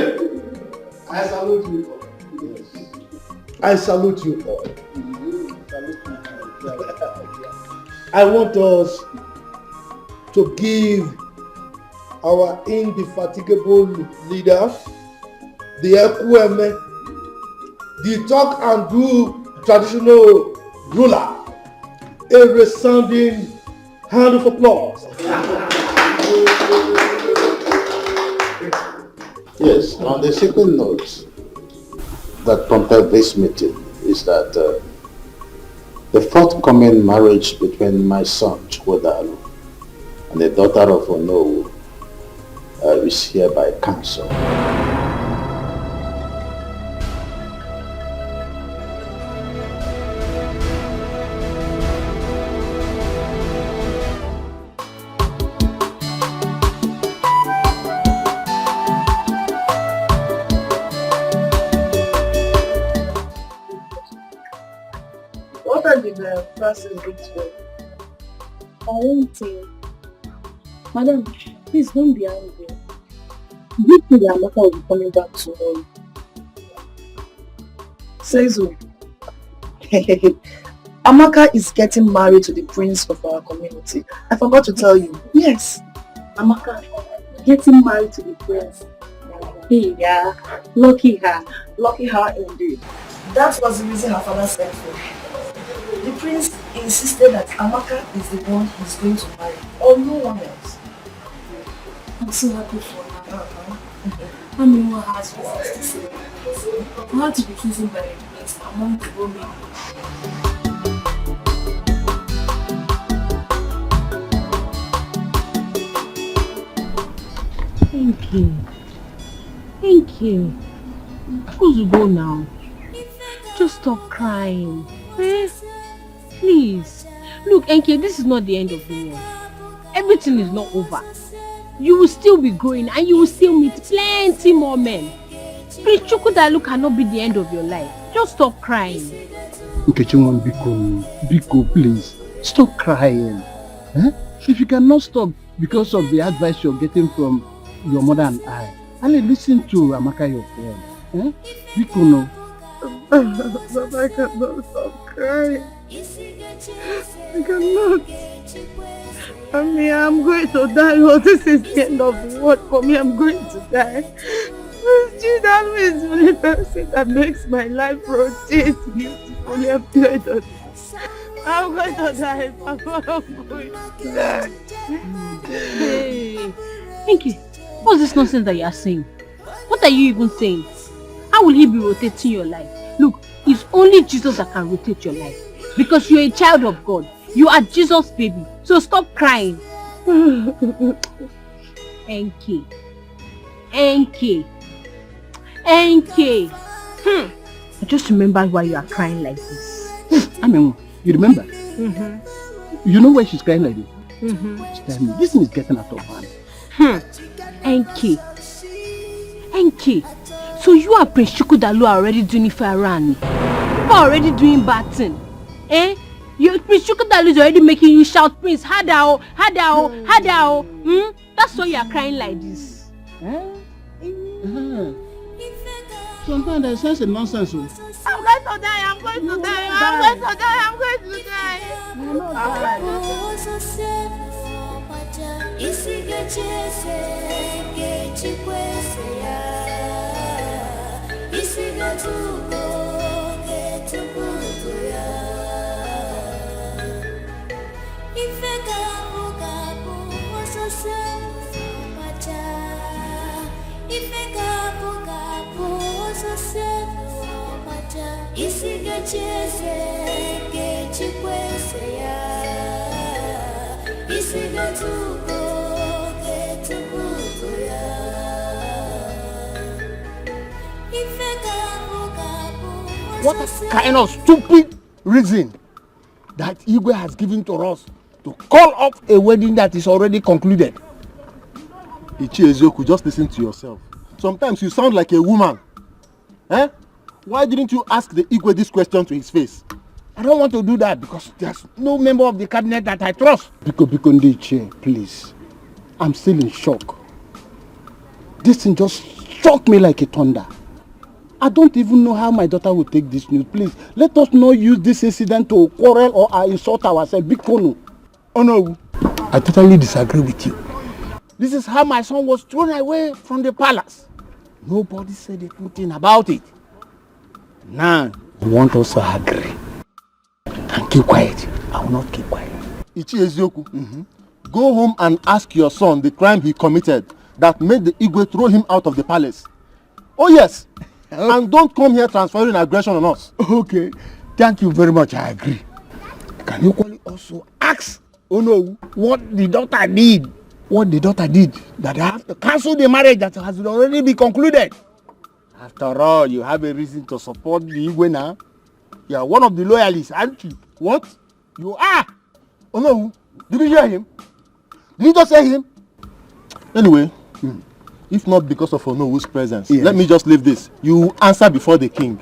Speaker 17: I salute you all. Yes. I salute you all. I want us to give our indefatigable leader, the Ekweme, the talk and do traditional ruler, a resounding hand of applause.
Speaker 10: Yes, on the second note that prompted this meeting is that the forthcoming marriage between my son Chukwudalu and the daughter of Ono is hereby cancelled.
Speaker 21: What are the process ritual?
Speaker 18: I won't say. Madam, please don't be angry. You think that Amaka will be coming back tomorrow?
Speaker 21: Say so. Amaka is getting married to the prince of our community. I forgot to tell you. Yes.
Speaker 18: Amaka, getting married to the prince. Hey, yeah. Lucky her.
Speaker 21: Lucky her indeed. That was the reason her father sent for. The prince insisted that Amaka is the one he's going to marry, or no one else.
Speaker 18: I'm so happy for her. I mean, what has reasons to say? I had to be chosen by the prince among the women.
Speaker 1: Thank you. Thank you. Who's go now? Just stop crying. Eh? Please. Look, Enke, this is not the end of the world. Everything is not over. You will still be growing and you will still meet plenty more men. Prince Chukwudalu cannot be the end of your life. Just stop crying.
Speaker 17: Nkechiwan, Biko, please, stop crying. Eh? If you cannot stop because of the advice you're getting from your mother and I listen to Amaka, your friend. Eh? Biko, no.
Speaker 21: But I cannot stop crying. I cannot. I mean, I'm going to die. Oh, this is the end of the world for me. I'm going to die. That is the only person that makes my life rotate beautifully. I'm going to die. I'm going to die.
Speaker 1: Hey, Enke, what's this nonsense that you are saying? What are you even saying? How will he be rotating your life? Look, it's only Jesus that can rotate your life. Because you're a child of God. You are Jesus' baby. So stop crying. Enke. I just remember why you are crying like this.
Speaker 17: I mean, you remember?
Speaker 1: Mm-hmm.
Speaker 17: You know why she's crying like this?
Speaker 1: Mm-hmm.
Speaker 17: Tell me, this thing is getting out of hand.
Speaker 1: Enke. So you and Prince Chukwudalu are already doing it for Iran. You are already doing bad thing. Eh? Prince Chukwudalu is already making you shout, Prince, Hadao. That's why you are crying like this.
Speaker 17: Sometimes there's such a nonsense.
Speaker 21: I'm going to die. I'm going to die.
Speaker 3: Isigachese,
Speaker 17: What kind of stupid reason that Igwe has given to us to call off a wedding that is already concluded?
Speaker 12: Edochie, just listen to yourself. Sometimes you sound like a woman. Eh? Why didn't you ask the Igwe this question to his face?
Speaker 17: I don't want to do that because there's no member of the cabinet that I trust.
Speaker 7: Edochie, please. I'm still in shock. This thing just shocked me like a thunder. I don't even know how my daughter will take this news. Please, let us not use this incident to quarrel or insult ourselves. Big Kono.
Speaker 17: Oh no, I totally disagree with you. This is how my son was thrown away from the palace. Nobody said a good thing about it. Now, you want us to agree and keep quiet. I will not keep quiet.
Speaker 12: Edochie, go home and ask your son the crime he committed that made the Igwe throw him out of the palace. Oh yes. And don't come here transferring aggression on us.
Speaker 17: Okay, thank you very much. I agree. Can you also ask Ono what the daughter did? What the daughter did that I have to cancel the marriage that has already been concluded. After all, you have a reason to support the Igwe now. You are one of the loyalists, aren't you? What? You are. Ono, did you hear him? Did you just say him?
Speaker 12: Anyway. If not because of Ono's presence, let me just leave this. You answer before the king.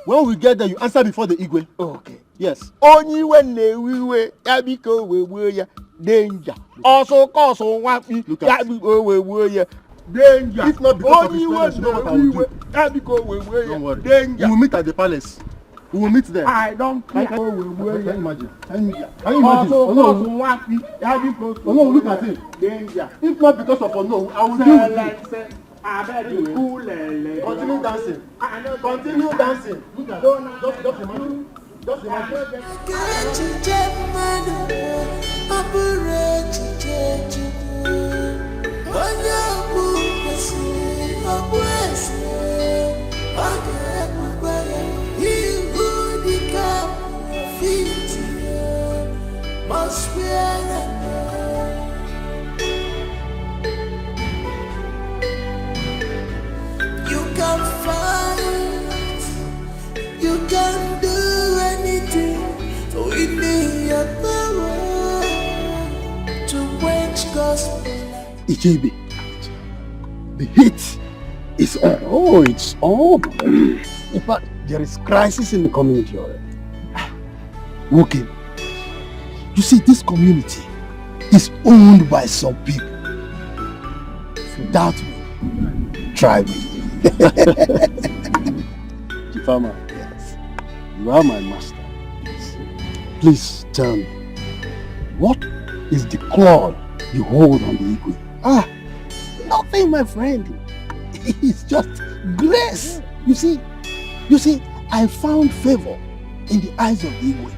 Speaker 12: When we get there, you answer before the Igwe.
Speaker 17: Okay.
Speaker 12: Yes.
Speaker 17: Only when they we Yabiko we danger. Also cause on one Yabiko we danger.
Speaker 12: If not because of his presence, you know what I will do.
Speaker 17: Yabiko we
Speaker 12: don't worry.
Speaker 17: Danger.
Speaker 12: We will meet at the palace. We will meet there.
Speaker 17: I don't care.
Speaker 12: Can you imagine? Can you imagine?
Speaker 17: Also cause on one
Speaker 12: Yabiko. Oh no, look at him.
Speaker 17: Danger.
Speaker 12: If not because of Ono, I will deal with you. Continue dancing. Continue dancing. Look at it. Just imagine. Just imagine.
Speaker 3: You can fight, you can do anything, so we need your power to quench gospel.
Speaker 17: Ichebe, the heat is on.
Speaker 7: Oh, it's on.
Speaker 17: In fact, there is crisis in the community already. Okay. You see, this community is owned by some people. If you doubt me, try me.
Speaker 7: Chifama,
Speaker 17: yes.
Speaker 7: You are my master.
Speaker 17: Yes.
Speaker 7: Please tell me, what is the claw you hold on the Igwe?
Speaker 17: Ah, nothing, my friend. It's just grace. You see, I found favor in the eyes of the Igwe.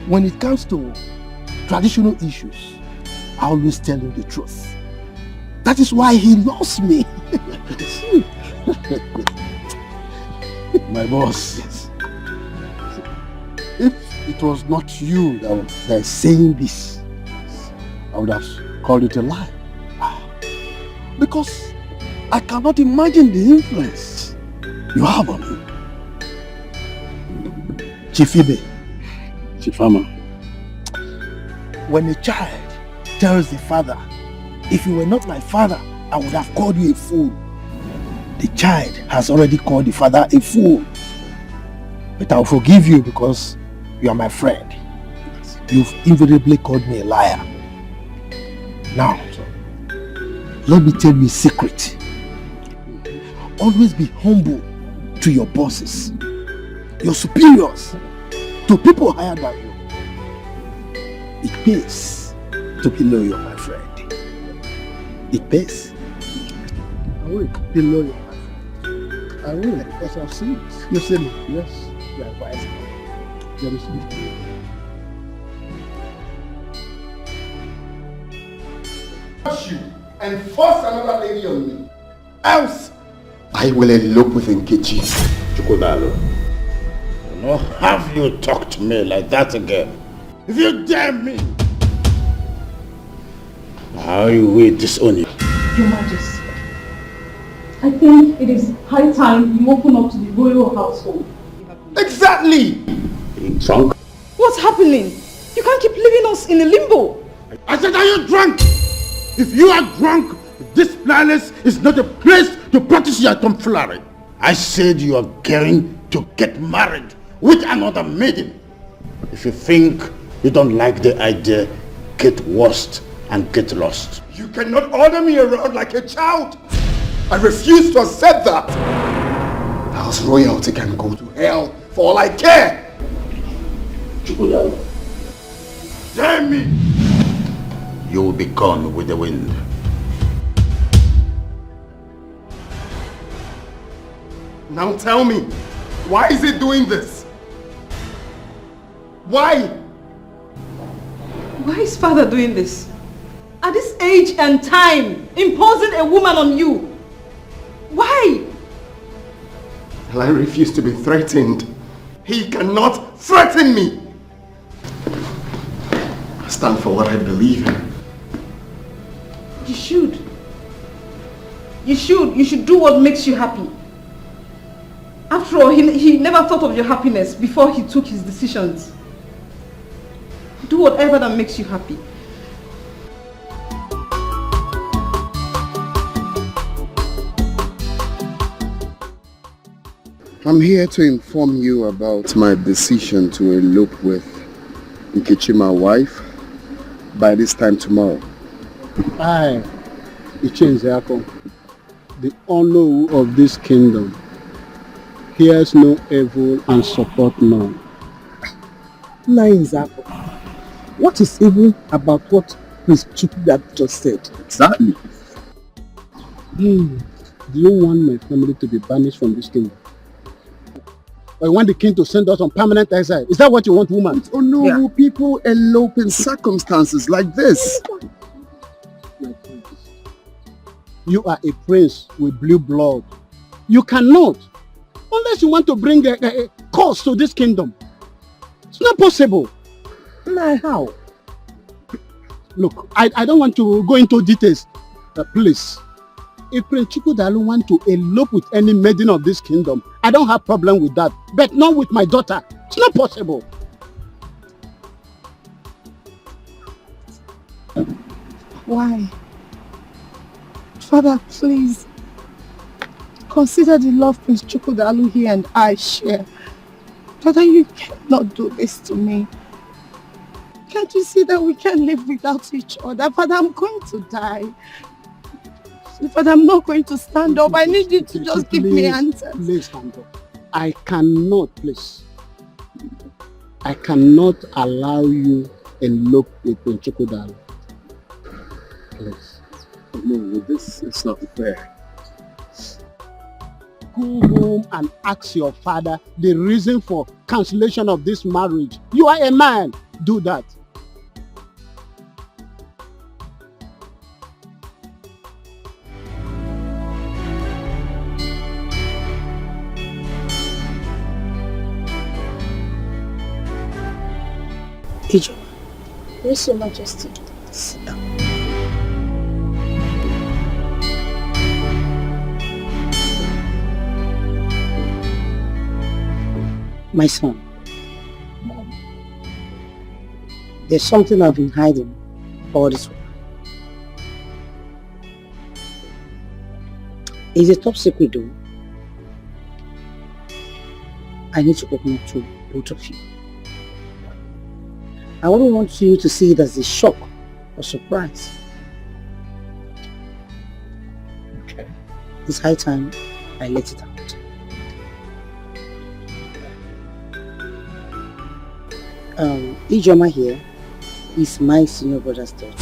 Speaker 17: When it comes to traditional issues, I always tell him the truth. That is why he loves me.
Speaker 7: My boss,
Speaker 17: yes. If it was not you that is saying this,
Speaker 7: I would have called it a lie.
Speaker 17: Because I cannot imagine the influence you have on him. Chifibe,
Speaker 7: Chifama,
Speaker 17: when a child tells the father, if you were not my father, I would have called you a fool. The child has already called the father a fool. But I'll forgive you because you are my friend. You've invariably called me a liar. Now, let me tell you a secret. Always be humble to your bosses, your superiors, to people higher than you. It pays to be loyal, my friend. It pays. I will be loyal, my friend. I will, because I've seen it.
Speaker 7: You see me?
Speaker 17: Yes.
Speaker 7: You are advising.
Speaker 17: There is no.
Speaker 12: You and force another lady on me. Else, I will elope with Nkechi.
Speaker 10: Chukwudalo, no have you talk to me like that again. If you dare me, I will disown you.
Speaker 18: Your Majesty, I think it is high time you open up to the royal household.
Speaker 12: Exactly!
Speaker 10: Drunk?
Speaker 16: What's happening? You can't keep leaving us in a limbo.
Speaker 12: I said, are you drunk? If you are drunk, this palace is not a place to practice your tomfoolery.
Speaker 10: I said you are going to get married with another maiden. If you think you don't like the idea, get worst and get lost.
Speaker 12: You cannot order me around like a child. I refuse to accept that. House royalty can go to hell for all I care. Damn me!
Speaker 10: You will be gone with the wind.
Speaker 12: Now tell me, why is he doing this? Why?
Speaker 16: Why is father doing this? At this age and time, imposing a woman on you. Why?
Speaker 12: Well, I refuse to be threatened. He cannot threaten me. I stand for what I believe in.
Speaker 16: You should. You should do what makes you happy. After all, he never thought of your happiness before he took his decisions. Do whatever that makes you happy.
Speaker 22: I'm here to inform you about my decision to elope with Nkechi, my wife, by this time tomorrow.
Speaker 17: I, Ichinzako, the honor of this kingdom, hears no evil and support none. Nzako, what is evil about what Prince Chukwudalo just said?
Speaker 22: Exactly.
Speaker 17: Do you want my family to be banished from this kingdom? Or you want the king to send us on permanent exile? Is that what you want, woman?
Speaker 22: Oh no, yeah. People elope in circumstances like this.
Speaker 17: You are a prince with blue blood. You cannot. Unless you want to bring a curse to this kingdom. It's not possible.
Speaker 22: Nah, how?
Speaker 17: Look, I don't want to go into details. Please. If Prince Chukwudalo want to elope with any maiden of this kingdom, I don't have problem with that. But not with my daughter. It's not possible.
Speaker 21: Why? Father, please. Consider the love Prince Chukwudalo here and I share. Father, you cannot do this to me. Can't you see that we can't live without each other? Father, I'm going to die. Father, I'm not going to stand up. I need you to just give me answers.
Speaker 17: Please stand up. I cannot, please. I cannot allow you elope with Prince Chukwudalo. Please.
Speaker 22: No, this is not fair.
Speaker 17: Go home and ask your father the reason for cancellation of this marriage. You are a man. Do that.
Speaker 2: Ijo. Yes, Your Majesty. Sit down.
Speaker 11: My son, there's something I've been hiding all this while. It's a top secret though. I need to open up to both of you. I wouldn't want you to see it as a shock or surprise.
Speaker 22: Okay.
Speaker 11: It's high time I let it out. Ijoma here is my senior brother's daughter.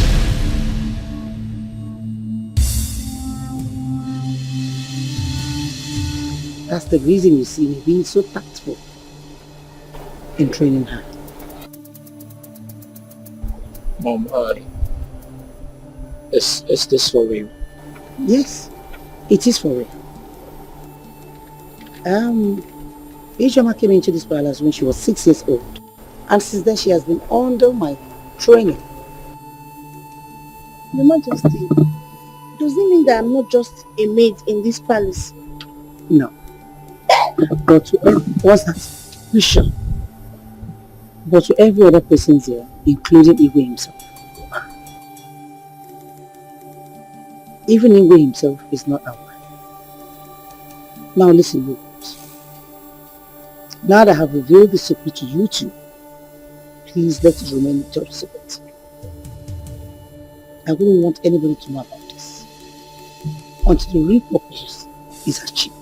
Speaker 11: That's the reason you see me being so tactful in training her.
Speaker 9: Mom, is this for real?
Speaker 11: Yes, it is for real. Ijoma came into this palace when she was 6 years old, and since then she has been under my training.
Speaker 8: Your Majesty, does it mean that I'm not just a maid in this palace?
Speaker 11: No. But to what's that? You sure? But to every other person here, including Igwe himself. Even Igwe himself is not our wife. Now listen, you guys. Now that I have revealed the secret to you two, please let it remain top secret. I wouldn't want anybody to know about this until the real purpose is achieved.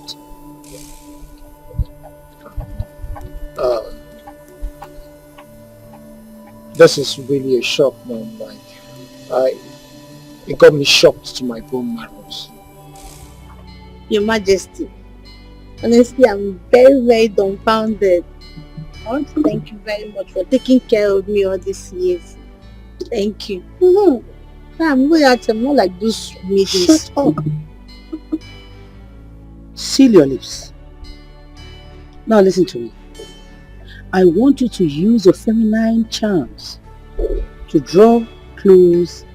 Speaker 9: This is really a shock, Mom. It got me shocked to my bone marrows.
Speaker 8: Your Majesty, honestly, I'm very, very dumbfounded. I want to thank you very much for taking care of me all these years. Thank you. I'm not like those meetings.
Speaker 11: Shut up. Seal your lips. Now listen to me. I want you to use your feminine charms to draw close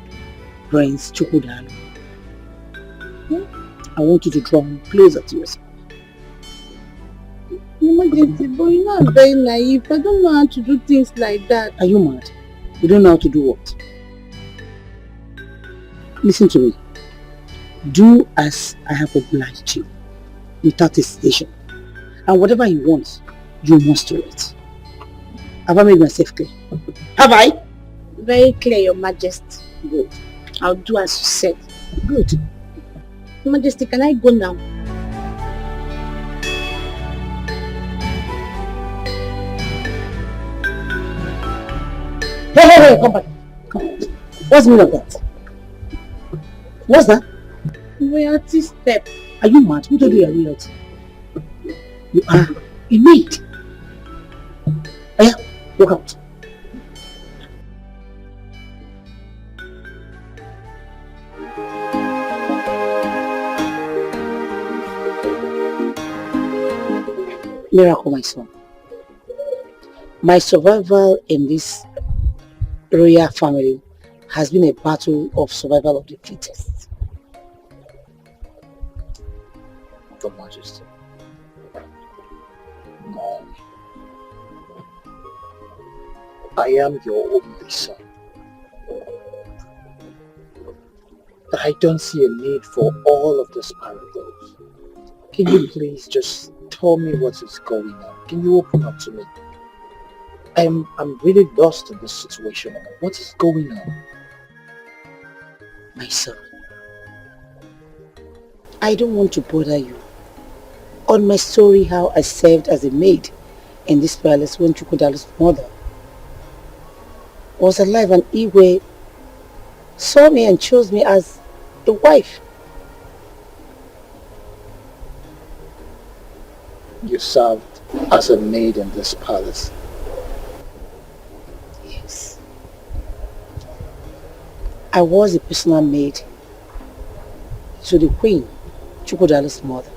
Speaker 11: Prince Chukwudalu. I want you to draw him closer to yourself.
Speaker 8: Your Majesty, but you know I'm very naive. I don't know how to do things like that.
Speaker 11: Are you mad? You don't know how to do what? Listen to me. Do as I have obliged you, without hesitation. And whatever he wants, you must do it. Have I made myself clear? Have I?
Speaker 8: Very clear, Your Majesty.
Speaker 11: Good.
Speaker 8: I'll do as you said.
Speaker 11: Good.
Speaker 8: Your Majesty, can I go now?
Speaker 11: Hey, come back. Come on. What's the meaning of that? What's that?
Speaker 8: Royalty step.
Speaker 11: Are you mad? Who told you you're royalty? You are a maid. Yeah, walk out. Miracle, my son. My survival in this royal family has been a battle of survival of the fittest.
Speaker 9: Your Majesty. Mom. I am your only son. But I don't see a need for all of this parables. Can you please just tell me what is going on? Can you open up to me? I'm really lost in this situation. What is going on?
Speaker 11: My son, I don't want to bother you on my story how I served as a maid in this palace when Chukwudalu's mother was alive and Igwe saw me and chose me as a wife.
Speaker 9: You served as a maid in this palace.
Speaker 11: Yes. I was a personal maid to the Queen, Chukwudalu's mother.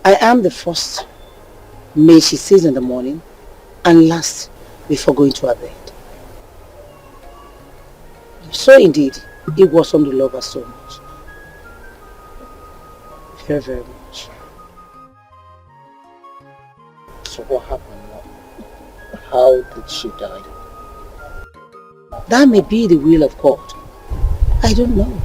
Speaker 11: I am the first maid she sees in the morning and last before going to her bed. So indeed, it was from the love her so much. Very, very much.
Speaker 9: So what happened now? How did she die?
Speaker 11: That may be the will of God. I don't know.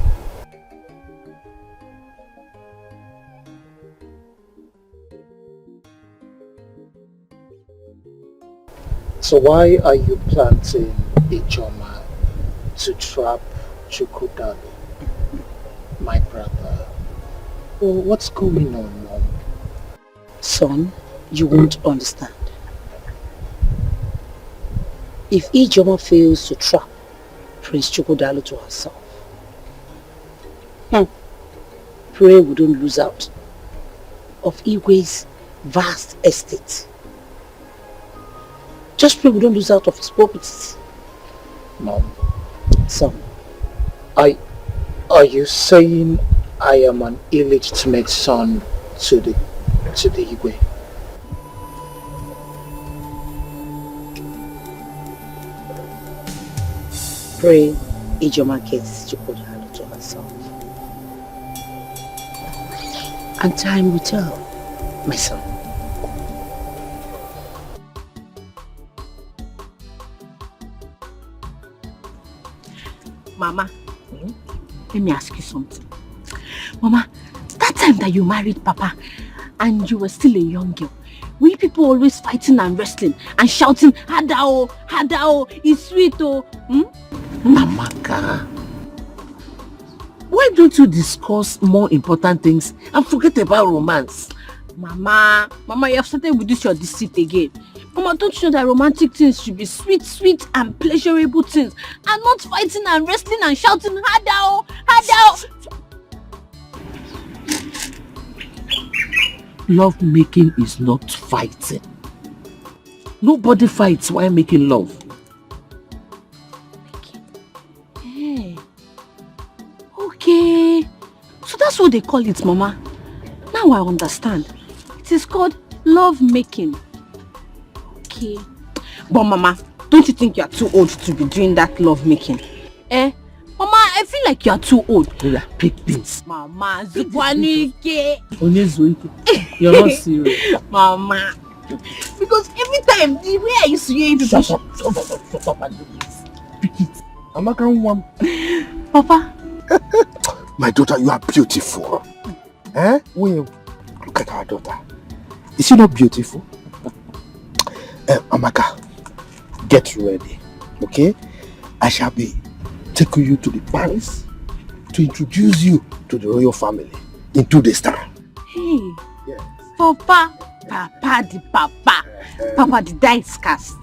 Speaker 9: So why are you planting Ijoma to trap Chukwudalu, my brother? Well, what's going on, Mom?
Speaker 11: Son, you won't understand. If Ijoma fails to trap Prince Chukwudalu to herself, pray we don't lose out of Igwe's vast estate. Just pray we don't lose out of his properties.
Speaker 9: Mom.
Speaker 11: So,
Speaker 9: Are you saying I am an illegitimate son to the Igwe?
Speaker 11: pray Ijoma gets Chukwudalo to herself. And time will tell, my son.
Speaker 1: Mama, let me ask you something. Mama, that time that you married Papa and you were still a young girl, were people always fighting and wrestling and shouting, Hadao, Hadao, it's sweet oh?
Speaker 7: Amaka, why don't you discuss more important things and forget about romance?
Speaker 1: Mama, you have started with this your deceit again. Mama, don't you know that romantic things should be sweet, sweet and pleasurable things and not fighting and wrestling and shouting, Hadao, Hadao.
Speaker 7: Love making is not fighting. Nobody fights while making love.
Speaker 1: Hey. Okay. So that's what they call it, Mama. Now I understand. It is called love making. Okay. But Mama, don't you think you are too old to be doing that love making? Mama, I feel like you are too old.
Speaker 7: Yeah, pick this.
Speaker 1: Mama, Zukwanike.
Speaker 7: You're not serious.
Speaker 1: Mama. Because every time, the way I used to hear you people... Shut up and do this.
Speaker 7: Pick it.
Speaker 12: Amaka, one.
Speaker 1: Papa.
Speaker 22: My daughter, you are beautiful. William, look at our daughter. Is she not beautiful? Amaka, get ready, okay? I shall be taking you to the palace to introduce you to the royal family in 2 days' time.
Speaker 1: Hey, yes. Papa the Papa the dice cast.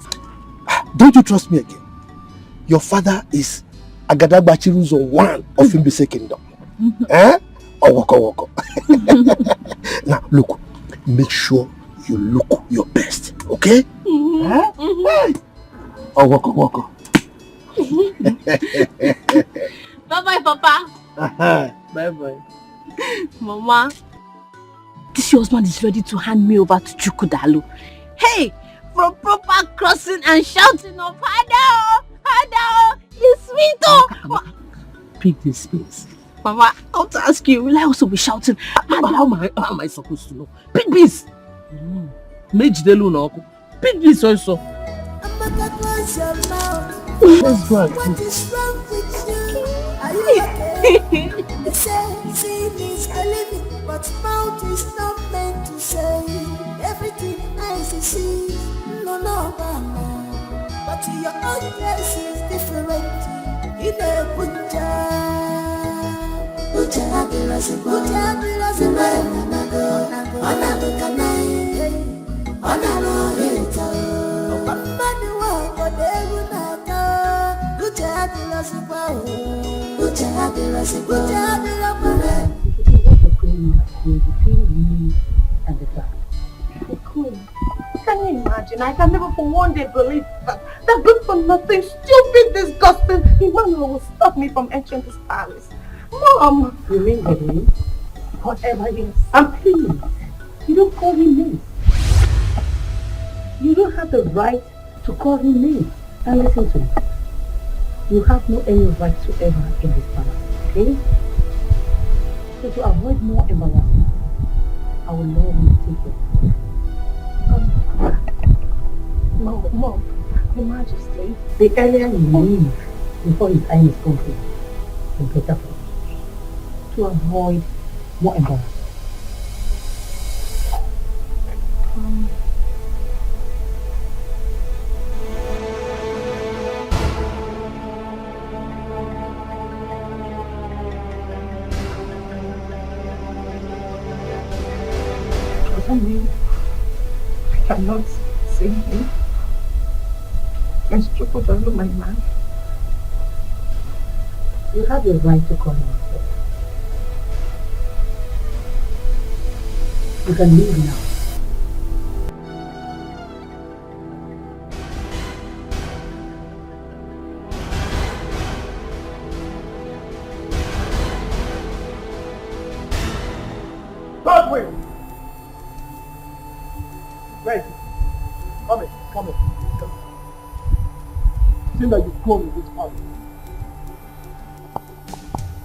Speaker 22: Don't you trust me again? Your father is Agadagba Chiruzo one of Imbise Kingdom. Owoko. Now look, make sure you look your best, okay? Owoko.
Speaker 1: Bye-bye, Papa.
Speaker 7: Bye-bye.
Speaker 1: Mama, this your husband is ready to hand me over to Chukwudalo. Hey, from proper crossing and shouting of Hadao, Hadao, it's sweet oh.
Speaker 7: Pick this space.
Speaker 1: Mama, I want to ask you, will I also be shouting?
Speaker 7: How am I supposed to know? Pick this. Pick this also. Let's go and
Speaker 3: What is wrong with you? Are you okay? They say sin is believing, but mouth is not meant to say. Everything eyes see, no, mama. But your own case is different. You know, Puja,
Speaker 21: Can you imagine? I can never for one day believe that good for nothing, stupid, disgusting Emmanuel will stop me from entering this palace. Mom!
Speaker 2: You mean Edwin? Whatever it is. And please, you don't call him names. You don't have the right to call him names. And listen to me. You have no any right whatsoever in this palace, okay? So to avoid more embarrassment, I will love you to take it.
Speaker 21: Mom, Your Majesty.
Speaker 2: The earlier you leave before his time is complete, the better for you. To avoid more embarrassment.
Speaker 21: I cannot say him. It's Chukwudalo, my man.
Speaker 2: You have your right to call him yourself. You can leave now.
Speaker 17: Come in. Seeing that you've grown in this family.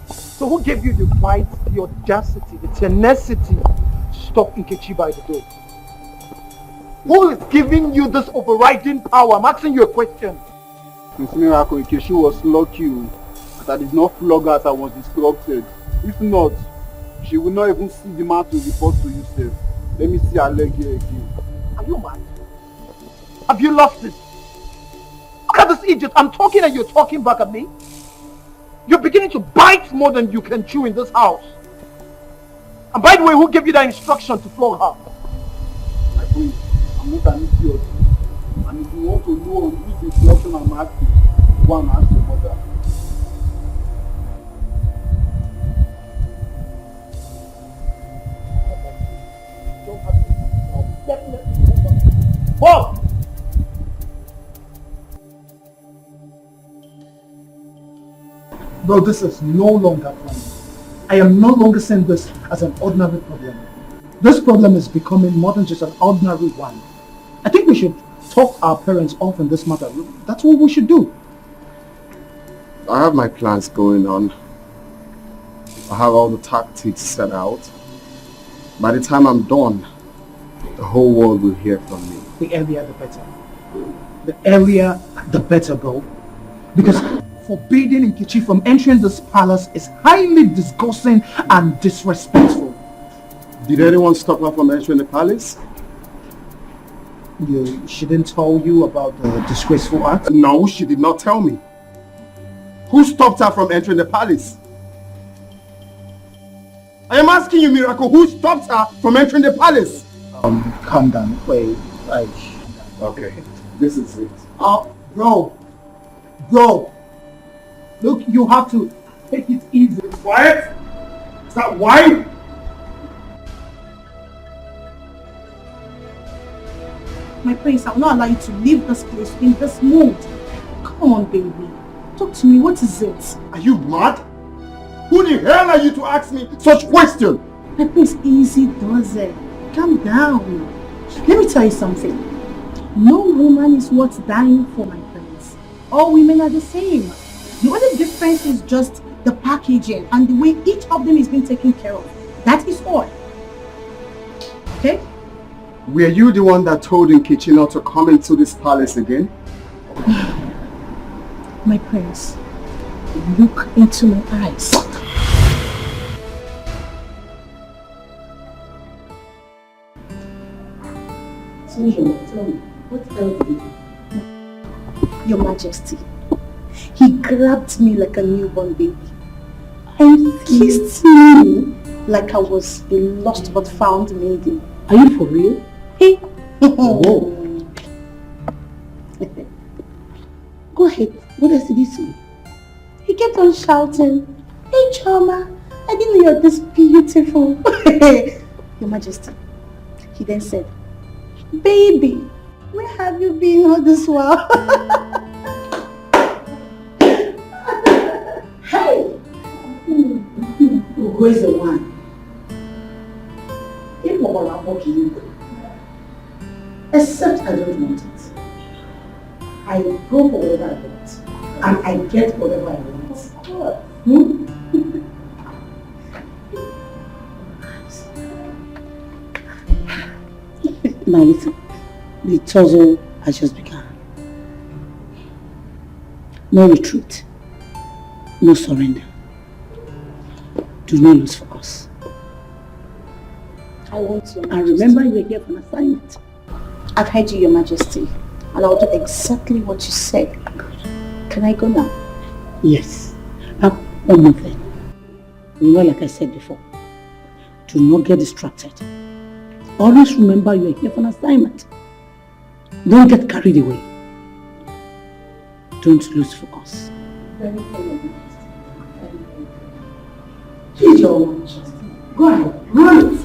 Speaker 17: So who gave you the right, the audacity, the tenacity to stop Nkechi by the door? Who is giving you this overriding power? I'm asking you a question.
Speaker 5: Miss Miracle, Nkechi was lucky that I did not flog her as I was instructed. If not, she would not even see the man to report to you, sir. Let me see her leg here again.
Speaker 17: Are you mad? Have you lost it? Look at this idiot. I'm talking and you're talking back at me. You're beginning to bite more than you can chew in this house. And by the way, who gave you that instruction to flog her?
Speaker 5: My friend, I'm not an idiot. And if you want to know on whose instruction I'm asking, go and ask your mother.
Speaker 17: Bob! Bro, this is no longer funny. I am no longer seeing this as an ordinary problem. This problem is becoming more than just an ordinary one. I think we should talk our parents off in this matter. That's what we should do.
Speaker 20: I have my plans going on. I have all the tactics set out. By the time I'm done, the whole world will hear from me.
Speaker 17: The earlier the better. The earlier the better, bro. Because forbidding Nkechi from entering this palace is highly disgusting and disrespectful.
Speaker 20: Did anyone stop her from entering the palace?
Speaker 17: She didn't tell you about the disgraceful act?
Speaker 20: No, she did not tell me. Who stopped her from entering the palace? I am asking you, Miracle, who stopped her from entering the palace?
Speaker 17: Calm down. Wait,
Speaker 20: okay, this is it.
Speaker 17: Bro. Look, you have to take it easy.
Speaker 20: Quiet! Is that why?
Speaker 8: My prince, I will not allow you to leave this place in this mood. Come on, baby. Talk to me. What is it?
Speaker 20: Are you mad? Who the hell are you to ask me such question?
Speaker 8: My prince, easy does it. Calm down. Let me tell you something. No woman is worth dying for, my prince. All women are the same. The only difference is just the packaging and the way each of them is being taken care of. That is all. Okay?
Speaker 20: Were you the one that told Nkechi not to come into this palace again?
Speaker 8: My prince, look into my eyes.
Speaker 11: Tell me, what else did you do?
Speaker 8: Your Majesty, he grabbed me like a newborn baby and kissed me like I was a lost but found maiden.
Speaker 11: Are you for real?
Speaker 8: Hey.
Speaker 11: Oh. Go ahead. What else did he say?
Speaker 8: He kept on shouting, "Hey Choma, I didn't know you're this beautiful." Your Majesty. He then said, "Baby, where have you been all this while?"
Speaker 11: Hey! Who is the one? If I'm walking in, except I don't want it. I go for whatever I want, and I get whatever I want. Now listen, the tussle has just begun. No retreat, no surrender. Do not lose focus.
Speaker 8: I want to.
Speaker 11: And remember, you're here for an assignment.
Speaker 8: I've heard you, Your Majesty, and I'll do exactly what you said. Can I go now?
Speaker 11: Yes. Now, one more thing. Remember, like I said before, do not get distracted. Always remember you are here for an assignment. Don't get carried away. Don't lose focus. Please, Your Majesty. Go ahead. Run.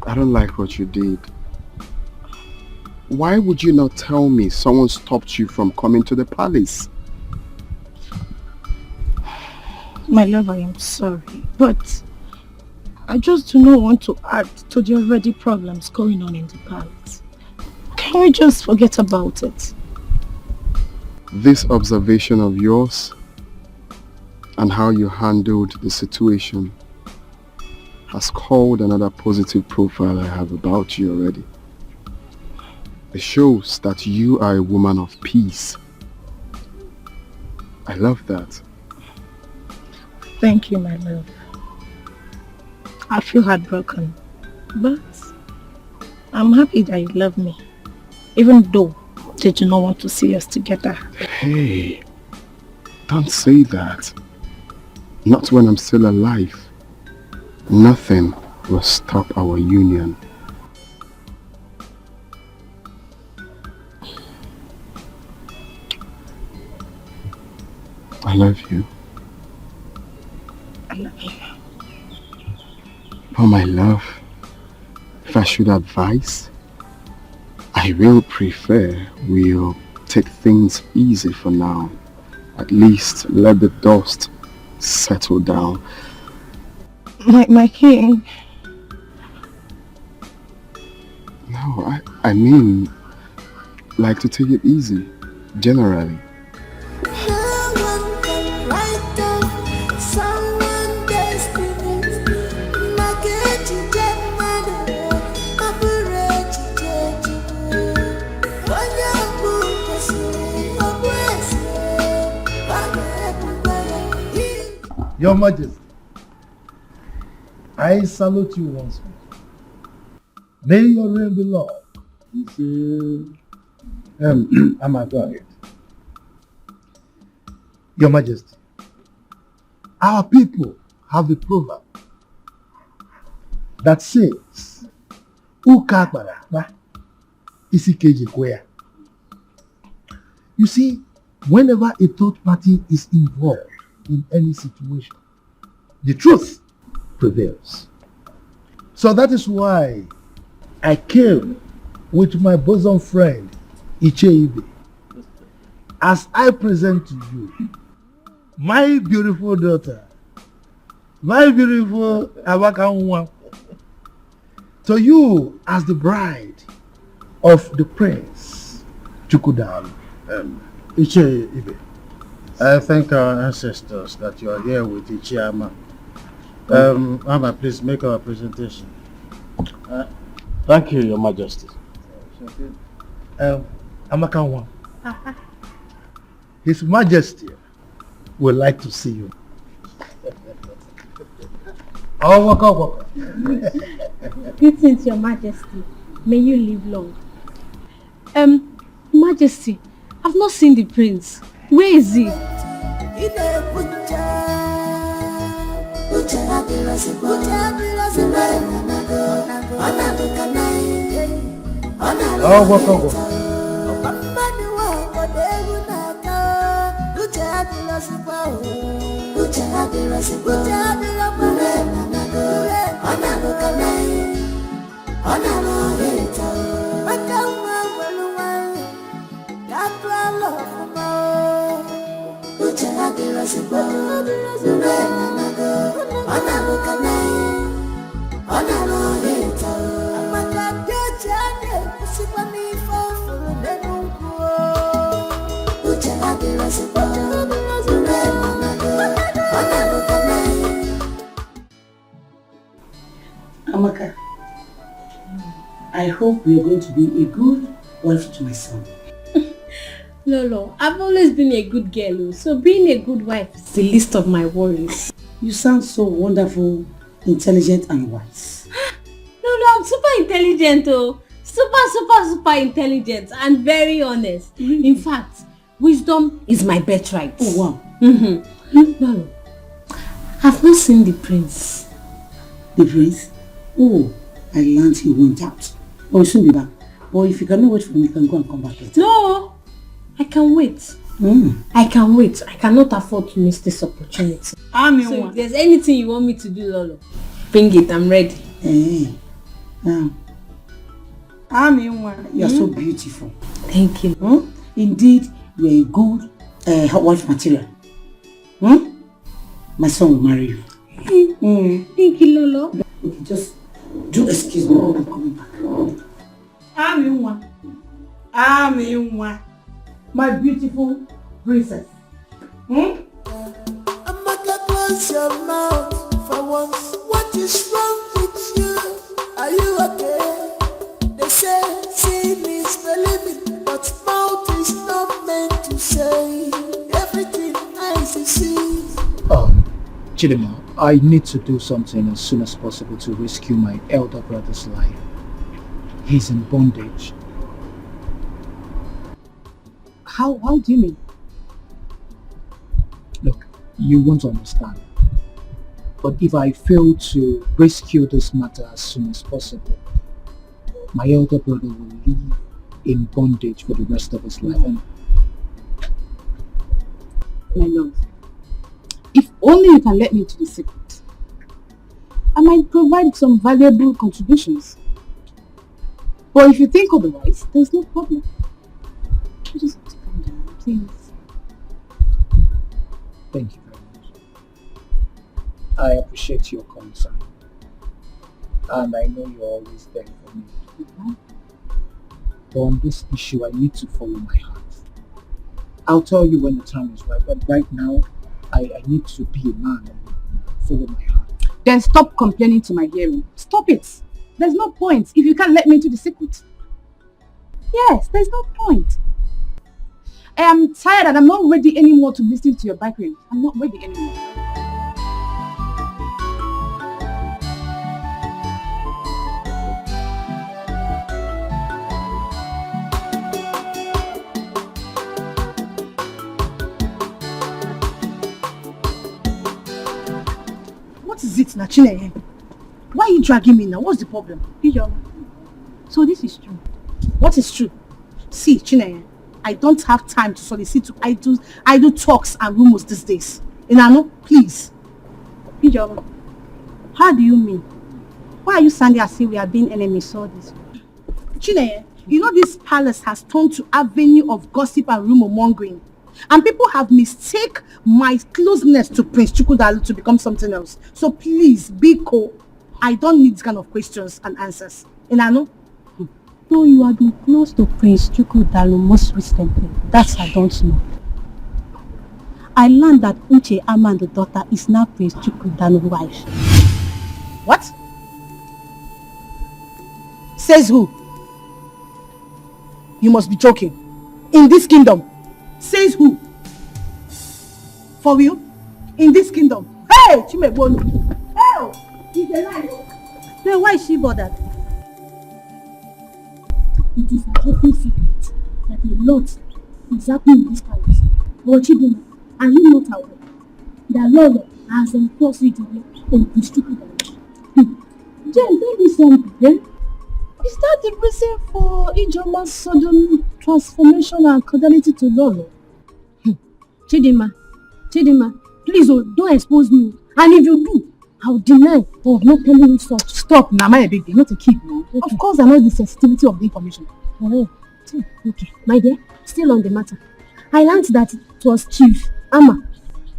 Speaker 20: I don't like what you did. Why would you not tell me someone stopped you from coming to the palace?
Speaker 21: My love, I am sorry, but I just do not want to add to the already problems going on in the palace. Can we just forget about it?
Speaker 20: This observation of yours and how you handled the situation has called another positive profile I have about you already. It shows that you are a woman of peace. I love that.
Speaker 21: Thank you, my love. I feel heartbroken, but I'm happy that you love me, even though they do not want to see us together.
Speaker 20: Hey, don't say that. Not when I'm still alive. Nothing will stop our union. I love you.
Speaker 21: I love you.
Speaker 20: But my love, if I should advise, I will prefer we'll take things easy for now. At least let the dust settle down.
Speaker 21: My king.
Speaker 20: No, I mean, like to take it easy, generally.
Speaker 17: Your Majesty, I salute you once more. May your reign be long. I'm a god. Your Majesty, our people have a proverb that says, "Ukakbara isikeji kwea." You see, whenever a third party is involved in any situation, the truth prevails. So that is why I came with my bosom friend, Icheibe, as I present to you my beautiful daughter, my beautiful Awakanwa, to you as the bride of the prince, Chukudalu.
Speaker 13: Icheibe, I thank our ancestors that you are here with Ichiama. Mama, please make our presentation.
Speaker 6: Thank you, Your Majesty.
Speaker 17: Amakanwa, His Majesty would like to see you. Oh, waka.
Speaker 1: Greetings, Your Majesty. May you live long. Majesty, I've not seen the prince. Where is he?
Speaker 17: Oh, waka.
Speaker 11: Amaka, I hope you're going to be a good wife to my son.
Speaker 1: Lolo, I've always been a good girl, so being a good wife is the least of my worries.
Speaker 11: You sound so wonderful, intelligent and wise.
Speaker 1: Lolo, I'm super intelligent, oh. Super intelligent and very honest. Mm-hmm. In fact, wisdom is my birthright.
Speaker 11: Oh, wow.
Speaker 1: Mm-hmm. Lolo, I've not seen the prince.
Speaker 11: The prince? Oh, I learned he went out. Oh, he'll soon be back. But if you cannot wait for me, you can go and come back later.
Speaker 1: No, I can wait. I can wait. I cannot afford to miss this opportunity. So if there's anything you want me to do, Lolo, bring it. I'm ready.
Speaker 11: Hey, You are so beautiful.
Speaker 1: Thank you.
Speaker 11: Indeed, you are a good wife material. My son will marry you.
Speaker 1: Thank you, Lolo.
Speaker 11: Okay, just do excuse me. I'm coming back. My beautiful princess.
Speaker 3: Amaka, close your mouth for once. What is wrong with you? Are you okay? They say sin is believing, but mouth is not meant to say everything eyes see.
Speaker 9: Chidima, I need to do something as soon as possible to rescue my elder brother's life. He's in bondage.
Speaker 8: How do you mean?
Speaker 9: Look, you won't understand. But if I fail to rescue this matter as soon as possible, my elder brother will live in bondage for the rest of his life.
Speaker 8: My love, if only you can let me into the secret, I might provide some valuable contributions. But if you think otherwise, there's no problem. You just have to calm down, please.
Speaker 9: Thank you very much. I appreciate your concern. And I know you're always there for me. But on this issue, I need to follow my heart. I'll tell you when the time is right, but right now, I need to be a man and follow my heart.
Speaker 8: Then stop complaining to my hearing. Stop it. There's no point if you can't let me into the secret. Yes, there's no point. I am tired and I'm not ready anymore to listen to your bickering. I'm not ready anymore. What is it, Nachine? Why are you dragging me now? What's the problem? So this is true. What is true? See, Chineye, I don't have time to solicit to idle talks and rumors these days. Inano, please. Ijeoma, how do you mean? Why are you sounding as if we are being enemies all this? Chineye, you know this palace has turned to avenue of gossip and rumor mongering. And people have mistaken my closeness to Prince Chukwudalu to become something else. So please, be cool. I don't need this kind of questions and answers. Inano?
Speaker 1: No, you have been close to Prince Chukwudalu most recently. That I don't know. I learned that Uche Aman's daughter is now Prince Chukwudalu's wife.
Speaker 8: What? Says who? You must be joking. In this kingdom. Says who? For real? In this kingdom. Hey! Chimebonu! Hey! It's a lie.
Speaker 1: Then why is she bothered?
Speaker 21: It is an open secret that a lot is happening in this palace. But Chidima, are you not aware that Lolo has enforced it on Prince Chukwudalu? Jen, tell me something, eh?
Speaker 8: Is that the reason for Ijeoma's sudden transformation and cordiality to Lolo?
Speaker 21: Chidima, please don't expose me. And if you do, I'll deny of not telling you such.
Speaker 8: Stop, now, my baby, not a kid now. Okay. Of course, I know the sensitivity of the information.
Speaker 21: Okay, my dear, still on the matter. I learned that it was Chief Ama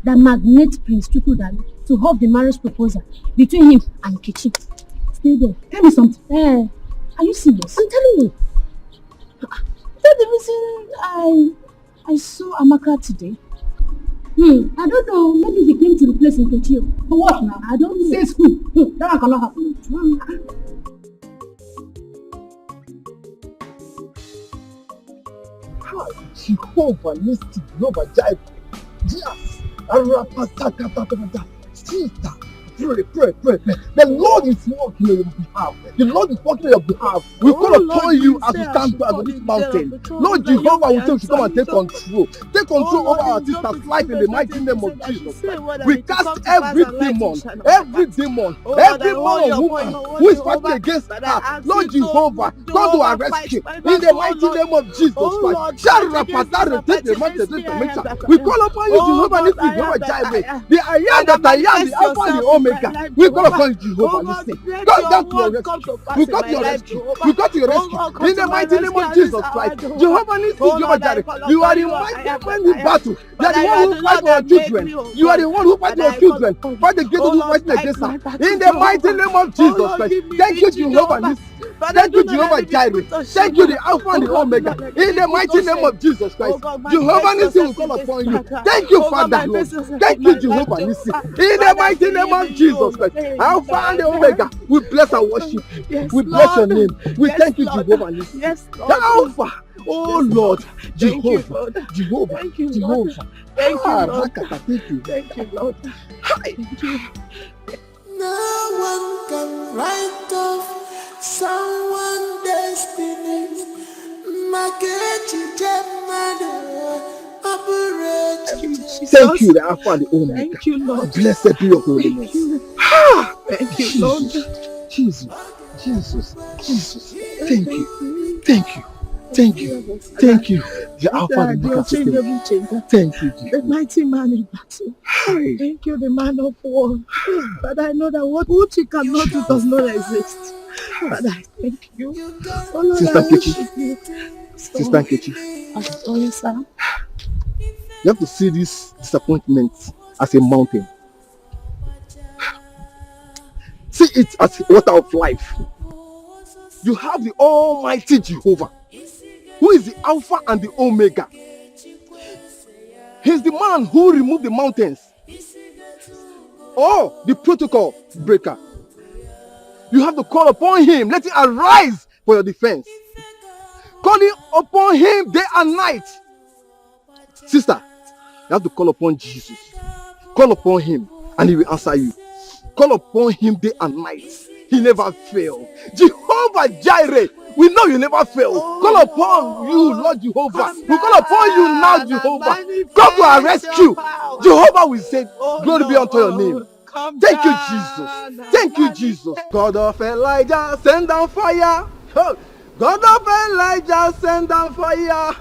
Speaker 21: that magnated Prince Chukwudalu to hold the marriage proposal between him and Kichi. Stay there.
Speaker 8: Tell me something.
Speaker 21: Are you serious? I'm telling you.
Speaker 8: Is that the reason I saw Amaka today?
Speaker 21: I don't know. Maybe he came to replace Nkechi.
Speaker 8: For what now?
Speaker 21: I don't know.
Speaker 8: Say school. That one cannot happen.
Speaker 22: Jehovah Nissi, Jehovah Jireh. Yes. Arapasakatakata. Sister. Pray. The Lord is working on your behalf. The Lord is working on your behalf. We're going to call you as we stand on this mountain. Lord Jehovah will tell you to come and take control. Take control over our sister's life in the mighty name of Jesus. We cast every demon or woman who is fighting against her. Lord Jehovah, come to our rescue in the mighty name of Jesus Christ. We call upon you, Jehovah Nissi, Jehovah Jireh. The I am that I am, the Alpha and the Omega. Omega. We call upon you, Jehovah. Listen. God, come to your rescue. We come to your rescue. We come to your rescue. In the mighty name of Jesus Christ. Jehovah Nissi, Jehovah Jireh. You are the mighty man in battle. You are the one who fights for our children. You are the one who fights for your children. Fight against those who fight against us. In the mighty name of Jesus Christ. Thank you, Jehovah Nissi. Thank you, Jehovah Jireh. Thank you, the Alpha and the Omega. In the mighty name of Jesus Christ. Jehovah Nissi will call upon you. Thank you, Father Lord. Thank you, Jehovah Nissi. In the mighty name of Jesus Christ. Alpha and the Omega. We bless and worship. We bless your name. We thank you, Jehovah Nissi. Alpha. Oh Lord, Jehovah, Jehovah,
Speaker 21: Thank you,
Speaker 22: Jehovah.
Speaker 21: Thank you, Lord.
Speaker 22: Thank you.
Speaker 21: Thank you, Lord. Thank you.
Speaker 3: No one can write off someone's destiny.
Speaker 22: Thank you, the Alpha and the Omega.
Speaker 21: Thank you, Lord.
Speaker 22: Blessed be your holy name.
Speaker 21: Thank you, Lord.
Speaker 22: Jesus, Jesus, Jesus. Thank you. Thank you. Thank you. Thank you. The Alpha and the Omega. Thank you,
Speaker 21: the mighty man in battle. Thank you, the man of war. But I know that what you cannot do does not exist. But I thank you. Oh, Lord,
Speaker 22: Sister
Speaker 21: I
Speaker 22: Nkechi.
Speaker 21: worship you.
Speaker 22: Sister Nkechi.
Speaker 21: Oh, yes, sir.
Speaker 22: You have to see this disappointment as a mountain. See it as a water of life. You have the Almighty Jehovah, who is the Alpha and the Omega. He's the man who removed the mountains. Oh, the protocol breaker. You have to call upon him. Let him arise for your defense. Calling upon him day and night. Sister, you have to call upon Jesus. Call upon him and he will answer you. Call upon him day and night. He never fails. Jehovah Jireh, we know you never fail. Call upon you, Lord Jehovah. We call upon you now, Jehovah. Come to our rescue. Jehovah will say, glory be unto your name. Thank you, Jesus. Thank you, Jesus. God of Elijah, send down fire. God of Elijah, send down fire.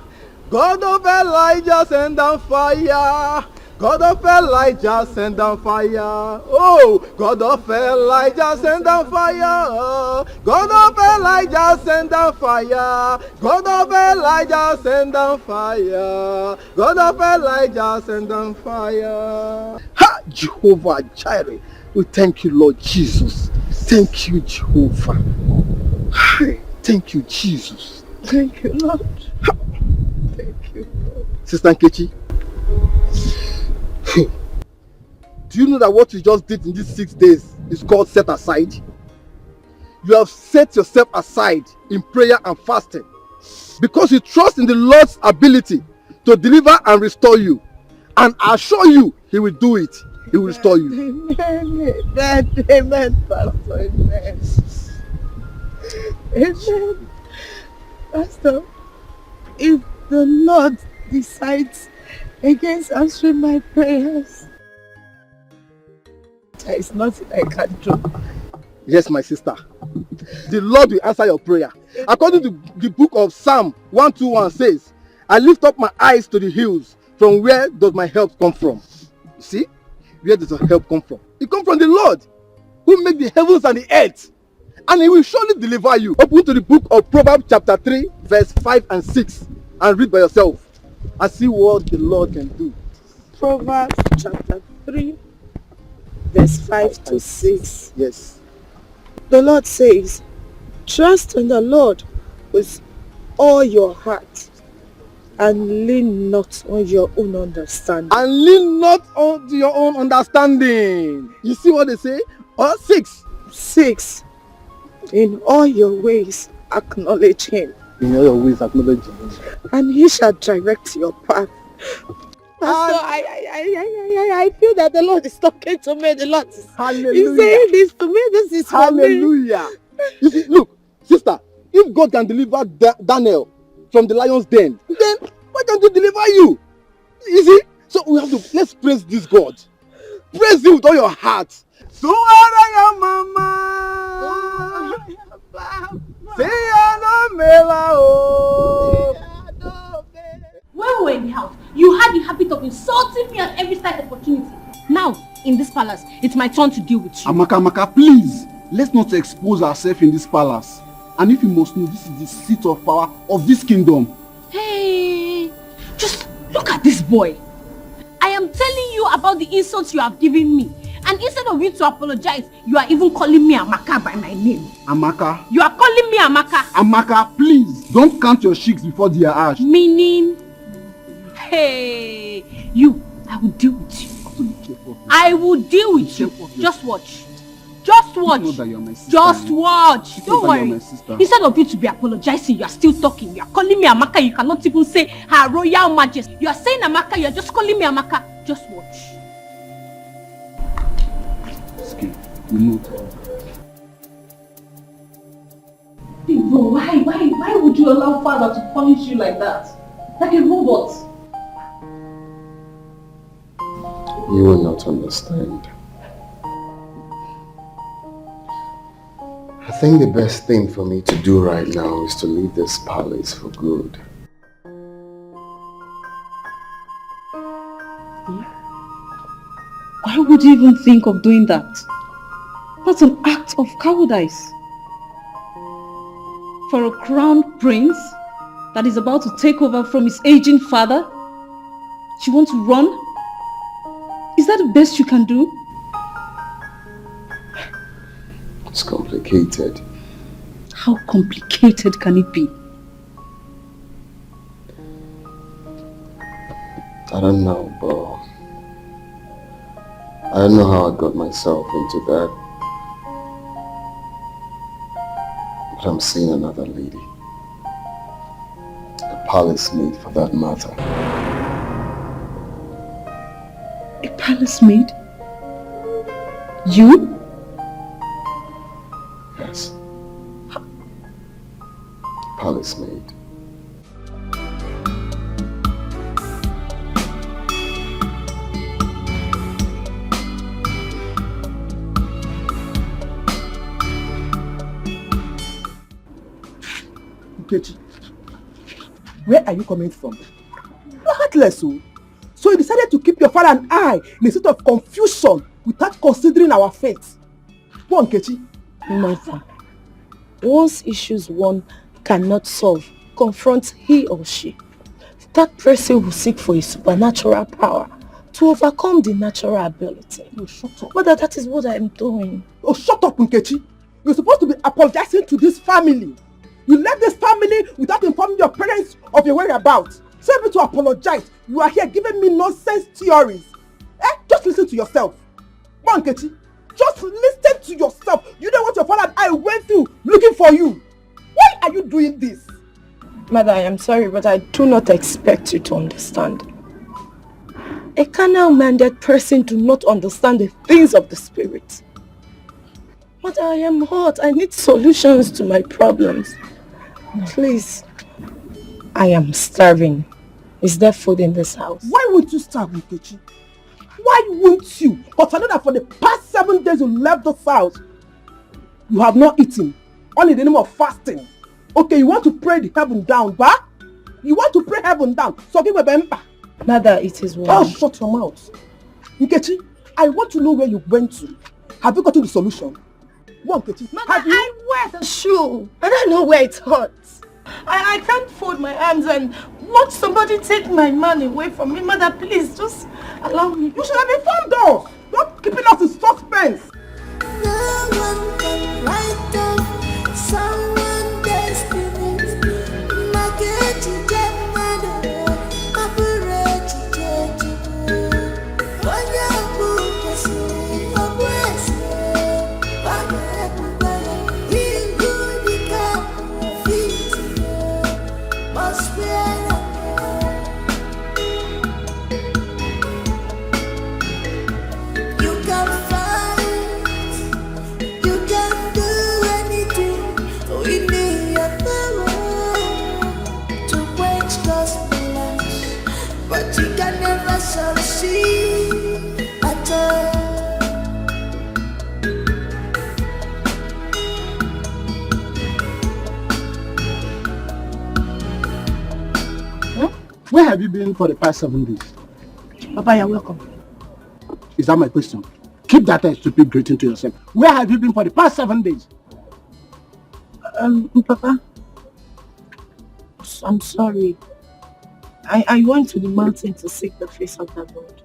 Speaker 22: God of Elijah, send down fire. God of Elijah, send down fire. Oh, God of Elijah, send down fire. God of Elijah, send down fire. God of Elijah, send down fire. God of Elijah, send down fire. Ha! Jehovah Jireh. We thank you, Lord Jesus. Thank you, Jehovah. Thank you, Jesus.
Speaker 21: Thank you, Lord. Thank you, Lord.
Speaker 22: Sister Nkechi, do you know that what you just did in these 6 days is called set aside? You have set yourself aside in prayer and fasting because you trust in the Lord's ability to deliver and restore you. And I assure you, he will do it. He will restore you.
Speaker 21: Amen, amen, Pastor, amen. Amen. Pastor, if the Lord decides against answering my prayers, there is nothing I can do.
Speaker 22: Yes, my sister. The Lord will answer your prayer. According to the book of Psalm 121 says, I lift up my eyes to the hills. From where does my help come from? You see? Where does your help come from? It comes from the Lord, who made the heavens and the earth. And he will surely deliver you. Open to the book of Proverbs chapter 3, verse 5 and 6. And read by yourself. And see what the Lord can do.
Speaker 21: Proverbs chapter 3, verse 5 to 6.
Speaker 22: Yes.
Speaker 21: The Lord says, trust in the Lord with all your heart and lean not on your own understanding.
Speaker 22: And lean not on your own understanding. You see what they say? 6.
Speaker 21: 6. In all your ways acknowledge him.
Speaker 22: In all your ways acknowledge him.
Speaker 21: And he shall direct your path. Pastor, I feel that the Lord is talking to me. The Lord is saying this to me. This is
Speaker 22: hallelujah. You see, look, sister, if God can deliver Daniel from the lion's den, then why can't he deliver you? You see? So we have to, let's praise this God. Praise him with all your heart. So are mama.
Speaker 1: When we were in the house, you had the habit of insulting me at every slight opportunity. Now, in this palace, it's my turn to deal with you.
Speaker 5: Amaka, please. Let's not expose ourselves in this palace. And if you must know, this is the seat of power of this kingdom.
Speaker 1: Hey, just look at this boy. I am telling you about the insults you have given me. And instead of you to apologize, you are even calling me Amaka by my name.
Speaker 5: Amaka.
Speaker 1: You are calling me Amaka.
Speaker 5: Amaka, please. Don't count your cheeks before they are ash.
Speaker 1: Meaning, hey, you, I will deal with you. I will deal with you. Just watch. Just watch.
Speaker 5: You know that you're my sister.
Speaker 1: Just watch.
Speaker 5: You know
Speaker 1: Don't
Speaker 5: that
Speaker 1: worry.
Speaker 5: you're my sister.
Speaker 1: Instead of you to be apologizing, you are still talking. You are calling me Amaka. You cannot even say Her Royal Majesty. You are saying Amaka. You are just calling me Amaka. Just watch.
Speaker 5: Skip. You know that.
Speaker 18: Bro, why would you allow father to punish you like that? Like a robot?
Speaker 20: You will not understand. I think the best thing for me to do right now is to leave this palace for good.
Speaker 18: Why would you even think of doing that? That's an act of cowardice. For a crowned prince that is about to take over from his aging father, you want to run? Is that the best you can do?
Speaker 20: It's complicated.
Speaker 18: How complicated can it be?
Speaker 20: I don't know, but I don't know how I got myself into that. But I'm seeing another lady. A palace maid for that matter.
Speaker 18: A palace maid? You?
Speaker 20: Yes. Palace maid.
Speaker 2: Nkechi, where are you coming from? You're heartless, oh. So you decided to keep your father and I in a state of confusion without considering our fate. Go on, Nkechi.
Speaker 16: Martha, once issues one cannot solve, confront he or she. That person will seek for a supernatural power to overcome the natural ability.
Speaker 2: Oh, shut up.
Speaker 16: But that is what I am doing.
Speaker 2: Oh, shut up, Nkechi. You're supposed to be apologizing to this family. You left this family without informing your parents of your whereabouts. So able to apologize. You are here giving me nonsense theories. Just listen to yourself. Go on, Nkechi. Just listen to yourself. You know what your father and I went through looking for you. Why are you doing this?
Speaker 16: Mother, I am sorry, but I do not expect you to understand. A carnal-minded person do not understand the things of the spirit. But I am hot. I need solutions to my problems. Please. I am starving. Is there food in this house?
Speaker 2: Why won't you starve, Nkechi? Why won't you? But I know that for the past 7 days you left this house, you have not eaten. Only in the name of fasting. Okay, you want to pray the heaven down, bah? You want to pray heaven down. So give me a bemba.
Speaker 16: Mother, it is well.
Speaker 2: Oh, shut your mouth. Nkechi, I want to know where you went to. Have you gotten the solution? One, Nkechi.
Speaker 16: Mother, I wear the shoe. I don't know where it hurts. I can't fold my arms and watch somebody take my man away from me. Mother, please, just allow me.
Speaker 2: You should have informed us. Not keeping us in suspense.
Speaker 3: No one can write down someone's destiny. Market to get money, operate to get you. When you move, you see your ways. He could become fit. Must be. You can fight, you can do anything within your power to quench those feelings, but you can never succeed at all.
Speaker 2: Where have you been for the past 7 days?
Speaker 16: Papa, you're welcome.
Speaker 7: Is that my question? Keep that stupid greeting to yourself. Where have you been for the past 7 days?
Speaker 21: Papa, I'm sorry. I went to the mountain to seek the face of the Lord.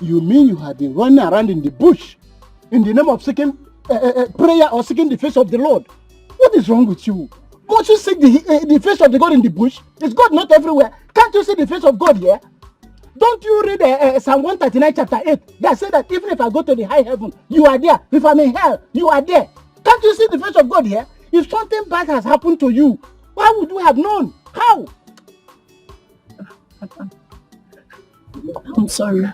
Speaker 7: You mean you have been running around in the bush in the name of seeking prayer or seeking the face of the Lord? What is wrong with you? Won't you seek the face of the God in the bush? Is God not everywhere? Can't you see the face of God here? Don't you read Psalm 139 chapter 8 that says that even if I go to the high heaven, you are there. If I'm in hell, you are there. Can't you see the face of God here? If something bad has happened to you, why would you have known? How?
Speaker 21: I'm sorry.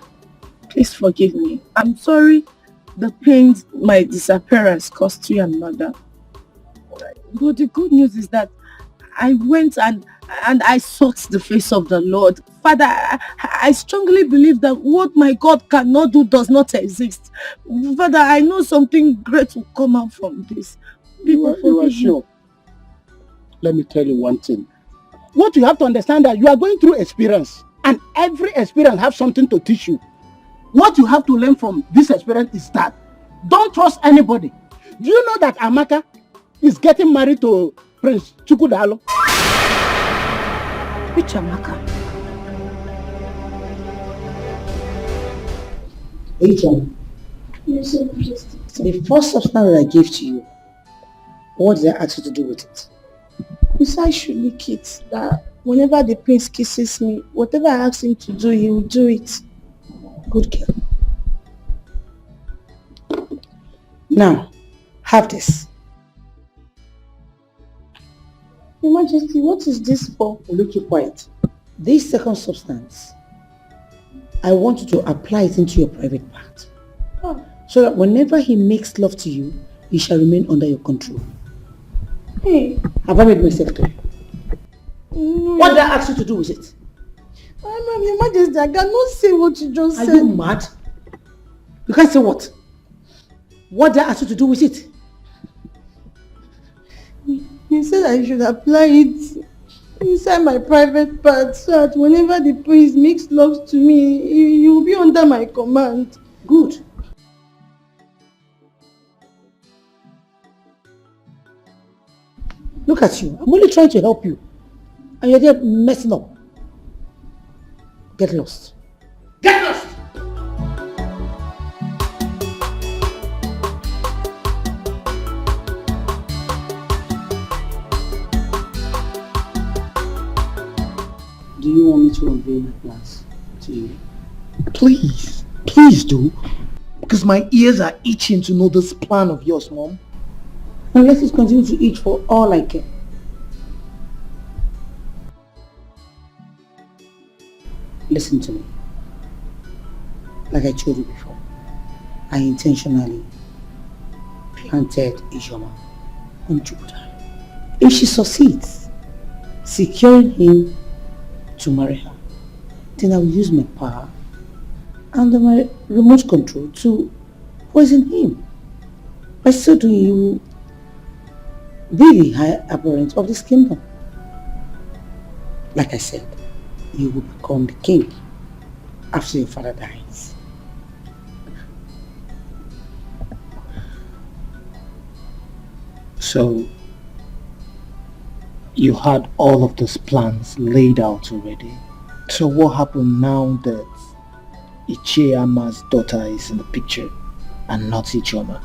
Speaker 21: Please forgive me. I'm sorry the pains my disappearance caused you and mother. But the good news is that I went and I sought the face of the Lord. Father, I strongly believe that what my God cannot do does not exist. Father, I know something great will come out from this.
Speaker 7: You are sure? Let me tell you one thing. What you have to understand that you are going through experience, and every experience has something to teach you. What you have to learn from this experience is that don't trust anybody. Do you know that Amaka is getting married to Prince Chukudalo?
Speaker 21: Which Amaka?
Speaker 11: Adrian, the first substance that I gave to you, what did I ask you to do with it?
Speaker 21: You said I should lick it. That whenever the prince kisses me, whatever I ask him to do, he will do it.
Speaker 11: Good girl. Now, have this.
Speaker 21: Your Majesty, what is this for?
Speaker 11: Look, keep quiet. This second substance, I want you to apply it into your private part.
Speaker 21: Oh.
Speaker 11: So that whenever he makes love to you, he shall remain under your control.
Speaker 21: Hey.
Speaker 11: Have I made myself clear?
Speaker 21: No,
Speaker 11: what did I ask you to do with it?
Speaker 21: Ma'am, Your Majesty, I cannot say what you just said.
Speaker 11: Are you mad? You can't say what? What did I ask you to do with it?
Speaker 21: You said I should apply it inside my private part so that whenever the prince makes love to me, he will be under my command.
Speaker 11: Good. Look at you. I'm only trying to help you. And you're there messing up. Get lost. Get lost! Do you want me to unveil my plans to you?
Speaker 22: Please, please do. Because my ears are itching to know this plan of yours, Mom.
Speaker 11: And let it continue to itch for all I care. Listen to me. Like I told you before, I intentionally planted Ijoma on Jupiter. If she succeeds, securing him to marry her, then I will use my power and my remote control to poison him. By so doing, you will be the high apparent of this kingdom. Like I said, you will become the king after your father dies.
Speaker 9: So, you had all of those plans laid out already. So what happened now that Ichiama's daughter is in the picture and not Ichioma?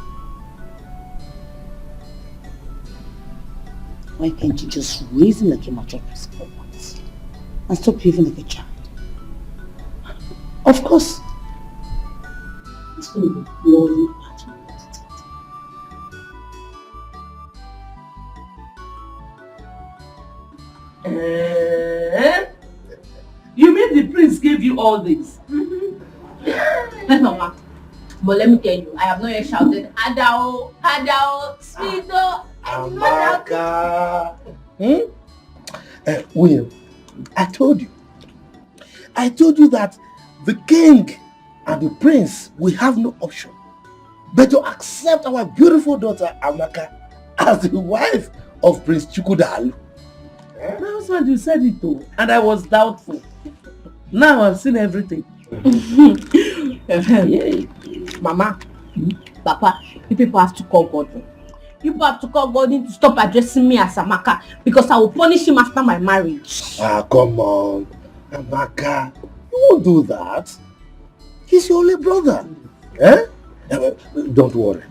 Speaker 11: Why can't you just reason like a mature person for once and stop behaving like a child? Of course, it's going to be bloody at me.
Speaker 4: You mean the prince gave you all this?
Speaker 1: Mama, but let me tell you, I have not yet shouted, Adao, Adao, Sweeto,
Speaker 22: Amaka. William, I told you that the king and the prince will have no option but to accept our beautiful daughter Amaka as the wife of Prince Chukudal.
Speaker 4: That's what you said it to, and I was doubtful. Now I've seen everything.
Speaker 1: Mama, Papa, you people have to call God. You people have to call God to stop addressing me as Amaka because I will punish him after my marriage.
Speaker 13: Ah, come on. Amaka, you won't do that. He's your only brother. Eh? Don't worry.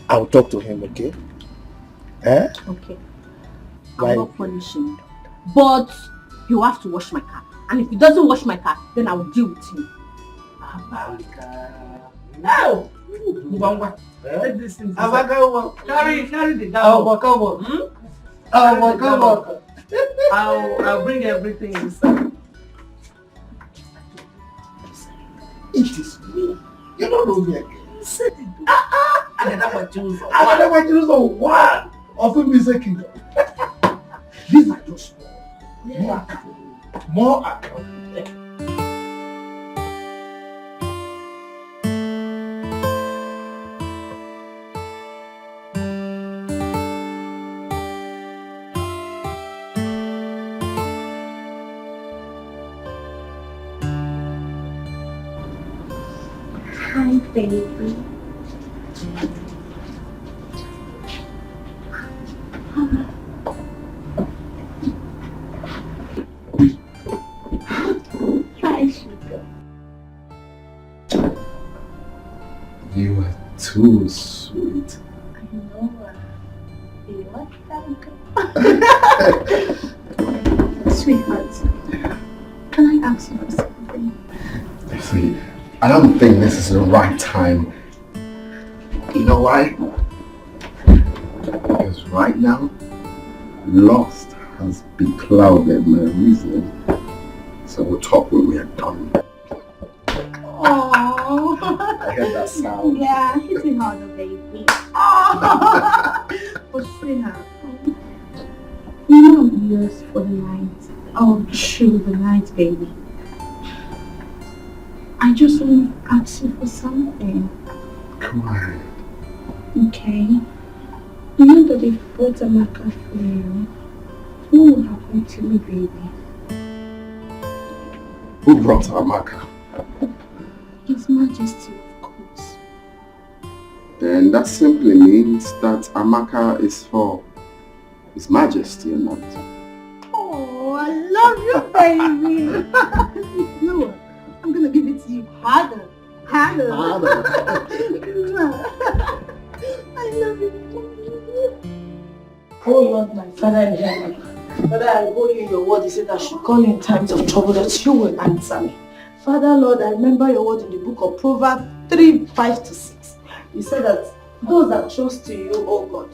Speaker 13: I'll talk to him, okay? Eh?
Speaker 1: Okay. I'll not punish him. But you have to wash my car. And if he doesn't wash my car, then I will deal with him.
Speaker 4: No! Take these things inside. Carry the down. I'll bring everything inside.
Speaker 13: It is me. You don't know me again.
Speaker 4: Said it. I never choose one.
Speaker 13: I never choose one of him is a kingdom. These are just more account. More account.
Speaker 21: Hi, baby. Hi, sugar.
Speaker 20: You are too sweet.
Speaker 21: I know. You like that? Sweetheart, can I ask you for something?
Speaker 20: See, I don't think this is the right time. You know why? Because right now, lust has beclouded my reasoning. So we'll talk when we are done.
Speaker 21: Oh,
Speaker 20: I heard that sound.
Speaker 21: yeah, hit me harder, baby. Oh, but sweetheart, you know I'm yours for the night. Oh, through the night, baby. I just want to ask you for something.
Speaker 20: Come on.
Speaker 21: Okay. You know that if both Amaka for you, what will happen to me, baby?
Speaker 20: Who brought Amaka?
Speaker 21: His Majesty, of course.
Speaker 20: Then that simply means that Amaka is for His Majesty and not.
Speaker 21: Oh, I love you, baby. You know what? I'm gonna give it to you harder. Harder. I love you.
Speaker 16: Oh Lord, my Father in heaven, Father, I owe you your word. You said I should call in times of trouble, that you will answer me. Father, Lord, I remember your word in the book of Proverbs 3:5-6. You said that those that trust in you, oh God.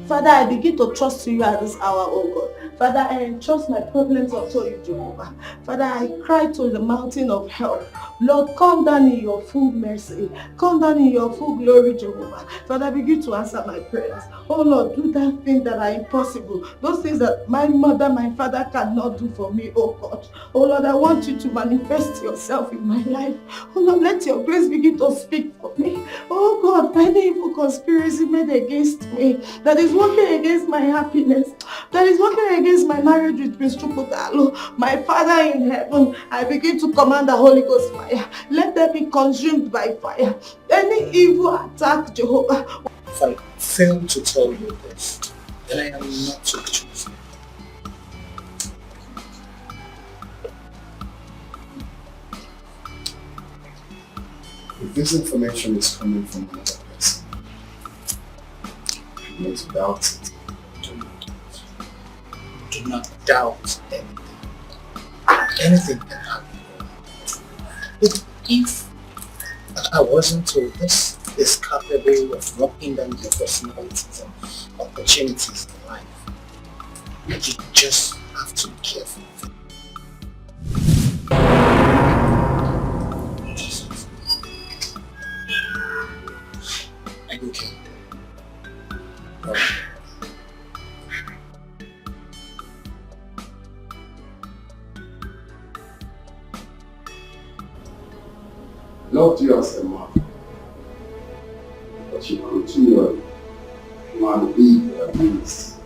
Speaker 16: Father, I begin to trust in you at this hour, oh God. Father, I entrust my problems unto you, Jehovah. Father, I cry to the mountain of help. Lord, come down in your full mercy. Come down in your full glory, Jehovah. Father, begin to answer my prayers. Oh Lord, do that thing that are impossible. Those things that my mother, my father cannot do for me, oh God. Oh Lord, I want you to manifest yourself in my life. Oh Lord, let your grace begin to speak for me. Oh God, any evil conspiracy made against me that is working against my happiness, that is working against my marriage with Prince Chukutalo, my Father in heaven, I begin to command the Holy Ghost fire. Let them be consumed by fire. Any evil attack, Jehovah.
Speaker 13: If I fail to tell you this, then I am not your chosen.
Speaker 20: If this information is coming from another person, you need to doubt it.
Speaker 13: Do not doubt anything. Anything can happen. But if I wasn't told this is capable of knocking down your personalities and opportunities in life, you just have to be careful. Are you okay? No.
Speaker 20: Loved you as a mother, but you continually want to be abused.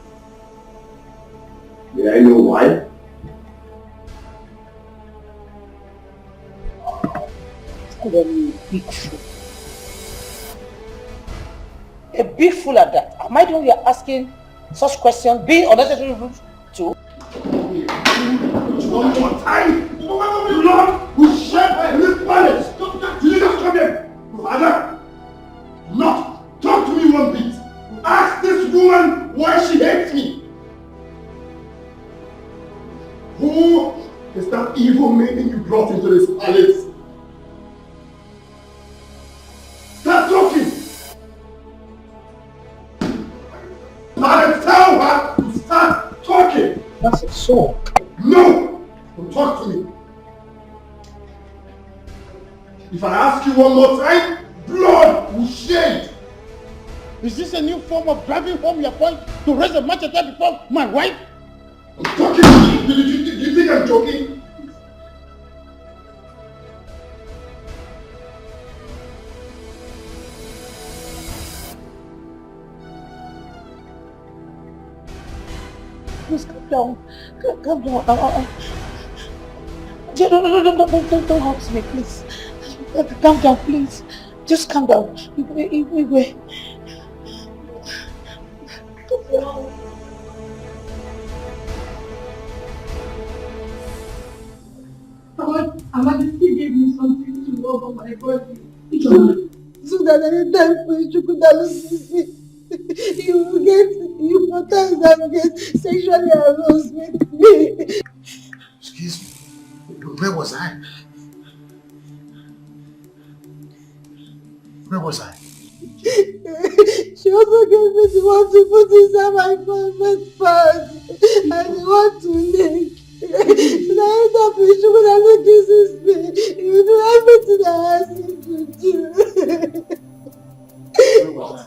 Speaker 20: May I know why?
Speaker 11: call me a big fool. A big fool at that. Am I the one you're asking such questions? Being unnecessary rude to?
Speaker 12: One more time! Lord, who shed in this palace! Did you just come here? Father, not talk to me one bit. Ask this woman why she hates me. Who is that evil maiden you brought into this palace? Start talking! Father, tell her to start talking!
Speaker 11: That's it, so.
Speaker 12: No! Don't talk to me. If I ask you one more time, blood will shed.
Speaker 17: Is this a new form of driving home your point to raise a machete before my wife?
Speaker 12: I'm talking. Do you think I'm joking?
Speaker 11: Please calm down. Calm down. Don't hurt me, please. Calm down, please. Just calm down. Wait.
Speaker 21: Amadi gave me something to rub on my body.
Speaker 16: So that anytime you could lose me, you protest and get sexually aroused with me.
Speaker 22: Excuse me, where was I? Where was I?
Speaker 16: She also gave me the one to put inside my private part and the one to lick. So that anytime she could have kisses me, he would do everything I asked him to do.
Speaker 22: Where was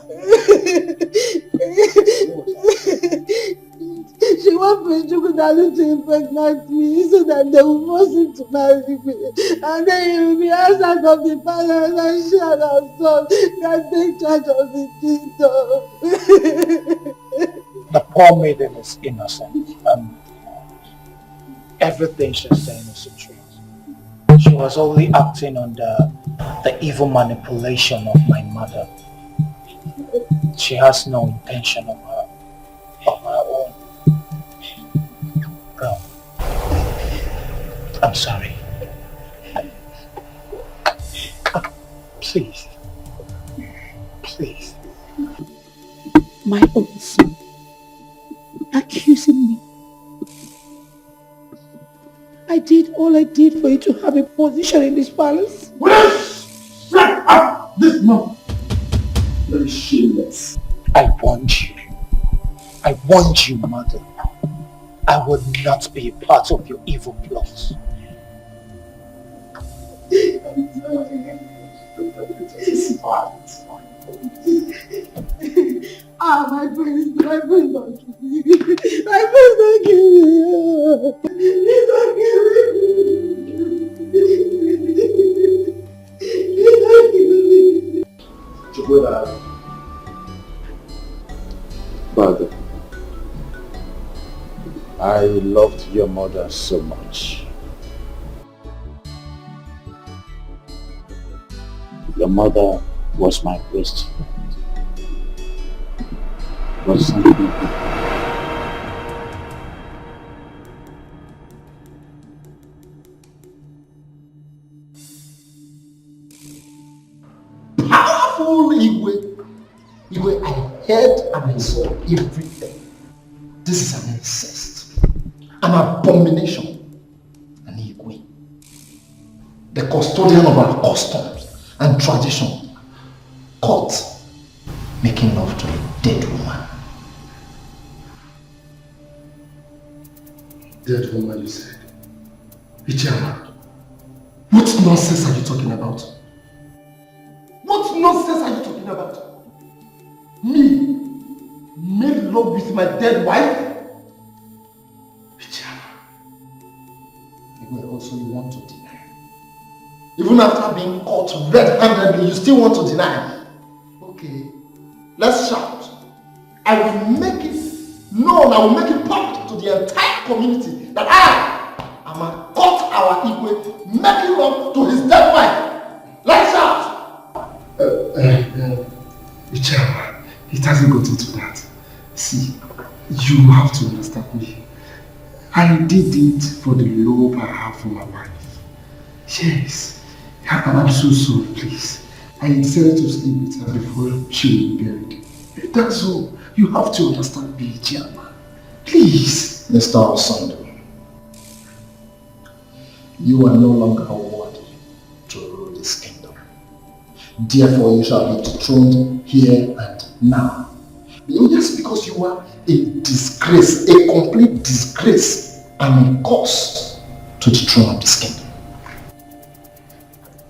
Speaker 16: She wants Chukwudalu to impregnate me so that they will force him to marry me. And then he will be outside of the palace and she and her son can take charge of the kingdom.
Speaker 9: The poor maiden is innocent. Everything she's saying is the truth. She was only acting under the evil manipulation of my mother. She has no intention of her own. Girl, I'm sorry. Please.
Speaker 11: My own son accusing me. I did all I did for you to have a position in this palace.
Speaker 12: Shut up this month. Very shameless.
Speaker 9: I warned you, mother. I would not be a part of your evil plots.
Speaker 12: I'm sorry. It's fine.
Speaker 16: My friends don't kill me. My friends don't kill me. Please don't kill me. Please don't kill me.
Speaker 10: Father, I loved your mother so much. Your mother was my best friend. But something
Speaker 22: powerful Igwe, I heard and I saw everything. This is an incest, an abomination, an Igwe. The custodian of our customs and tradition, caught making love to a dead woman. Dead woman, you said? Ichama, what nonsense are you talking about? What nonsense are you talking about? Me? Made love with my dead wife? Ichama. Also you want to deny. Even after being caught red-handedly, you still want to deny. Okay, let's shout. I will make it known, I will make it public to the entire community that I am a caught our Igwe making love to his dead wife. Let's out!
Speaker 14: Chairman, it hasn't gotten to that. See, you have to understand me. I did it for the love I have for my wife. Yes, I'm so sorry, please. I decided to sleep with her before she was buried. That's all. You have to understand me, Chairman. Please.
Speaker 13: Mr. Osando, you are no longer worthy to rule this kingdom. Therefore, you shall be dethroned here and now. Just because you are a disgrace, a complete disgrace, and a curse to the throne of this kingdom.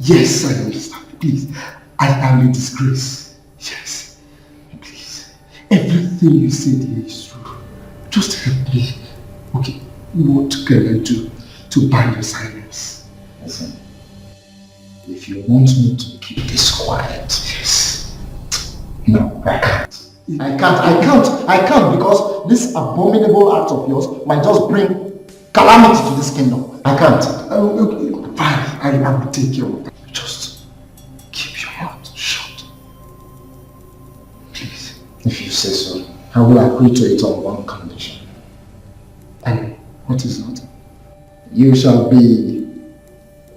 Speaker 14: Yes, I understand. Please, I am a disgrace. Yes, please. Everything you said here is true. Just help me. Okay, what can I do to buy your silence?
Speaker 13: Listen, if you want me to keep this quiet,
Speaker 14: yes.
Speaker 13: No, I can't. I can't because this abominable act of yours might just bring calamity to this kingdom. I can't.
Speaker 14: Okay, fine, I will take care of that. Just keep your mouth shut. Please.
Speaker 13: If you say so, I will agree to it on one condition.
Speaker 14: And what is that?
Speaker 13: You shall be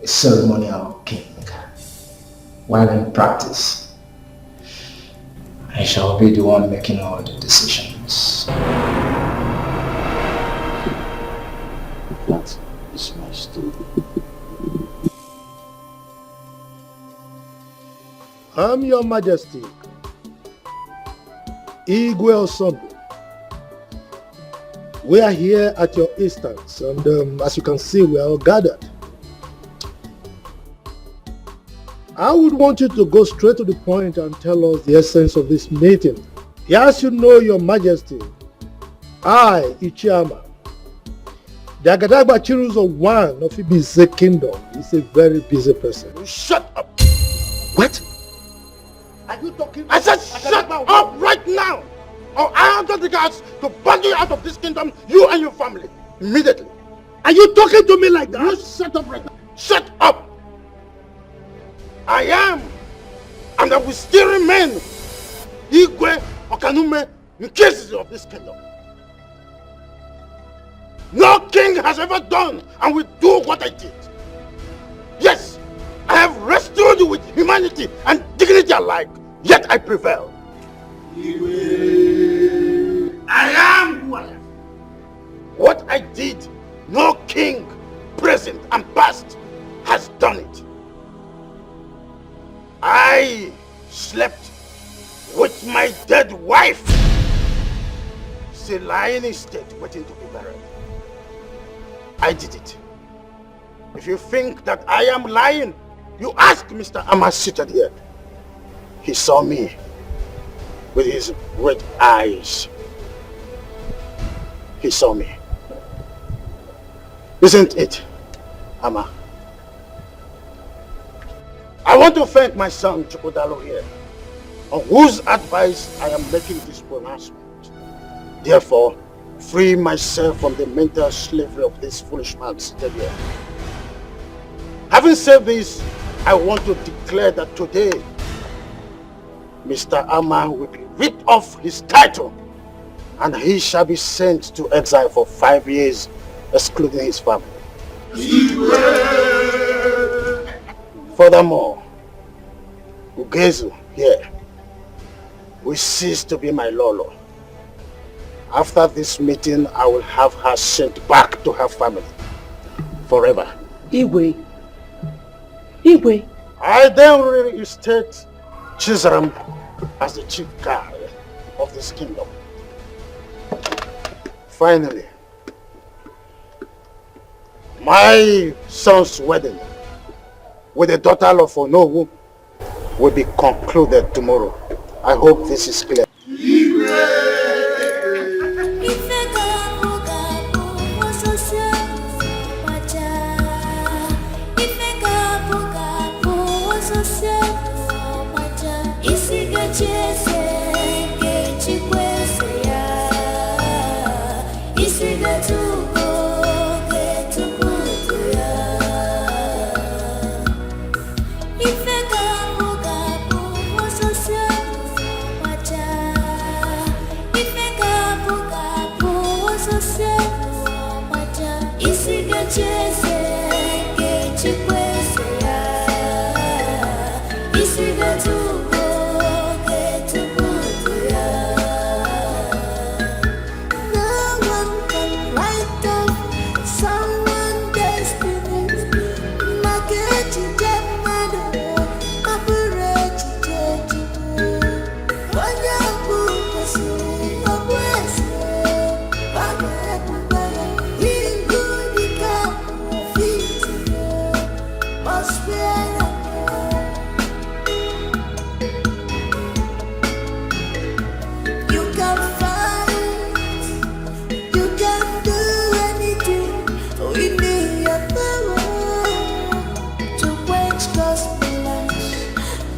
Speaker 13: a ceremonial king, while in practice, I shall be the one making all the decisions.
Speaker 10: That is my story.
Speaker 17: I'm Your Majesty, Igwe Osando. We are here at your instance, and as you can see, we are all gathered. I would want you to go straight to the point and tell us the essence of this meeting. Yes, you know, Your Majesty, I, Ichiama, the Agadagba Chiruzo one of Ibize Kingdom, is a very busy person.
Speaker 22: Shut up!
Speaker 17: What?
Speaker 22: Are you talking? I said shut up right now! Or I order the guards to burn you out of this kingdom, you and your family, immediately.
Speaker 17: Are you talking to me like that?
Speaker 22: You shut up right now. Shut up! I am, and I will still remain, Igwe Okanume Nkezizi of this kingdom. No king has ever done and will do what I did. Yes, I have rescued you with humanity and dignity alike, yet I prevail. I am who I am. What I did, no king, present and past, has done it. I slept with my dead wife, still lying in state waiting to be buried. I did it. If you think that I am lying, you ask Mr. Amma seated here. He saw me with his red eyes. He saw me. Isn't it, Amma? I want to thank my son Chukwudalo here, on whose advice I am making this pronouncement. Therefore, free myself from the mental slavery of this foolish man seated here. Having said this, I want to declare that today, Mr. Amma will be ripped off his title and he shall be sent to exile for 5 years, excluding his family. Furthermore, Ugezu here will cease to be my Lolo. After this meeting, I will have her sent back to her family forever.
Speaker 11: Igwe.
Speaker 22: I then reinstate Chizaram as the chief guard of this kingdom. Finally, my son's wedding with the daughter of Onowu will be concluded tomorrow. I hope this is clear.
Speaker 3: If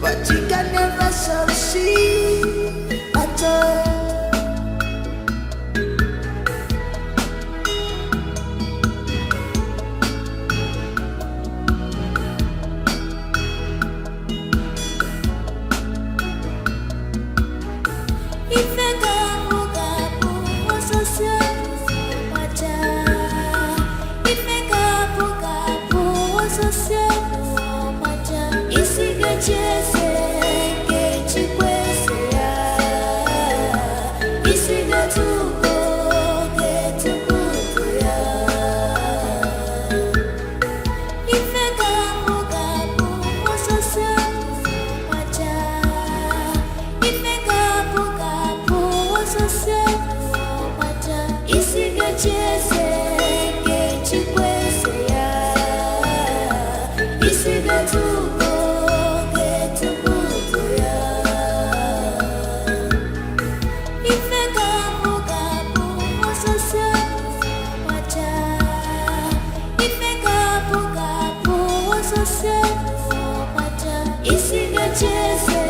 Speaker 3: but you can never succeed at all. Chizzy.